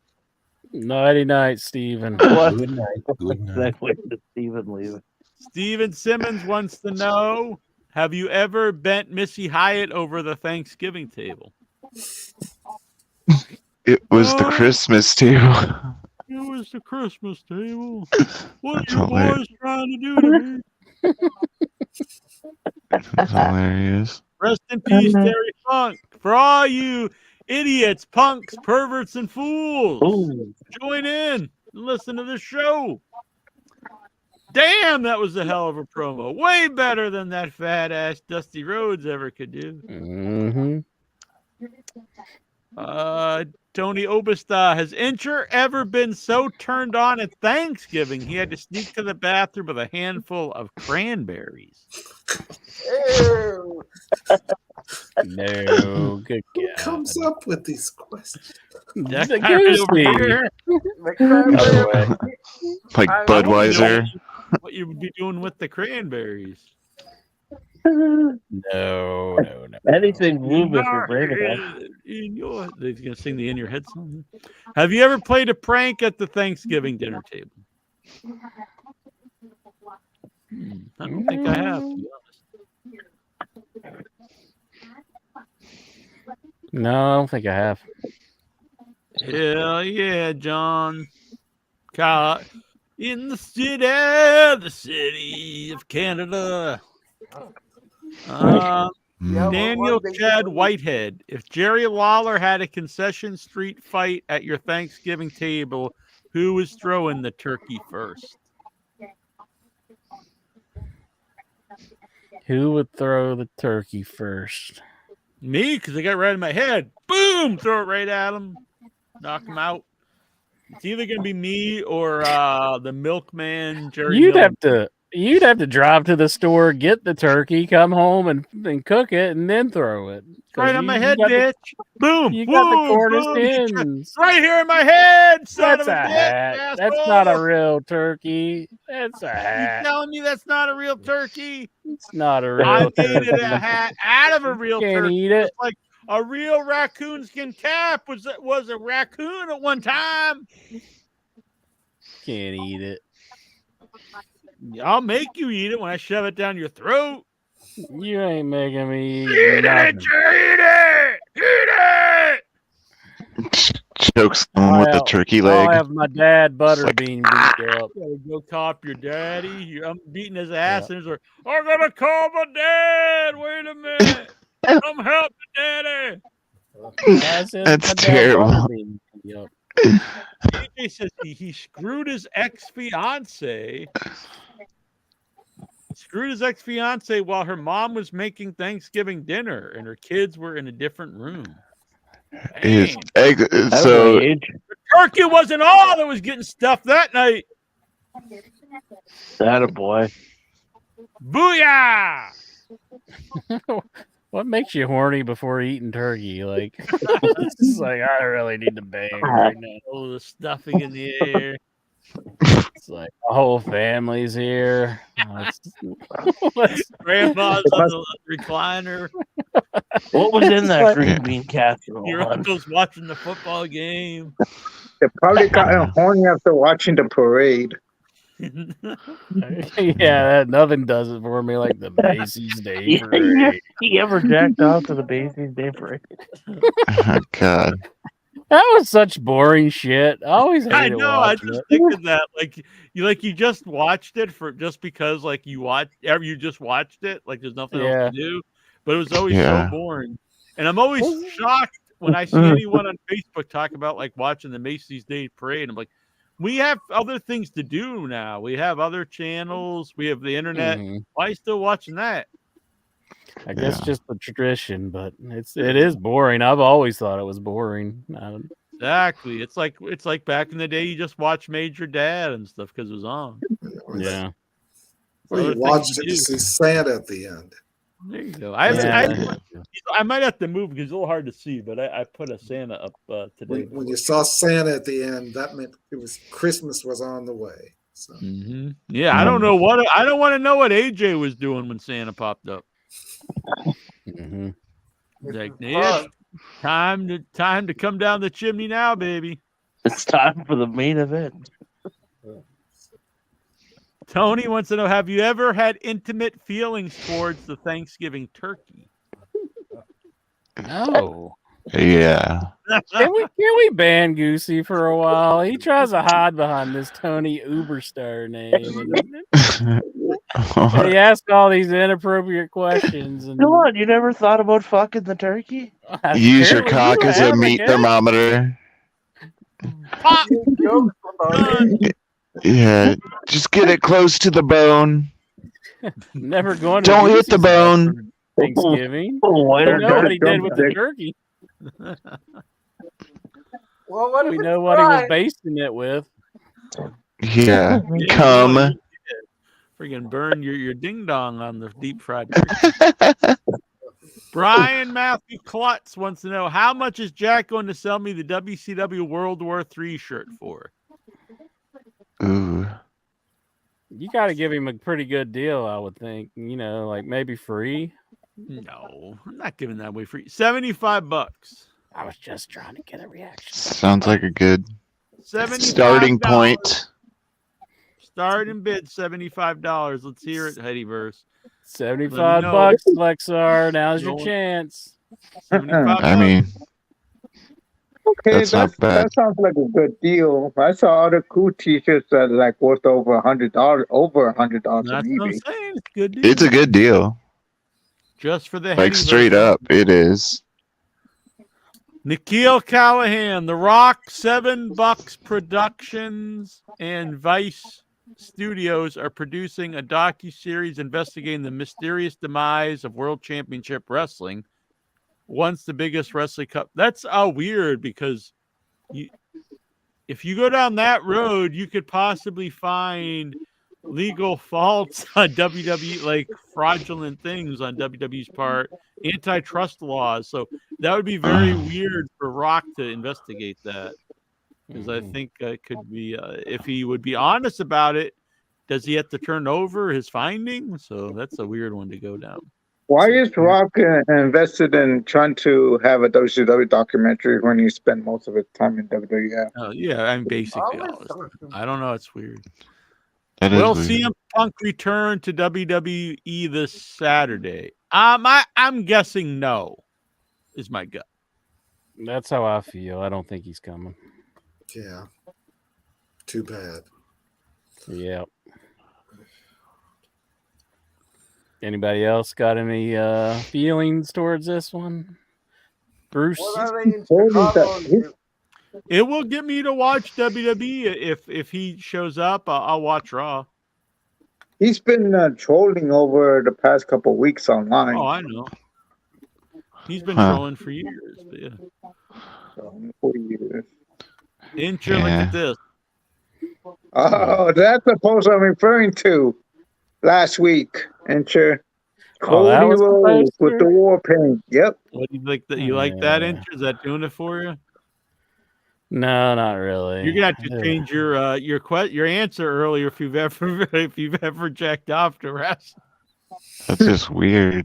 [SPEAKER 5] Nighty night, Stephen.
[SPEAKER 10] What?
[SPEAKER 8] Good night. Good night.
[SPEAKER 10] That way to Steven leaving.
[SPEAKER 4] Steven Simmons wants to know: have you ever bent Missy Hyatt over the Thanksgiving table?
[SPEAKER 6] It was the Christmas table.
[SPEAKER 4] It was the Christmas table. What
[SPEAKER 6] That's
[SPEAKER 4] are you
[SPEAKER 6] hilarious.
[SPEAKER 4] boys trying to do to me?
[SPEAKER 6] That's hilarious.
[SPEAKER 4] Rest in peace, Terry Funk. For all you idiots, punks, perverts, and fools, join in and listen to this show. Damn, that was a hell of a promo. Way better than that fat ass Dusty Rhodes ever could do.
[SPEAKER 5] Mm-hmm.
[SPEAKER 4] Tony Obesta, has Incher ever been so turned on at Thanksgiving he had to sneak to the bathroom with a handful of cranberries?
[SPEAKER 7] Ew.
[SPEAKER 5] No, good
[SPEAKER 11] Who
[SPEAKER 5] God.
[SPEAKER 11] comes up with these questions?
[SPEAKER 4] That
[SPEAKER 5] The
[SPEAKER 4] guy right over
[SPEAKER 5] Goosey.
[SPEAKER 4] here.
[SPEAKER 7] The cranberry.
[SPEAKER 6] Like
[SPEAKER 7] I-
[SPEAKER 6] Budweiser.
[SPEAKER 4] What you would be doing with the cranberries?
[SPEAKER 5] No.
[SPEAKER 10] Anything Loomis is rated at.
[SPEAKER 4] They're gonna sing the In Your Head song. Have you ever played a prank at the Thanksgiving dinner table? I don't think I have, to be honest.
[SPEAKER 5] No, I don't think I have.
[SPEAKER 4] Hell yeah, John. In the city of Canada.
[SPEAKER 7] Yeah,
[SPEAKER 4] Daniel
[SPEAKER 7] one day-
[SPEAKER 4] Chad Whitehead. If Jerry Lawler had a concession street fight at your Thanksgiving table, who was throwing the turkey first?
[SPEAKER 5] Who would throw the turkey first?
[SPEAKER 4] Me, because I got right in my head. Boom! Throw it right at him. Knock him out. It's either going to be me or the milkman, Jerry
[SPEAKER 5] You'd
[SPEAKER 4] Miller.
[SPEAKER 5] have to drive to the store, get the turkey, come home and cook it, and then throw it. 'Cause
[SPEAKER 4] Right on my
[SPEAKER 5] you
[SPEAKER 4] head,
[SPEAKER 5] got the-
[SPEAKER 4] bitch. Boom!
[SPEAKER 5] You got the
[SPEAKER 4] boom,
[SPEAKER 5] Cornish
[SPEAKER 4] boom.
[SPEAKER 5] hens.
[SPEAKER 4] Right here in my head, son
[SPEAKER 5] That's
[SPEAKER 4] of
[SPEAKER 5] a
[SPEAKER 4] a bitch.
[SPEAKER 5] hat. That's
[SPEAKER 4] asshole.
[SPEAKER 5] not a real turkey. That's a
[SPEAKER 4] You
[SPEAKER 5] hat.
[SPEAKER 4] telling me that's not a real turkey?
[SPEAKER 5] It's not a real
[SPEAKER 4] I made
[SPEAKER 5] turkey.
[SPEAKER 4] it a hat out of a real
[SPEAKER 5] Can't
[SPEAKER 4] turkey.
[SPEAKER 5] eat it.
[SPEAKER 4] Just like a real raccoon skin cap was a raccoon at one time.
[SPEAKER 5] Can't eat it.
[SPEAKER 4] I'll make you eat it when I shove it down your throat.
[SPEAKER 5] You ain't making me eat
[SPEAKER 4] Eat
[SPEAKER 5] nothing.
[SPEAKER 4] it, eat it, eat it.
[SPEAKER 6] Chokes someone with the turkey
[SPEAKER 5] I'll
[SPEAKER 6] leg.
[SPEAKER 5] have my dad butterbean beat up.
[SPEAKER 4] Gotta go cop your daddy. I'm beating his ass, and he's like, "I gotta call my dad. Wait a minute, come help me, daddy."
[SPEAKER 5] That's
[SPEAKER 6] That's terrible.
[SPEAKER 5] Yep.
[SPEAKER 4] DJ says he screwed his ex-fiance. Screwed his ex-fiance while her mom was making Thanksgiving dinner, and her kids were in a different room.
[SPEAKER 6] His
[SPEAKER 4] Dang.
[SPEAKER 6] egg.
[SPEAKER 10] That's
[SPEAKER 6] So
[SPEAKER 10] age.
[SPEAKER 4] The turkey wasn't all that was getting stuffed that night.
[SPEAKER 10] That a boy.
[SPEAKER 4] Booyah!
[SPEAKER 5] What makes you horny before eating turkey? Like, it's just like I really need to bang right now.
[SPEAKER 4] Oh, the stuffing in the air.
[SPEAKER 5] It's like the whole family's here.
[SPEAKER 4] Grandma's on the recliner.
[SPEAKER 10] What was in that green bean casserole?
[SPEAKER 4] Your uncle's watching the football game.
[SPEAKER 12] They probably got horny after watching the parade.
[SPEAKER 5] Yeah, nothing does it for me like the Macy's Day Parade.
[SPEAKER 10] He ever jacked off to the Macy's Day Parade?
[SPEAKER 6] oh God.
[SPEAKER 5] That was such boring shit. I always hated
[SPEAKER 4] I know. I
[SPEAKER 5] watching
[SPEAKER 4] just
[SPEAKER 5] it.
[SPEAKER 4] think of that. You just watched it for just because you just watched it. Like there's nothing
[SPEAKER 5] Yeah.
[SPEAKER 4] else to do. But it was always
[SPEAKER 6] Yeah.
[SPEAKER 4] so boring. And I'm always shocked when I see anyone on Facebook talk about like watching the Macy's Day Parade. I'm like, we have other things to do now. We have other channels. We have the internet.
[SPEAKER 5] Mhm.
[SPEAKER 4] Why are you still watching that?
[SPEAKER 5] I guess
[SPEAKER 6] Yeah.
[SPEAKER 5] just the tradition, but it is boring. I've always thought it was boring.
[SPEAKER 4] Exactly. It's like back in the day, you just watched Major Dad and stuff because it was on.
[SPEAKER 5] Yeah.
[SPEAKER 11] Well,
[SPEAKER 4] Other
[SPEAKER 11] you
[SPEAKER 4] things
[SPEAKER 11] watched
[SPEAKER 4] to
[SPEAKER 11] it to
[SPEAKER 4] do.
[SPEAKER 11] see Santa at the end.
[SPEAKER 4] There you go. I might have to move because it's a little hard to see, but I put a Santa up today.
[SPEAKER 11] When you saw Santa at the end, that meant it was Christmas was on the way. So.
[SPEAKER 4] Yeah, I don't know what I don't want to know what AJ was doing when Santa popped up. Like, it's time to come down the chimney now, baby.
[SPEAKER 10] It's time for the main event.
[SPEAKER 4] Tony wants to know: have you ever had intimate feelings towards the Thanksgiving turkey?
[SPEAKER 5] No.
[SPEAKER 6] Yeah.
[SPEAKER 5] Can we ban Goosey for a while? He tries to hide behind this Tony Uberstar name. And he asks all these inappropriate questions. And
[SPEAKER 10] Come on, you never thought about fucking the turkey?
[SPEAKER 6] Use your
[SPEAKER 5] Apparently
[SPEAKER 6] cock
[SPEAKER 5] you
[SPEAKER 6] as a
[SPEAKER 5] haven't,
[SPEAKER 6] meat
[SPEAKER 5] yeah.
[SPEAKER 6] thermometer.
[SPEAKER 4] Pop!
[SPEAKER 6] Yeah, just get it close to the bone.
[SPEAKER 5] Never going to
[SPEAKER 6] Don't hit the
[SPEAKER 5] Goosey's house for
[SPEAKER 6] bone.
[SPEAKER 5] Thanksgiving.
[SPEAKER 10] White
[SPEAKER 5] We
[SPEAKER 10] or
[SPEAKER 5] know
[SPEAKER 10] dark
[SPEAKER 5] what he did with the
[SPEAKER 10] drumstick?
[SPEAKER 5] turkey.
[SPEAKER 7] Well, what if
[SPEAKER 5] We
[SPEAKER 7] it's
[SPEAKER 5] know what he was
[SPEAKER 7] fried?
[SPEAKER 5] basting it with.
[SPEAKER 6] Yeah,
[SPEAKER 4] Yeah,
[SPEAKER 6] come.
[SPEAKER 4] no, you did. Friggin' burn your ding dong on the deep fried turkey. Brian Matthew Klutz wants to know, how much is Jack going to sell me the WCW World War III shirt for?
[SPEAKER 6] Ooh.
[SPEAKER 5] You got to give him a pretty good deal, I would think. You know, like maybe free.
[SPEAKER 4] No, I'm not giving that away free. $75.
[SPEAKER 5] I was just trying to get a reaction.
[SPEAKER 6] Sounds like a good
[SPEAKER 4] $75.
[SPEAKER 6] starting point.
[SPEAKER 4] Starting bid $75. Let's hear it, Headyverse.
[SPEAKER 5] $75, Lexar. Now's your chance.
[SPEAKER 6] I mean,
[SPEAKER 12] Okay,
[SPEAKER 6] that's not bad.
[SPEAKER 12] that sounds like a good deal. I saw other cool T-shirts that are like worth over $100, over $100 on
[SPEAKER 4] That's what I'm
[SPEAKER 12] eBay.
[SPEAKER 4] saying. It's a good deal.
[SPEAKER 6] It's a good deal.
[SPEAKER 4] Just for the
[SPEAKER 6] Like
[SPEAKER 4] Headyverse.
[SPEAKER 6] straight up, it is.
[SPEAKER 4] Nikhil Callahan, The Rock, $7 Productions, and Vice Studios are producing a docuseries investigating the mysterious demise of World Championship Wrestling. Once the biggest wrestling cup. That's weird because if you go down that road, you could possibly find legal faults on WWE, like fraudulent things on WWE's part, antitrust laws. So that would be very weird for Rock to investigate that, because I think it could be if he would be honest about it. Does he have to turn over his findings? So that's a weird one to go down.
[SPEAKER 12] Why is Rock invested in trying to have a WCW documentary when he spent most of his time in WWF?
[SPEAKER 4] Yeah, I'm basically honest. I don't know. It's weird.
[SPEAKER 6] That is
[SPEAKER 4] Will
[SPEAKER 6] weird.
[SPEAKER 4] CM Punk return to WWE this Saturday? I'm guessing no. Is my gut.
[SPEAKER 5] That's how I feel. I don't think he's coming.
[SPEAKER 11] Yeah. Too bad.
[SPEAKER 5] Yep. Anybody else got any feelings towards this one? Bruce?
[SPEAKER 7] What are they in Chicago?
[SPEAKER 4] It will get me to watch WWE. If he shows up, I'll watch Raw.
[SPEAKER 12] He's been trolling over the past couple of weeks online.
[SPEAKER 4] Oh, I know. He's been trolling for years. But yeah.
[SPEAKER 12] So, 40 years.
[SPEAKER 4] Incher, look at this.
[SPEAKER 12] Oh, that's the post I'm referring to last week. Enter
[SPEAKER 5] that
[SPEAKER 12] Cody
[SPEAKER 5] was the
[SPEAKER 12] Rhodes with
[SPEAKER 5] poster?
[SPEAKER 12] the war paint. Yep.
[SPEAKER 4] What do you like that? You like that, Incher? Is that doing it for you?
[SPEAKER 5] No, not really.
[SPEAKER 4] You're gonna have to change your answer earlier if you've ever jacked off to wrestling.
[SPEAKER 6] That's just weird.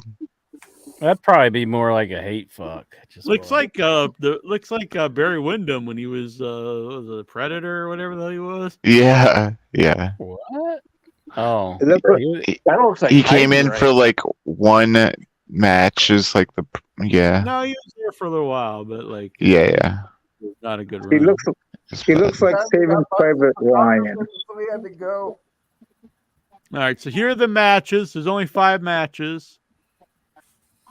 [SPEAKER 5] That'd probably be more like a hate fuck.
[SPEAKER 4] Looks like Barry Windham when he was a Predator or whatever the hell he was.
[SPEAKER 6] Yeah, yeah.
[SPEAKER 5] What? Oh,
[SPEAKER 6] He came in for like one match. Is like the
[SPEAKER 4] No, he was there for a little while, but like
[SPEAKER 6] yeah.
[SPEAKER 4] not a good
[SPEAKER 12] He
[SPEAKER 4] run.
[SPEAKER 12] looks like Saving Private Ryan.
[SPEAKER 7] We had to go.
[SPEAKER 4] All right, so here are the matches. There's only 5 matches.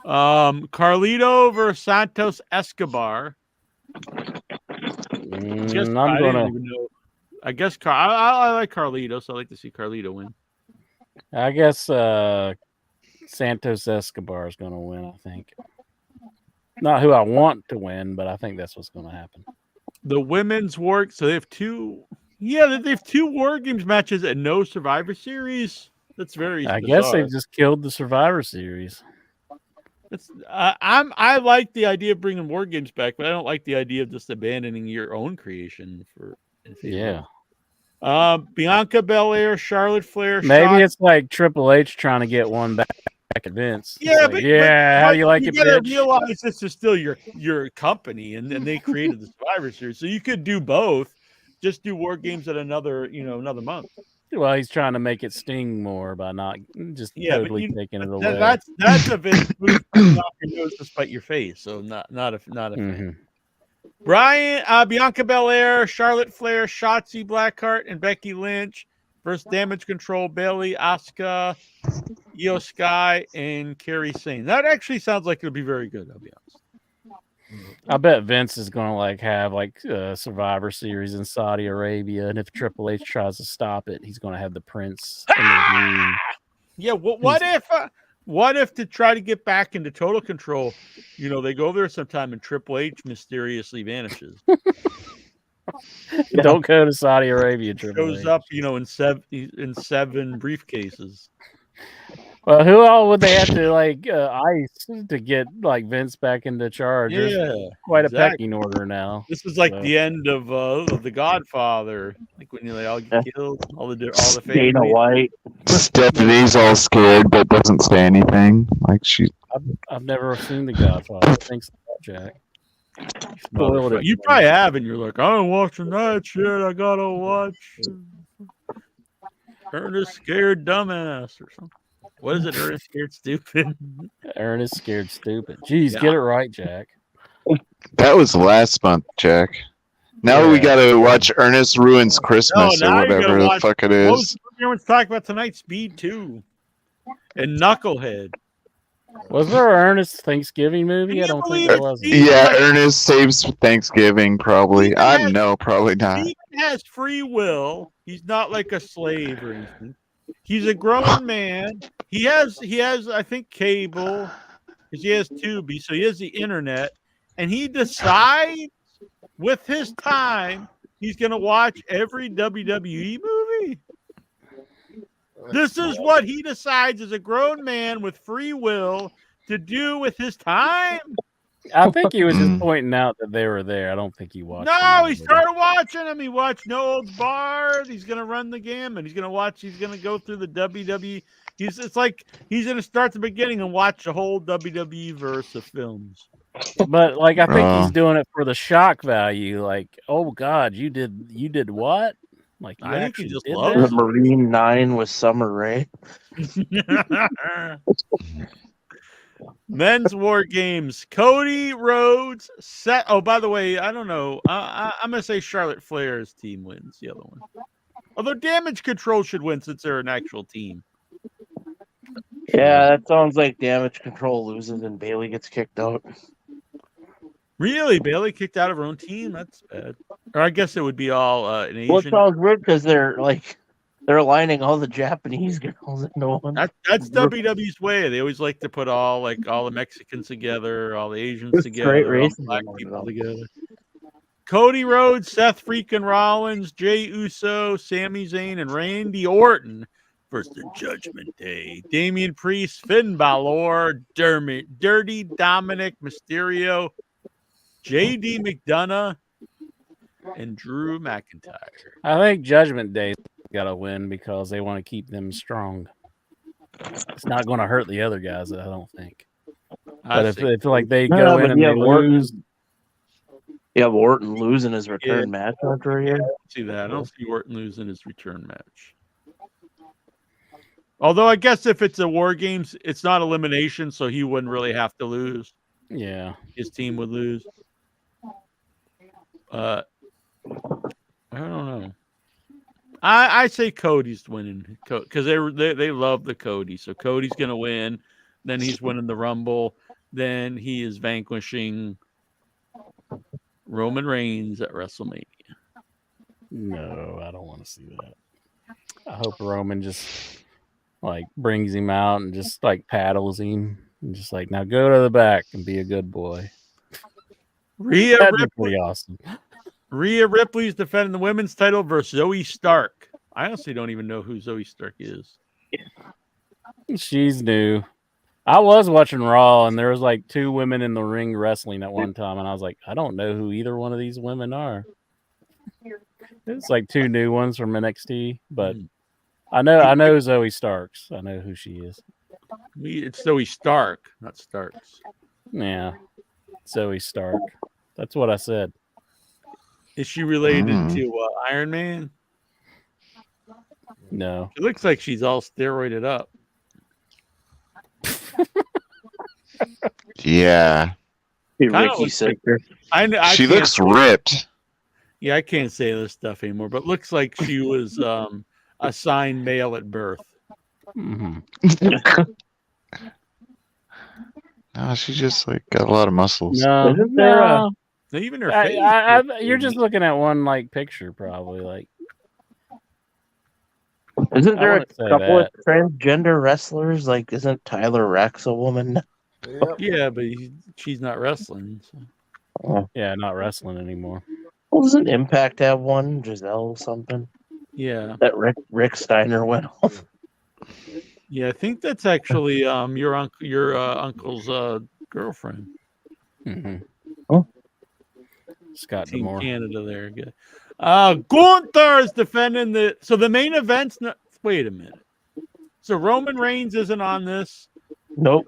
[SPEAKER 4] Carlito versus Santos Escobar. I guess I like Carlito, so I like to see Carlito win.
[SPEAKER 5] I guess Santos Escobar is going to win, I think. Not who I want to win, but I think that's what's going to happen.
[SPEAKER 4] The women's work, so they have 2. Yeah, they have 2 War Games matches and no Survivor Series. That's very
[SPEAKER 5] I
[SPEAKER 4] bizarre.
[SPEAKER 5] guess they've just killed the Survivor Series.
[SPEAKER 4] I like the idea of bringing War Games back, but I don't like the idea of just abandoning your own creation for.
[SPEAKER 5] Yeah.
[SPEAKER 4] Bianca Belair, Charlotte Flair.
[SPEAKER 5] Maybe it's like Triple H trying to get one back at Vince. It's
[SPEAKER 4] Yeah,
[SPEAKER 5] like,
[SPEAKER 4] but
[SPEAKER 5] how do you like
[SPEAKER 4] you
[SPEAKER 5] it,
[SPEAKER 4] gotta
[SPEAKER 5] bitch?
[SPEAKER 4] realize this is still your company, and they created the Survivor Series, so you could do both. Just do War Games at another month.
[SPEAKER 5] Well, he's trying to make it sting more by not just totally taking it away.
[SPEAKER 4] That's a Vince move. Knock your nose to spite your face. So not a fan. Bianca Belair, Charlotte Flair, Shotzi Blackheart, and Becky Lynch versus Damage Control, Bailey, Asuka, Io Sky, and Kairi Sane. That actually sounds like it'll be very good. I'll be honest.
[SPEAKER 5] I bet Vince is going to have Survivor Series in Saudi Arabia, and if Triple H tries to stop it, he's going to have the Prince in the ring.
[SPEAKER 4] Yeah, what if to try to get back into total control, they go there sometime and Triple H mysteriously vanishes.
[SPEAKER 5] Don't go to Saudi Arabia. Triple
[SPEAKER 4] Shows
[SPEAKER 5] H
[SPEAKER 4] up, in seven briefcases.
[SPEAKER 5] Well, who all would they have to ice to get Vince back into charge?
[SPEAKER 4] Yeah,
[SPEAKER 5] there's quite a pecking order now.
[SPEAKER 4] This is the end of The Godfather, like when they all get killed, all the family.
[SPEAKER 10] Dana White.
[SPEAKER 6] Stephanie's all scared but doesn't say anything.
[SPEAKER 5] I've never seen The Godfather. Thanks a lot, Jack.
[SPEAKER 4] You probably have, and you're like, I'm watching that shit. I gotta watch Ernest Scared Dumbass or something. What is it? Ernest Scared Stupid.
[SPEAKER 5] Ernest Scared Stupid. Jeez, get it right, Jack.
[SPEAKER 6] That was last month, Jack. Now we gotta watch Ernest Ruins Christmas or whatever the fuck it is.
[SPEAKER 4] Everyone's talking about tonight, Speed 2 and Knucklehead.
[SPEAKER 5] Was there an Ernest Thanksgiving movie? I don't think there was.
[SPEAKER 6] Yeah, Ernest Saves Thanksgiving, probably. Probably not.
[SPEAKER 4] He has free will. He's not like a slave or anything. He's a grown man. He has, I think, cable, because he has Tubi, so he has the internet, and he decides with his time he's going to watch every WWE movie. This is what he decides as a grown man with free will to do with his time.
[SPEAKER 5] I think he was just pointing out that they were there. I don't think he watched.
[SPEAKER 4] No, he started watching them. He watched No Holds Barred. He's going to run the gamut. He's going to go through the WWE. It's like he's going to start the beginning and watch the whole WWE verse of films.
[SPEAKER 5] But I think he's doing it for the shock value. Oh God, you did what? You
[SPEAKER 4] I think he just
[SPEAKER 10] loves the Marine 9 with Summer Rae.
[SPEAKER 4] Men's War Games. Cody Rhodes. Oh, by the way, I don't know. I'm going to say Charlotte Flair's team wins the other one. Although Damage Control should win since they're an actual team.
[SPEAKER 10] Yeah, that sounds like Damage Control loses and Bailey gets kicked out.
[SPEAKER 4] Really? Bailey kicked out of her own team? That's bad. Or I guess it would be all an Asian.
[SPEAKER 10] Well, it sounds weird because they're aligning all the Japanese girls into one.
[SPEAKER 4] That's WWE's way. They always like to put all the Mexicans together, all the Asians together, all the black people together. Cody Rhodes, Seth freaking Rollins, Jey Uso, Sami Zayn, and Randy Orton versus the Judgment Day. Damian Priest, Finn Balor, Dirty Dominic Mysterio, JD McDonough, and Drew McIntyre.
[SPEAKER 5] I think Judgment Day's got to win because they want to keep them strong. It's not going to hurt the other guys, I don't think. But if they feel like they go in and they lose.
[SPEAKER 10] You have Orton losing his return match after a year.
[SPEAKER 4] I don't see that. I don't see Orton losing his return match. Although I guess if it's a War Games, it's not elimination, so he wouldn't really have to lose.
[SPEAKER 5] Yeah.
[SPEAKER 4] His team would lose. I don't know. I say Cody's winning because they love the Cody. So Cody's going to win. Then he's winning the Rumble. Then he is vanquishing Roman Reigns at WrestleMania.
[SPEAKER 5] No, I don't want to see that. I hope Roman just brings him out and just paddles him and just now go to the back and be a good boy. That'd be pretty awesome.
[SPEAKER 4] Rhea Ripley's defending the women's title versus Zoe Stark. I honestly don't even know who Zoe Stark is.
[SPEAKER 5] She's new. I was watching Raw and there was 2 women in the ring wrestling at one time, and I was like, I don't know who either one of these women are. It's like 2 new ones from NXT, but I know Zoe Starks. I know who she is.
[SPEAKER 4] It's Zoe Stark, not Starks.
[SPEAKER 5] Yeah, Zoe Stark. That's what I said.
[SPEAKER 4] Is she related to Iron Man?
[SPEAKER 5] No.
[SPEAKER 4] It looks like she's all steroided up.
[SPEAKER 6] Yeah.
[SPEAKER 10] Ricky Sister.
[SPEAKER 6] She looks ripped.
[SPEAKER 4] Yeah, I can't say this stuff anymore, but looks like she was assigned male at birth.
[SPEAKER 5] Mm-hmm.
[SPEAKER 6] No, she just like got a lot of muscles.
[SPEAKER 5] No,
[SPEAKER 10] Isn't there a-
[SPEAKER 4] even her face.
[SPEAKER 5] You're just looking at one like picture, probably. Like,
[SPEAKER 10] Isn't there a
[SPEAKER 5] wouldn't say
[SPEAKER 10] couple
[SPEAKER 5] that.
[SPEAKER 10] of transgender wrestlers? Like, isn't Tyler Rex a woman?
[SPEAKER 4] Yeah, but she's not wrestling. So.
[SPEAKER 5] Yeah, not wrestling anymore.
[SPEAKER 10] Well, doesn't Impact have one? Giselle something?
[SPEAKER 4] Yeah.
[SPEAKER 10] That Rick Steiner went off.
[SPEAKER 4] Yeah, I think that's actually your uncle's girlfriend.
[SPEAKER 5] Mm-hmm.
[SPEAKER 10] Oh.
[SPEAKER 5] Scott
[SPEAKER 4] Team
[SPEAKER 5] D'Amore.
[SPEAKER 4] Canada there. Good. Gunther is defending the. So the main event's not. Wait a minute. So Roman Reigns isn't on this.
[SPEAKER 10] Nope.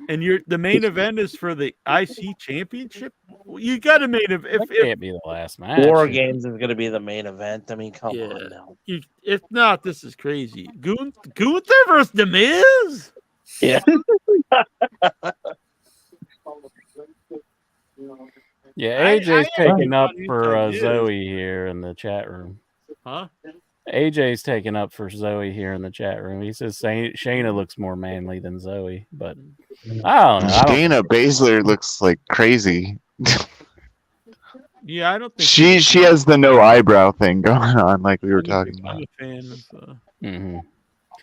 [SPEAKER 4] And the main event is for the IC Championship. You got to main event.
[SPEAKER 5] That can't be the last match.
[SPEAKER 10] War Games is going to be the main event. I mean, come on now.
[SPEAKER 4] If not, this is crazy. Gunther versus The Miz.
[SPEAKER 10] Yeah.
[SPEAKER 5] Yeah, AJ's taking up for Zoe here in the chat room.
[SPEAKER 4] Huh?
[SPEAKER 5] AJ's taking up for Zoe here in the chat room. He says Shayna looks more manly than Zoe, but I don't know.
[SPEAKER 6] Shayna Baszler looks like crazy.
[SPEAKER 4] Yeah, I don't think
[SPEAKER 6] she has the no eyebrow thing going on, like we were talking about.
[SPEAKER 4] I'm a fan of.
[SPEAKER 5] Mm-hmm.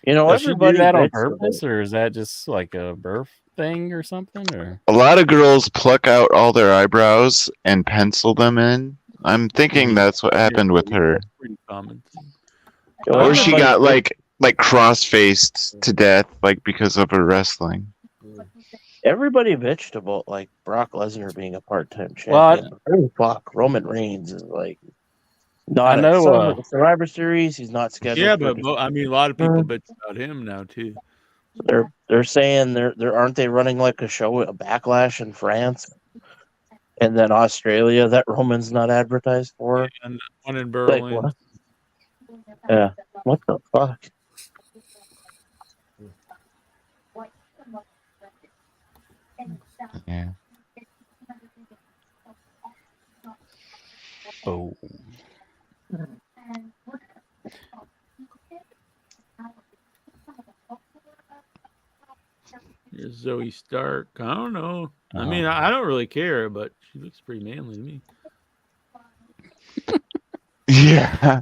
[SPEAKER 10] You know,
[SPEAKER 5] Does she do
[SPEAKER 10] everybody
[SPEAKER 5] that on
[SPEAKER 10] bitches
[SPEAKER 5] purpose, or is that just like a birth thing or something? Or
[SPEAKER 6] A lot of girls pluck out all their eyebrows and pencil them in. I'm thinking that's what happened with her.
[SPEAKER 4] Pretty common.
[SPEAKER 6] Or she got like cross-faced to death, like because of her wrestling.
[SPEAKER 10] Everybody bitched about like Brock Lesnar being a part-time
[SPEAKER 5] Well,
[SPEAKER 10] champion. Oh, fuck, Roman Reigns is like not
[SPEAKER 5] I know,
[SPEAKER 10] at the Survivor Series. He's not scheduled.
[SPEAKER 4] Yeah,
[SPEAKER 10] for
[SPEAKER 4] but I mean, a lot of people bitch about him now too.
[SPEAKER 10] They're saying they're aren't they running like a show, a Backlash in France, and then Australia that Roman's not advertised for,
[SPEAKER 4] and one in
[SPEAKER 10] Like,
[SPEAKER 4] Berlin.
[SPEAKER 10] what? Yeah, what the fuck?
[SPEAKER 6] Yeah.
[SPEAKER 5] oh,
[SPEAKER 4] Here's Zoe Stark. I don't know. I mean, I don't really care, but she looks pretty manly to me.
[SPEAKER 6] Yeah.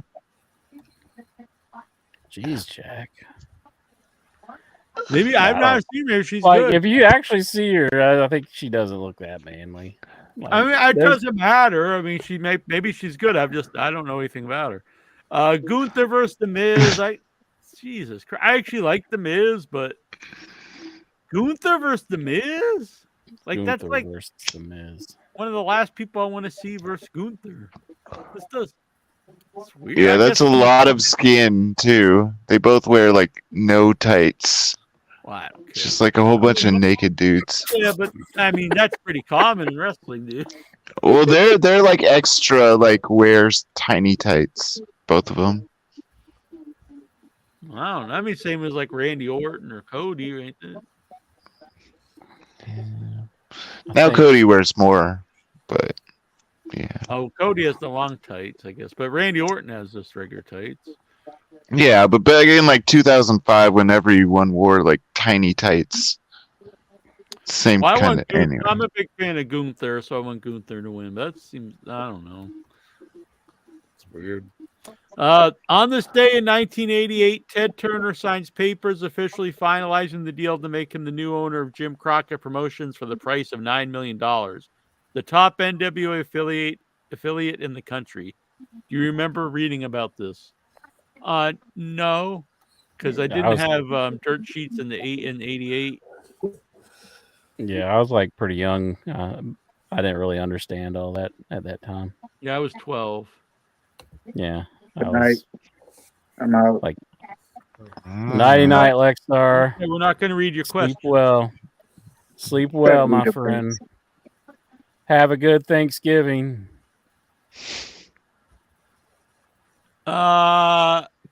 [SPEAKER 5] jeez, Jack.
[SPEAKER 4] Maybe I've not seen her. She's
[SPEAKER 5] Like,
[SPEAKER 4] good.
[SPEAKER 5] if you actually see her, I think she doesn't look that manly. Like,
[SPEAKER 4] I mean, it
[SPEAKER 5] there's-
[SPEAKER 4] doesn't matter. I mean, maybe she's good. I don't know anything about her. Gunther versus The Miz. Jesus Christ. I actually like The Miz, but Gunther versus The Miz? Like, that's
[SPEAKER 5] Gunther
[SPEAKER 4] like
[SPEAKER 5] versus The Miz.
[SPEAKER 4] one of the last people I want to see versus Gunther. It's weird.
[SPEAKER 6] Yeah,
[SPEAKER 4] I
[SPEAKER 6] that's
[SPEAKER 4] guess-
[SPEAKER 6] a lot of skin too. They both wear like no tights.
[SPEAKER 4] Well, I don't care.
[SPEAKER 6] It's just like a whole bunch of naked dudes.
[SPEAKER 4] Yeah, but I mean, that's pretty common in wrestling, dude.
[SPEAKER 6] Well, they're like extra like wears tiny tights. Both of them.
[SPEAKER 4] I don't know. I mean, same as like Randy Orton or Cody, right there.
[SPEAKER 6] Now Cody wears more, but yeah.
[SPEAKER 4] Oh, Cody has the long tights, I guess, but Randy Orton has just regular tights.
[SPEAKER 6] Yeah, but back in like 2005, when everyone wore like tiny tights, same
[SPEAKER 4] Well,
[SPEAKER 6] kind of anyway.
[SPEAKER 4] I'm a big fan of Gunther, so I want Gunther to win. But that seems, I don't know. It's weird. On this day in 1988, Ted Turner signs papers officially finalizing the deal to make him the new owner of Jim Crockett Promotions for the price of $9 million, the top NWA affiliate in the country. Do you remember reading about this? No, because I didn't have dirt sheets in 88.
[SPEAKER 5] Yeah, I was like pretty young. I didn't really understand all that at that time.
[SPEAKER 4] Yeah, I was 12.
[SPEAKER 5] Yeah. I
[SPEAKER 12] Good night.
[SPEAKER 5] was
[SPEAKER 12] I'm out.
[SPEAKER 5] like, nighty night, Lexar.
[SPEAKER 4] Hey, we're not going to read your
[SPEAKER 5] Sleep
[SPEAKER 4] question.
[SPEAKER 5] well. Sleep well, my
[SPEAKER 12] Rita,
[SPEAKER 5] friend.
[SPEAKER 12] please.
[SPEAKER 5] Have a good Thanksgiving.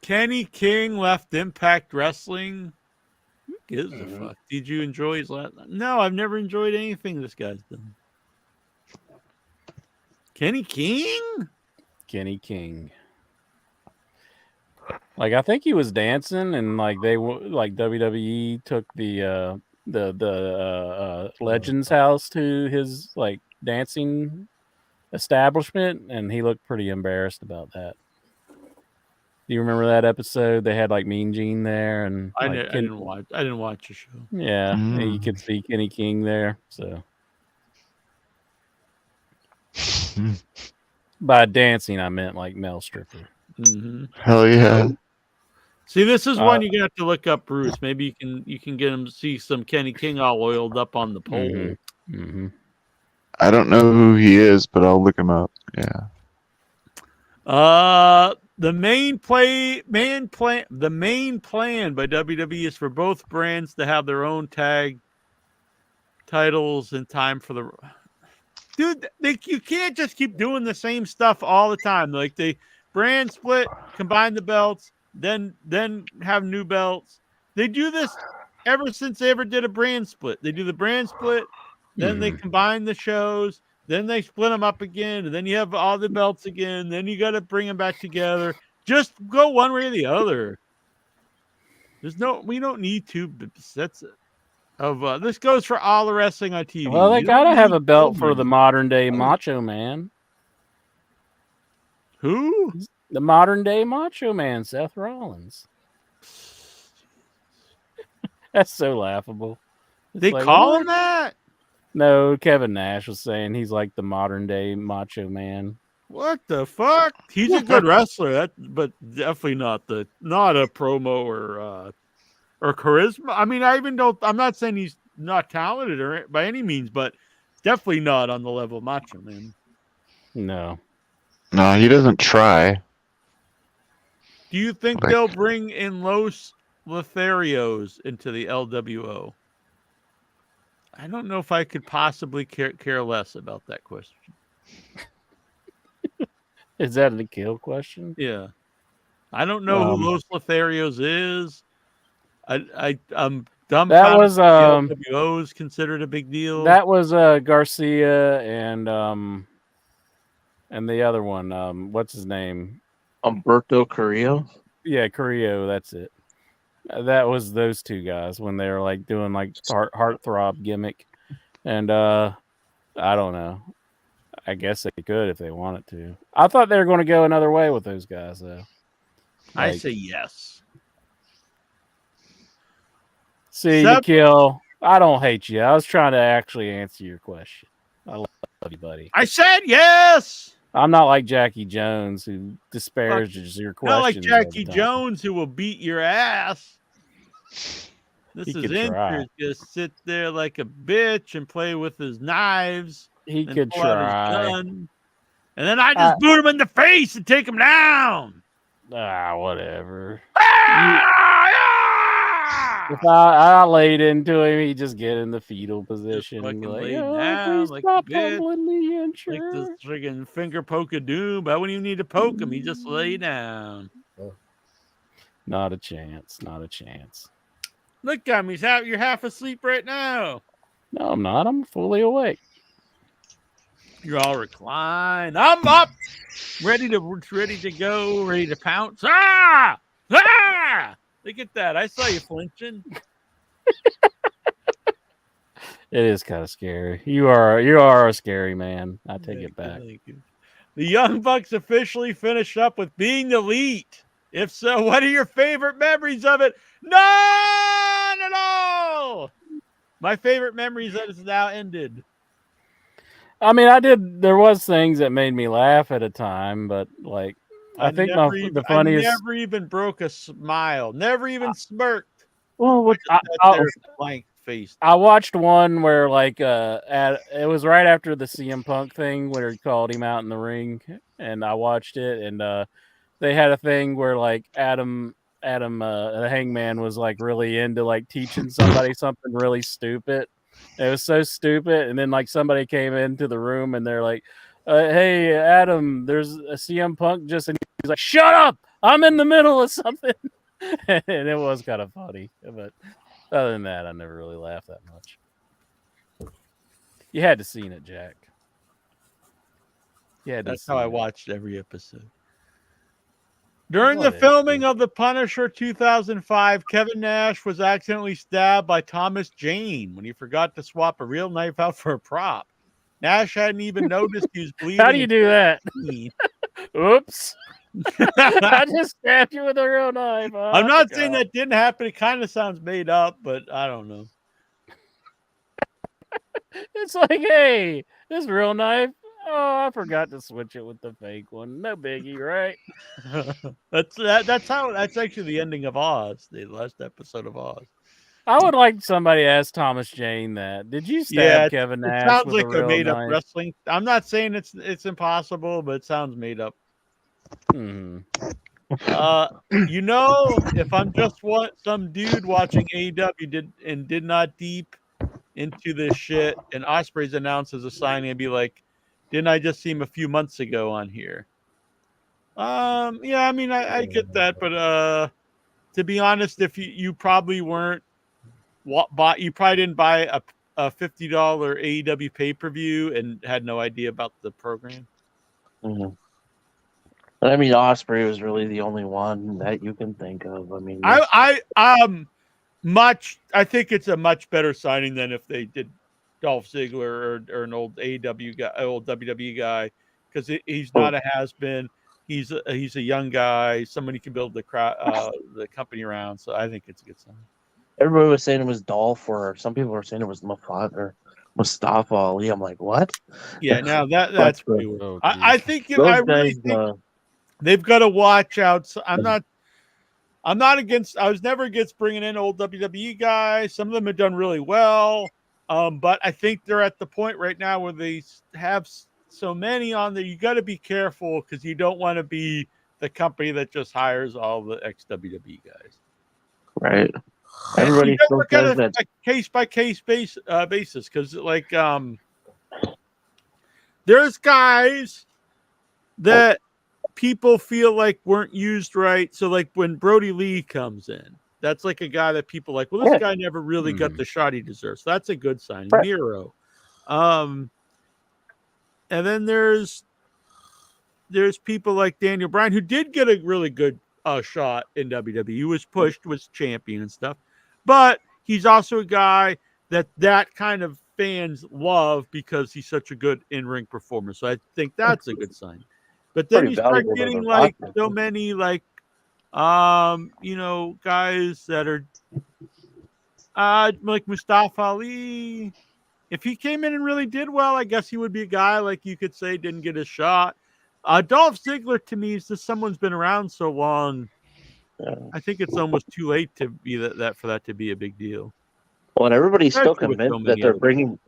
[SPEAKER 4] Kenny King left Impact Wrestling. Who gives a fuck? Did you enjoy his last? No, I've never enjoyed anything this guy's done. Kenny King?
[SPEAKER 5] Kenny King. Like, I think he was dancing, and like WWE took the Legends house to his like dancing establishment, and he looked pretty embarrassed about that. Do you remember that episode? They had like Mean Gene there, and
[SPEAKER 4] I
[SPEAKER 5] like,
[SPEAKER 4] didn't watch the show.
[SPEAKER 5] Yeah, and you could see Kenny King there. So by dancing, I meant like male stripper.
[SPEAKER 4] Mm-hmm.
[SPEAKER 6] Hell yeah.
[SPEAKER 4] See, this is one you're gonna have to look up, Bruce. Maybe you can get him to see some Kenny King all oiled up on the pole.
[SPEAKER 5] Mm-hmm.
[SPEAKER 6] I don't know who he is, but I'll look him up. Yeah.
[SPEAKER 4] The main plan by WWE is for both brands to have their own tag titles in time for the. Dude, you can't just keep doing the same stuff all the time. Like they brand split, combine the belts, then have new belts. They do this ever since they ever did a brand split. They do the brand split, then they combine the shows, then they split them up again, and then you have all the belts again. Then you got to bring them back together. Just go one way or the other. We don't need two sets of. This goes for all the wrestling on TV.
[SPEAKER 5] Well, they
[SPEAKER 4] You
[SPEAKER 5] gotta
[SPEAKER 4] don't
[SPEAKER 5] have
[SPEAKER 4] need
[SPEAKER 5] a belt
[SPEAKER 4] so
[SPEAKER 5] for the
[SPEAKER 4] many.
[SPEAKER 5] modern day Macho Man.
[SPEAKER 4] Who?
[SPEAKER 5] The modern day Macho Man, Seth Rollins. That's so laughable. It's
[SPEAKER 4] They
[SPEAKER 5] like,
[SPEAKER 4] call
[SPEAKER 5] what?
[SPEAKER 4] him that?
[SPEAKER 5] No, Kevin Nash was saying he's like the modern day Macho Man.
[SPEAKER 4] What the fuck? He's a good wrestler, but definitely not a promo or charisma. I mean, I'm not saying he's not talented or by any means, but definitely not on the level of Macho Man.
[SPEAKER 5] No.
[SPEAKER 6] No, he doesn't try.
[SPEAKER 4] Do you think
[SPEAKER 6] Like-
[SPEAKER 4] they'll bring in Los Lotharios into the LWO? I don't know if I could possibly care less about that question.
[SPEAKER 5] Is that a kill question?
[SPEAKER 4] Yeah. I don't know who Los Lotharios is. I'm dumb.
[SPEAKER 5] That was
[SPEAKER 4] the LWO is considered a big deal.
[SPEAKER 5] That was Garcia and the other one. What's his name?
[SPEAKER 10] Humberto Carrillo.
[SPEAKER 5] Yeah, Carrillo. That's it. That was those two guys when they were like doing like heartthrob gimmick, and I don't know. I guess they could if they wanted to. I thought they were going to go another way with those guys, though.
[SPEAKER 4] I
[SPEAKER 5] Like,
[SPEAKER 4] say yes.
[SPEAKER 5] see, you kill. I don't hate you. I was trying to actually answer your question. I love you, buddy.
[SPEAKER 4] I said yes.
[SPEAKER 5] I'm not like Jackie Jones who disparages your questions.
[SPEAKER 4] Not like
[SPEAKER 5] all
[SPEAKER 4] Jackie
[SPEAKER 5] the time.
[SPEAKER 4] Jones who will beat your ass. This
[SPEAKER 5] He
[SPEAKER 4] is
[SPEAKER 5] could try.
[SPEAKER 4] interest. Just sit there like a bitch and play with his knives.
[SPEAKER 5] He
[SPEAKER 4] and
[SPEAKER 5] could
[SPEAKER 4] pull out his
[SPEAKER 5] try.
[SPEAKER 4] gun. And then I just boot him in the face and take him down.
[SPEAKER 5] Whatever. If I laid into him, he'd just get in the fetal position. And be like,
[SPEAKER 4] lay
[SPEAKER 5] "Oh,
[SPEAKER 4] down
[SPEAKER 5] please
[SPEAKER 4] like
[SPEAKER 5] stop
[SPEAKER 4] a bitch."
[SPEAKER 5] tumbling me in,
[SPEAKER 4] Like
[SPEAKER 5] sure."
[SPEAKER 4] this friggin' finger poke of doom. I wouldn't even need to poke him. He just lay down.
[SPEAKER 5] Not a chance. Not a chance.
[SPEAKER 4] Look at me. You're half asleep right now.
[SPEAKER 5] No, I'm not. I'm fully awake.
[SPEAKER 4] You're all reclined. I'm up. Ready to go. Ready to pounce. Ah! Ah! Look at that. I saw you flinching.
[SPEAKER 5] It is kind of scary. You are a scary man. I take it back.
[SPEAKER 4] Thank you. The Young Bucks officially finished up with being elite. If so, what are your favorite memories of it? None at all. My favorite memories that it's now ended.
[SPEAKER 5] I mean, there was things that made me laugh at a time, but like I think the funniest.
[SPEAKER 4] I never even broke a smile. Never even smirked.
[SPEAKER 5] Well,
[SPEAKER 4] Blank face.
[SPEAKER 5] I watched one where like it was right after the CM Punk thing where he called him out in the ring, and I watched it, and they had a thing where like Adam, the Hangman was like really into like teaching somebody something really stupid. It was so stupid, and then like somebody came into the room and they're like, "Hey, Adam, there's a CM Punk just," and he's like, "Shut up! I'm in the middle of something," and it was kind of funny. But other than that, I never really laughed that much. You had to seen it, Jack. Yeah,
[SPEAKER 4] That's how I watched every episode. During the filming of The Punisher 2005, Kevin Nash was accidentally stabbed by Thomas Jane when he forgot to swap a real knife out for a prop. Nash hadn't even noticed he was bleeding.
[SPEAKER 5] How do you do that? Oops. I just stabbed you with a real knife. Oh,
[SPEAKER 4] I'm not saying that didn't happen. It kind of sounds made up, but I don't know.
[SPEAKER 5] It's like, hey, this real knife. Oh, I forgot to switch it with the fake one. No biggie, right?
[SPEAKER 4] That's actually the ending of Oz, the last episode of Oz.
[SPEAKER 5] I would like somebody to ask Thomas Jane that. Did you stab Kevin Nash?
[SPEAKER 4] It sounds
[SPEAKER 5] with
[SPEAKER 4] like
[SPEAKER 5] a real
[SPEAKER 4] made up
[SPEAKER 5] knife?
[SPEAKER 4] wrestling. I'm not saying it's impossible, but it sounds made up.
[SPEAKER 5] Mm-hmm.
[SPEAKER 4] If I'm just some dude watching AEW did not deep into this shit, and Ospreay's announces a signing, I'd be like, didn't I just see him a few months ago on here? Yeah, I mean, I get that, but to be honest, if you probably weren't you probably didn't buy a $50 AEW pay-per-view and had no idea about the program.
[SPEAKER 10] Mm-hmm. But I mean, Ospreay was really the only one that you can think of. I mean,
[SPEAKER 4] I think it's a much better signing than if they did Dolph Ziggler or an old AEW guy, old WWE guy, because he's not a has-been. He's a young guy. Somebody can build the company around. So I think it's a good sign.
[SPEAKER 10] Everybody was saying it was Dolph, or some people were saying it was Mustafa Ali. I'm like, what?
[SPEAKER 4] Yeah, now that's pretty weird.
[SPEAKER 5] Oh,
[SPEAKER 4] I think
[SPEAKER 10] Those
[SPEAKER 4] really
[SPEAKER 10] guys,
[SPEAKER 4] think they've got to watch out. So I'm not against. I was never against bringing in old WWE guys. Some of them have done really well, but I think they're at the point right now where they have so many on there. You got to be careful because you don't want to be the company that just hires all the ex-WWE guys.
[SPEAKER 10] Right. Everybody still says that.
[SPEAKER 4] Case by case basis, because like there's guys that people feel like weren't used right. So like when Brody Lee comes in, that's like a guy that people like, well, this guy never really got the shot he deserves. So that's a good sign.
[SPEAKER 10] Right.
[SPEAKER 4] Miro. And then there's people like Daniel Bryan who did get a really good shot in WWE. He was pushed, was champion and stuff. But he's also a guy that kind of fans love because he's such a good in-ring performer. So I think that's a good sign. But then you start getting like so many like guys that are like Mustafa Ali. If he came in and really did well, I guess he would be a guy like you could say didn't get a shot. Dolph Ziggler to me is just someone's been around so long. I think it's almost too late to be that for that to be a big deal.
[SPEAKER 10] Well, and everybody's still
[SPEAKER 4] Especially with
[SPEAKER 10] convinced
[SPEAKER 4] so
[SPEAKER 10] that
[SPEAKER 4] many
[SPEAKER 10] they're
[SPEAKER 4] other
[SPEAKER 10] bringing.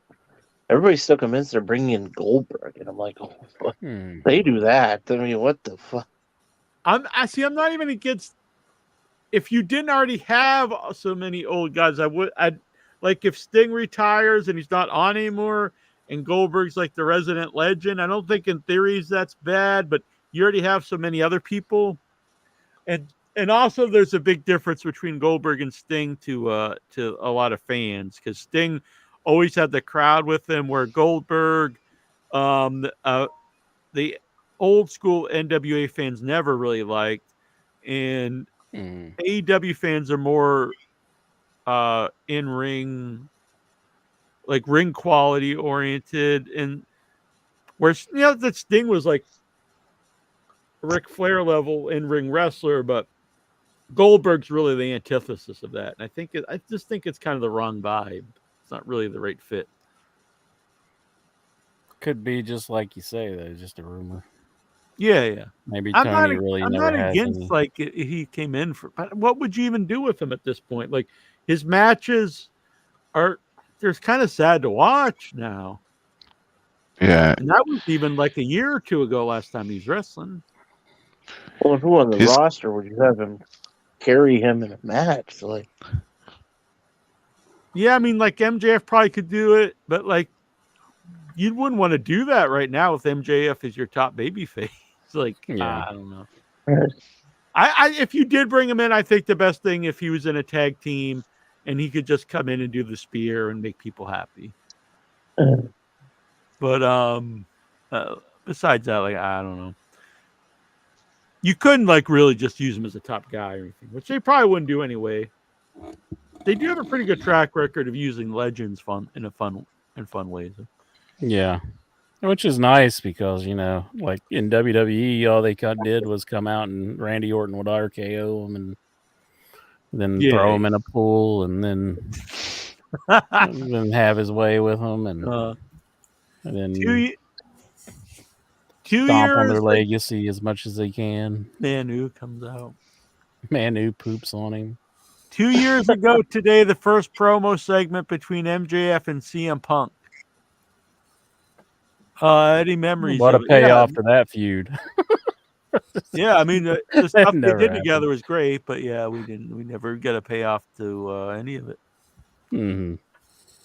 [SPEAKER 10] Everybody's still convinced they're bringing in Goldberg, and I'm like, they do that. I mean, what the fuck?
[SPEAKER 4] I'm not even against. If you didn't already have so many old guys, I'd like if Sting retires and he's not on anymore, and Goldberg's like the resident legend. I don't think in theories that's bad, but you already have so many other people, and also there's a big difference between Goldberg and Sting to a lot of fans because Sting always had the crowd with him, where Goldberg, the old school NWA fans never really liked, and AEW fans are more in ring, like ring quality oriented, and where that Sting was like Ric Flair level in ring wrestler, but Goldberg's really the antithesis of that, and I just think it's kind of the wrong vibe. It's not really the right fit.
[SPEAKER 5] Could be just like you say, though, just a rumor.
[SPEAKER 4] Yeah.
[SPEAKER 5] Maybe
[SPEAKER 4] I'm
[SPEAKER 5] Tony really
[SPEAKER 4] I'm
[SPEAKER 5] never
[SPEAKER 4] not
[SPEAKER 5] had
[SPEAKER 4] against
[SPEAKER 5] any.
[SPEAKER 4] like he came in for, but what would you even do with him at this point? Like his matches there's kind of sad to watch now.
[SPEAKER 6] Yeah.
[SPEAKER 4] And that was even like a year or two ago last time he was wrestling.
[SPEAKER 10] Well, if he was on the
[SPEAKER 6] His-
[SPEAKER 10] roster, would you have him carry him in a match? Like,
[SPEAKER 4] Yeah, I mean, like MJF probably could do it, but like you wouldn't want to do that right now with MJF as your top babyface. Like,
[SPEAKER 5] Yeah.
[SPEAKER 4] I don't know. I if you did bring him in, I think the best thing if he was in a tag team and he could just come in and do the spear and make people happy. But besides that, like I don't know. You couldn't like really just use him as a top guy or anything, which they probably wouldn't do anyway. They do have a pretty good track record of using legends in fun ways.
[SPEAKER 5] Yeah. Which is nice because, like in WWE, all they did was come out and Randy Orton would RKO him and then throw him in a pool and then have his way with him and then
[SPEAKER 4] two
[SPEAKER 5] stomp on
[SPEAKER 4] years
[SPEAKER 5] their legacy as much as they can.
[SPEAKER 4] Manu comes out.
[SPEAKER 5] Manu poops on him.
[SPEAKER 4] 2 years ago today, the first promo segment between MJF and CM Punk. Any memories?
[SPEAKER 5] What a
[SPEAKER 4] of it?
[SPEAKER 5] payoff to that feud.
[SPEAKER 4] Yeah, I mean the stuff they
[SPEAKER 5] never
[SPEAKER 4] did
[SPEAKER 5] happened.
[SPEAKER 4] together was great, but yeah, we never got a payoff to any of it.
[SPEAKER 5] Mm-hmm.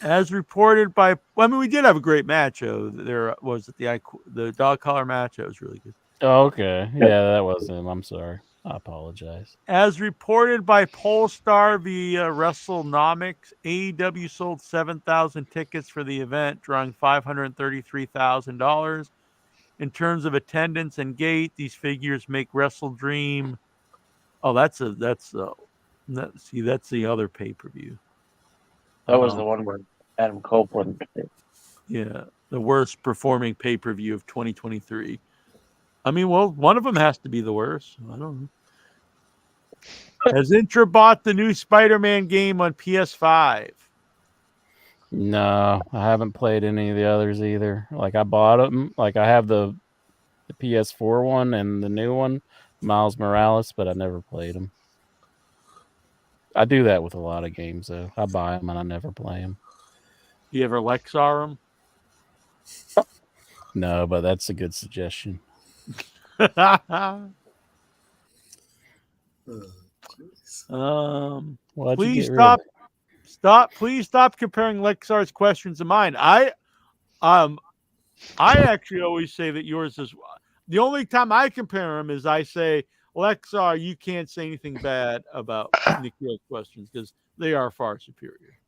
[SPEAKER 4] As reported by, we did have a great match. There was the dog collar match. That was really good.
[SPEAKER 5] Oh, okay. Yeah, that was him. I'm sorry. I apologize.
[SPEAKER 4] As reported by Polestar via WrestleNomics, AEW sold 7,000 tickets for the event, drawing $533,000. In terms of attendance and gate, these figures make Wrestle Dream. Oh, that's the other pay-per-view.
[SPEAKER 10] that was the one where Adam Copeland.
[SPEAKER 4] Yeah, the worst performing pay-per-view of 2023. I mean, well, one of them has to be the worst. I don't know. Has Intra bought the new Spider-Man game on PS5?
[SPEAKER 5] No, I haven't played any of the others either. Like I bought them. Like I have the PS4 one and the new one, Miles Morales, but I never played them. I do that with a lot of games, though. I buy them and I never play them.
[SPEAKER 4] You ever Lexar them?
[SPEAKER 5] No, but that's a good suggestion. Why'd you
[SPEAKER 4] Please
[SPEAKER 5] get rid of
[SPEAKER 4] please stop comparing Lexar's questions to mine. I actually always say that yours is the only time I compare them is I say, Lexar, you can't say anything bad about Nikhil's questions because they are far superior.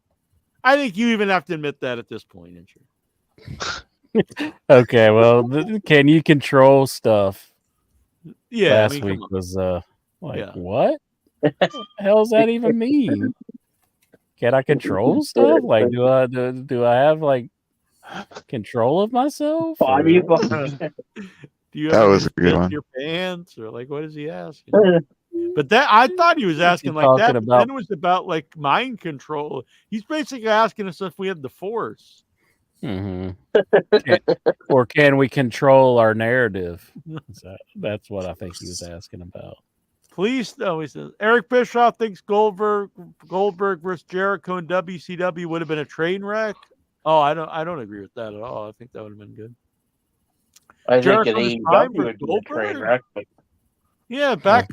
[SPEAKER 4] I think you even have to admit that at this point, ain't you?
[SPEAKER 5] Okay, well, can you control stuff?
[SPEAKER 4] Yeah,
[SPEAKER 5] Last week
[SPEAKER 4] come on.
[SPEAKER 5] was
[SPEAKER 4] Yeah.
[SPEAKER 5] what? What the hell does that even mean? Can I control stuff? Like, do I have like control of myself? or-
[SPEAKER 4] Do you
[SPEAKER 6] That
[SPEAKER 4] ever
[SPEAKER 6] was a good
[SPEAKER 4] miss
[SPEAKER 6] one.
[SPEAKER 4] your pants or like what is he asking? But that I thought he was asking like
[SPEAKER 5] talking
[SPEAKER 4] that. But
[SPEAKER 5] about-
[SPEAKER 4] then it was about like mind control. He's basically asking us if we had the Force.
[SPEAKER 5] Mhm. Or can we control our narrative? That's what I think he was asking about.
[SPEAKER 4] Please, no, he says Eric Bischoff thinks Goldberg versus Jericho and WCW would have been a train wreck. Oh, I don't agree with that at all. I think that would have been good.
[SPEAKER 10] I think
[SPEAKER 4] Jericho's
[SPEAKER 10] an
[SPEAKER 4] prime
[SPEAKER 10] AEW
[SPEAKER 4] for
[SPEAKER 10] would be a train
[SPEAKER 4] Goldberg?
[SPEAKER 10] wreck, but
[SPEAKER 4] Yeah, back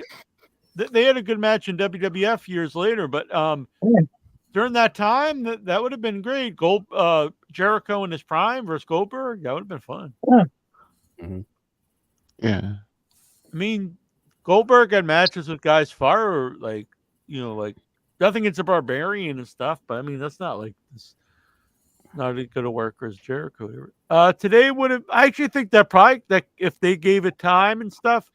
[SPEAKER 4] they had a good match in WWF years later, but during that time, that would have been great. Jericho in his prime versus Goldberg, that would have been fun.
[SPEAKER 6] Yeah.
[SPEAKER 4] I mean, Goldberg had matches with guys far like nothing against a Barbarian and stuff, but I mean that's not like this. Not as good a worker as Jericho. Today would have. I actually think that if they gave it time and stuff,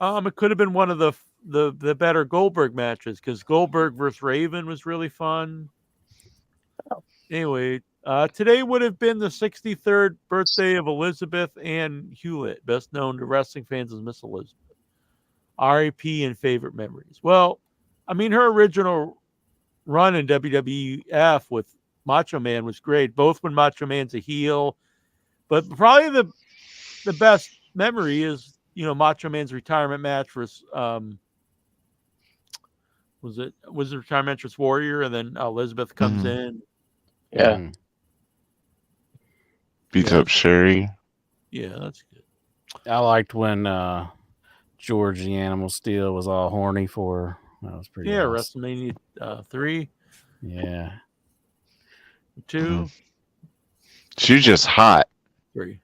[SPEAKER 4] it could have been one of the better Goldberg matches because Goldberg versus Raven was really fun. Anyway, today would have been the 63rd birthday of Elizabeth Ann Hewlett, best known to wrestling fans as Miss Elizabeth. R.I.P. and favorite memories. Well, I mean, her original run in WWF with Macho Man was great, both when Macho Man's a heel, but probably the best memory is Macho Man's retirement match versus was it retirement match versus Warrior, and then Elizabeth comes in.
[SPEAKER 10] Yeah.
[SPEAKER 6] Beats up Sherry.
[SPEAKER 4] Yeah, that's good.
[SPEAKER 5] I liked when George the Animal Steel was all horny for her. That was pretty
[SPEAKER 4] Yeah,
[SPEAKER 5] awesome.
[SPEAKER 4] WrestleMania 3,
[SPEAKER 5] Yeah.
[SPEAKER 4] 2,
[SPEAKER 6] She's just hot.
[SPEAKER 4] 3.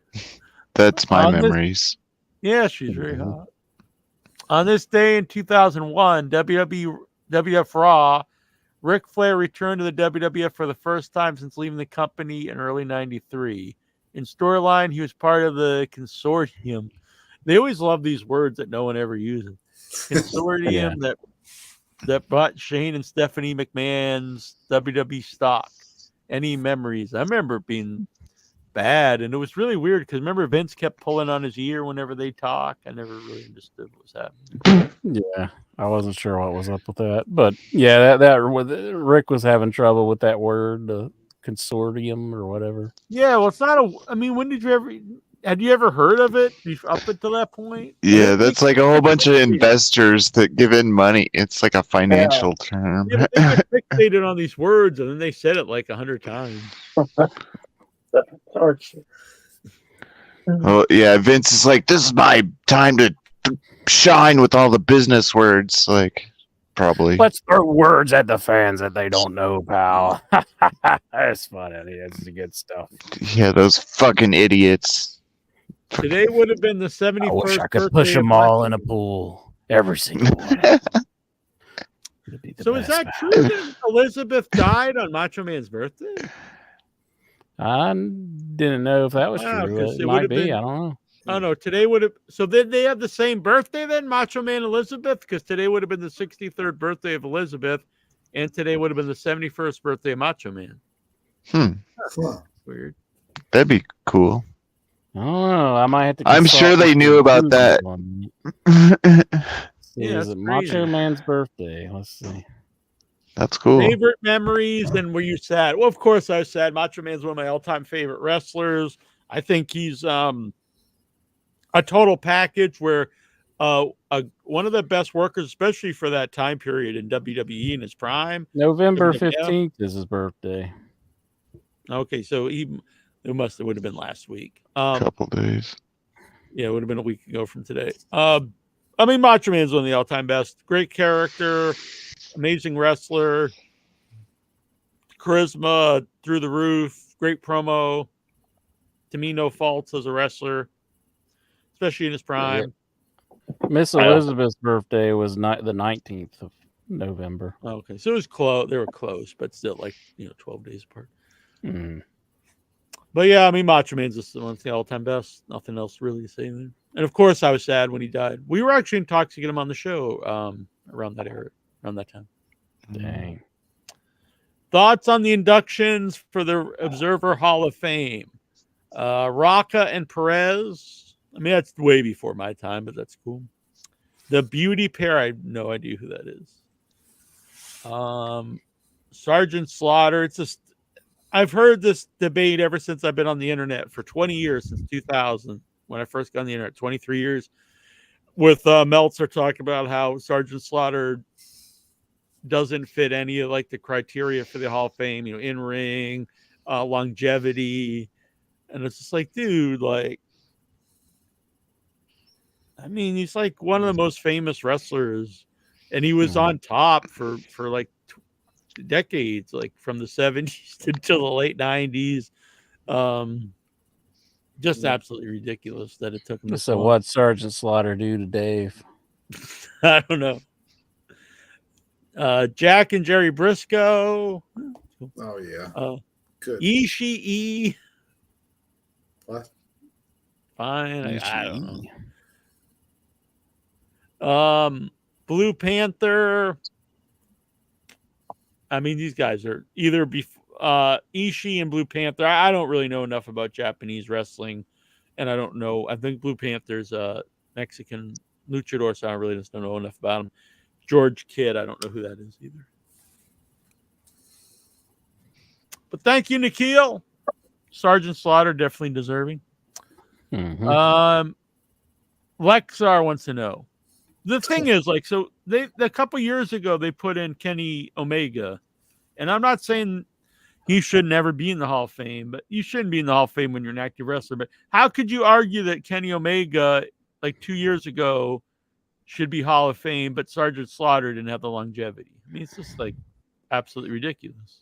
[SPEAKER 6] That's my
[SPEAKER 4] On this-
[SPEAKER 6] memories.
[SPEAKER 4] Yeah, she's very hot. On this day in 2001, WWF Raw, Ric Flair returned to the WWF for the first time since leaving the company in early '93. In storyline, he was part of the consortium. They always love these words that no one ever uses. Consortium that brought Shane and Stephanie McMahon's WWE stock. Any memories? I remember it being bad, and it was really weird because remember Vince kept pulling on his ear whenever they talk. I never really understood what was happening.
[SPEAKER 5] Yeah, I wasn't sure what was up with that, but yeah, that Rick was having trouble with that word, the consortium or whatever.
[SPEAKER 4] Yeah, well, it's not a. I mean, when did you ever? Had you ever heard of it up until that point?
[SPEAKER 6] Yeah, that's like a whole bunch of investors that give in money. It's like a financial term.
[SPEAKER 4] Yeah, but they get fixated on these words, and then they said it like 100 times.
[SPEAKER 6] Well, yeah, Vince is like, this is my time to shine with all the business words. Like, probably.
[SPEAKER 5] Let's throw words at the fans that they don't know, pal. That's funny. That's the good stuff.
[SPEAKER 6] Yeah, those fucking idiots.
[SPEAKER 4] Today would have been the 71st.
[SPEAKER 5] I wish I could
[SPEAKER 4] birthday
[SPEAKER 5] push
[SPEAKER 4] of
[SPEAKER 5] them all
[SPEAKER 4] Macho
[SPEAKER 5] in a pool. Every single one.
[SPEAKER 4] So is that true that Elizabeth died on Macho Man's birthday?
[SPEAKER 5] I didn't know if that was
[SPEAKER 4] Wow,
[SPEAKER 5] true.
[SPEAKER 4] 'cause
[SPEAKER 5] It
[SPEAKER 4] it
[SPEAKER 5] might
[SPEAKER 4] would've
[SPEAKER 5] be.
[SPEAKER 4] been-
[SPEAKER 5] I don't know.
[SPEAKER 4] Oh no, today would have. So did they have the same birthday then, Macho Man and Elizabeth? Because today would have been the 63rd birthday of Elizabeth, and today would have been the 71st birthday of Macho Man. Weird.
[SPEAKER 6] That'd be cool.
[SPEAKER 5] I don't know. I might have to.
[SPEAKER 6] I'm
[SPEAKER 5] consult
[SPEAKER 6] sure they
[SPEAKER 5] with
[SPEAKER 6] knew
[SPEAKER 5] the
[SPEAKER 6] about
[SPEAKER 5] Googles
[SPEAKER 6] that.
[SPEAKER 5] on See,
[SPEAKER 4] Yeah,
[SPEAKER 5] is
[SPEAKER 4] that's
[SPEAKER 5] it Macho
[SPEAKER 4] crazy.
[SPEAKER 5] Man's birthday? Let's see.
[SPEAKER 6] That's cool.
[SPEAKER 4] Favorite memories, and were you sad? Well, of course I was sad. Macho Man's one of my all-time favorite wrestlers. I think he's a total package where one of the best workers, especially for that time period in WWE in his prime.
[SPEAKER 5] November
[SPEAKER 4] WWF.
[SPEAKER 5] 15th is his birthday.
[SPEAKER 4] Okay, so it would have been last week.
[SPEAKER 6] Couple days.
[SPEAKER 4] Yeah, it would have been a week ago from today. I mean, Macho Man's one of the all-time best. Great character, amazing wrestler, charisma through the roof, great promo. To me, no faults as a wrestler, especially in his prime.
[SPEAKER 5] Miss Elizabeth's birthday was the 19th of November.
[SPEAKER 4] Okay, so it was close. They were close, but still, 12 days apart.
[SPEAKER 5] Mm.
[SPEAKER 4] But yeah, I mean, Macho Man's just one of the all-time best. Nothing else really to say there. And of course, I was sad when he died. We were actually in talks to get him on the show around that time.
[SPEAKER 5] Dang.
[SPEAKER 4] Thoughts on the inductions for the Observer Hall of Fame? Rocca and Perez. I mean, that's way before my time, but that's cool. The Beauty Pair, I have no idea who that is. Sergeant Slaughter. It's just, I've heard this debate ever since I've been on the internet for 20 years, since 2000, when I first got on the internet, 23 years, with Meltzer talking about how Sergeant Slaughter doesn't fit any of the criteria for the Hall of Fame, in ring, longevity. And it's just like, dude, I mean, he's one of the most famous wrestlers, and he was on top for decades, from the 70s until the late 90s. Just absolutely ridiculous that it took him.
[SPEAKER 5] So what Sergeant Slaughter do to Dave?
[SPEAKER 4] I don't know. Jack and Jerry Briscoe.
[SPEAKER 11] Oh yeah.
[SPEAKER 4] Good. Ishii.
[SPEAKER 11] What?
[SPEAKER 4] Fine. I don't know. Blue Panther. I mean, these guys are either Ishii and Blue Panther. I don't really know enough about Japanese wrestling, and I don't know. I think Blue Panther's a Mexican luchador, so I really just don't know enough about him. George Kidd, I don't know who that is either. But thank you, Nikhil. Sergeant Slaughter, definitely deserving.
[SPEAKER 5] Mm-hmm.
[SPEAKER 4] Lexar wants to know. The thing is, so a couple years ago, they put in Kenny Omega. And I'm not saying he should never be in the Hall of Fame. But you shouldn't be in the Hall of Fame when you're an active wrestler. But how could you argue that Kenny Omega, like 2 years ago, should be Hall of Fame, but Sergeant Slaughter didn't have the longevity? I mean, it's just like absolutely ridiculous.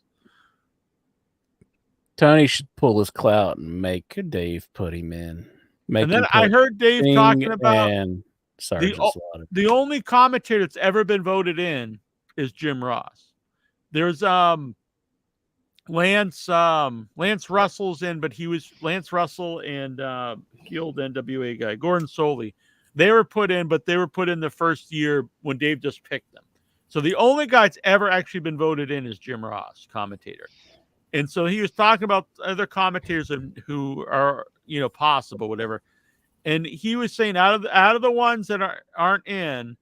[SPEAKER 5] Tony should pull his clout and make Dave put him in.
[SPEAKER 4] And then I heard Dave talking about
[SPEAKER 5] Sergeant Slaughter.
[SPEAKER 4] The only commentator that's ever been voted in is Jim Ross. There's Lance Russell's in, but he was Lance Russell and the old NWA guy, Gordon Soley. They were put in, but they were put in the first year when Dave just picked them. So the only guy that's ever actually been voted in is Jim Ross, commentator. And so he was talking about other commentators who are, possible, whatever. And he was saying out of the ones that aren't in,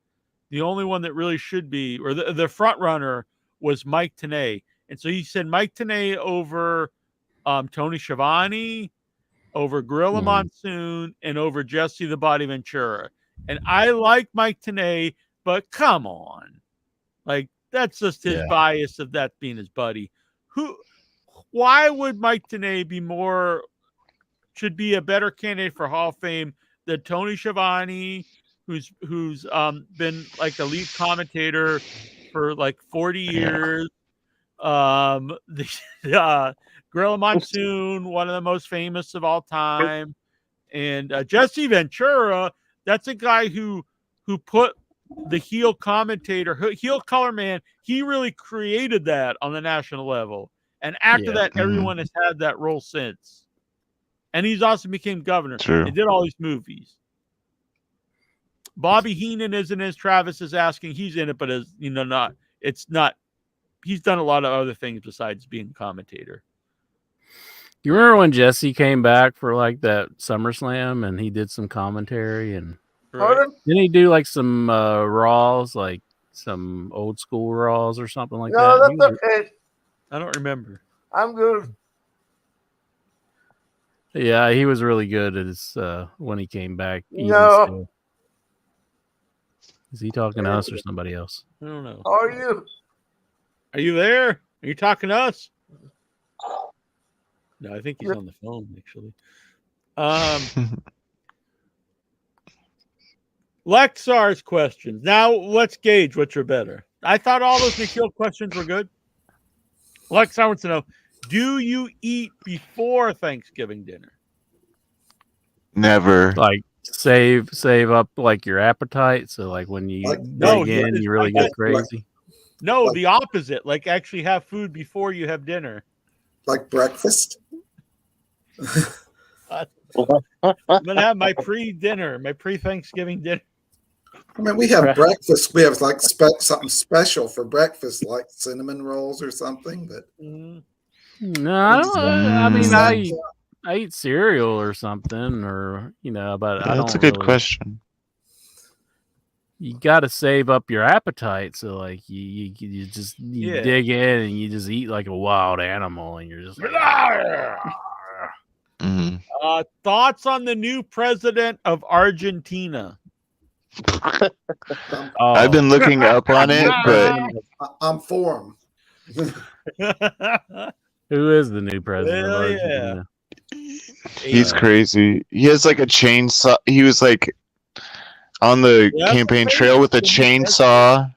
[SPEAKER 4] the only one that really should be, or the front runner, was Mike Tenay. And so he said Mike Tenay over Tony Schiavone, over Gorilla Monsoon, and over Jesse the Body Ventura. And I like Mike Tenay, but come on. Like, that's just his bias of that being his buddy. Why would Mike Tenay should be a better candidate for Hall of Fame than Tony Schiavone, who's been like a lead commentator for like 40 years? Gorilla Monsoon, one of the most famous of all time, and Jesse Ventura. That's a guy who put the heel commentator, heel color man. He really created that on the national level. And after that, everyone has had that role since. And he's also became governor.
[SPEAKER 6] True.
[SPEAKER 4] He did all these movies. Bobby Heenan isn't as Travis is asking. He's in it, but it's not. He's done a lot of other things besides being a commentator.
[SPEAKER 5] You remember when Jesse came back for like that SummerSlam and he did some commentary and didn't he do like some Raws, like some old school Raws or something like that?
[SPEAKER 7] No, that's okay.
[SPEAKER 4] I don't remember.
[SPEAKER 7] I'm good.
[SPEAKER 5] Yeah, he was really good at his when he came back.
[SPEAKER 7] No.
[SPEAKER 5] Still. Is he talking to us or somebody else?
[SPEAKER 4] I don't know.
[SPEAKER 7] How are you?
[SPEAKER 4] Are you there? Are you talking to us? No, I think he's on the phone, actually. Lexar's questions. Now let's gauge which are better. I thought all those Nikhil questions were good. Lexar wants to know, do you eat before Thanksgiving dinner?
[SPEAKER 6] Never.
[SPEAKER 5] Like save up like your appetite, so like when you dig in, you really get crazy.
[SPEAKER 4] No, the opposite. Like actually have food before you have dinner.
[SPEAKER 11] Like breakfast?
[SPEAKER 4] I'm gonna have my pre-dinner, my pre-Thanksgiving dinner.
[SPEAKER 11] I mean, we have breakfast. We have like something special for breakfast, like cinnamon rolls or something. But
[SPEAKER 5] no, I mean, I eat cereal or something, or but I don't.
[SPEAKER 6] That's a good question.
[SPEAKER 5] You got to save up your appetite, so like you dig in and you just eat like a wild animal, and you're just like.
[SPEAKER 4] Thoughts on the new president of Argentina?
[SPEAKER 6] I've been looking up on it, but
[SPEAKER 11] I'm for him.
[SPEAKER 5] Who is the new president of Argentina?
[SPEAKER 6] He's crazy. He has like a chainsaw. He was like on the campaign trail with a chainsaw.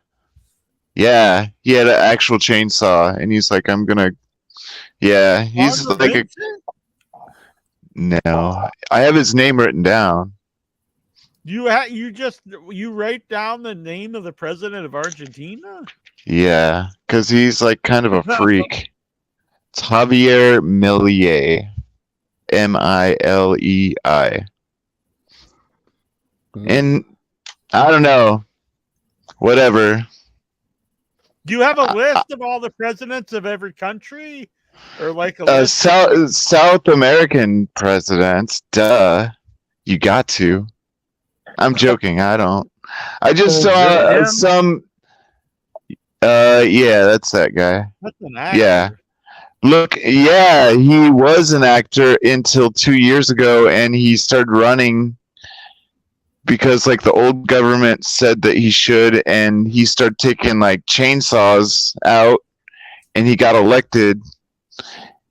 [SPEAKER 6] Yeah, he had an actual chainsaw, and he's like, "I'm gonna." Yeah, he's like a. No, I have his name written down.
[SPEAKER 4] You write down the name of the president of Argentina?
[SPEAKER 6] Yeah, because he's like kind of a freak. It's Javier Milei, Milei, and I don't know, whatever.
[SPEAKER 4] Do you have a list of all the presidents of every country, or like a list
[SPEAKER 6] South American presidents? Duh, you got to. I'm joking. I don't. I just saw some. Yeah, that's that guy.
[SPEAKER 4] That's an actor.
[SPEAKER 6] Yeah. Look, yeah, he was an actor until 2 years ago, and he started running because like the old government said that he should, and he started taking like chainsaws out, and he got elected.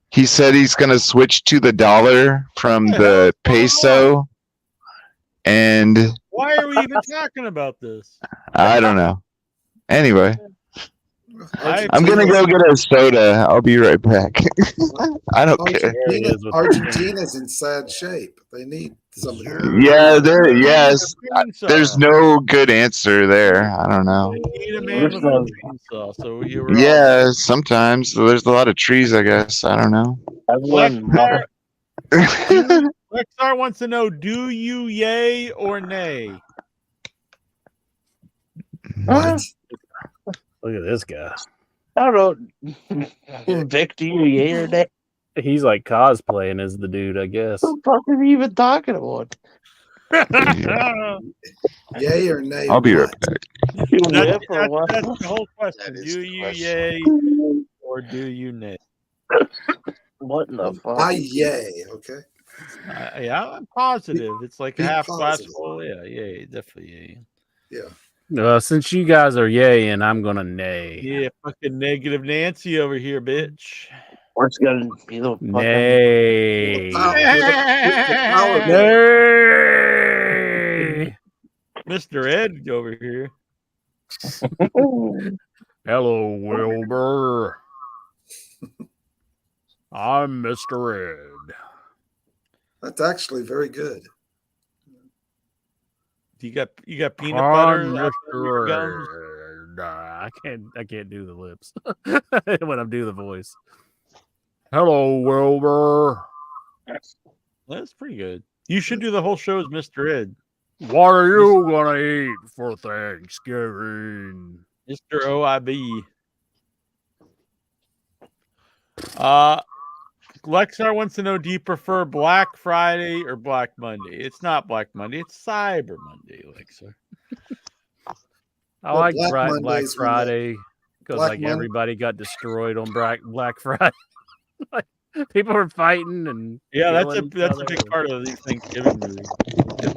[SPEAKER 6] He said he's going to switch to the dollar from the peso. And
[SPEAKER 4] Why are we even talking about this?
[SPEAKER 6] I don't know. Anyway,
[SPEAKER 4] I-
[SPEAKER 6] I'm going to go get a soda. I'll be right back. I don't care.
[SPEAKER 11] Argentina's in sad shape. They need somebody.
[SPEAKER 6] Yeah, there's no good answer there. I don't know.
[SPEAKER 4] Need a man with a chainsaw, so you were
[SPEAKER 6] Yeah, sometimes there's a lot of trees. I guess I don't know.
[SPEAKER 4] Lexar wants to know: do you yay or nay?
[SPEAKER 11] What?
[SPEAKER 5] Look at this guy.
[SPEAKER 10] I don't know. Vic, do you yay or nay?
[SPEAKER 5] He's like cosplaying as the dude, I guess.
[SPEAKER 10] What the fuck are you even talking about?
[SPEAKER 11] Yay or nay?
[SPEAKER 6] I'll be right back.
[SPEAKER 4] That's the whole question. Do you yay or do you nay?
[SPEAKER 10] What in the fuck?
[SPEAKER 11] I yay. Okay.
[SPEAKER 4] Yeah, I'm positive. It's like
[SPEAKER 11] Be
[SPEAKER 4] half glass
[SPEAKER 11] positive.
[SPEAKER 4] full. Yeah, yay, definitely yay.
[SPEAKER 11] Yeah.
[SPEAKER 5] Since you guys are yay and I'm gonna nay.
[SPEAKER 4] Yeah, fucking negative Nancy over here, bitch.
[SPEAKER 10] What's gonna be the fucking...
[SPEAKER 5] Nay.
[SPEAKER 4] Nay. Mr. Ed over here.
[SPEAKER 5] Hello, Wilbur. I'm Mr. Ed.
[SPEAKER 11] That's actually very good.
[SPEAKER 4] You got peanut butter.
[SPEAKER 5] I'm
[SPEAKER 4] after
[SPEAKER 5] Mr.
[SPEAKER 4] your gums?
[SPEAKER 5] Ed. Nah, I can't do the lips when I'm doing the voice. Hello, Wilbur.
[SPEAKER 4] That's pretty good. You should do the whole show as Mr. Ed.
[SPEAKER 5] What are you gonna eat for Thanksgiving?
[SPEAKER 4] Mr. OIB. Lexar wants to know, do you prefer Black Friday or Black Monday? It's not Black Monday, it's Cyber Monday, Lexar.
[SPEAKER 5] I like
[SPEAKER 11] Black
[SPEAKER 5] Black
[SPEAKER 11] Monday's when
[SPEAKER 5] Friday because
[SPEAKER 11] Black
[SPEAKER 5] like
[SPEAKER 11] Mon-
[SPEAKER 5] everybody got destroyed on Black Friday. Like, people were fighting and
[SPEAKER 4] Yeah, that's
[SPEAKER 5] killing each
[SPEAKER 4] a
[SPEAKER 5] other.
[SPEAKER 4] big part of these Thanksgiving movies.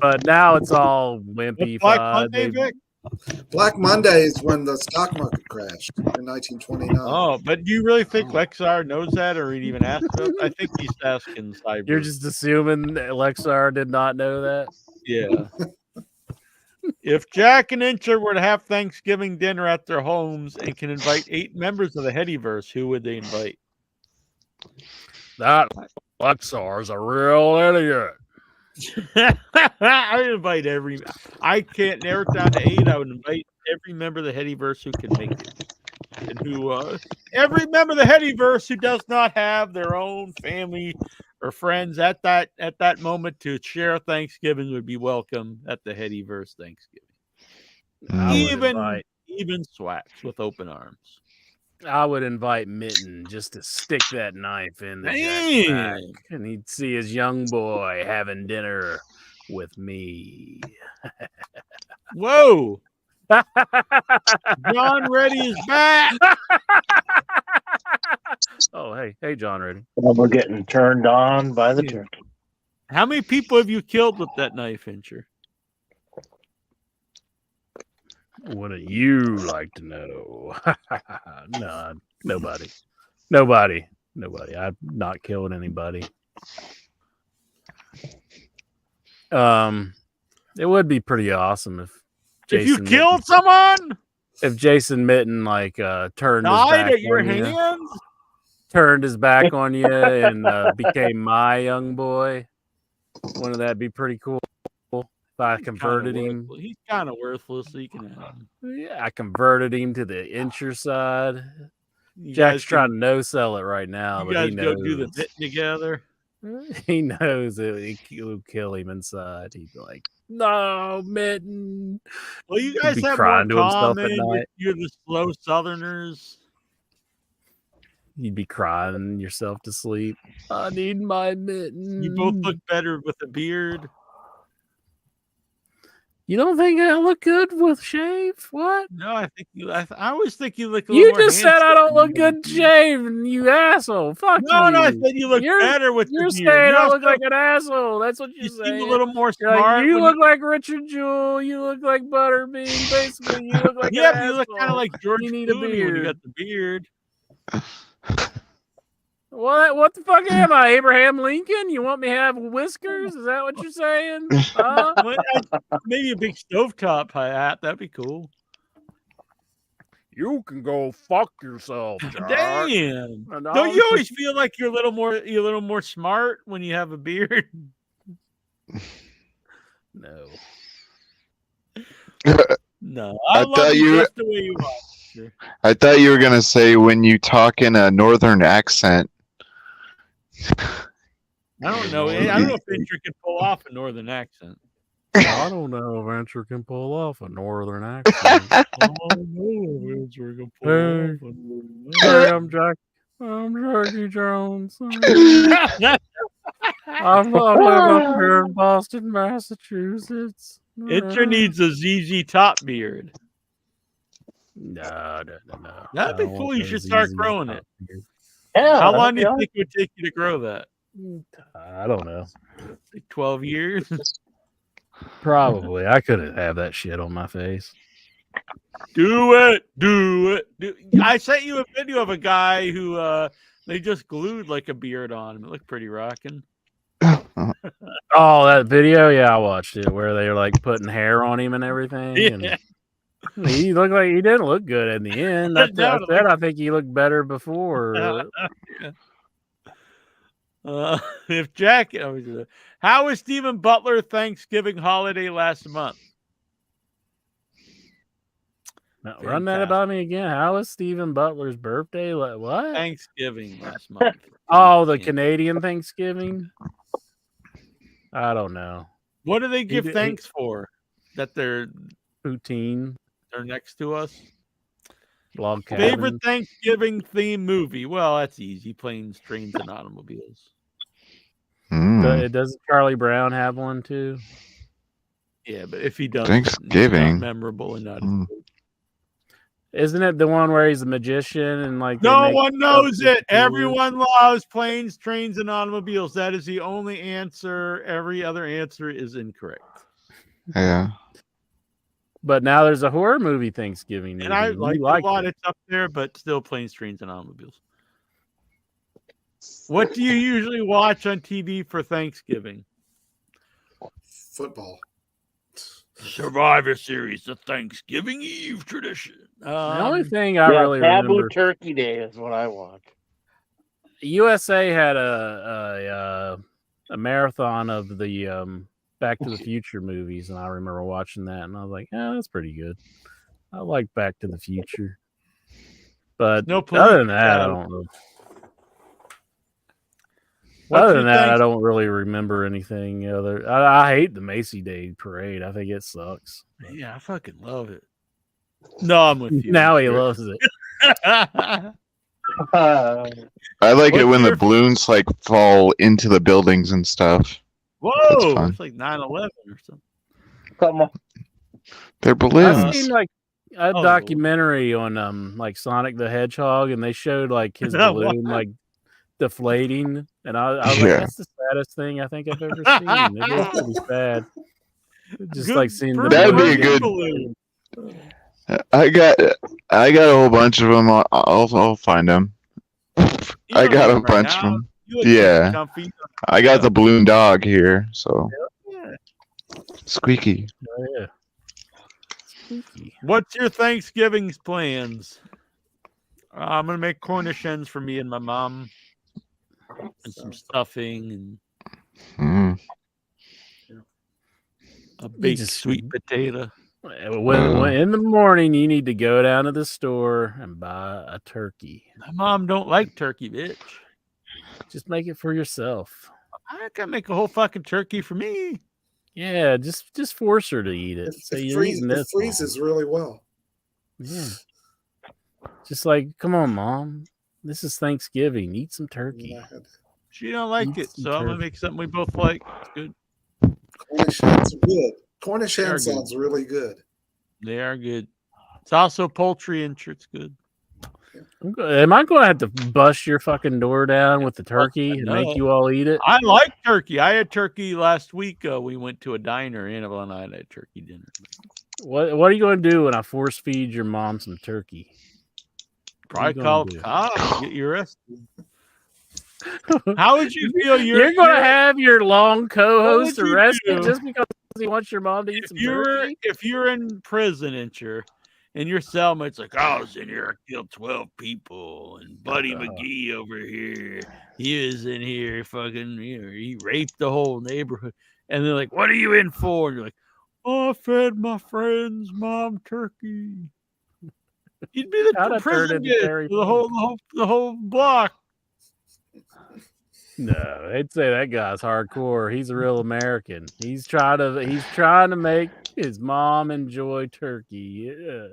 [SPEAKER 5] But now it's all wimpy.
[SPEAKER 4] Black Monday, Vic?
[SPEAKER 11] Black Monday is when the stock market crashed in 1929.
[SPEAKER 4] Oh, but do you really think Lexar knows that or he'd even ask about? I think he's asking Cyber.
[SPEAKER 5] You're just assuming that Lexar did not know that.
[SPEAKER 4] Yeah. If Jack and Incher were to have Thanksgiving dinner at their homes and can invite 8 members of the Headyverse, who would they invite?
[SPEAKER 5] That Lexar's a real idiot.
[SPEAKER 4] I would invite I can't narrow it down to 8. I would invite every member of the Headyverse who can make it. And who every member of the Headyverse who does not have their own family or friends at that moment to share Thanksgiving would be welcome at the Headyverse Thanksgiving. Even Swaps with open arms.
[SPEAKER 5] I would invite Mitten just to stick that knife in the
[SPEAKER 4] Damn.
[SPEAKER 5] Jack's back, and he'd see his young boy having dinner with me.
[SPEAKER 4] Whoa. John Reddy is back.
[SPEAKER 5] Oh, hey, John Reddy.
[SPEAKER 10] We're getting turned on by the turkey.
[SPEAKER 4] How many people have you killed with that knife, Incher?
[SPEAKER 5] Wouldn't you like to know? No, nobody. I've not killed anybody. It would be pretty awesome if
[SPEAKER 4] you killed someone,
[SPEAKER 5] if Jason Mitten like turned his
[SPEAKER 4] died
[SPEAKER 5] back
[SPEAKER 4] at your
[SPEAKER 5] on you,
[SPEAKER 4] hands.
[SPEAKER 5] turned his back on you and became my young boy. Wouldn't that be pretty cool? If I converted him.
[SPEAKER 4] He's kind of worthless, so you can have him.
[SPEAKER 5] Yeah, I converted him to the Incher side.
[SPEAKER 4] You
[SPEAKER 5] Jack's
[SPEAKER 4] guys
[SPEAKER 5] trying
[SPEAKER 4] can-
[SPEAKER 5] to no sell it right now,
[SPEAKER 4] You
[SPEAKER 5] but
[SPEAKER 4] guys
[SPEAKER 5] he
[SPEAKER 4] go
[SPEAKER 5] knows.
[SPEAKER 4] do the bit together.
[SPEAKER 5] He knows it will kill him inside. He'd be like, "No, Mitten."
[SPEAKER 4] Well, you
[SPEAKER 5] He'd
[SPEAKER 4] guys
[SPEAKER 5] be
[SPEAKER 4] have more
[SPEAKER 5] crying to himself at
[SPEAKER 4] common.
[SPEAKER 5] night.
[SPEAKER 4] You're the slow Southerners.
[SPEAKER 5] You'd be crying yourself to sleep. I need my Mitten.
[SPEAKER 4] You both look better with a beard.
[SPEAKER 5] You don't think I look good with shave? What?
[SPEAKER 4] No, I think you. I always think you look. A little
[SPEAKER 5] You
[SPEAKER 4] more
[SPEAKER 5] just said I
[SPEAKER 4] handsome
[SPEAKER 5] don't look
[SPEAKER 4] than
[SPEAKER 5] good shaved, you asshole. Fuck
[SPEAKER 4] No,
[SPEAKER 5] you.
[SPEAKER 4] no, I said you look better with
[SPEAKER 5] You're
[SPEAKER 4] the
[SPEAKER 5] saying
[SPEAKER 4] beard.
[SPEAKER 5] I
[SPEAKER 4] You
[SPEAKER 5] look
[SPEAKER 4] also-
[SPEAKER 5] like an asshole. That's what you're
[SPEAKER 4] You
[SPEAKER 5] saying.
[SPEAKER 4] seem a little more
[SPEAKER 5] You're like,
[SPEAKER 4] smart.
[SPEAKER 5] you
[SPEAKER 4] when
[SPEAKER 5] look like Richard Jewell. You look like Butterbean. Basically, you look like
[SPEAKER 4] yeah,
[SPEAKER 5] an
[SPEAKER 4] but you look kind of
[SPEAKER 5] asshole.
[SPEAKER 4] like George
[SPEAKER 5] You need a
[SPEAKER 4] Clooney when you
[SPEAKER 5] beard.
[SPEAKER 4] got the beard.
[SPEAKER 5] What the fuck am I, Abraham Lincoln? You want me to have whiskers? Is that what you're saying?
[SPEAKER 4] Maybe a big stovetop hat. That'd be cool.
[SPEAKER 5] You can go fuck yourself, Jack.
[SPEAKER 4] Damn!
[SPEAKER 5] And
[SPEAKER 4] Don't you always feel like you're a little more smart when you have a beard?
[SPEAKER 5] No.
[SPEAKER 4] No,
[SPEAKER 6] I
[SPEAKER 4] love
[SPEAKER 6] thought
[SPEAKER 4] you
[SPEAKER 6] you-
[SPEAKER 4] just the way you are. Sure.
[SPEAKER 6] I thought you were gonna say when you talk in a northern accent.
[SPEAKER 4] I don't know. I don't know if Venture can pull off a northern accent.
[SPEAKER 5] I don't know if Venture can pull off a northern accent.
[SPEAKER 4] I don't know if Venture can pull
[SPEAKER 5] Hey.
[SPEAKER 4] off a northern
[SPEAKER 5] Hey, I'm Jackie Jones. I live up here in Boston, Massachusetts.
[SPEAKER 4] Venture needs a ZZ Top beard.
[SPEAKER 5] No.
[SPEAKER 4] That'd be cool. You should start growing it.
[SPEAKER 10] Yeah.
[SPEAKER 4] How long do you think it would take you to grow that?
[SPEAKER 5] I don't know.
[SPEAKER 4] Like 12 years?
[SPEAKER 5] Probably. I couldn't have that shit on my face.
[SPEAKER 4] Do it. I sent you a video of a guy who they just glued like a beard on him. It looked pretty rocking.
[SPEAKER 5] Oh, that video? Yeah, I watched it where they were like putting hair on him and everything.
[SPEAKER 4] Yeah.
[SPEAKER 5] And he looked like he didn't look good in the end. I
[SPEAKER 4] No,
[SPEAKER 5] said I think he looked better before.
[SPEAKER 4] If Jack, how was Stephen Butler Thanksgiving holiday last month?
[SPEAKER 5] Now, run that about me again. How was Stephen Butler's birthday? What?
[SPEAKER 4] Thanksgiving last month.
[SPEAKER 5] Oh, the Canadian Thanksgiving? I don't know.
[SPEAKER 4] What do they give
[SPEAKER 5] did-
[SPEAKER 4] thanks for? That they're
[SPEAKER 5] Poutine,
[SPEAKER 4] next to us.
[SPEAKER 5] log cabin.
[SPEAKER 4] Favorite Thanksgiving theme movie? Well, that's easy. Planes, Trains, and Automobiles.
[SPEAKER 5] Doesn't Charlie Brown have one too?
[SPEAKER 4] Yeah, but if he doesn't,
[SPEAKER 6] Thanksgiving.
[SPEAKER 4] it's not memorable and not.
[SPEAKER 5] Isn't it the one where he's a magician and like
[SPEAKER 4] No
[SPEAKER 5] they make
[SPEAKER 4] one knows
[SPEAKER 5] stuff
[SPEAKER 4] it.
[SPEAKER 5] cool?
[SPEAKER 4] Everyone loves Planes, Trains, and Automobiles. That is the only answer. Every other answer is incorrect.
[SPEAKER 6] Yeah.
[SPEAKER 5] But now there's a horror movie Thanksgiving movie.
[SPEAKER 4] And I
[SPEAKER 5] You
[SPEAKER 4] like a lot.
[SPEAKER 5] it.
[SPEAKER 4] It's up there, but still Planes, Trains, and Automobiles. What do you usually watch on TV for Thanksgiving?
[SPEAKER 11] Football.
[SPEAKER 4] Survivor Series, the Thanksgiving Eve tradition.
[SPEAKER 5] The only thing I really
[SPEAKER 10] Taboo
[SPEAKER 5] remember,
[SPEAKER 10] Turkey Day is what I watch.
[SPEAKER 5] USA had a marathon of the Back to the Future movies, and I remember watching that, and I was like, "Yeah, that's pretty good." I like Back to the Future, but
[SPEAKER 4] No
[SPEAKER 5] other than
[SPEAKER 4] police
[SPEAKER 5] that, I
[SPEAKER 4] shadow.
[SPEAKER 5] don't know.
[SPEAKER 4] What's
[SPEAKER 5] Other
[SPEAKER 4] your
[SPEAKER 5] than that, I
[SPEAKER 4] thanks-
[SPEAKER 5] don't really remember anything other. I hate the Macy Day parade. I think it sucks.
[SPEAKER 4] Yeah, I fucking love it. No, I'm with you.
[SPEAKER 5] Now he
[SPEAKER 4] Sure.
[SPEAKER 5] loves it.
[SPEAKER 6] I like it
[SPEAKER 4] What's
[SPEAKER 6] when the
[SPEAKER 4] your-
[SPEAKER 6] balloons like fall into the buildings and stuff.
[SPEAKER 4] Whoa,
[SPEAKER 6] fun.
[SPEAKER 4] it's like 9/11 or something.
[SPEAKER 10] Come on.
[SPEAKER 6] They're
[SPEAKER 5] I've
[SPEAKER 6] balloons.
[SPEAKER 5] seen like a
[SPEAKER 4] Oh.
[SPEAKER 5] documentary on like Sonic the Hedgehog, and they showed like his
[SPEAKER 4] What?
[SPEAKER 5] balloon like deflating, and I was
[SPEAKER 6] Yeah.
[SPEAKER 5] like, "That's the saddest thing I think I've ever seen." It was pretty sad. Just
[SPEAKER 4] Good
[SPEAKER 5] like seeing the
[SPEAKER 4] for
[SPEAKER 6] That'd be a
[SPEAKER 4] American
[SPEAKER 6] good-
[SPEAKER 4] balloon.
[SPEAKER 6] I got a whole bunch of them. I'll find them.
[SPEAKER 4] You
[SPEAKER 6] I
[SPEAKER 4] don't
[SPEAKER 6] got
[SPEAKER 4] need
[SPEAKER 6] a
[SPEAKER 4] 'em
[SPEAKER 6] bunch
[SPEAKER 4] right
[SPEAKER 6] of
[SPEAKER 4] now.
[SPEAKER 6] them.
[SPEAKER 4] You look
[SPEAKER 6] Yeah.
[SPEAKER 4] comfy.
[SPEAKER 6] I got the balloon dog here, so
[SPEAKER 4] Yeah.
[SPEAKER 6] squeaky.
[SPEAKER 5] Oh, yeah. Spooky.
[SPEAKER 4] What's your Thanksgiving's plans? I'm gonna make Cornish hens for me and my mom, and some stuffing and
[SPEAKER 6] Mm.
[SPEAKER 4] a baked
[SPEAKER 5] just-
[SPEAKER 4] sweet potato.
[SPEAKER 5] When in the morning you need to go down to the store and buy a turkey.
[SPEAKER 4] My mom don't like turkey, bitch.
[SPEAKER 5] Just make it for yourself.
[SPEAKER 4] I can make a whole fucking turkey for me.
[SPEAKER 5] Yeah, just force her to eat it.
[SPEAKER 11] It,
[SPEAKER 5] So
[SPEAKER 11] it,
[SPEAKER 5] you're
[SPEAKER 11] freeze,
[SPEAKER 5] eating
[SPEAKER 11] it
[SPEAKER 5] this.
[SPEAKER 11] freezes really well.
[SPEAKER 5] Yeah. Just like, come on, Mom. This is Thanksgiving. Eat some turkey.
[SPEAKER 11] And I had
[SPEAKER 4] She don't like
[SPEAKER 5] Eat
[SPEAKER 4] it,
[SPEAKER 5] some
[SPEAKER 4] so I'm gonna
[SPEAKER 5] turkey.
[SPEAKER 4] make something we both like. It's good.
[SPEAKER 11] Cornish hens are good. Cornish
[SPEAKER 4] They are
[SPEAKER 11] hen
[SPEAKER 4] good.
[SPEAKER 11] sounds really good.
[SPEAKER 4] They are good. It's also poultry and it's good.
[SPEAKER 5] Am I going to have to bust your fucking door down with the turkey and make
[SPEAKER 4] no.
[SPEAKER 5] you all eat it?
[SPEAKER 4] I like turkey. I had turkey last week. We went to a diner. Annabelle and I had turkey dinner.
[SPEAKER 5] What are you going to do when I force feed your mom some turkey?
[SPEAKER 4] Probably
[SPEAKER 5] you
[SPEAKER 4] call
[SPEAKER 5] gonna
[SPEAKER 4] the
[SPEAKER 5] do?
[SPEAKER 4] cops. Get you arrested. How would you feel?
[SPEAKER 5] You're going to have your long co-host
[SPEAKER 4] What would you
[SPEAKER 5] arrested
[SPEAKER 4] do?
[SPEAKER 5] just because he wants your mom to eat some turkey?
[SPEAKER 4] If you're in prison and your cellmate's like, I was in here, I killed 12 people, and Buddy McGee over here, he was in here fucking, he raped the whole neighborhood. And they're like, what are you in for? And you're like, oh, I fed my friend's mom turkey. You'd be the prison kid for the whole block.
[SPEAKER 5] No, they'd say that guy's hardcore. He's a real American. He's trying to make his mom enjoy turkey. Yeah.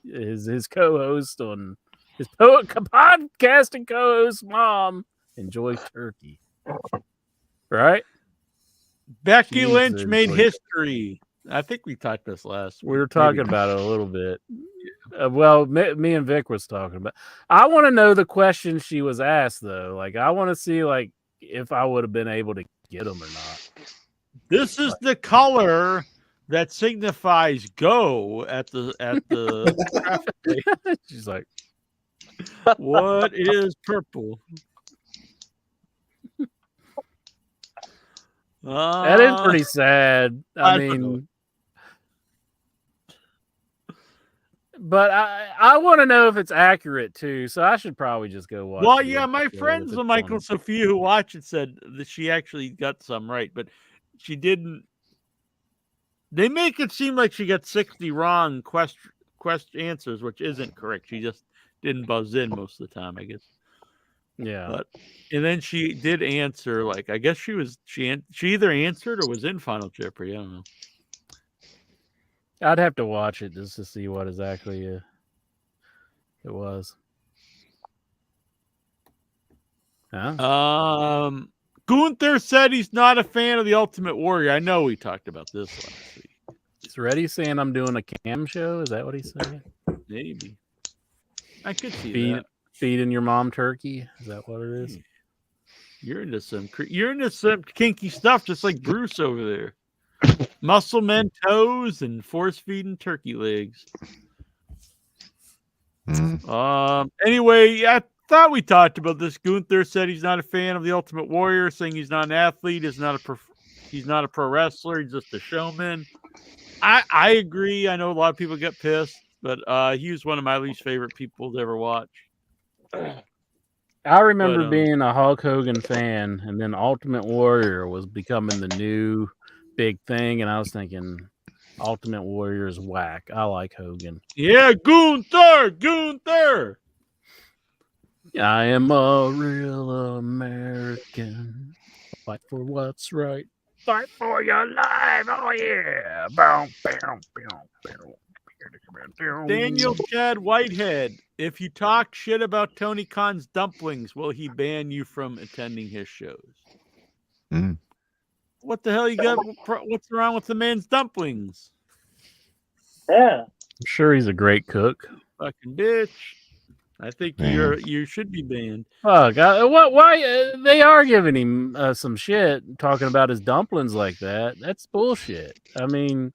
[SPEAKER 5] His co-host on his podcasting co-host mom enjoy turkey. Right?
[SPEAKER 4] Becky Lynch made history. I think we talked this last week.
[SPEAKER 5] We were talking about it a little bit. Well, me and Vic was talking about. I want to know the question she was asked, though. Like, I want to see, like, if I would have been able to get them or not.
[SPEAKER 4] This is the color that signifies go at the traffic light.
[SPEAKER 5] She's like,
[SPEAKER 4] what is purple?
[SPEAKER 5] That is pretty sad. I mean, but I want to know if it's accurate too. So I should probably just go watch.
[SPEAKER 4] Well, yeah, my friends, Michael Sophia, who watched it, said that she actually got some right, but she didn't. They make it seem like she got 60 wrong question answers, which isn't correct. She just didn't buzz in most of the time, I guess.
[SPEAKER 5] Yeah.
[SPEAKER 4] And then she did answer, like, I guess she either answered or was in Final Jeopardy. I don't know.
[SPEAKER 5] I'd have to watch it just to see what exactly it was.
[SPEAKER 4] Huh? Gunther said he's not a fan of the Ultimate Warrior. I know we talked about this last week.
[SPEAKER 5] Is Reddy saying I'm doing a cam show? Is that what he's saying?
[SPEAKER 4] Maybe. I could see that.
[SPEAKER 5] Feeding your mom turkey? Is that what it is?
[SPEAKER 4] You're into some kinky stuff, just like Bruce over there. Muscle men toes and force feeding turkey legs. Anyway, I thought we talked about this. Gunther said he's not a fan of the Ultimate Warrior, saying he's not an athlete, he's not a pro wrestler, he's just a showman. I agree. I know a lot of people get pissed, but he was one of my least favorite people to ever watch.
[SPEAKER 5] I remember being a Hulk Hogan fan, and then Ultimate Warrior was becoming the new big thing, and I was thinking Ultimate Warrior is whack. I like Hogan.
[SPEAKER 4] Yeah, Gunther.
[SPEAKER 5] I am a real American. Fight for what's right. Fight for your life. Oh yeah. Bow, bow, bow, bow.
[SPEAKER 4] Daniel Chad Whitehead. If you talk shit about Tony Khan's dumplings, will he ban you from attending his shows? What the hell you got? What's wrong with the man's dumplings?
[SPEAKER 10] Yeah.
[SPEAKER 5] I'm sure he's a great cook.
[SPEAKER 4] Fucking bitch. I think you should be banned.
[SPEAKER 5] Fuck. Why they are giving him some shit talking about his dumplings like that? That's bullshit. I mean,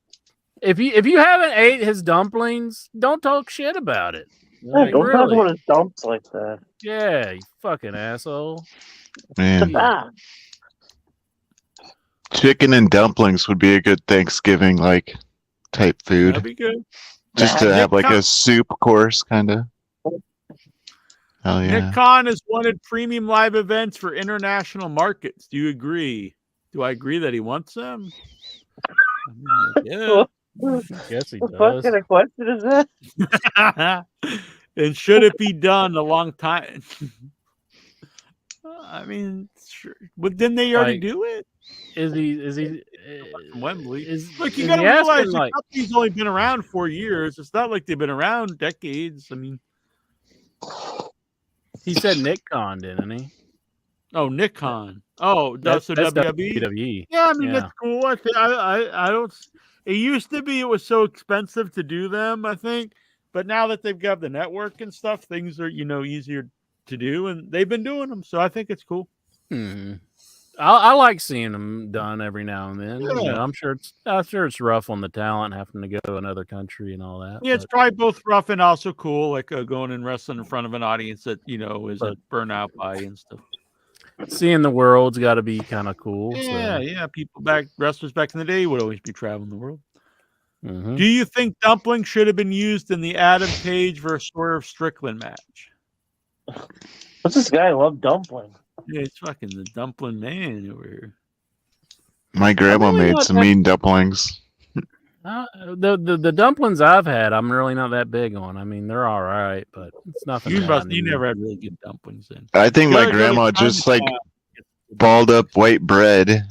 [SPEAKER 5] if you haven't ate his dumplings, don't talk shit about it.
[SPEAKER 10] Like, don't talk about his dumps like that.
[SPEAKER 5] Yeah, you fucking asshole.
[SPEAKER 6] Man. Chicken and dumplings would be a good Thanksgiving type food.
[SPEAKER 4] That'd be good.
[SPEAKER 6] Just to have a soup course kind of. Oh yeah.
[SPEAKER 4] Nick Khan has wanted premium live events for international markets. Do you agree? Do I agree that he wants them? Yeah.
[SPEAKER 5] Yes, he
[SPEAKER 10] What
[SPEAKER 5] does.
[SPEAKER 10] kind of question is that?
[SPEAKER 4] And should it be done a long time? I mean, sure. But didn't they already do it?
[SPEAKER 5] Is he
[SPEAKER 4] Wembley?
[SPEAKER 5] Look,
[SPEAKER 4] you gotta realize the company's only been around 4 years. It's not like they've been around decades. I mean,
[SPEAKER 5] he said Nick Khan, didn't he?
[SPEAKER 4] Oh, Nick Khan. Oh, that's WWE.
[SPEAKER 5] WWE.
[SPEAKER 4] Yeah, I mean that's cool. I don't. It used to be it was so expensive to do them. I think, but now that they've got the network and stuff, things are easier to do, and they've been doing them. So I think it's cool.
[SPEAKER 5] Mm-hmm. I like seeing them done every now and then.
[SPEAKER 4] Yeah.
[SPEAKER 5] You know, I'm sure it's rough on the talent having to go to another country and all that.
[SPEAKER 4] Yeah, it's probably both rough and also cool, like going and wrestling in front of an audience that is burnt out by and stuff.
[SPEAKER 5] seeing the world's got to be kind of cool.
[SPEAKER 4] Yeah,
[SPEAKER 5] so.
[SPEAKER 4] yeah. Wrestlers back in the day would always be traveling the world.
[SPEAKER 5] Mhm.
[SPEAKER 4] Do you think dumplings should have been used in the Adam Page versus Swerve Strickland match?
[SPEAKER 10] What's this guy love dumpling?
[SPEAKER 4] Yeah, it's fucking the dumpling man over here.
[SPEAKER 6] My grandma
[SPEAKER 5] really
[SPEAKER 6] made
[SPEAKER 5] not
[SPEAKER 6] some
[SPEAKER 5] that-
[SPEAKER 6] mean dumplings.
[SPEAKER 5] The dumplings I've had, I'm really not that big on. I mean, they're all right, but it's nothing.
[SPEAKER 4] You
[SPEAKER 5] that I
[SPEAKER 4] never
[SPEAKER 5] need.
[SPEAKER 4] had really good dumplings then.
[SPEAKER 6] I think
[SPEAKER 4] You
[SPEAKER 6] my
[SPEAKER 4] gotta go to
[SPEAKER 6] grandma just like
[SPEAKER 4] Chinatown.
[SPEAKER 6] balled up white bread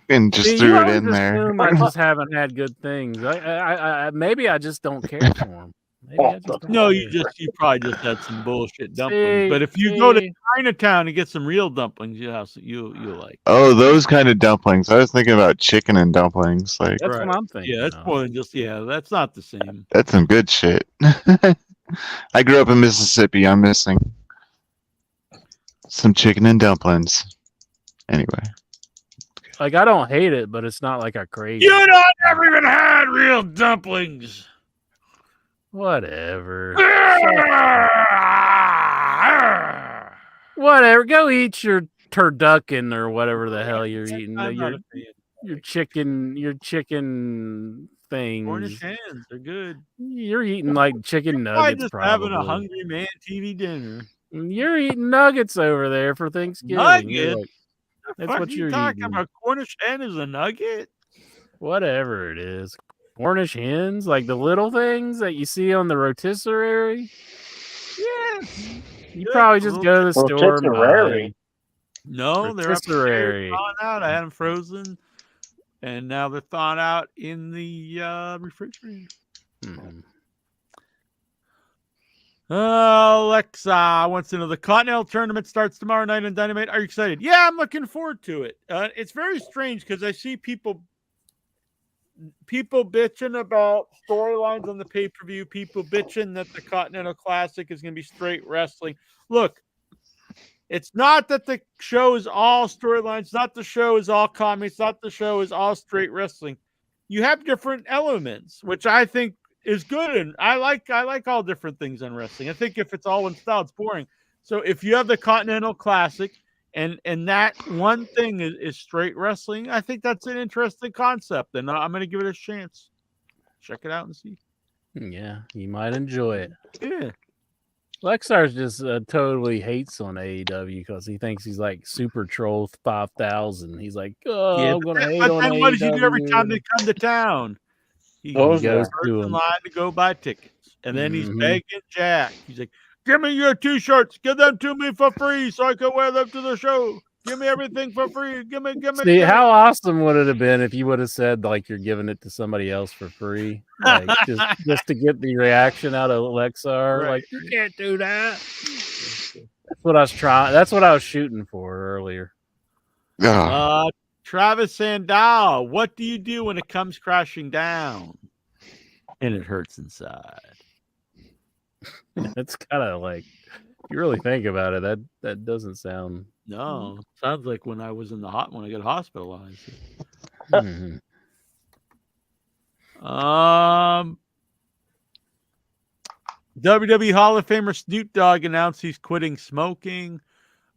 [SPEAKER 6] and just
[SPEAKER 5] See,
[SPEAKER 6] threw
[SPEAKER 5] you
[SPEAKER 6] it
[SPEAKER 5] always
[SPEAKER 6] in there.
[SPEAKER 5] assume I just haven't had good things. I maybe I just don't care for them. Maybe I just don't
[SPEAKER 4] No,
[SPEAKER 5] care.
[SPEAKER 4] you probably just had some bullshit dumplings. But if you go to Chinatown and get some real dumplings, you'll like.
[SPEAKER 6] Oh, those kind of dumplings. I was thinking about chicken and dumplings. Like
[SPEAKER 5] That's what I'm thinking.
[SPEAKER 4] Yeah, that's more than just that's not the same.
[SPEAKER 6] that's some good shit. I grew up in Mississippi. I'm missing some chicken and dumplings. Anyway,
[SPEAKER 5] Like I don't hate it, but it's not like I crave
[SPEAKER 4] You
[SPEAKER 5] it.
[SPEAKER 4] don't never even had real dumplings.
[SPEAKER 5] Whatever. Whatever. Go eat your turducken or whatever the hell you're eating.
[SPEAKER 4] I'm not a fan.
[SPEAKER 5] Your chicken things.
[SPEAKER 4] Cornish hens are good.
[SPEAKER 5] You're eating like chicken
[SPEAKER 4] Probably
[SPEAKER 5] nuggets.
[SPEAKER 4] just having a
[SPEAKER 5] probably.
[SPEAKER 4] hungry man TV dinner.
[SPEAKER 5] You're eating nuggets over there for Thanksgiving. You're
[SPEAKER 4] Nuggets?
[SPEAKER 5] like,
[SPEAKER 4] The
[SPEAKER 5] that's
[SPEAKER 4] fuck
[SPEAKER 5] what
[SPEAKER 4] are you
[SPEAKER 5] you're
[SPEAKER 4] talking
[SPEAKER 5] eating.
[SPEAKER 4] about? Cornish hen is a nugget?
[SPEAKER 5] Whatever it is. Cornish hens, like the little things that you see on the rotisserie.
[SPEAKER 4] Yeah.
[SPEAKER 5] You probably just go to the store and buy
[SPEAKER 10] Rotisserie.
[SPEAKER 4] No, they're
[SPEAKER 5] Rotisserie.
[SPEAKER 4] upstairs thawing out. I had them frozen, and now they're thawing out in the refrigerator. Alexa wants to know the Continental Tournament starts tomorrow night on Dynamite. Are you excited? Yeah, I'm looking forward to it. It's very strange because I see people bitching about storylines on the pay-per-view, people bitching that the Continental Classic is going to be straight wrestling. Look, it's not that the show is all storylines, not the show is all comics, not the show is all straight wrestling. You have different elements, which I think is good, and I like all different things in wrestling. I think if it's all one style, it's boring. So if you have the Continental Classic and that one thing is straight wrestling, I think that's an interesting concept, and I'm going to give it a chance. Check it out and see.
[SPEAKER 5] Yeah, you might enjoy it.
[SPEAKER 4] Yeah.
[SPEAKER 5] Lexar's just totally hates on AEW because he thinks he's like Super Troll 5000. He's like, oh,
[SPEAKER 4] Yeah,
[SPEAKER 5] I'm going to hate
[SPEAKER 4] but
[SPEAKER 5] on
[SPEAKER 4] then
[SPEAKER 5] AEW.
[SPEAKER 4] what does he do every time they come to town? He
[SPEAKER 5] Goes
[SPEAKER 4] goes
[SPEAKER 5] to
[SPEAKER 4] in
[SPEAKER 5] him.
[SPEAKER 4] line to go buy tickets, and then he's
[SPEAKER 5] Mhm.
[SPEAKER 4] begging Jack. He's like, "Give me your T-shirts. Give them to me for free, so I can wear them to the show. Give me everything for free. Give me."
[SPEAKER 5] See, how awesome would it have been if you would have said like you're giving it to somebody else for free, like just to get the reaction out of Lexar?
[SPEAKER 4] Right.
[SPEAKER 5] Like you can't do that. That's what I was trying. That's what I was shooting for earlier.
[SPEAKER 4] Travis Sandal, what do you do when it comes crashing down and it hurts inside?
[SPEAKER 5] It's kind of like you really think about it. That doesn't sound.
[SPEAKER 4] No, sounds like when I was when I got hospitalized.
[SPEAKER 5] Mhm.
[SPEAKER 4] WWE Hall of Famer Snoop Dogg announced he's quitting smoking.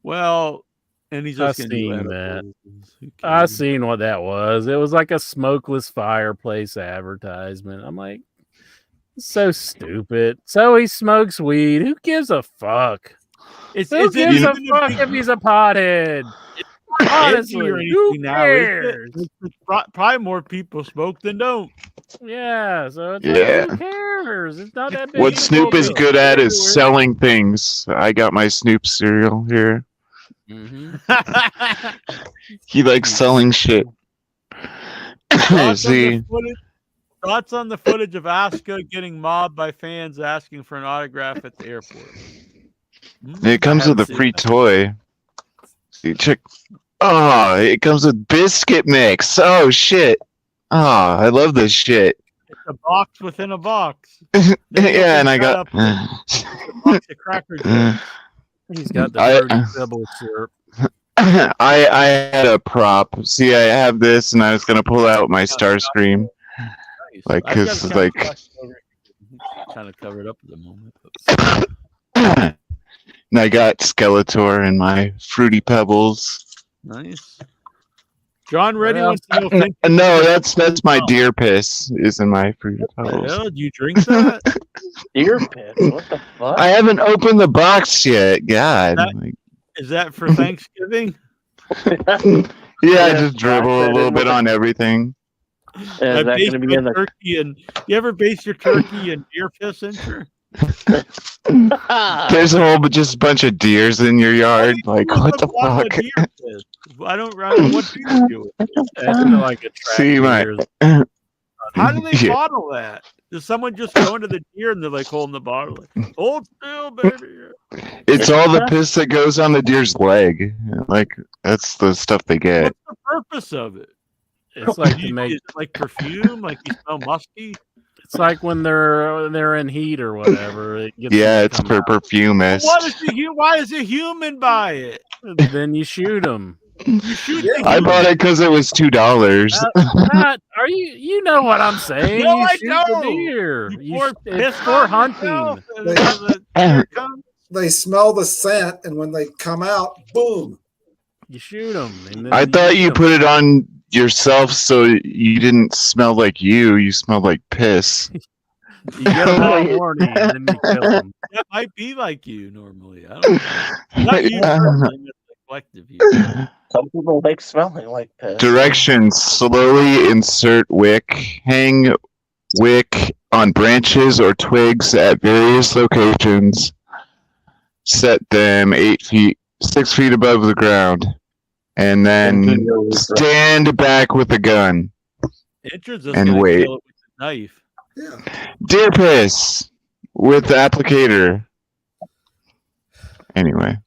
[SPEAKER 4] Well, and he's just
[SPEAKER 5] I've
[SPEAKER 4] going to do
[SPEAKER 5] seen that.
[SPEAKER 4] edibles. Who
[SPEAKER 5] I
[SPEAKER 4] cares?
[SPEAKER 5] seen what that was. It was like a smokeless fireplace advertisement. I'm like, so stupid. So he smokes weed. Who gives a fuck? Who gives a fuck if he's a pothead? Honestly,
[SPEAKER 4] Or
[SPEAKER 5] who
[SPEAKER 4] anything now, is it?
[SPEAKER 5] cares?
[SPEAKER 4] Probably more people smoke than don't.
[SPEAKER 5] Yeah, so it's
[SPEAKER 6] Yeah.
[SPEAKER 5] like, who cares? It's not that big.
[SPEAKER 6] What
[SPEAKER 5] of a
[SPEAKER 6] Snoop
[SPEAKER 5] deal.
[SPEAKER 6] is good at is selling things. I got my Snoop cereal here. He likes selling shit. See,
[SPEAKER 4] Thoughts on the footage of Asuka getting mobbed by fans asking for an autograph at the airport?
[SPEAKER 6] it comes with a free toy. See, check. Oh, it comes with biscuit mix. Oh shit. Oh, I love this shit.
[SPEAKER 4] It's a box within a box.
[SPEAKER 6] Yeah, and I got.
[SPEAKER 4] It's a box of Cracker Jacks.
[SPEAKER 5] He's got the
[SPEAKER 6] I-
[SPEAKER 5] dirty double syrup.
[SPEAKER 6] I had a prop. See, I have this, and I was gonna pull out my Starscream, like,
[SPEAKER 4] I've got
[SPEAKER 6] cause
[SPEAKER 4] a
[SPEAKER 6] like,
[SPEAKER 4] kind of covered up at the moment.
[SPEAKER 6] And I got Skeletor in my Fruity Pebbles.
[SPEAKER 4] Nice. John Reddy
[SPEAKER 5] Well,
[SPEAKER 4] wants to know.
[SPEAKER 6] No, that's my deer piss is in my Fruity
[SPEAKER 4] What the
[SPEAKER 6] Pebbles.
[SPEAKER 4] hell? Do you drink that?
[SPEAKER 10] Deer piss. What the fuck?
[SPEAKER 6] I haven't opened the box yet. God.
[SPEAKER 4] Is that for Thanksgiving?
[SPEAKER 6] Yeah, I just dribble a little bit on everything.
[SPEAKER 10] Is
[SPEAKER 4] I
[SPEAKER 10] that
[SPEAKER 4] base
[SPEAKER 10] going to be
[SPEAKER 4] my
[SPEAKER 10] in the?
[SPEAKER 4] turkey and you ever base your turkey in deer piss, Incher?
[SPEAKER 6] There's just a bunch of deers in your yard. Like, what the
[SPEAKER 4] Bottle of
[SPEAKER 6] fuck?
[SPEAKER 4] deer piss. I don't know what do you do with it.
[SPEAKER 5] That's like a track
[SPEAKER 6] See, my.
[SPEAKER 5] deer.
[SPEAKER 4] How do they
[SPEAKER 6] Yeah.
[SPEAKER 4] bottle that? Does someone just go into the deer and they're like holding the bottle? Like, hold still, baby.
[SPEAKER 6] It's all the piss that goes on the deer's leg. Like, that's the stuff they get.
[SPEAKER 4] What's the purpose of it?
[SPEAKER 5] It's like to make.
[SPEAKER 4] Is it like perfume? Like you smell musky?
[SPEAKER 5] It's like when they're in heat or whatever. It gets
[SPEAKER 6] Yeah,
[SPEAKER 5] them to
[SPEAKER 6] it's
[SPEAKER 5] come
[SPEAKER 6] for
[SPEAKER 5] out.
[SPEAKER 6] perfumist.
[SPEAKER 4] Why is a human buy it?
[SPEAKER 5] Then you shoot them.
[SPEAKER 4] You shoot the
[SPEAKER 6] I
[SPEAKER 4] human.
[SPEAKER 6] bought it because it was $2.
[SPEAKER 5] Are you? You know what I'm saying?
[SPEAKER 4] No,
[SPEAKER 5] you
[SPEAKER 4] I
[SPEAKER 5] shoot
[SPEAKER 4] don't.
[SPEAKER 5] the deer.
[SPEAKER 4] You
[SPEAKER 5] You
[SPEAKER 4] pour
[SPEAKER 5] it's
[SPEAKER 4] piss
[SPEAKER 5] for
[SPEAKER 4] on
[SPEAKER 5] hunting.
[SPEAKER 4] yourself and then the deer comes.
[SPEAKER 11] They smell the scent, and when they come out, boom.
[SPEAKER 5] You shoot them.
[SPEAKER 6] I thought you put it on yourself so you didn't smell like you. You smelled like piss.
[SPEAKER 5] You get them all horny and then you kill them.
[SPEAKER 4] That might be like you normally. I don't know. Not you personally, but the collective you.
[SPEAKER 10] Some people like smelling like piss.
[SPEAKER 6] Directions: slowly insert wick. Hang wick on branches or twigs at various locations. Set them 6 feet above the ground, and then stand back with a gun
[SPEAKER 4] Incher's just
[SPEAKER 6] and
[SPEAKER 4] gonna
[SPEAKER 6] wait.
[SPEAKER 4] kill it with a knife.
[SPEAKER 11] Yeah.
[SPEAKER 6] Deer piss with the applicator. Anyway,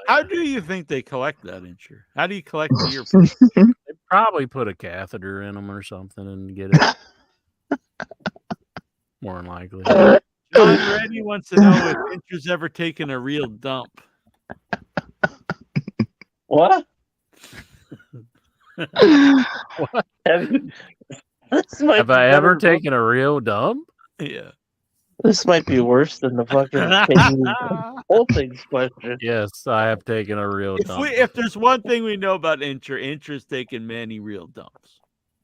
[SPEAKER 4] How do you think they collect that, Incher? How do you collect deer piss?
[SPEAKER 5] They probably put a catheter in them or something and get it. More than likely.
[SPEAKER 4] John Reddy wants to know if Incher's ever taken a real dump.
[SPEAKER 10] What?
[SPEAKER 5] What? Have I ever taken a real dump?
[SPEAKER 4] Yeah.
[SPEAKER 10] This might be worse than the fucking whole thing's question.
[SPEAKER 5] Yes, I have taken a real dump.
[SPEAKER 4] If there's one thing we know about Incher's taken many real dumps.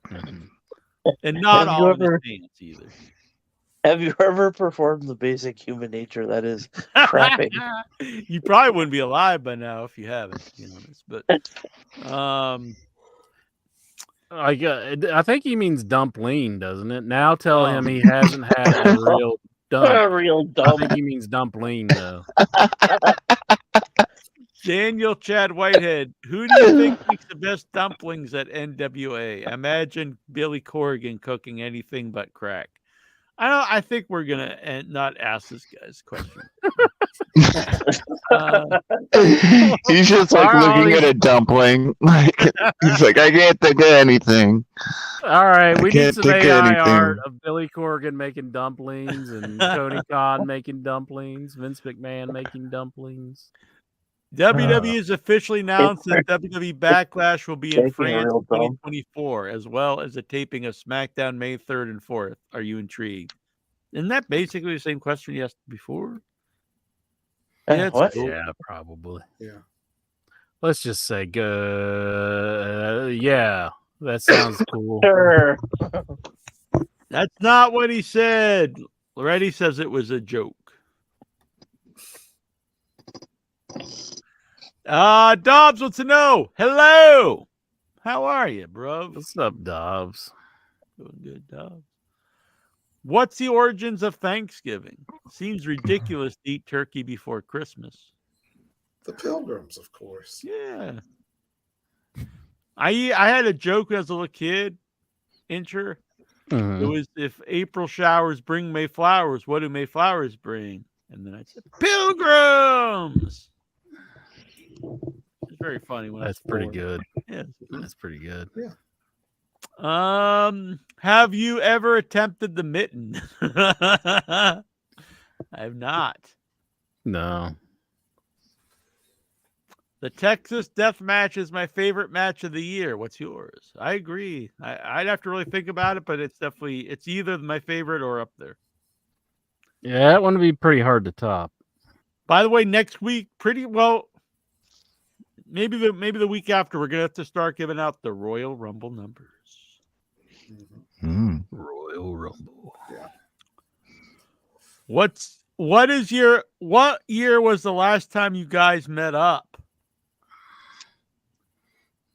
[SPEAKER 5] Mhm.
[SPEAKER 4] And not
[SPEAKER 10] Have you
[SPEAKER 4] all in his
[SPEAKER 10] ever-
[SPEAKER 4] pants either.
[SPEAKER 10] Have you ever performed the basic human nature that is crapping?
[SPEAKER 4] You probably wouldn't be alive by now if you haven't, to be honest. But
[SPEAKER 5] I think he means dumpling, doesn't it? Now tell him he hasn't had a real dump.
[SPEAKER 10] A real
[SPEAKER 5] I
[SPEAKER 10] dump.
[SPEAKER 5] think he means dumpling, though.
[SPEAKER 4] Daniel Chad Whitehead, who do you think makes the best dumplings at NWA? Imagine Billy Corrigan cooking anything but crack. I think we're gonna not ask this guy's question.
[SPEAKER 6] he's just like looking at a dumpling. Like he's like, I can't think of anything.
[SPEAKER 5] All right, we need
[SPEAKER 6] can't
[SPEAKER 5] some
[SPEAKER 6] think of
[SPEAKER 5] AI
[SPEAKER 6] anything.
[SPEAKER 5] art of Billy Corrigan making dumplings and Tony Khan making dumplings, Vince McMahon making dumplings.
[SPEAKER 4] WWE is officially announced that WWE Backlash will be in
[SPEAKER 10] Taking a
[SPEAKER 4] France
[SPEAKER 10] real dump.
[SPEAKER 4] 2024, as well as a taping of SmackDown May 3rd and 4th. Are you intrigued? Isn't that basically the same question you asked before? Yeah, it's
[SPEAKER 10] What?
[SPEAKER 4] cool.
[SPEAKER 5] Yeah, probably.
[SPEAKER 11] Yeah.
[SPEAKER 5] Let's just say good. Yeah, that sounds cool.
[SPEAKER 10] Sure.
[SPEAKER 4] That's not what he said. Loretti says it was a joke. Dobbs wants to know. Hello. How are you, bro?
[SPEAKER 5] What's up, Dobbs?
[SPEAKER 4] Doing good, Dobbs. What's the origins of Thanksgiving? Seems ridiculous to eat turkey before Christmas.
[SPEAKER 11] The Pilgrims, of course.
[SPEAKER 4] Yeah. I had a joke when I was a little kid. Incher.
[SPEAKER 5] Mhm.
[SPEAKER 4] It was, if April showers bring May flowers, what do May flowers bring? And then I said, Pilgrims. It's very funny when
[SPEAKER 5] That's
[SPEAKER 4] I was
[SPEAKER 5] pretty
[SPEAKER 4] 4.
[SPEAKER 5] good.
[SPEAKER 4] Yeah.
[SPEAKER 5] That's pretty good.
[SPEAKER 4] Have you ever attempted the mitten? I have not.
[SPEAKER 5] No.
[SPEAKER 4] The Texas Death Match is my favorite match of the year. What's yours? I agree. I'd have to really think about it, but it's either my favorite or up there.
[SPEAKER 5] Yeah, that one would be pretty hard to top.
[SPEAKER 4] By the way, next week, pretty well, maybe the week after, we're gonna have to start giving out the Royal Rumble numbers.
[SPEAKER 5] Royal Rumble.
[SPEAKER 11] Yeah.
[SPEAKER 4] What year was the last time you guys met up?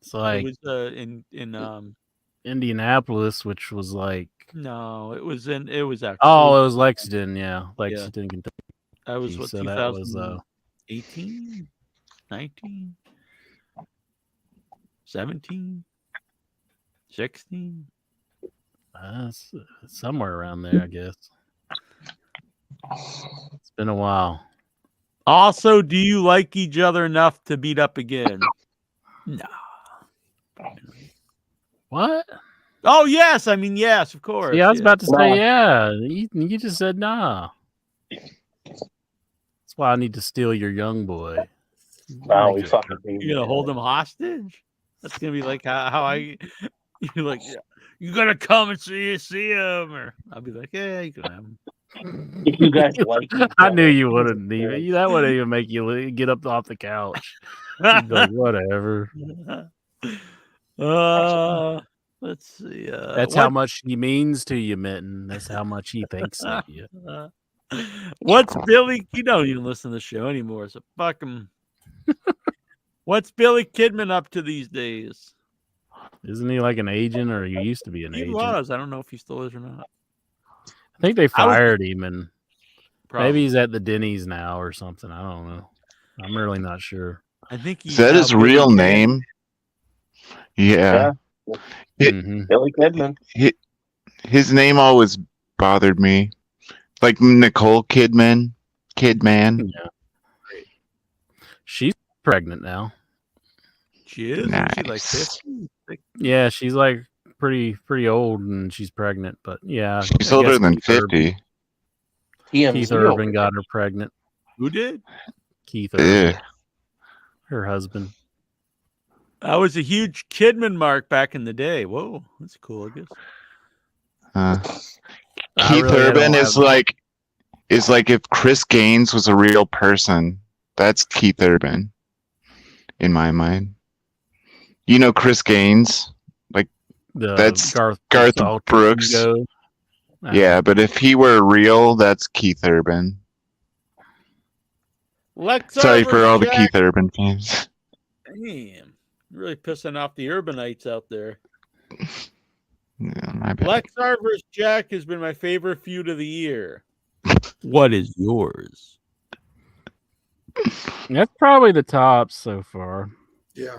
[SPEAKER 5] It's like
[SPEAKER 4] It was in
[SPEAKER 5] Indianapolis, which was like
[SPEAKER 4] no, it was actually
[SPEAKER 5] it was Lexington, yeah. Lexington, Kentucky.
[SPEAKER 4] that was what
[SPEAKER 5] So that was
[SPEAKER 4] 2018, 19, 17, 16.
[SPEAKER 5] Somewhere around there, I guess. It's been a while.
[SPEAKER 4] Also, do you like each other enough to beat up again? No.
[SPEAKER 5] What?
[SPEAKER 4] Oh, yes. I mean, yes, of course.
[SPEAKER 5] Yeah, I was about to
[SPEAKER 10] No.
[SPEAKER 5] say, yeah. You just said nah. That's why I need to steal your young boy.
[SPEAKER 10] No, we fucking
[SPEAKER 4] You're gonna hold him hostage? That's gonna be like how I. You're like, yeah, you gotta come and see him, or I'll be like, yeah, you can have him.
[SPEAKER 10] If you guys like each
[SPEAKER 5] I knew
[SPEAKER 10] other,
[SPEAKER 5] you wouldn't even. That wouldn't even make you get up off the couch. You'd be like, whatever.
[SPEAKER 4] Let's see.
[SPEAKER 5] That's how much he means to you, Mitten. That's how much he thinks of you.
[SPEAKER 4] What's Billy? You don't even listen to the show anymore, so fuck him. What's Billy Kidman up to these days?
[SPEAKER 5] Isn't he like an agent, or he used to be an
[SPEAKER 4] He
[SPEAKER 5] agent?
[SPEAKER 4] was. I don't know if he still is or not.
[SPEAKER 5] I think they fired him, and
[SPEAKER 4] Probably.
[SPEAKER 5] maybe he's at the Denny's now or something. I don't know. I'm really not sure.
[SPEAKER 4] I think
[SPEAKER 6] Is that his real name? Yeah.
[SPEAKER 10] Billy Kidman.
[SPEAKER 6] His name always bothered me. Like Nicole Kidman. Kidman.
[SPEAKER 5] Yeah. She's pregnant now.
[SPEAKER 4] She is.
[SPEAKER 6] Nice.
[SPEAKER 4] She's like 50.
[SPEAKER 5] Yeah, she's like pretty old, and she's pregnant. But yeah,
[SPEAKER 6] She's
[SPEAKER 5] I
[SPEAKER 6] older
[SPEAKER 5] guess
[SPEAKER 6] than
[SPEAKER 5] Keith Urban-
[SPEAKER 6] 50.
[SPEAKER 5] Keith Urban got her pregnant.
[SPEAKER 4] Who did?
[SPEAKER 5] Keith Urban,
[SPEAKER 6] Ugh.
[SPEAKER 5] her husband.
[SPEAKER 4] That was a huge Kidman mark back in the day. Whoa, that's cool, I guess.
[SPEAKER 6] Keith Urban is like if Chris Gaines was a real person. That's Keith Urban, in my mind. You know Chris Gaines, like that's Garth Brooks.
[SPEAKER 5] Ego.
[SPEAKER 6] Yeah, but if he were real, that's Keith Urban. Sorry for all the Keith Urban fans.
[SPEAKER 4] Damn, really pissing off the urbanites out there.
[SPEAKER 6] Yeah, my bad.
[SPEAKER 4] Lexar versus Jack has been my favorite feud of the year. What is yours?
[SPEAKER 5] That's probably the top so far.
[SPEAKER 11] Yeah.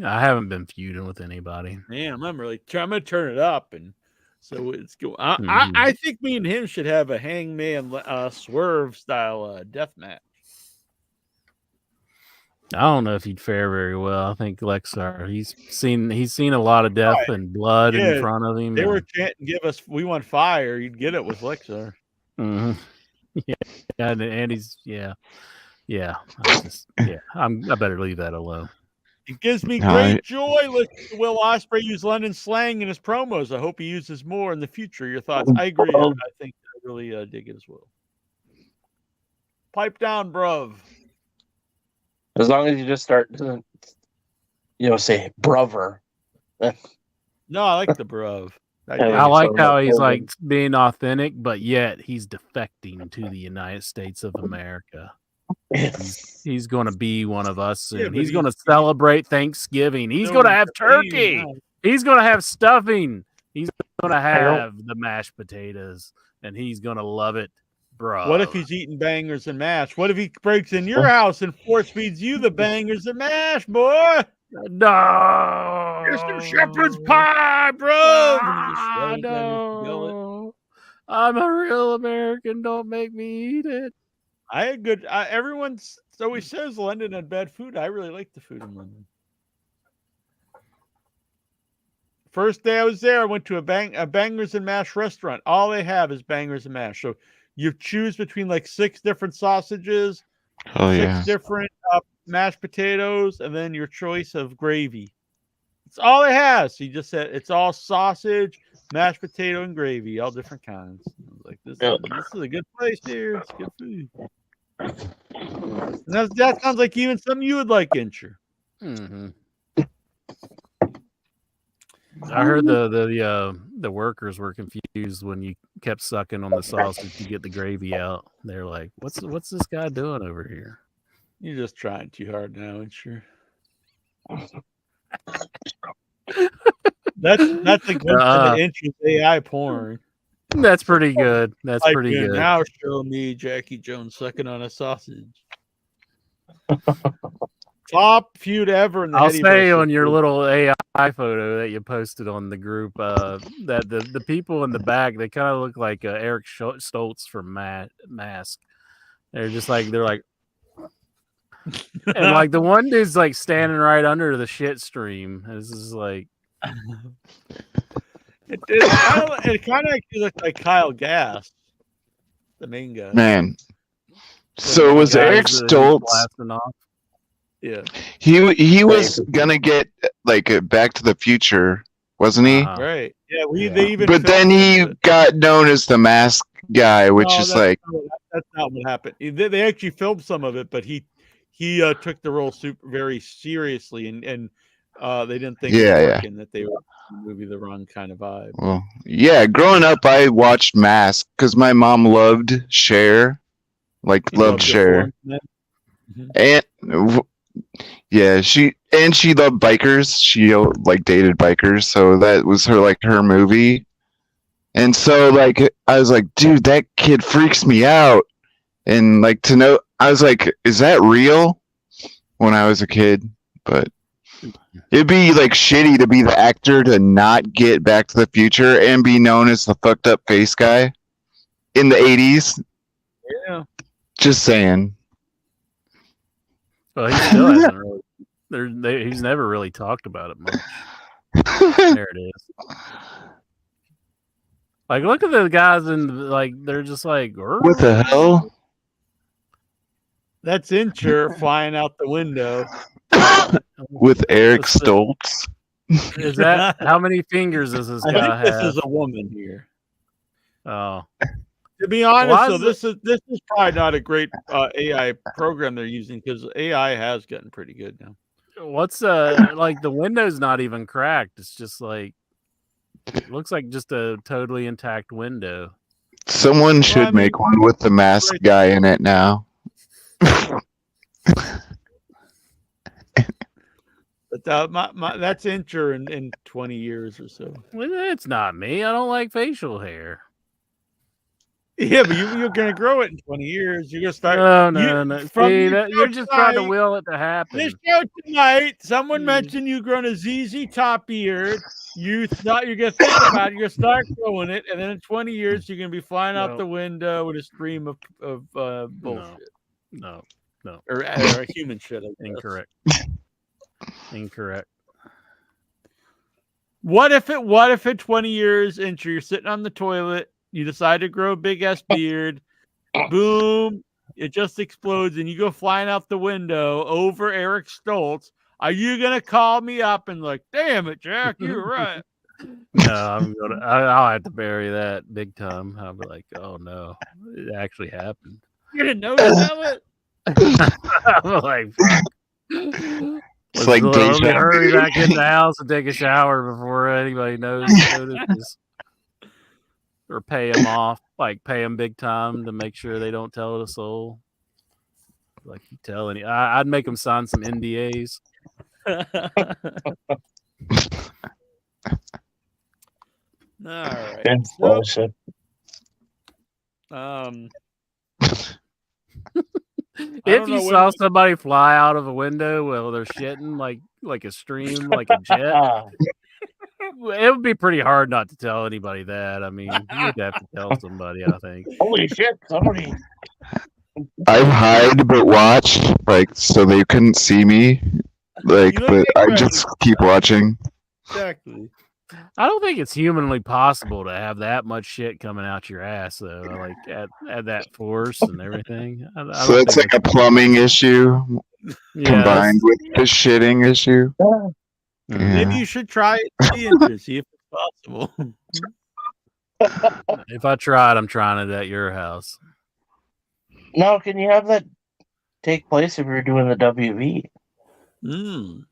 [SPEAKER 5] I haven't been feuding with anybody.
[SPEAKER 4] Man, I'm gonna turn it up, and so it's go. I think me and him should have a Hangman Swerve style death match.
[SPEAKER 5] I don't know if he'd fare very well. I think Lexar, he's seen a lot of death and blood in front of him.
[SPEAKER 4] They were chanting, "Give us, we want fire." You'd get it with Lexar.
[SPEAKER 5] Mm-hmm. Yeah, and he's I better leave that alone.
[SPEAKER 4] It gives me great joy listening to Will Ospreay use London slang in his promos. I hope he uses more in the future. Your thoughts? I agree. I think I really dig it as well. Pipe down, bruv.
[SPEAKER 10] As long as you just start, say brother.
[SPEAKER 4] No, I like the bruv.
[SPEAKER 5] I like how he's like being authentic, but yet he's defecting to the United States of America. He's going to be one of us soon. He's going to celebrate Thanksgiving. He's going to have turkey. He's going to have stuffing. He's going to have the mashed potatoes, and he's going to love it, bro.
[SPEAKER 4] What if he's eating bangers and mash? What if he breaks in your house and force feeds you the bangers and mash, boy?
[SPEAKER 5] No.
[SPEAKER 4] Here's some shepherd's pie, bro.
[SPEAKER 5] No. I'm a real American. Don't make me eat it.
[SPEAKER 4] I had good. Everyone always says London had bad food. I really like the food in London. First day I was there, I went to a bangers and mash restaurant. All they have is bangers and mash. So you choose between like 6 different sausages, 6 different mashed potatoes, and then your choice of gravy. It's all it has. So you just said it's all sausage, mashed potato, and gravy, all different kinds. I was like, this is a good place here. It's good food. That sounds like even something you would like, Incher.
[SPEAKER 5] Mm-hmm. I heard the workers were confused when you kept sucking on the sausage to get the gravy out. They're like, "What's this guy doing over here?"
[SPEAKER 4] You're just trying too hard now, Incher. That's a good Incher's AI porn.
[SPEAKER 5] That's pretty good. That's pretty good.
[SPEAKER 4] Now show me Jackie Jones sucking on a sausage. Top feud ever in the
[SPEAKER 5] I'll
[SPEAKER 4] Heady
[SPEAKER 5] say
[SPEAKER 4] versus
[SPEAKER 5] on your
[SPEAKER 4] feud.
[SPEAKER 5] little AI photo that you posted on the group that the people in the back, they kind of look like Eric Stoltz from Mask. They're like and like the one dude's like standing right under the shit stream. This is like
[SPEAKER 4] it kind of actually looked like Kyle Gass, the main guy.
[SPEAKER 6] Man. So was Eric Stoltz?
[SPEAKER 5] Blasting off.
[SPEAKER 4] Yeah.
[SPEAKER 6] He was gonna get like a Back to the Future, wasn't he?
[SPEAKER 4] Right. Yeah. They even.
[SPEAKER 6] But then he got known as the Mask guy, which is like
[SPEAKER 4] that's not what happened. They actually filmed some of it, but he took the role very seriously, and they didn't think it was working, that they were making the movie the wrong kind of vibe.
[SPEAKER 6] Well, yeah. Growing up, I watched Mask because my mom loved Cher, loved Cher, and yeah, she loved bikers. She dated bikers, so that was her movie. And so I was like, dude, that kid freaks me out. And to know, I was like, is that real? When I was a kid, but it'd be shitty to be the actor to not get Back to the Future and be known as the fucked up face guy in the 80s.
[SPEAKER 4] Yeah.
[SPEAKER 6] Just saying.
[SPEAKER 5] Well, he still hasn't really. He's never really talked about it much. There it is. Look at the guys and they're just like,
[SPEAKER 6] what the hell?
[SPEAKER 4] That's Incher flying out the window
[SPEAKER 6] with Eric Stoltz.
[SPEAKER 5] Is that how many fingers does this guy have?
[SPEAKER 4] This is a woman here.
[SPEAKER 5] Oh.
[SPEAKER 4] To be honest, this is probably not a great AI program they're using, because AI has gotten pretty good now.
[SPEAKER 5] What's the window's not even cracked. It's just it looks like just a totally intact window.
[SPEAKER 6] Someone should make one with the Mask guy in it now.
[SPEAKER 4] But that's Incher in 20 years or so.
[SPEAKER 5] Well, it's not me. I don't like facial hair.
[SPEAKER 4] Yeah, but you're going to grow it in 20 years. You're going to start.
[SPEAKER 5] No. See, you're just trying to will it to happen.
[SPEAKER 4] This show tonight, someone mentioned you growing a ZZ top beard. You thought you're going to think about it. You're going to start growing it. And then in 20 years, you're going to be flying out the window with a stream of bullshit.
[SPEAKER 5] No.
[SPEAKER 4] Or a human shit.
[SPEAKER 5] Incorrect. Incorrect.
[SPEAKER 4] What if in 20 years, Incher, you're sitting on the toilet, you decide to grow a big ass beard, boom, it just explodes, and you go flying out the window over Eric Stoltz? Are you gonna call me up and damn it, Jack, you were right?
[SPEAKER 5] No, I'll have to bury that big time. I'll be like, oh no, it actually happened.
[SPEAKER 4] You didn't know it?
[SPEAKER 5] I'm like, fuck.
[SPEAKER 6] It's like
[SPEAKER 5] let me hurry back in the house and take a shower before anybody notices. Or pay them off, pay them big time to make sure they don't tell a soul. You tell any, I'd make them sign some NDAs.
[SPEAKER 4] All right.
[SPEAKER 13] That's bullshit.
[SPEAKER 5] If you saw somebody fly out of a window while they're shitting like a stream, like a jet, it would be pretty hard not to tell anybody that. I mean, you'd have to tell somebody, I think.
[SPEAKER 13] Holy shit, somebody.
[SPEAKER 6] I've hide but watched, so they couldn't see me. But I just keep watching.
[SPEAKER 4] Exactly.
[SPEAKER 5] I don't think it's humanly possible to have that much shit coming out your ass, though. At that force and everything.
[SPEAKER 6] So it's a plumbing issue combined with the shitting issue.
[SPEAKER 4] Yeah. Maybe you should try it and see if it's possible.
[SPEAKER 5] If I tried, I'm trying it at your house.
[SPEAKER 13] No, can you have that
[SPEAKER 10] take place if we were doing the WV?
[SPEAKER 4] Mm.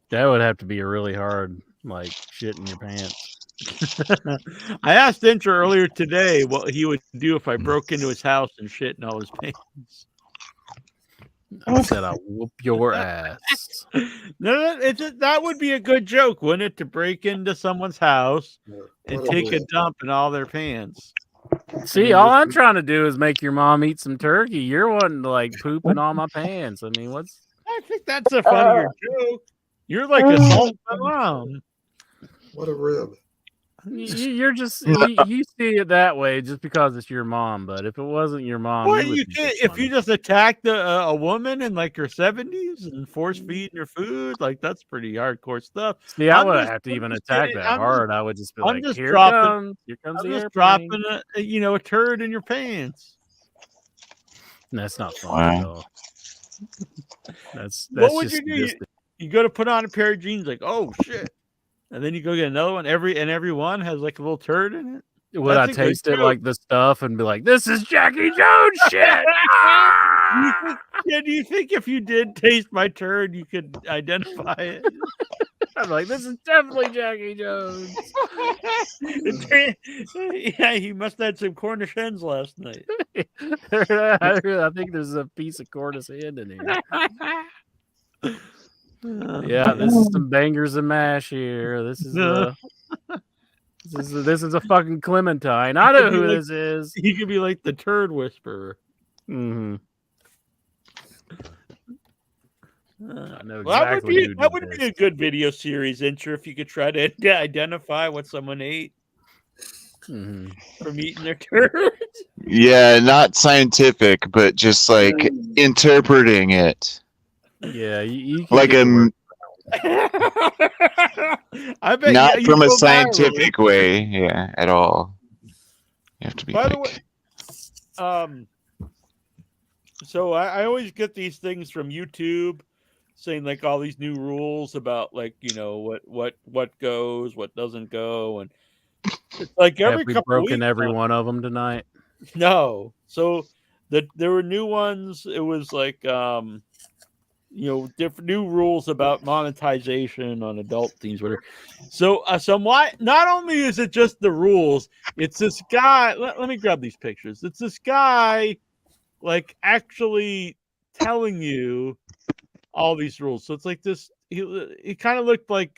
[SPEAKER 5] That would have to be a really hard, like, shit in your pants.
[SPEAKER 4] I asked Intra earlier today what he would do if I broke into his house and shit in all his pants.
[SPEAKER 5] I said I'll whoop your ass.
[SPEAKER 4] No, that would be a good joke, wouldn't it? To break into someone's house and take a dump in all their pants.
[SPEAKER 5] See, all I'm trying to do is make your mom eat some turkey. You're wanting to, like, poop in all my pants. I mean, what's...
[SPEAKER 4] I think that's a funnier joke. You're like assaulting my mom.
[SPEAKER 11] What a rib.
[SPEAKER 5] You're just you see it that way just because it's your mom, but if it wasn't your mom,
[SPEAKER 4] Well,
[SPEAKER 5] you would
[SPEAKER 4] you
[SPEAKER 5] think
[SPEAKER 4] can't
[SPEAKER 5] it's
[SPEAKER 4] if
[SPEAKER 5] funny.
[SPEAKER 4] you just attacked a woman in like her 70s and force feeding her food, like that's pretty hardcore stuff.
[SPEAKER 5] See, I
[SPEAKER 4] I'm
[SPEAKER 5] wouldn't
[SPEAKER 4] just-
[SPEAKER 5] have to
[SPEAKER 4] I'm
[SPEAKER 5] even
[SPEAKER 4] just
[SPEAKER 5] attack
[SPEAKER 4] kidding.
[SPEAKER 5] that hard. I would just be
[SPEAKER 4] I'm
[SPEAKER 5] like,
[SPEAKER 4] just
[SPEAKER 5] here
[SPEAKER 4] dropping
[SPEAKER 5] comes
[SPEAKER 4] I'm
[SPEAKER 5] the
[SPEAKER 4] just
[SPEAKER 5] airplane.
[SPEAKER 4] dropping a turd in your pants.
[SPEAKER 5] That's not funny at
[SPEAKER 6] Wow.
[SPEAKER 5] all. That's
[SPEAKER 4] What would
[SPEAKER 5] just
[SPEAKER 4] you do?
[SPEAKER 5] sadistic.
[SPEAKER 4] You go to put on a pair of jeans, like, oh shit, and then you go get another one. Every one has like a little turd in it.
[SPEAKER 5] Would
[SPEAKER 4] That's
[SPEAKER 5] I
[SPEAKER 4] a good
[SPEAKER 5] taste it
[SPEAKER 4] joke.
[SPEAKER 5] like the stuff and be like, this is Jackie Jones shit?
[SPEAKER 4] Do you think if you did taste my turd, you could identify it?
[SPEAKER 5] I'm like, this is definitely Jackie Jones.
[SPEAKER 4] Yeah, he must have had some Cornish hens last night.
[SPEAKER 5] I think there's a piece of Cornish hen in here. Yeah, this is some bangers and mash here. This is this is a fucking Clementine. I know who this is.
[SPEAKER 4] He could be like the turd whisperer.
[SPEAKER 5] Mm-hmm. I know
[SPEAKER 4] Well,
[SPEAKER 5] exactly who
[SPEAKER 4] that
[SPEAKER 5] did
[SPEAKER 4] would
[SPEAKER 5] this.
[SPEAKER 4] be a good video series intro if you could try to identify what someone ate
[SPEAKER 5] Mhm.
[SPEAKER 4] from eating their turd.
[SPEAKER 6] Yeah, not scientific, but just like interpreting it.
[SPEAKER 5] Yeah, you can
[SPEAKER 6] Like
[SPEAKER 5] get to work.
[SPEAKER 4] I bet
[SPEAKER 6] Not
[SPEAKER 4] you
[SPEAKER 6] from a
[SPEAKER 4] go viral.
[SPEAKER 6] scientific way, yeah, at all. You have to be
[SPEAKER 4] By
[SPEAKER 6] like,
[SPEAKER 4] the way, so I always get these things from YouTube saying like all these new rules about like, you know, what goes, what doesn't go, and it's like every
[SPEAKER 5] Have we
[SPEAKER 4] couple
[SPEAKER 5] broken
[SPEAKER 4] weeks,
[SPEAKER 5] every one of them tonight?
[SPEAKER 4] No. So there were new ones. It was like you know, different new rules about monetization on adult themes, whatever. So not only is it just the rules, it's this guy. Let me grab these pictures. It's this guy like actually telling you all these rules. So it's like this. He kind of looked like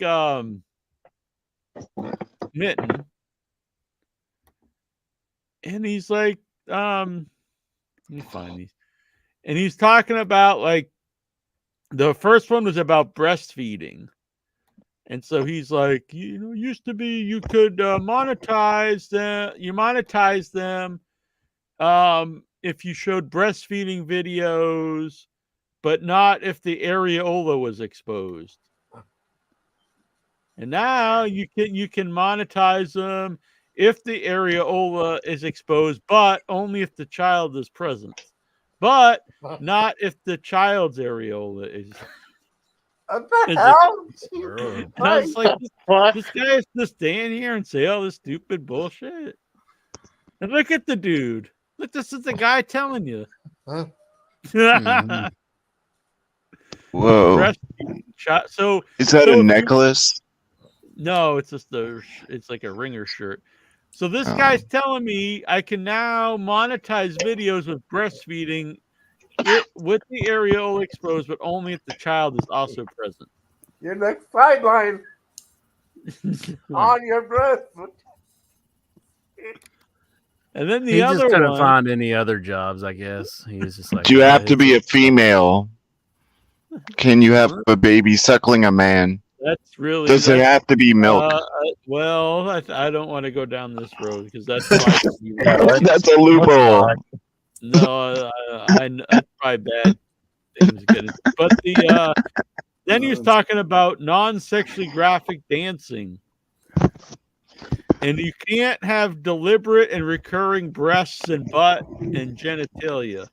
[SPEAKER 4] Mitten. And he's like, let me find these. And he's talking about like the first one was about breastfeeding. And so he's like, you know, used to be you could monetize them if you showed breastfeeding videos, but not if the areola was exposed. And now you can monetize them if the areola is exposed, but only if the child is present. But not if the child's areola is.
[SPEAKER 7] What the hell?
[SPEAKER 4] And I was like, this guy is just stand here and say all this stupid bullshit. And look at the dude. Look, this is the guy telling you.
[SPEAKER 6] Mhm. Whoa.
[SPEAKER 4] Breastfeeding shot. So
[SPEAKER 6] Is that
[SPEAKER 4] so
[SPEAKER 6] a
[SPEAKER 4] if you-
[SPEAKER 6] necklace?
[SPEAKER 4] No, it's just it's like a ringer shirt. So this
[SPEAKER 6] Oh.
[SPEAKER 4] guy's telling me I can now monetize videos with breastfeeding with the areola exposed, but only if the child is also present.
[SPEAKER 7] Your next sideline on your breast.
[SPEAKER 4] And then the
[SPEAKER 5] He
[SPEAKER 4] other
[SPEAKER 5] just couldn't
[SPEAKER 4] one,
[SPEAKER 5] find any other jobs, I guess. He was just like,
[SPEAKER 6] Do you
[SPEAKER 5] "Yeah,
[SPEAKER 6] have to be a female? Can you have a baby suckling a man?
[SPEAKER 4] that's really.
[SPEAKER 6] Does it have to be milk?
[SPEAKER 4] Well, I don't want to go down this road because that's
[SPEAKER 6] That's a loophole.
[SPEAKER 4] No, that's probably bad things to get into. But then he was talking about non-sexually graphic dancing, and you can't have deliberate and recurring breasts and butt and genitalia.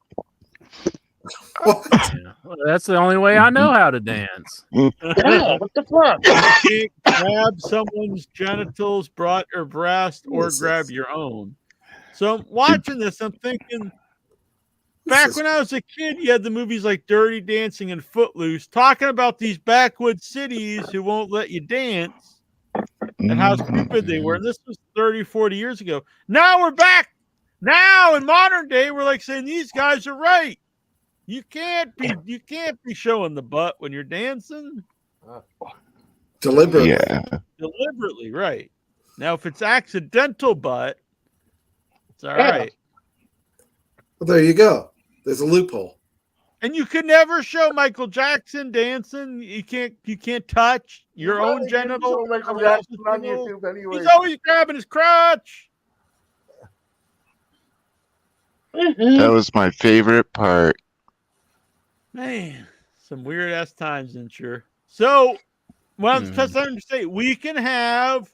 [SPEAKER 5] Yeah. Well, that's the only way I know how to dance.
[SPEAKER 13] Yeah, what the fuck?
[SPEAKER 4] You can't grab someone's genitals, butt, or breast, or grab your own. So I'm watching this. I'm thinking, Back when I was a kid, you had the movies like Dirty Dancing and Footloose talking about these backwoods cities who won't let you dance and how stupid they were. And this was 30, 40 years ago. Now we're back. Now in modern day, we're like saying these guys are right. You can't be showing the butt when you're dancing.
[SPEAKER 11] Deliberately.
[SPEAKER 6] Yeah.
[SPEAKER 4] Deliberately, right. Now if it's accidental butt, it's all
[SPEAKER 13] Yeah.
[SPEAKER 4] right.
[SPEAKER 11] Well, there you go. There's a loophole.
[SPEAKER 4] And you can never show Michael Jackson dancing. You can't touch your
[SPEAKER 7] Why
[SPEAKER 4] own
[SPEAKER 7] did you
[SPEAKER 4] genital.
[SPEAKER 7] show Michael
[SPEAKER 4] someone
[SPEAKER 7] Jackson
[SPEAKER 4] else's
[SPEAKER 7] on
[SPEAKER 4] genital.
[SPEAKER 7] YouTube anyway?
[SPEAKER 4] He's always grabbing his crotch.
[SPEAKER 6] That was my favorite part.
[SPEAKER 4] Man, some weird ass times, isn't sure. So, well, it's just to say we can have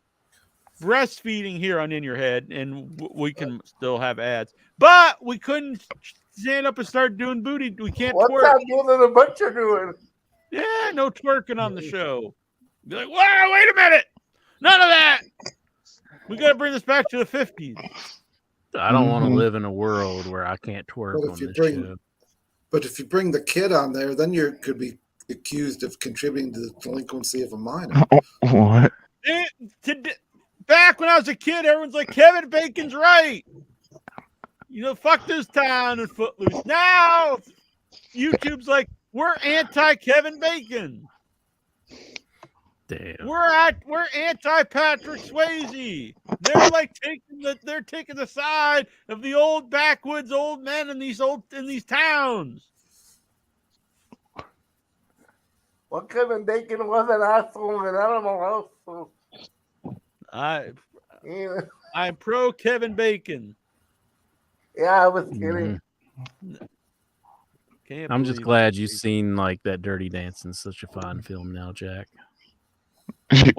[SPEAKER 4] breastfeeding here on In Your Head, and we can still have ads, but we couldn't stand up and start doing booty. We can't
[SPEAKER 7] What's
[SPEAKER 4] twerk.
[SPEAKER 7] that doing to the butcher doing?
[SPEAKER 4] Yeah, no twerking on the show. Be like, wow, wait a minute. None of that. We got to bring this back to the 50s.
[SPEAKER 5] I don't want to live in a world where I can't twerk
[SPEAKER 11] But
[SPEAKER 5] on
[SPEAKER 11] if you
[SPEAKER 5] this
[SPEAKER 11] bring,
[SPEAKER 5] show.
[SPEAKER 11] but if you bring the kid on there, then you could be accused of contributing to the delinquency of a minor.
[SPEAKER 6] What?
[SPEAKER 4] Back when I was a kid, everyone's like, Kevin Bacon's right. You know, fuck this town and Footloose. Now, YouTube's like, we're anti-Kevin Bacon.
[SPEAKER 5] Damn.
[SPEAKER 4] We're anti-Patrick Swayze. They're like taking the side of the old backwoods old men in these towns.
[SPEAKER 7] Well, Kevin Bacon was an asshole in Animal House. So, yeah.
[SPEAKER 4] I'm pro Kevin Bacon.
[SPEAKER 7] Yeah, I was kidding.
[SPEAKER 4] Can't
[SPEAKER 5] I'm just
[SPEAKER 4] believe
[SPEAKER 5] glad
[SPEAKER 4] it.
[SPEAKER 5] you've seen like that Dirty Dancing. Such a fine film now, Jack.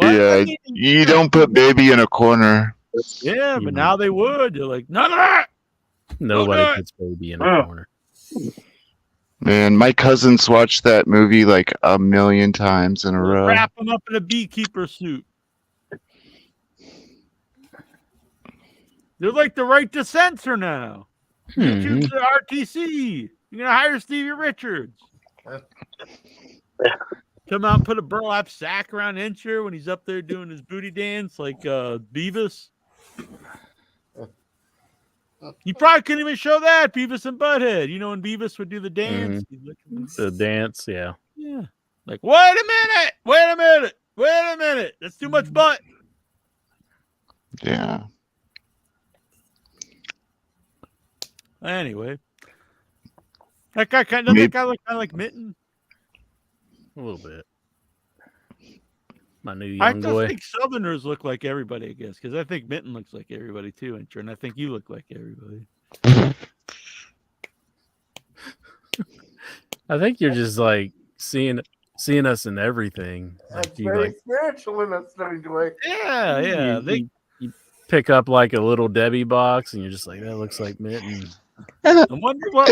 [SPEAKER 6] Yeah, you don't put baby in a corner.
[SPEAKER 4] Yeah, but now they would. They're like, none of that.
[SPEAKER 5] Nobody puts baby in a corner.
[SPEAKER 6] Man, my cousins watched that movie like a million times in a row.
[SPEAKER 4] Wrap them up in a beekeeper suit. They're like the right to censor now. YouTube's the RTC. You're gonna hire Stevie Richards. Come out and put a burlap sack around Incher when he's up there doing his booty dance like Beavis. You probably couldn't even show that, Beavis and Butthead. You know when Beavis would do the dance?
[SPEAKER 5] The dance, yeah.
[SPEAKER 4] Yeah. Like, wait a minute. That's too much butt.
[SPEAKER 6] Yeah.
[SPEAKER 4] Anyway. That guy doesn't that guy look kind of like Mitten?
[SPEAKER 5] A little bit. My new
[SPEAKER 4] I
[SPEAKER 5] young
[SPEAKER 4] just
[SPEAKER 5] boy.
[SPEAKER 4] think Southerners look like everybody, I guess, because I think Mitten looks like everybody too, and I think you look like everybody.
[SPEAKER 5] I think you're just like seeing us in everything.
[SPEAKER 7] That's
[SPEAKER 5] Like, you,
[SPEAKER 7] very
[SPEAKER 5] like,
[SPEAKER 7] spiritual in a strange way.
[SPEAKER 4] Yeah.
[SPEAKER 5] you pick up like a little Debbie box and you're just like, that looks like Mitten.
[SPEAKER 4] I wonder what.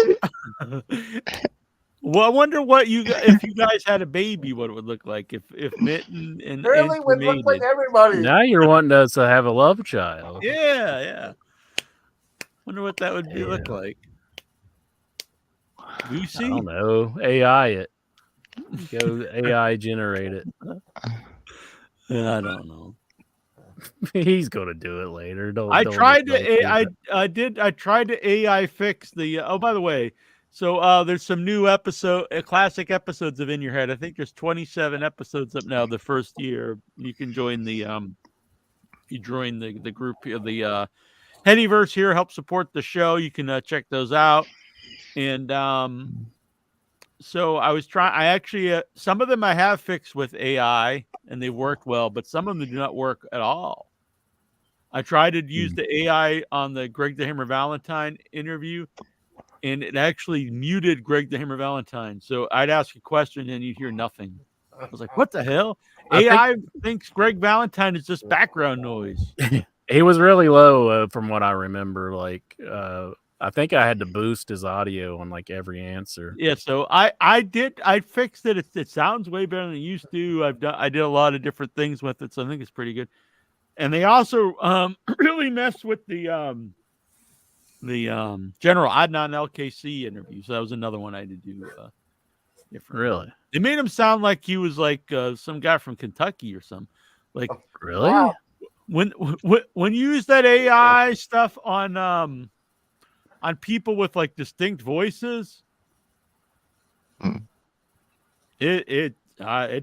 [SPEAKER 4] Well, I wonder what if you guys had a baby, what it would look like if Mitten and
[SPEAKER 7] Really would look
[SPEAKER 4] mated.
[SPEAKER 7] like everybody.
[SPEAKER 5] Now you're wanting us to have a love child.
[SPEAKER 4] Yeah. Wonder what that would look like. Lucy?
[SPEAKER 5] I don't know. AI it. Go AI generate it.
[SPEAKER 4] I don't know.
[SPEAKER 5] He's gonna do it later.
[SPEAKER 4] I tried to AI fix the. Oh, by the way, so there's some new classic episodes of In Your Head. I think there's 27 episodes up now. The first year, you can join the you join the group of the Headyverse here. Help support the show. You can check those out. And so I was trying. I actually some of them I have fixed with AI and they work well, but some of them do not work at all. I tried to use the AI on the Greg the Hammer Valentine interview, and it actually muted Greg the Hammer Valentine. So I'd ask a question and you'd hear nothing. I was like, what the hell? AI thinks Greg Valentine is just background noise.
[SPEAKER 5] He was really low from what I remember. Like, I think I had to boost his audio on like every answer.
[SPEAKER 4] Yeah, so I fixed it. It sounds way better than it used to. I did a lot of different things with it, so I think it's pretty good. And they also really messed with the General Adnan LKC interview. So that was another one I had to do. Different.
[SPEAKER 5] Really?
[SPEAKER 4] They made him sound like he was like some guy from Kentucky or something. Like
[SPEAKER 5] Really?
[SPEAKER 7] Wow.
[SPEAKER 4] when you use that AI stuff on people with like distinct voices, it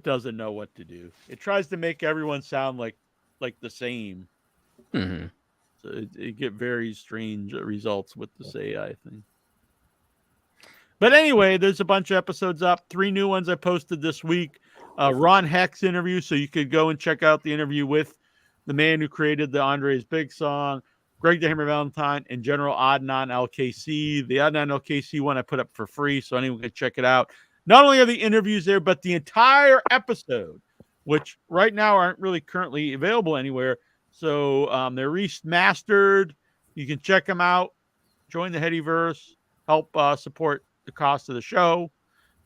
[SPEAKER 4] doesn't know what to do. It tries to make everyone sound like the same.
[SPEAKER 5] Mm-hmm.
[SPEAKER 4] So it get very strange results with this AI thing. But anyway, there's a bunch of episodes up. 3 new ones I posted this week. Ron Hex interview, so you could go and check out the interview with the man who created the Andre's Big Song, Greg the Hammer Valentine, and General Adnan LKC. The Adnan LKC one I put up for free, so anyone can check it out. Not only are the interviews there, but the entire episode, which right now aren't really currently available anywhere. So they're remastered. You can check them out. Join the Headyverse. Help support the cost of the show.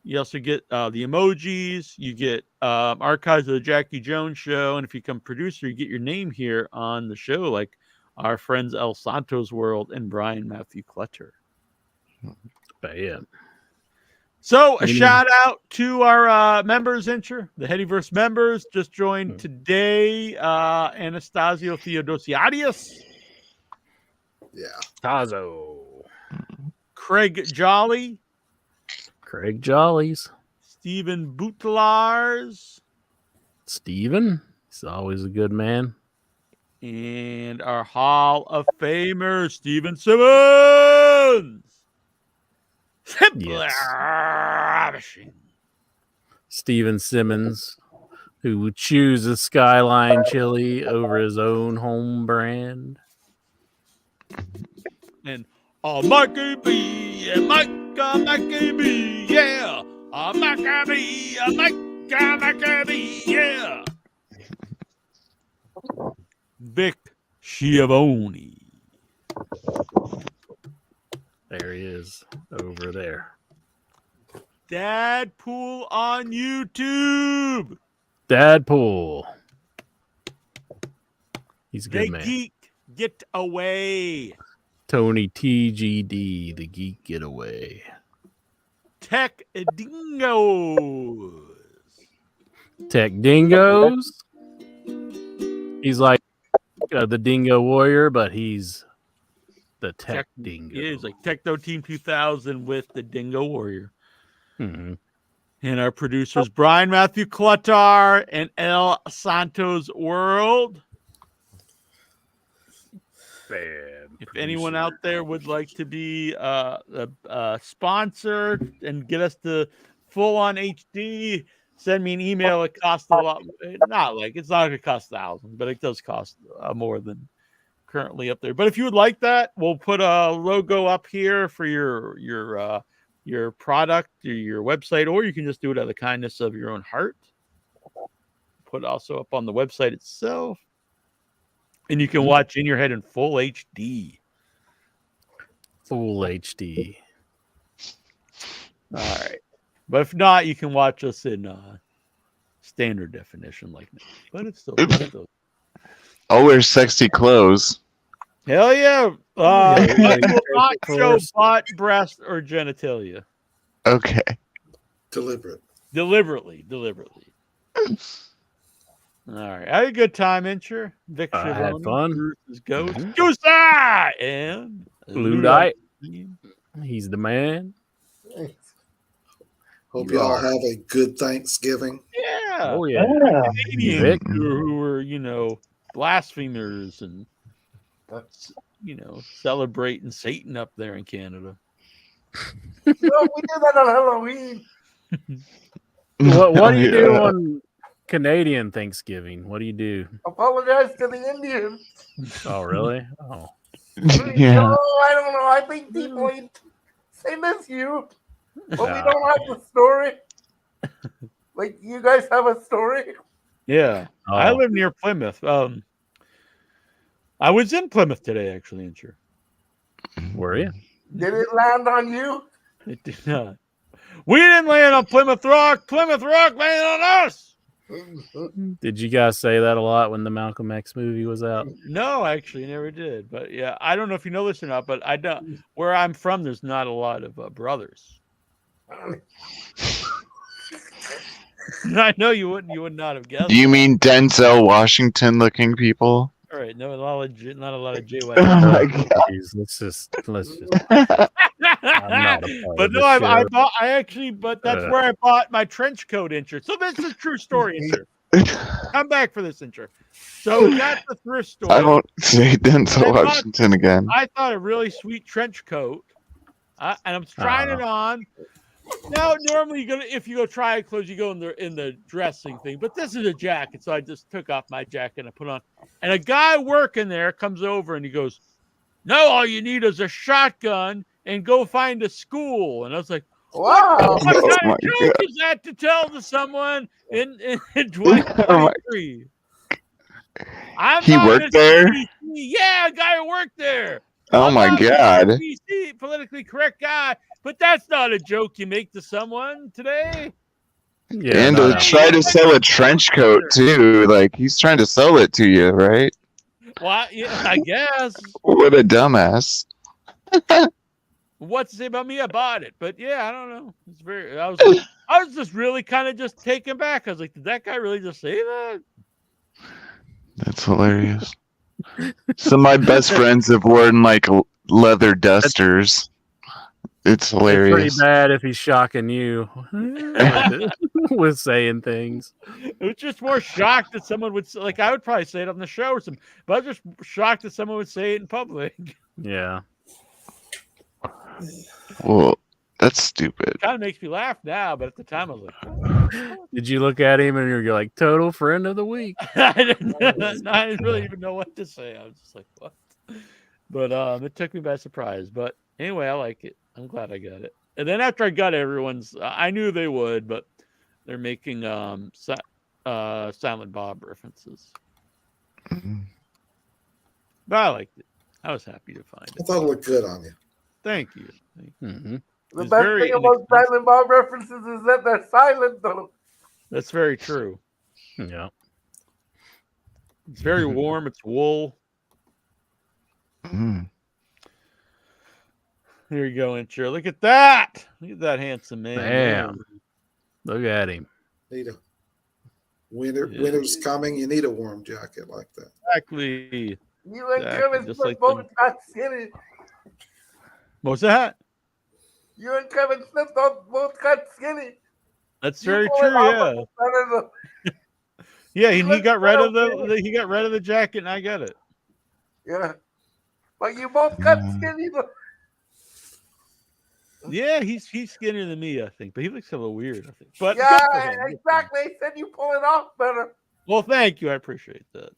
[SPEAKER 4] You also get the emojis. You get archives of the Jackie Jones Show. And if you become producer, you get your name here on the show, like our friends El Santos World and Brian Matthew Clutter.
[SPEAKER 5] Bam.
[SPEAKER 4] So a shout out to our members, Incher, the Headyverse members just joined today. Anastasio Theodosiadius.
[SPEAKER 11] Yeah.
[SPEAKER 5] Tazo.
[SPEAKER 4] Craig Jolly.
[SPEAKER 5] Craig Jollies.
[SPEAKER 4] Stephen Boutlars.
[SPEAKER 5] Steven. He's always a good man.
[SPEAKER 4] And our Hall of Famer, Steven Simmons.
[SPEAKER 5] Yes. Steven Simmons, who would choose a Skyline chili over his own home brand.
[SPEAKER 4] And Mikey B, and Mikey B, yeah. Mikey B, Mikey B, yeah. Vic Schiavone.
[SPEAKER 5] There he is, over there.
[SPEAKER 4] Dadpool on YouTube.
[SPEAKER 5] Dadpool. He's a good
[SPEAKER 4] The
[SPEAKER 5] man.
[SPEAKER 4] Geek Get Away.
[SPEAKER 5] Tony TGD, the Geek Getaway.
[SPEAKER 4] Tech Dingoes.
[SPEAKER 5] Tech Dingoes. He's like the Dingo Warrior, but he's the Tech Dingo.
[SPEAKER 4] Yeah, it's like Techno Team 2000 with the Dingo Warrior.
[SPEAKER 5] Mm-hmm.
[SPEAKER 4] And our producers, Brian Matthew Cluttar and El Santos World. If anyone out there would like to be a sponsor and get us to full on HD, send me an email. It costs a lot. It's not going to cost $1,000, but it does cost more than currently up there. But if you would like that, we'll put a logo up here for your product or your website, or you can just do it out of the kindness of your own heart. Put also up on the website itself. And you can watch In Your Head in full HD.
[SPEAKER 5] Full HD.
[SPEAKER 4] All right. But if not, you can watch us in standard definition like that. But it's still.
[SPEAKER 6] I'll wear sexy clothes.
[SPEAKER 4] Hell yeah.
[SPEAKER 5] Yeah,
[SPEAKER 4] Will not show butt, breast, or genitalia.
[SPEAKER 6] Okay.
[SPEAKER 4] Deliberately. All right. I had a good time, Incher. Vic
[SPEAKER 5] I had
[SPEAKER 4] Schiavone
[SPEAKER 5] fun.
[SPEAKER 4] versus Ghost. Goosey! And
[SPEAKER 5] Ludite. He's the man.
[SPEAKER 11] Hope y'all have a good Thanksgiving.
[SPEAKER 4] Yeah.
[SPEAKER 5] Oh, yeah.
[SPEAKER 4] Canadians who were, blasphemers and, celebrating Satan up there in Canada.
[SPEAKER 7] No, we do that on Halloween.
[SPEAKER 5] What do you do on Canadian Thanksgiving? What do you do?
[SPEAKER 7] Apologize to the Indians.
[SPEAKER 5] Oh, really? Oh.
[SPEAKER 6] Yeah.
[SPEAKER 7] No, I don't know. I think people say miss you, but we don't have the story. Like, you guys have a story?
[SPEAKER 4] Yeah.
[SPEAKER 5] Oh.
[SPEAKER 4] I live near Plymouth. I was in Plymouth today, actually, Incher.
[SPEAKER 5] Were you?
[SPEAKER 7] Did it land on you?
[SPEAKER 4] It did not. We didn't land on Plymouth Rock. Plymouth Rock landed on us.
[SPEAKER 5] Did you guys say that a lot when the Malcolm X movie was out?
[SPEAKER 4] No, actually, never did. But yeah, I don't know if you know this or not, but I don't. Where I'm from, there's not a lot of brothers. I know you would not have guessed.
[SPEAKER 6] Do you mean Denzel Washington looking people?
[SPEAKER 4] All right, no, not a lot of JY.
[SPEAKER 6] Oh my God.
[SPEAKER 5] Let's just.
[SPEAKER 4] But
[SPEAKER 5] of
[SPEAKER 4] no,
[SPEAKER 5] this
[SPEAKER 4] I
[SPEAKER 5] show.
[SPEAKER 4] bought. I actually, but that's where I bought my trench coat insert. So this is a true story insert. Come back for this intro. So we got the thrift store.
[SPEAKER 6] I won't say Denzel
[SPEAKER 4] I bought-
[SPEAKER 6] Washington again.
[SPEAKER 4] I thought a really sweet trench coat, and I'm trying it on. Now, normally if you go try clothes, you go in the dressing thing. But this is a jacket, so I just took off my jacket and I put on. And a guy working there comes over and he goes, "No, all you need is a shotgun and go find a school." And I was like,
[SPEAKER 7] Wow.
[SPEAKER 4] "What
[SPEAKER 6] Oh
[SPEAKER 4] kind
[SPEAKER 6] my
[SPEAKER 4] of joke
[SPEAKER 6] God.
[SPEAKER 4] is that to tell to someone in 2023?"
[SPEAKER 6] He worked there?
[SPEAKER 4] Yeah, a guy who worked there.
[SPEAKER 6] Oh my
[SPEAKER 4] not a
[SPEAKER 6] God.
[SPEAKER 4] PC, politically correct guy, but that's not a joke you make to someone today.
[SPEAKER 5] Yeah,
[SPEAKER 6] And
[SPEAKER 5] no,
[SPEAKER 6] to
[SPEAKER 5] no.
[SPEAKER 6] try to sell a trench coat too. Like he's trying to sell it to you, right?
[SPEAKER 4] Well, yeah, I guess.
[SPEAKER 6] What a dumbass.
[SPEAKER 4] What to say about me? I bought it, but yeah, I don't know. It's very. I was just really kind of just taken back. I was like, did that guy really just say that?
[SPEAKER 6] That's hilarious. Some of my best friends have worn like leather dusters. It's
[SPEAKER 5] It's pretty
[SPEAKER 6] hilarious.
[SPEAKER 5] bad if he's shocking you with saying things.
[SPEAKER 4] It was just more shocked that someone would like. I would probably say it on the show or something, but I was just shocked that someone would say it in public.
[SPEAKER 5] Yeah.
[SPEAKER 6] Well, that's stupid.
[SPEAKER 4] Kind of makes me laugh now, but at the time I was like,
[SPEAKER 5] Did you look at him and you're like, total friend of the week?
[SPEAKER 4] I didn't really even know what to say. I was just like, what? But it took me by surprise. But anyway, I like it. I'm glad I got it. And then after I got everyone's, I knew they would, but they're making Silent Bob references. But I liked it. I was happy to find
[SPEAKER 11] I
[SPEAKER 4] it.
[SPEAKER 11] thought it looked good on you.
[SPEAKER 4] Thank you.
[SPEAKER 5] Mm-hmm.
[SPEAKER 7] The
[SPEAKER 4] It's
[SPEAKER 7] best
[SPEAKER 4] very
[SPEAKER 7] thing about
[SPEAKER 4] inexpensive.
[SPEAKER 7] Silent Bob references is that they're silent, though.
[SPEAKER 4] That's very true.
[SPEAKER 5] Yeah.
[SPEAKER 4] It's very warm. It's wool.
[SPEAKER 6] Mm.
[SPEAKER 4] Here you go, intro. Look at that. Look at that handsome man.
[SPEAKER 5] Damn. Look at him.
[SPEAKER 11] Need a winter's coming. You need a warm jacket like that.
[SPEAKER 4] Exactly.
[SPEAKER 7] You and
[SPEAKER 4] Exactly,
[SPEAKER 7] Kevin
[SPEAKER 4] just
[SPEAKER 7] Smith
[SPEAKER 4] like
[SPEAKER 7] both
[SPEAKER 4] them.
[SPEAKER 7] got skinny.
[SPEAKER 4] What's that?
[SPEAKER 7] You and Kevin Smith both got skinny.
[SPEAKER 4] That's
[SPEAKER 7] You
[SPEAKER 4] very
[SPEAKER 7] pull
[SPEAKER 4] true.
[SPEAKER 7] it off
[SPEAKER 4] Yeah.
[SPEAKER 7] a lot better than-
[SPEAKER 4] Yeah,
[SPEAKER 7] You
[SPEAKER 4] he
[SPEAKER 7] look
[SPEAKER 4] got rid of
[SPEAKER 7] better.
[SPEAKER 4] the he got rid of the jacket, and I got it.
[SPEAKER 7] Yeah. But you both got skinny. though.
[SPEAKER 4] Yeah, he's skinnier than me, I think, but he looks a little weird, I think. But
[SPEAKER 7] Yeah,
[SPEAKER 4] good for him.
[SPEAKER 7] exactly. I said you pull it off better.
[SPEAKER 4] Well, thank you. I appreciate that.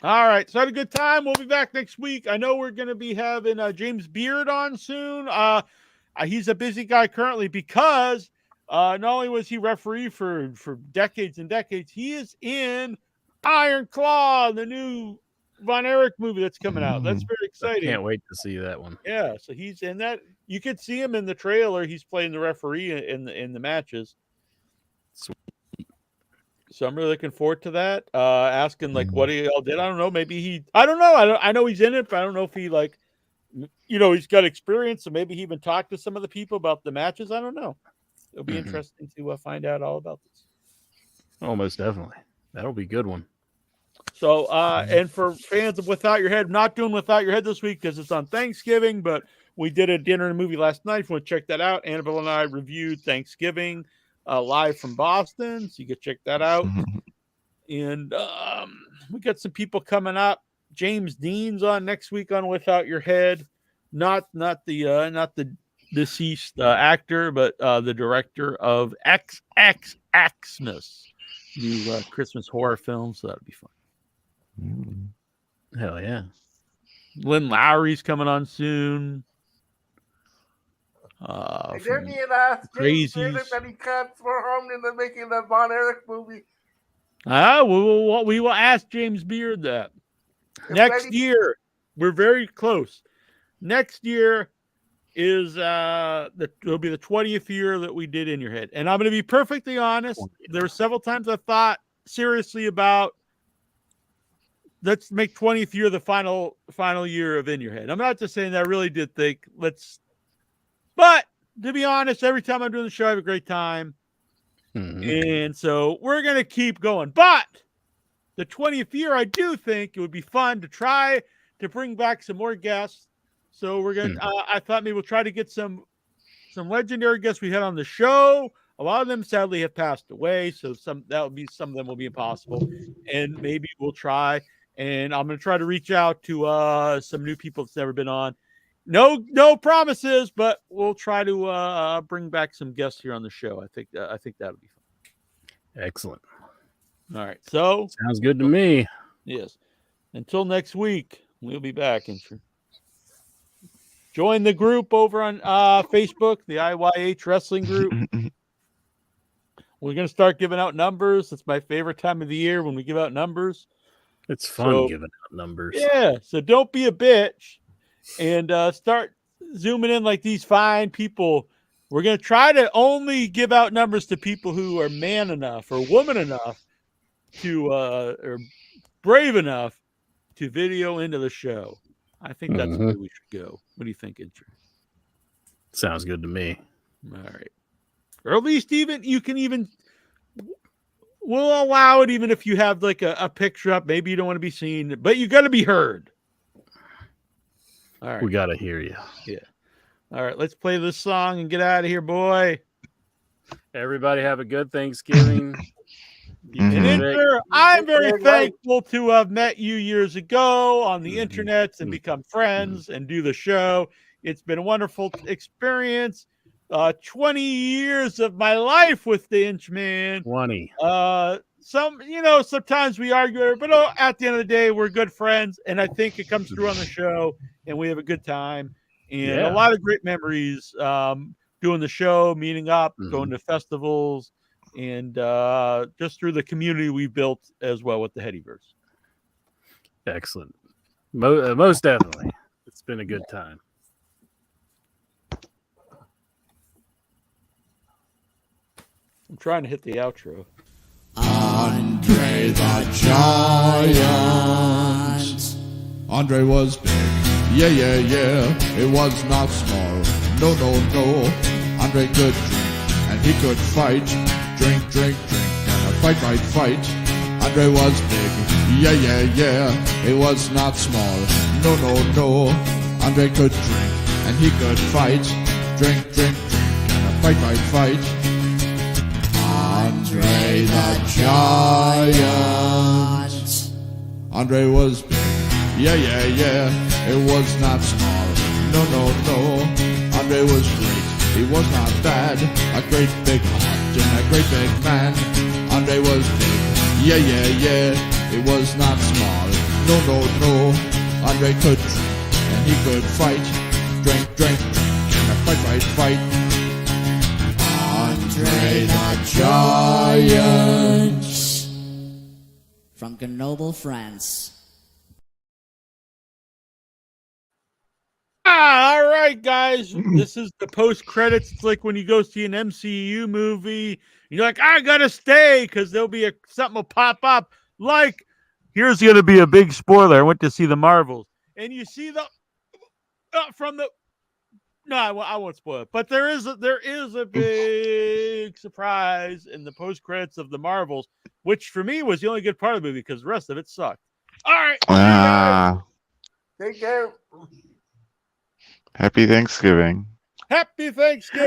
[SPEAKER 4] All right, so I had a good time. We'll be back next week. I know we're going to be having James Beard on soon. He's a busy guy currently because not only was he referee for decades and decades, he is in Iron Claw, the new Von Erich movie that's coming out. That's very
[SPEAKER 5] I
[SPEAKER 4] exciting.
[SPEAKER 5] can't wait to see that one.
[SPEAKER 4] Yeah, so he's in that. You could see him in the trailer. He's playing the referee in the matches. So I'm really looking forward to that. Asking like what he all did. I don't know. Maybe I don't know. I know he's in it, but I don't know if he he's got experience. So maybe he even talked to some of the people about the matches. I don't know. It'll be interesting to find out all about this.
[SPEAKER 5] Oh, most definitely. That'll be a good one.
[SPEAKER 4] So, and for fans of Without Your Head, not doing Without Your Head this week because it's on Thanksgiving, but we did a dinner and movie last night. If you want to check that out, Annabelle and I reviewed Thanksgiving live from Boston, so you can check that out. And we got some people coming up. James Dean's on next week on Without Your Head, not the deceased actor, but the director of Xmas, new Christmas horror film. So that'll be fun.
[SPEAKER 5] Hell yeah.
[SPEAKER 4] Lynn Lowry's coming on soon.
[SPEAKER 7] And
[SPEAKER 4] from
[SPEAKER 7] then he had asked James
[SPEAKER 4] Crazies.
[SPEAKER 7] Beard that he can't swear harm in the making that Von Erich movie.
[SPEAKER 4] We will ask James Beard that. Next year, we're very close. Next year, is it'll be the 20th year that we did In Your Head. And I'm going to be perfectly honest. There were several times I thought seriously about let's make 20th year the final year of In Your Head. I'm not just saying that. I really did think but to be honest, every time I'm doing the show, I have a great time. And so we're going to keep going. But the 20th year, I do think it would be fun to try to bring back some more guests. So we're going to, I thought maybe we'll try to get some legendary guests we had on the show. A lot of them sadly have passed away. So some of them will be impossible. And maybe we'll try. And I'm going to try to reach out to some new people that's never been on. No promises, but we'll try to bring back some guests here on the show. I think that would be fun.
[SPEAKER 5] Excellent.
[SPEAKER 4] All right. So
[SPEAKER 5] sounds good to me.
[SPEAKER 4] Yes. Until next week, we'll be back. And join the group over on Facebook, the IYH Wrestling Group. We're going to start giving out numbers. It's my favorite time of the year when we give out numbers.
[SPEAKER 5] It's fun giving out numbers.
[SPEAKER 4] Yeah. So don't be a bitch. And start zooming in like these fine people. We're going to try to only give out numbers to people who are man enough or woman enough to or brave enough to video into the show. I think that's where we should go. What do you think, Incher?
[SPEAKER 5] Sounds good to me.
[SPEAKER 4] All right. Or at least we'll allow it even if you have like a picture up. Maybe you don't want to be seen, but you got to be heard. All right.
[SPEAKER 5] We got to hear you.
[SPEAKER 4] Yeah. All right. Let's play this song and get out of here, boy.
[SPEAKER 5] Everybody have a good Thanksgiving.
[SPEAKER 4] And Incher, I'm very thankful to have met you years ago on the internet and become friends and do the show. It's been a wonderful experience. 20 years of my life with the Inchman.
[SPEAKER 5] 20.
[SPEAKER 4] Sometimes we argue, but at the end of the day, we're good friends. And I think it comes through on the show and we have a good time and a lot of great memories doing the show, meeting up, going to festivals, and just through the community we built as well with the Headyverse.
[SPEAKER 5] Excellent. Most definitely. It's been a good time.
[SPEAKER 4] I'm trying to hit the outro.
[SPEAKER 14] Andre the Giant. Andre was big. Yeah, yeah, yeah. It was not small. No, no, no. Andre could drink and he could fight. Drink, drink, drink. And a fight, fight, fight. Andre was big. Yeah, yeah, yeah. It was not small. No, no, no. Andre could drink and he could fight. Drink, drink, drink. And a fight, fight, fight. Andre the Giant. Andre was big. Yeah, yeah, yeah. It was not small. No, no, no. Andre was great. He was not bad. A great big heart and a great big man. Andre was big. Yeah, yeah, yeah. It was not small. No, no, no. Andre could drink and he could fight. Drink, drink, drink. And a fight, fight, fight. Andre the Giant.
[SPEAKER 15] From Grenoble, France.
[SPEAKER 4] All right, guys. This is the post credits. It's like when you go see an MCU movie, you're like, I gotta stay because there'll be something will pop up. Like, here's gonna be a big spoiler. I went to see the Marvels, and you see the No, I won't spoil it. But there is a big surprise in the post credits of the Marvels, which for me was the only good part of the movie because the rest of it sucked. All right.
[SPEAKER 7] Take care.
[SPEAKER 6] Happy Thanksgiving.
[SPEAKER 4] Happy Thanksgiving.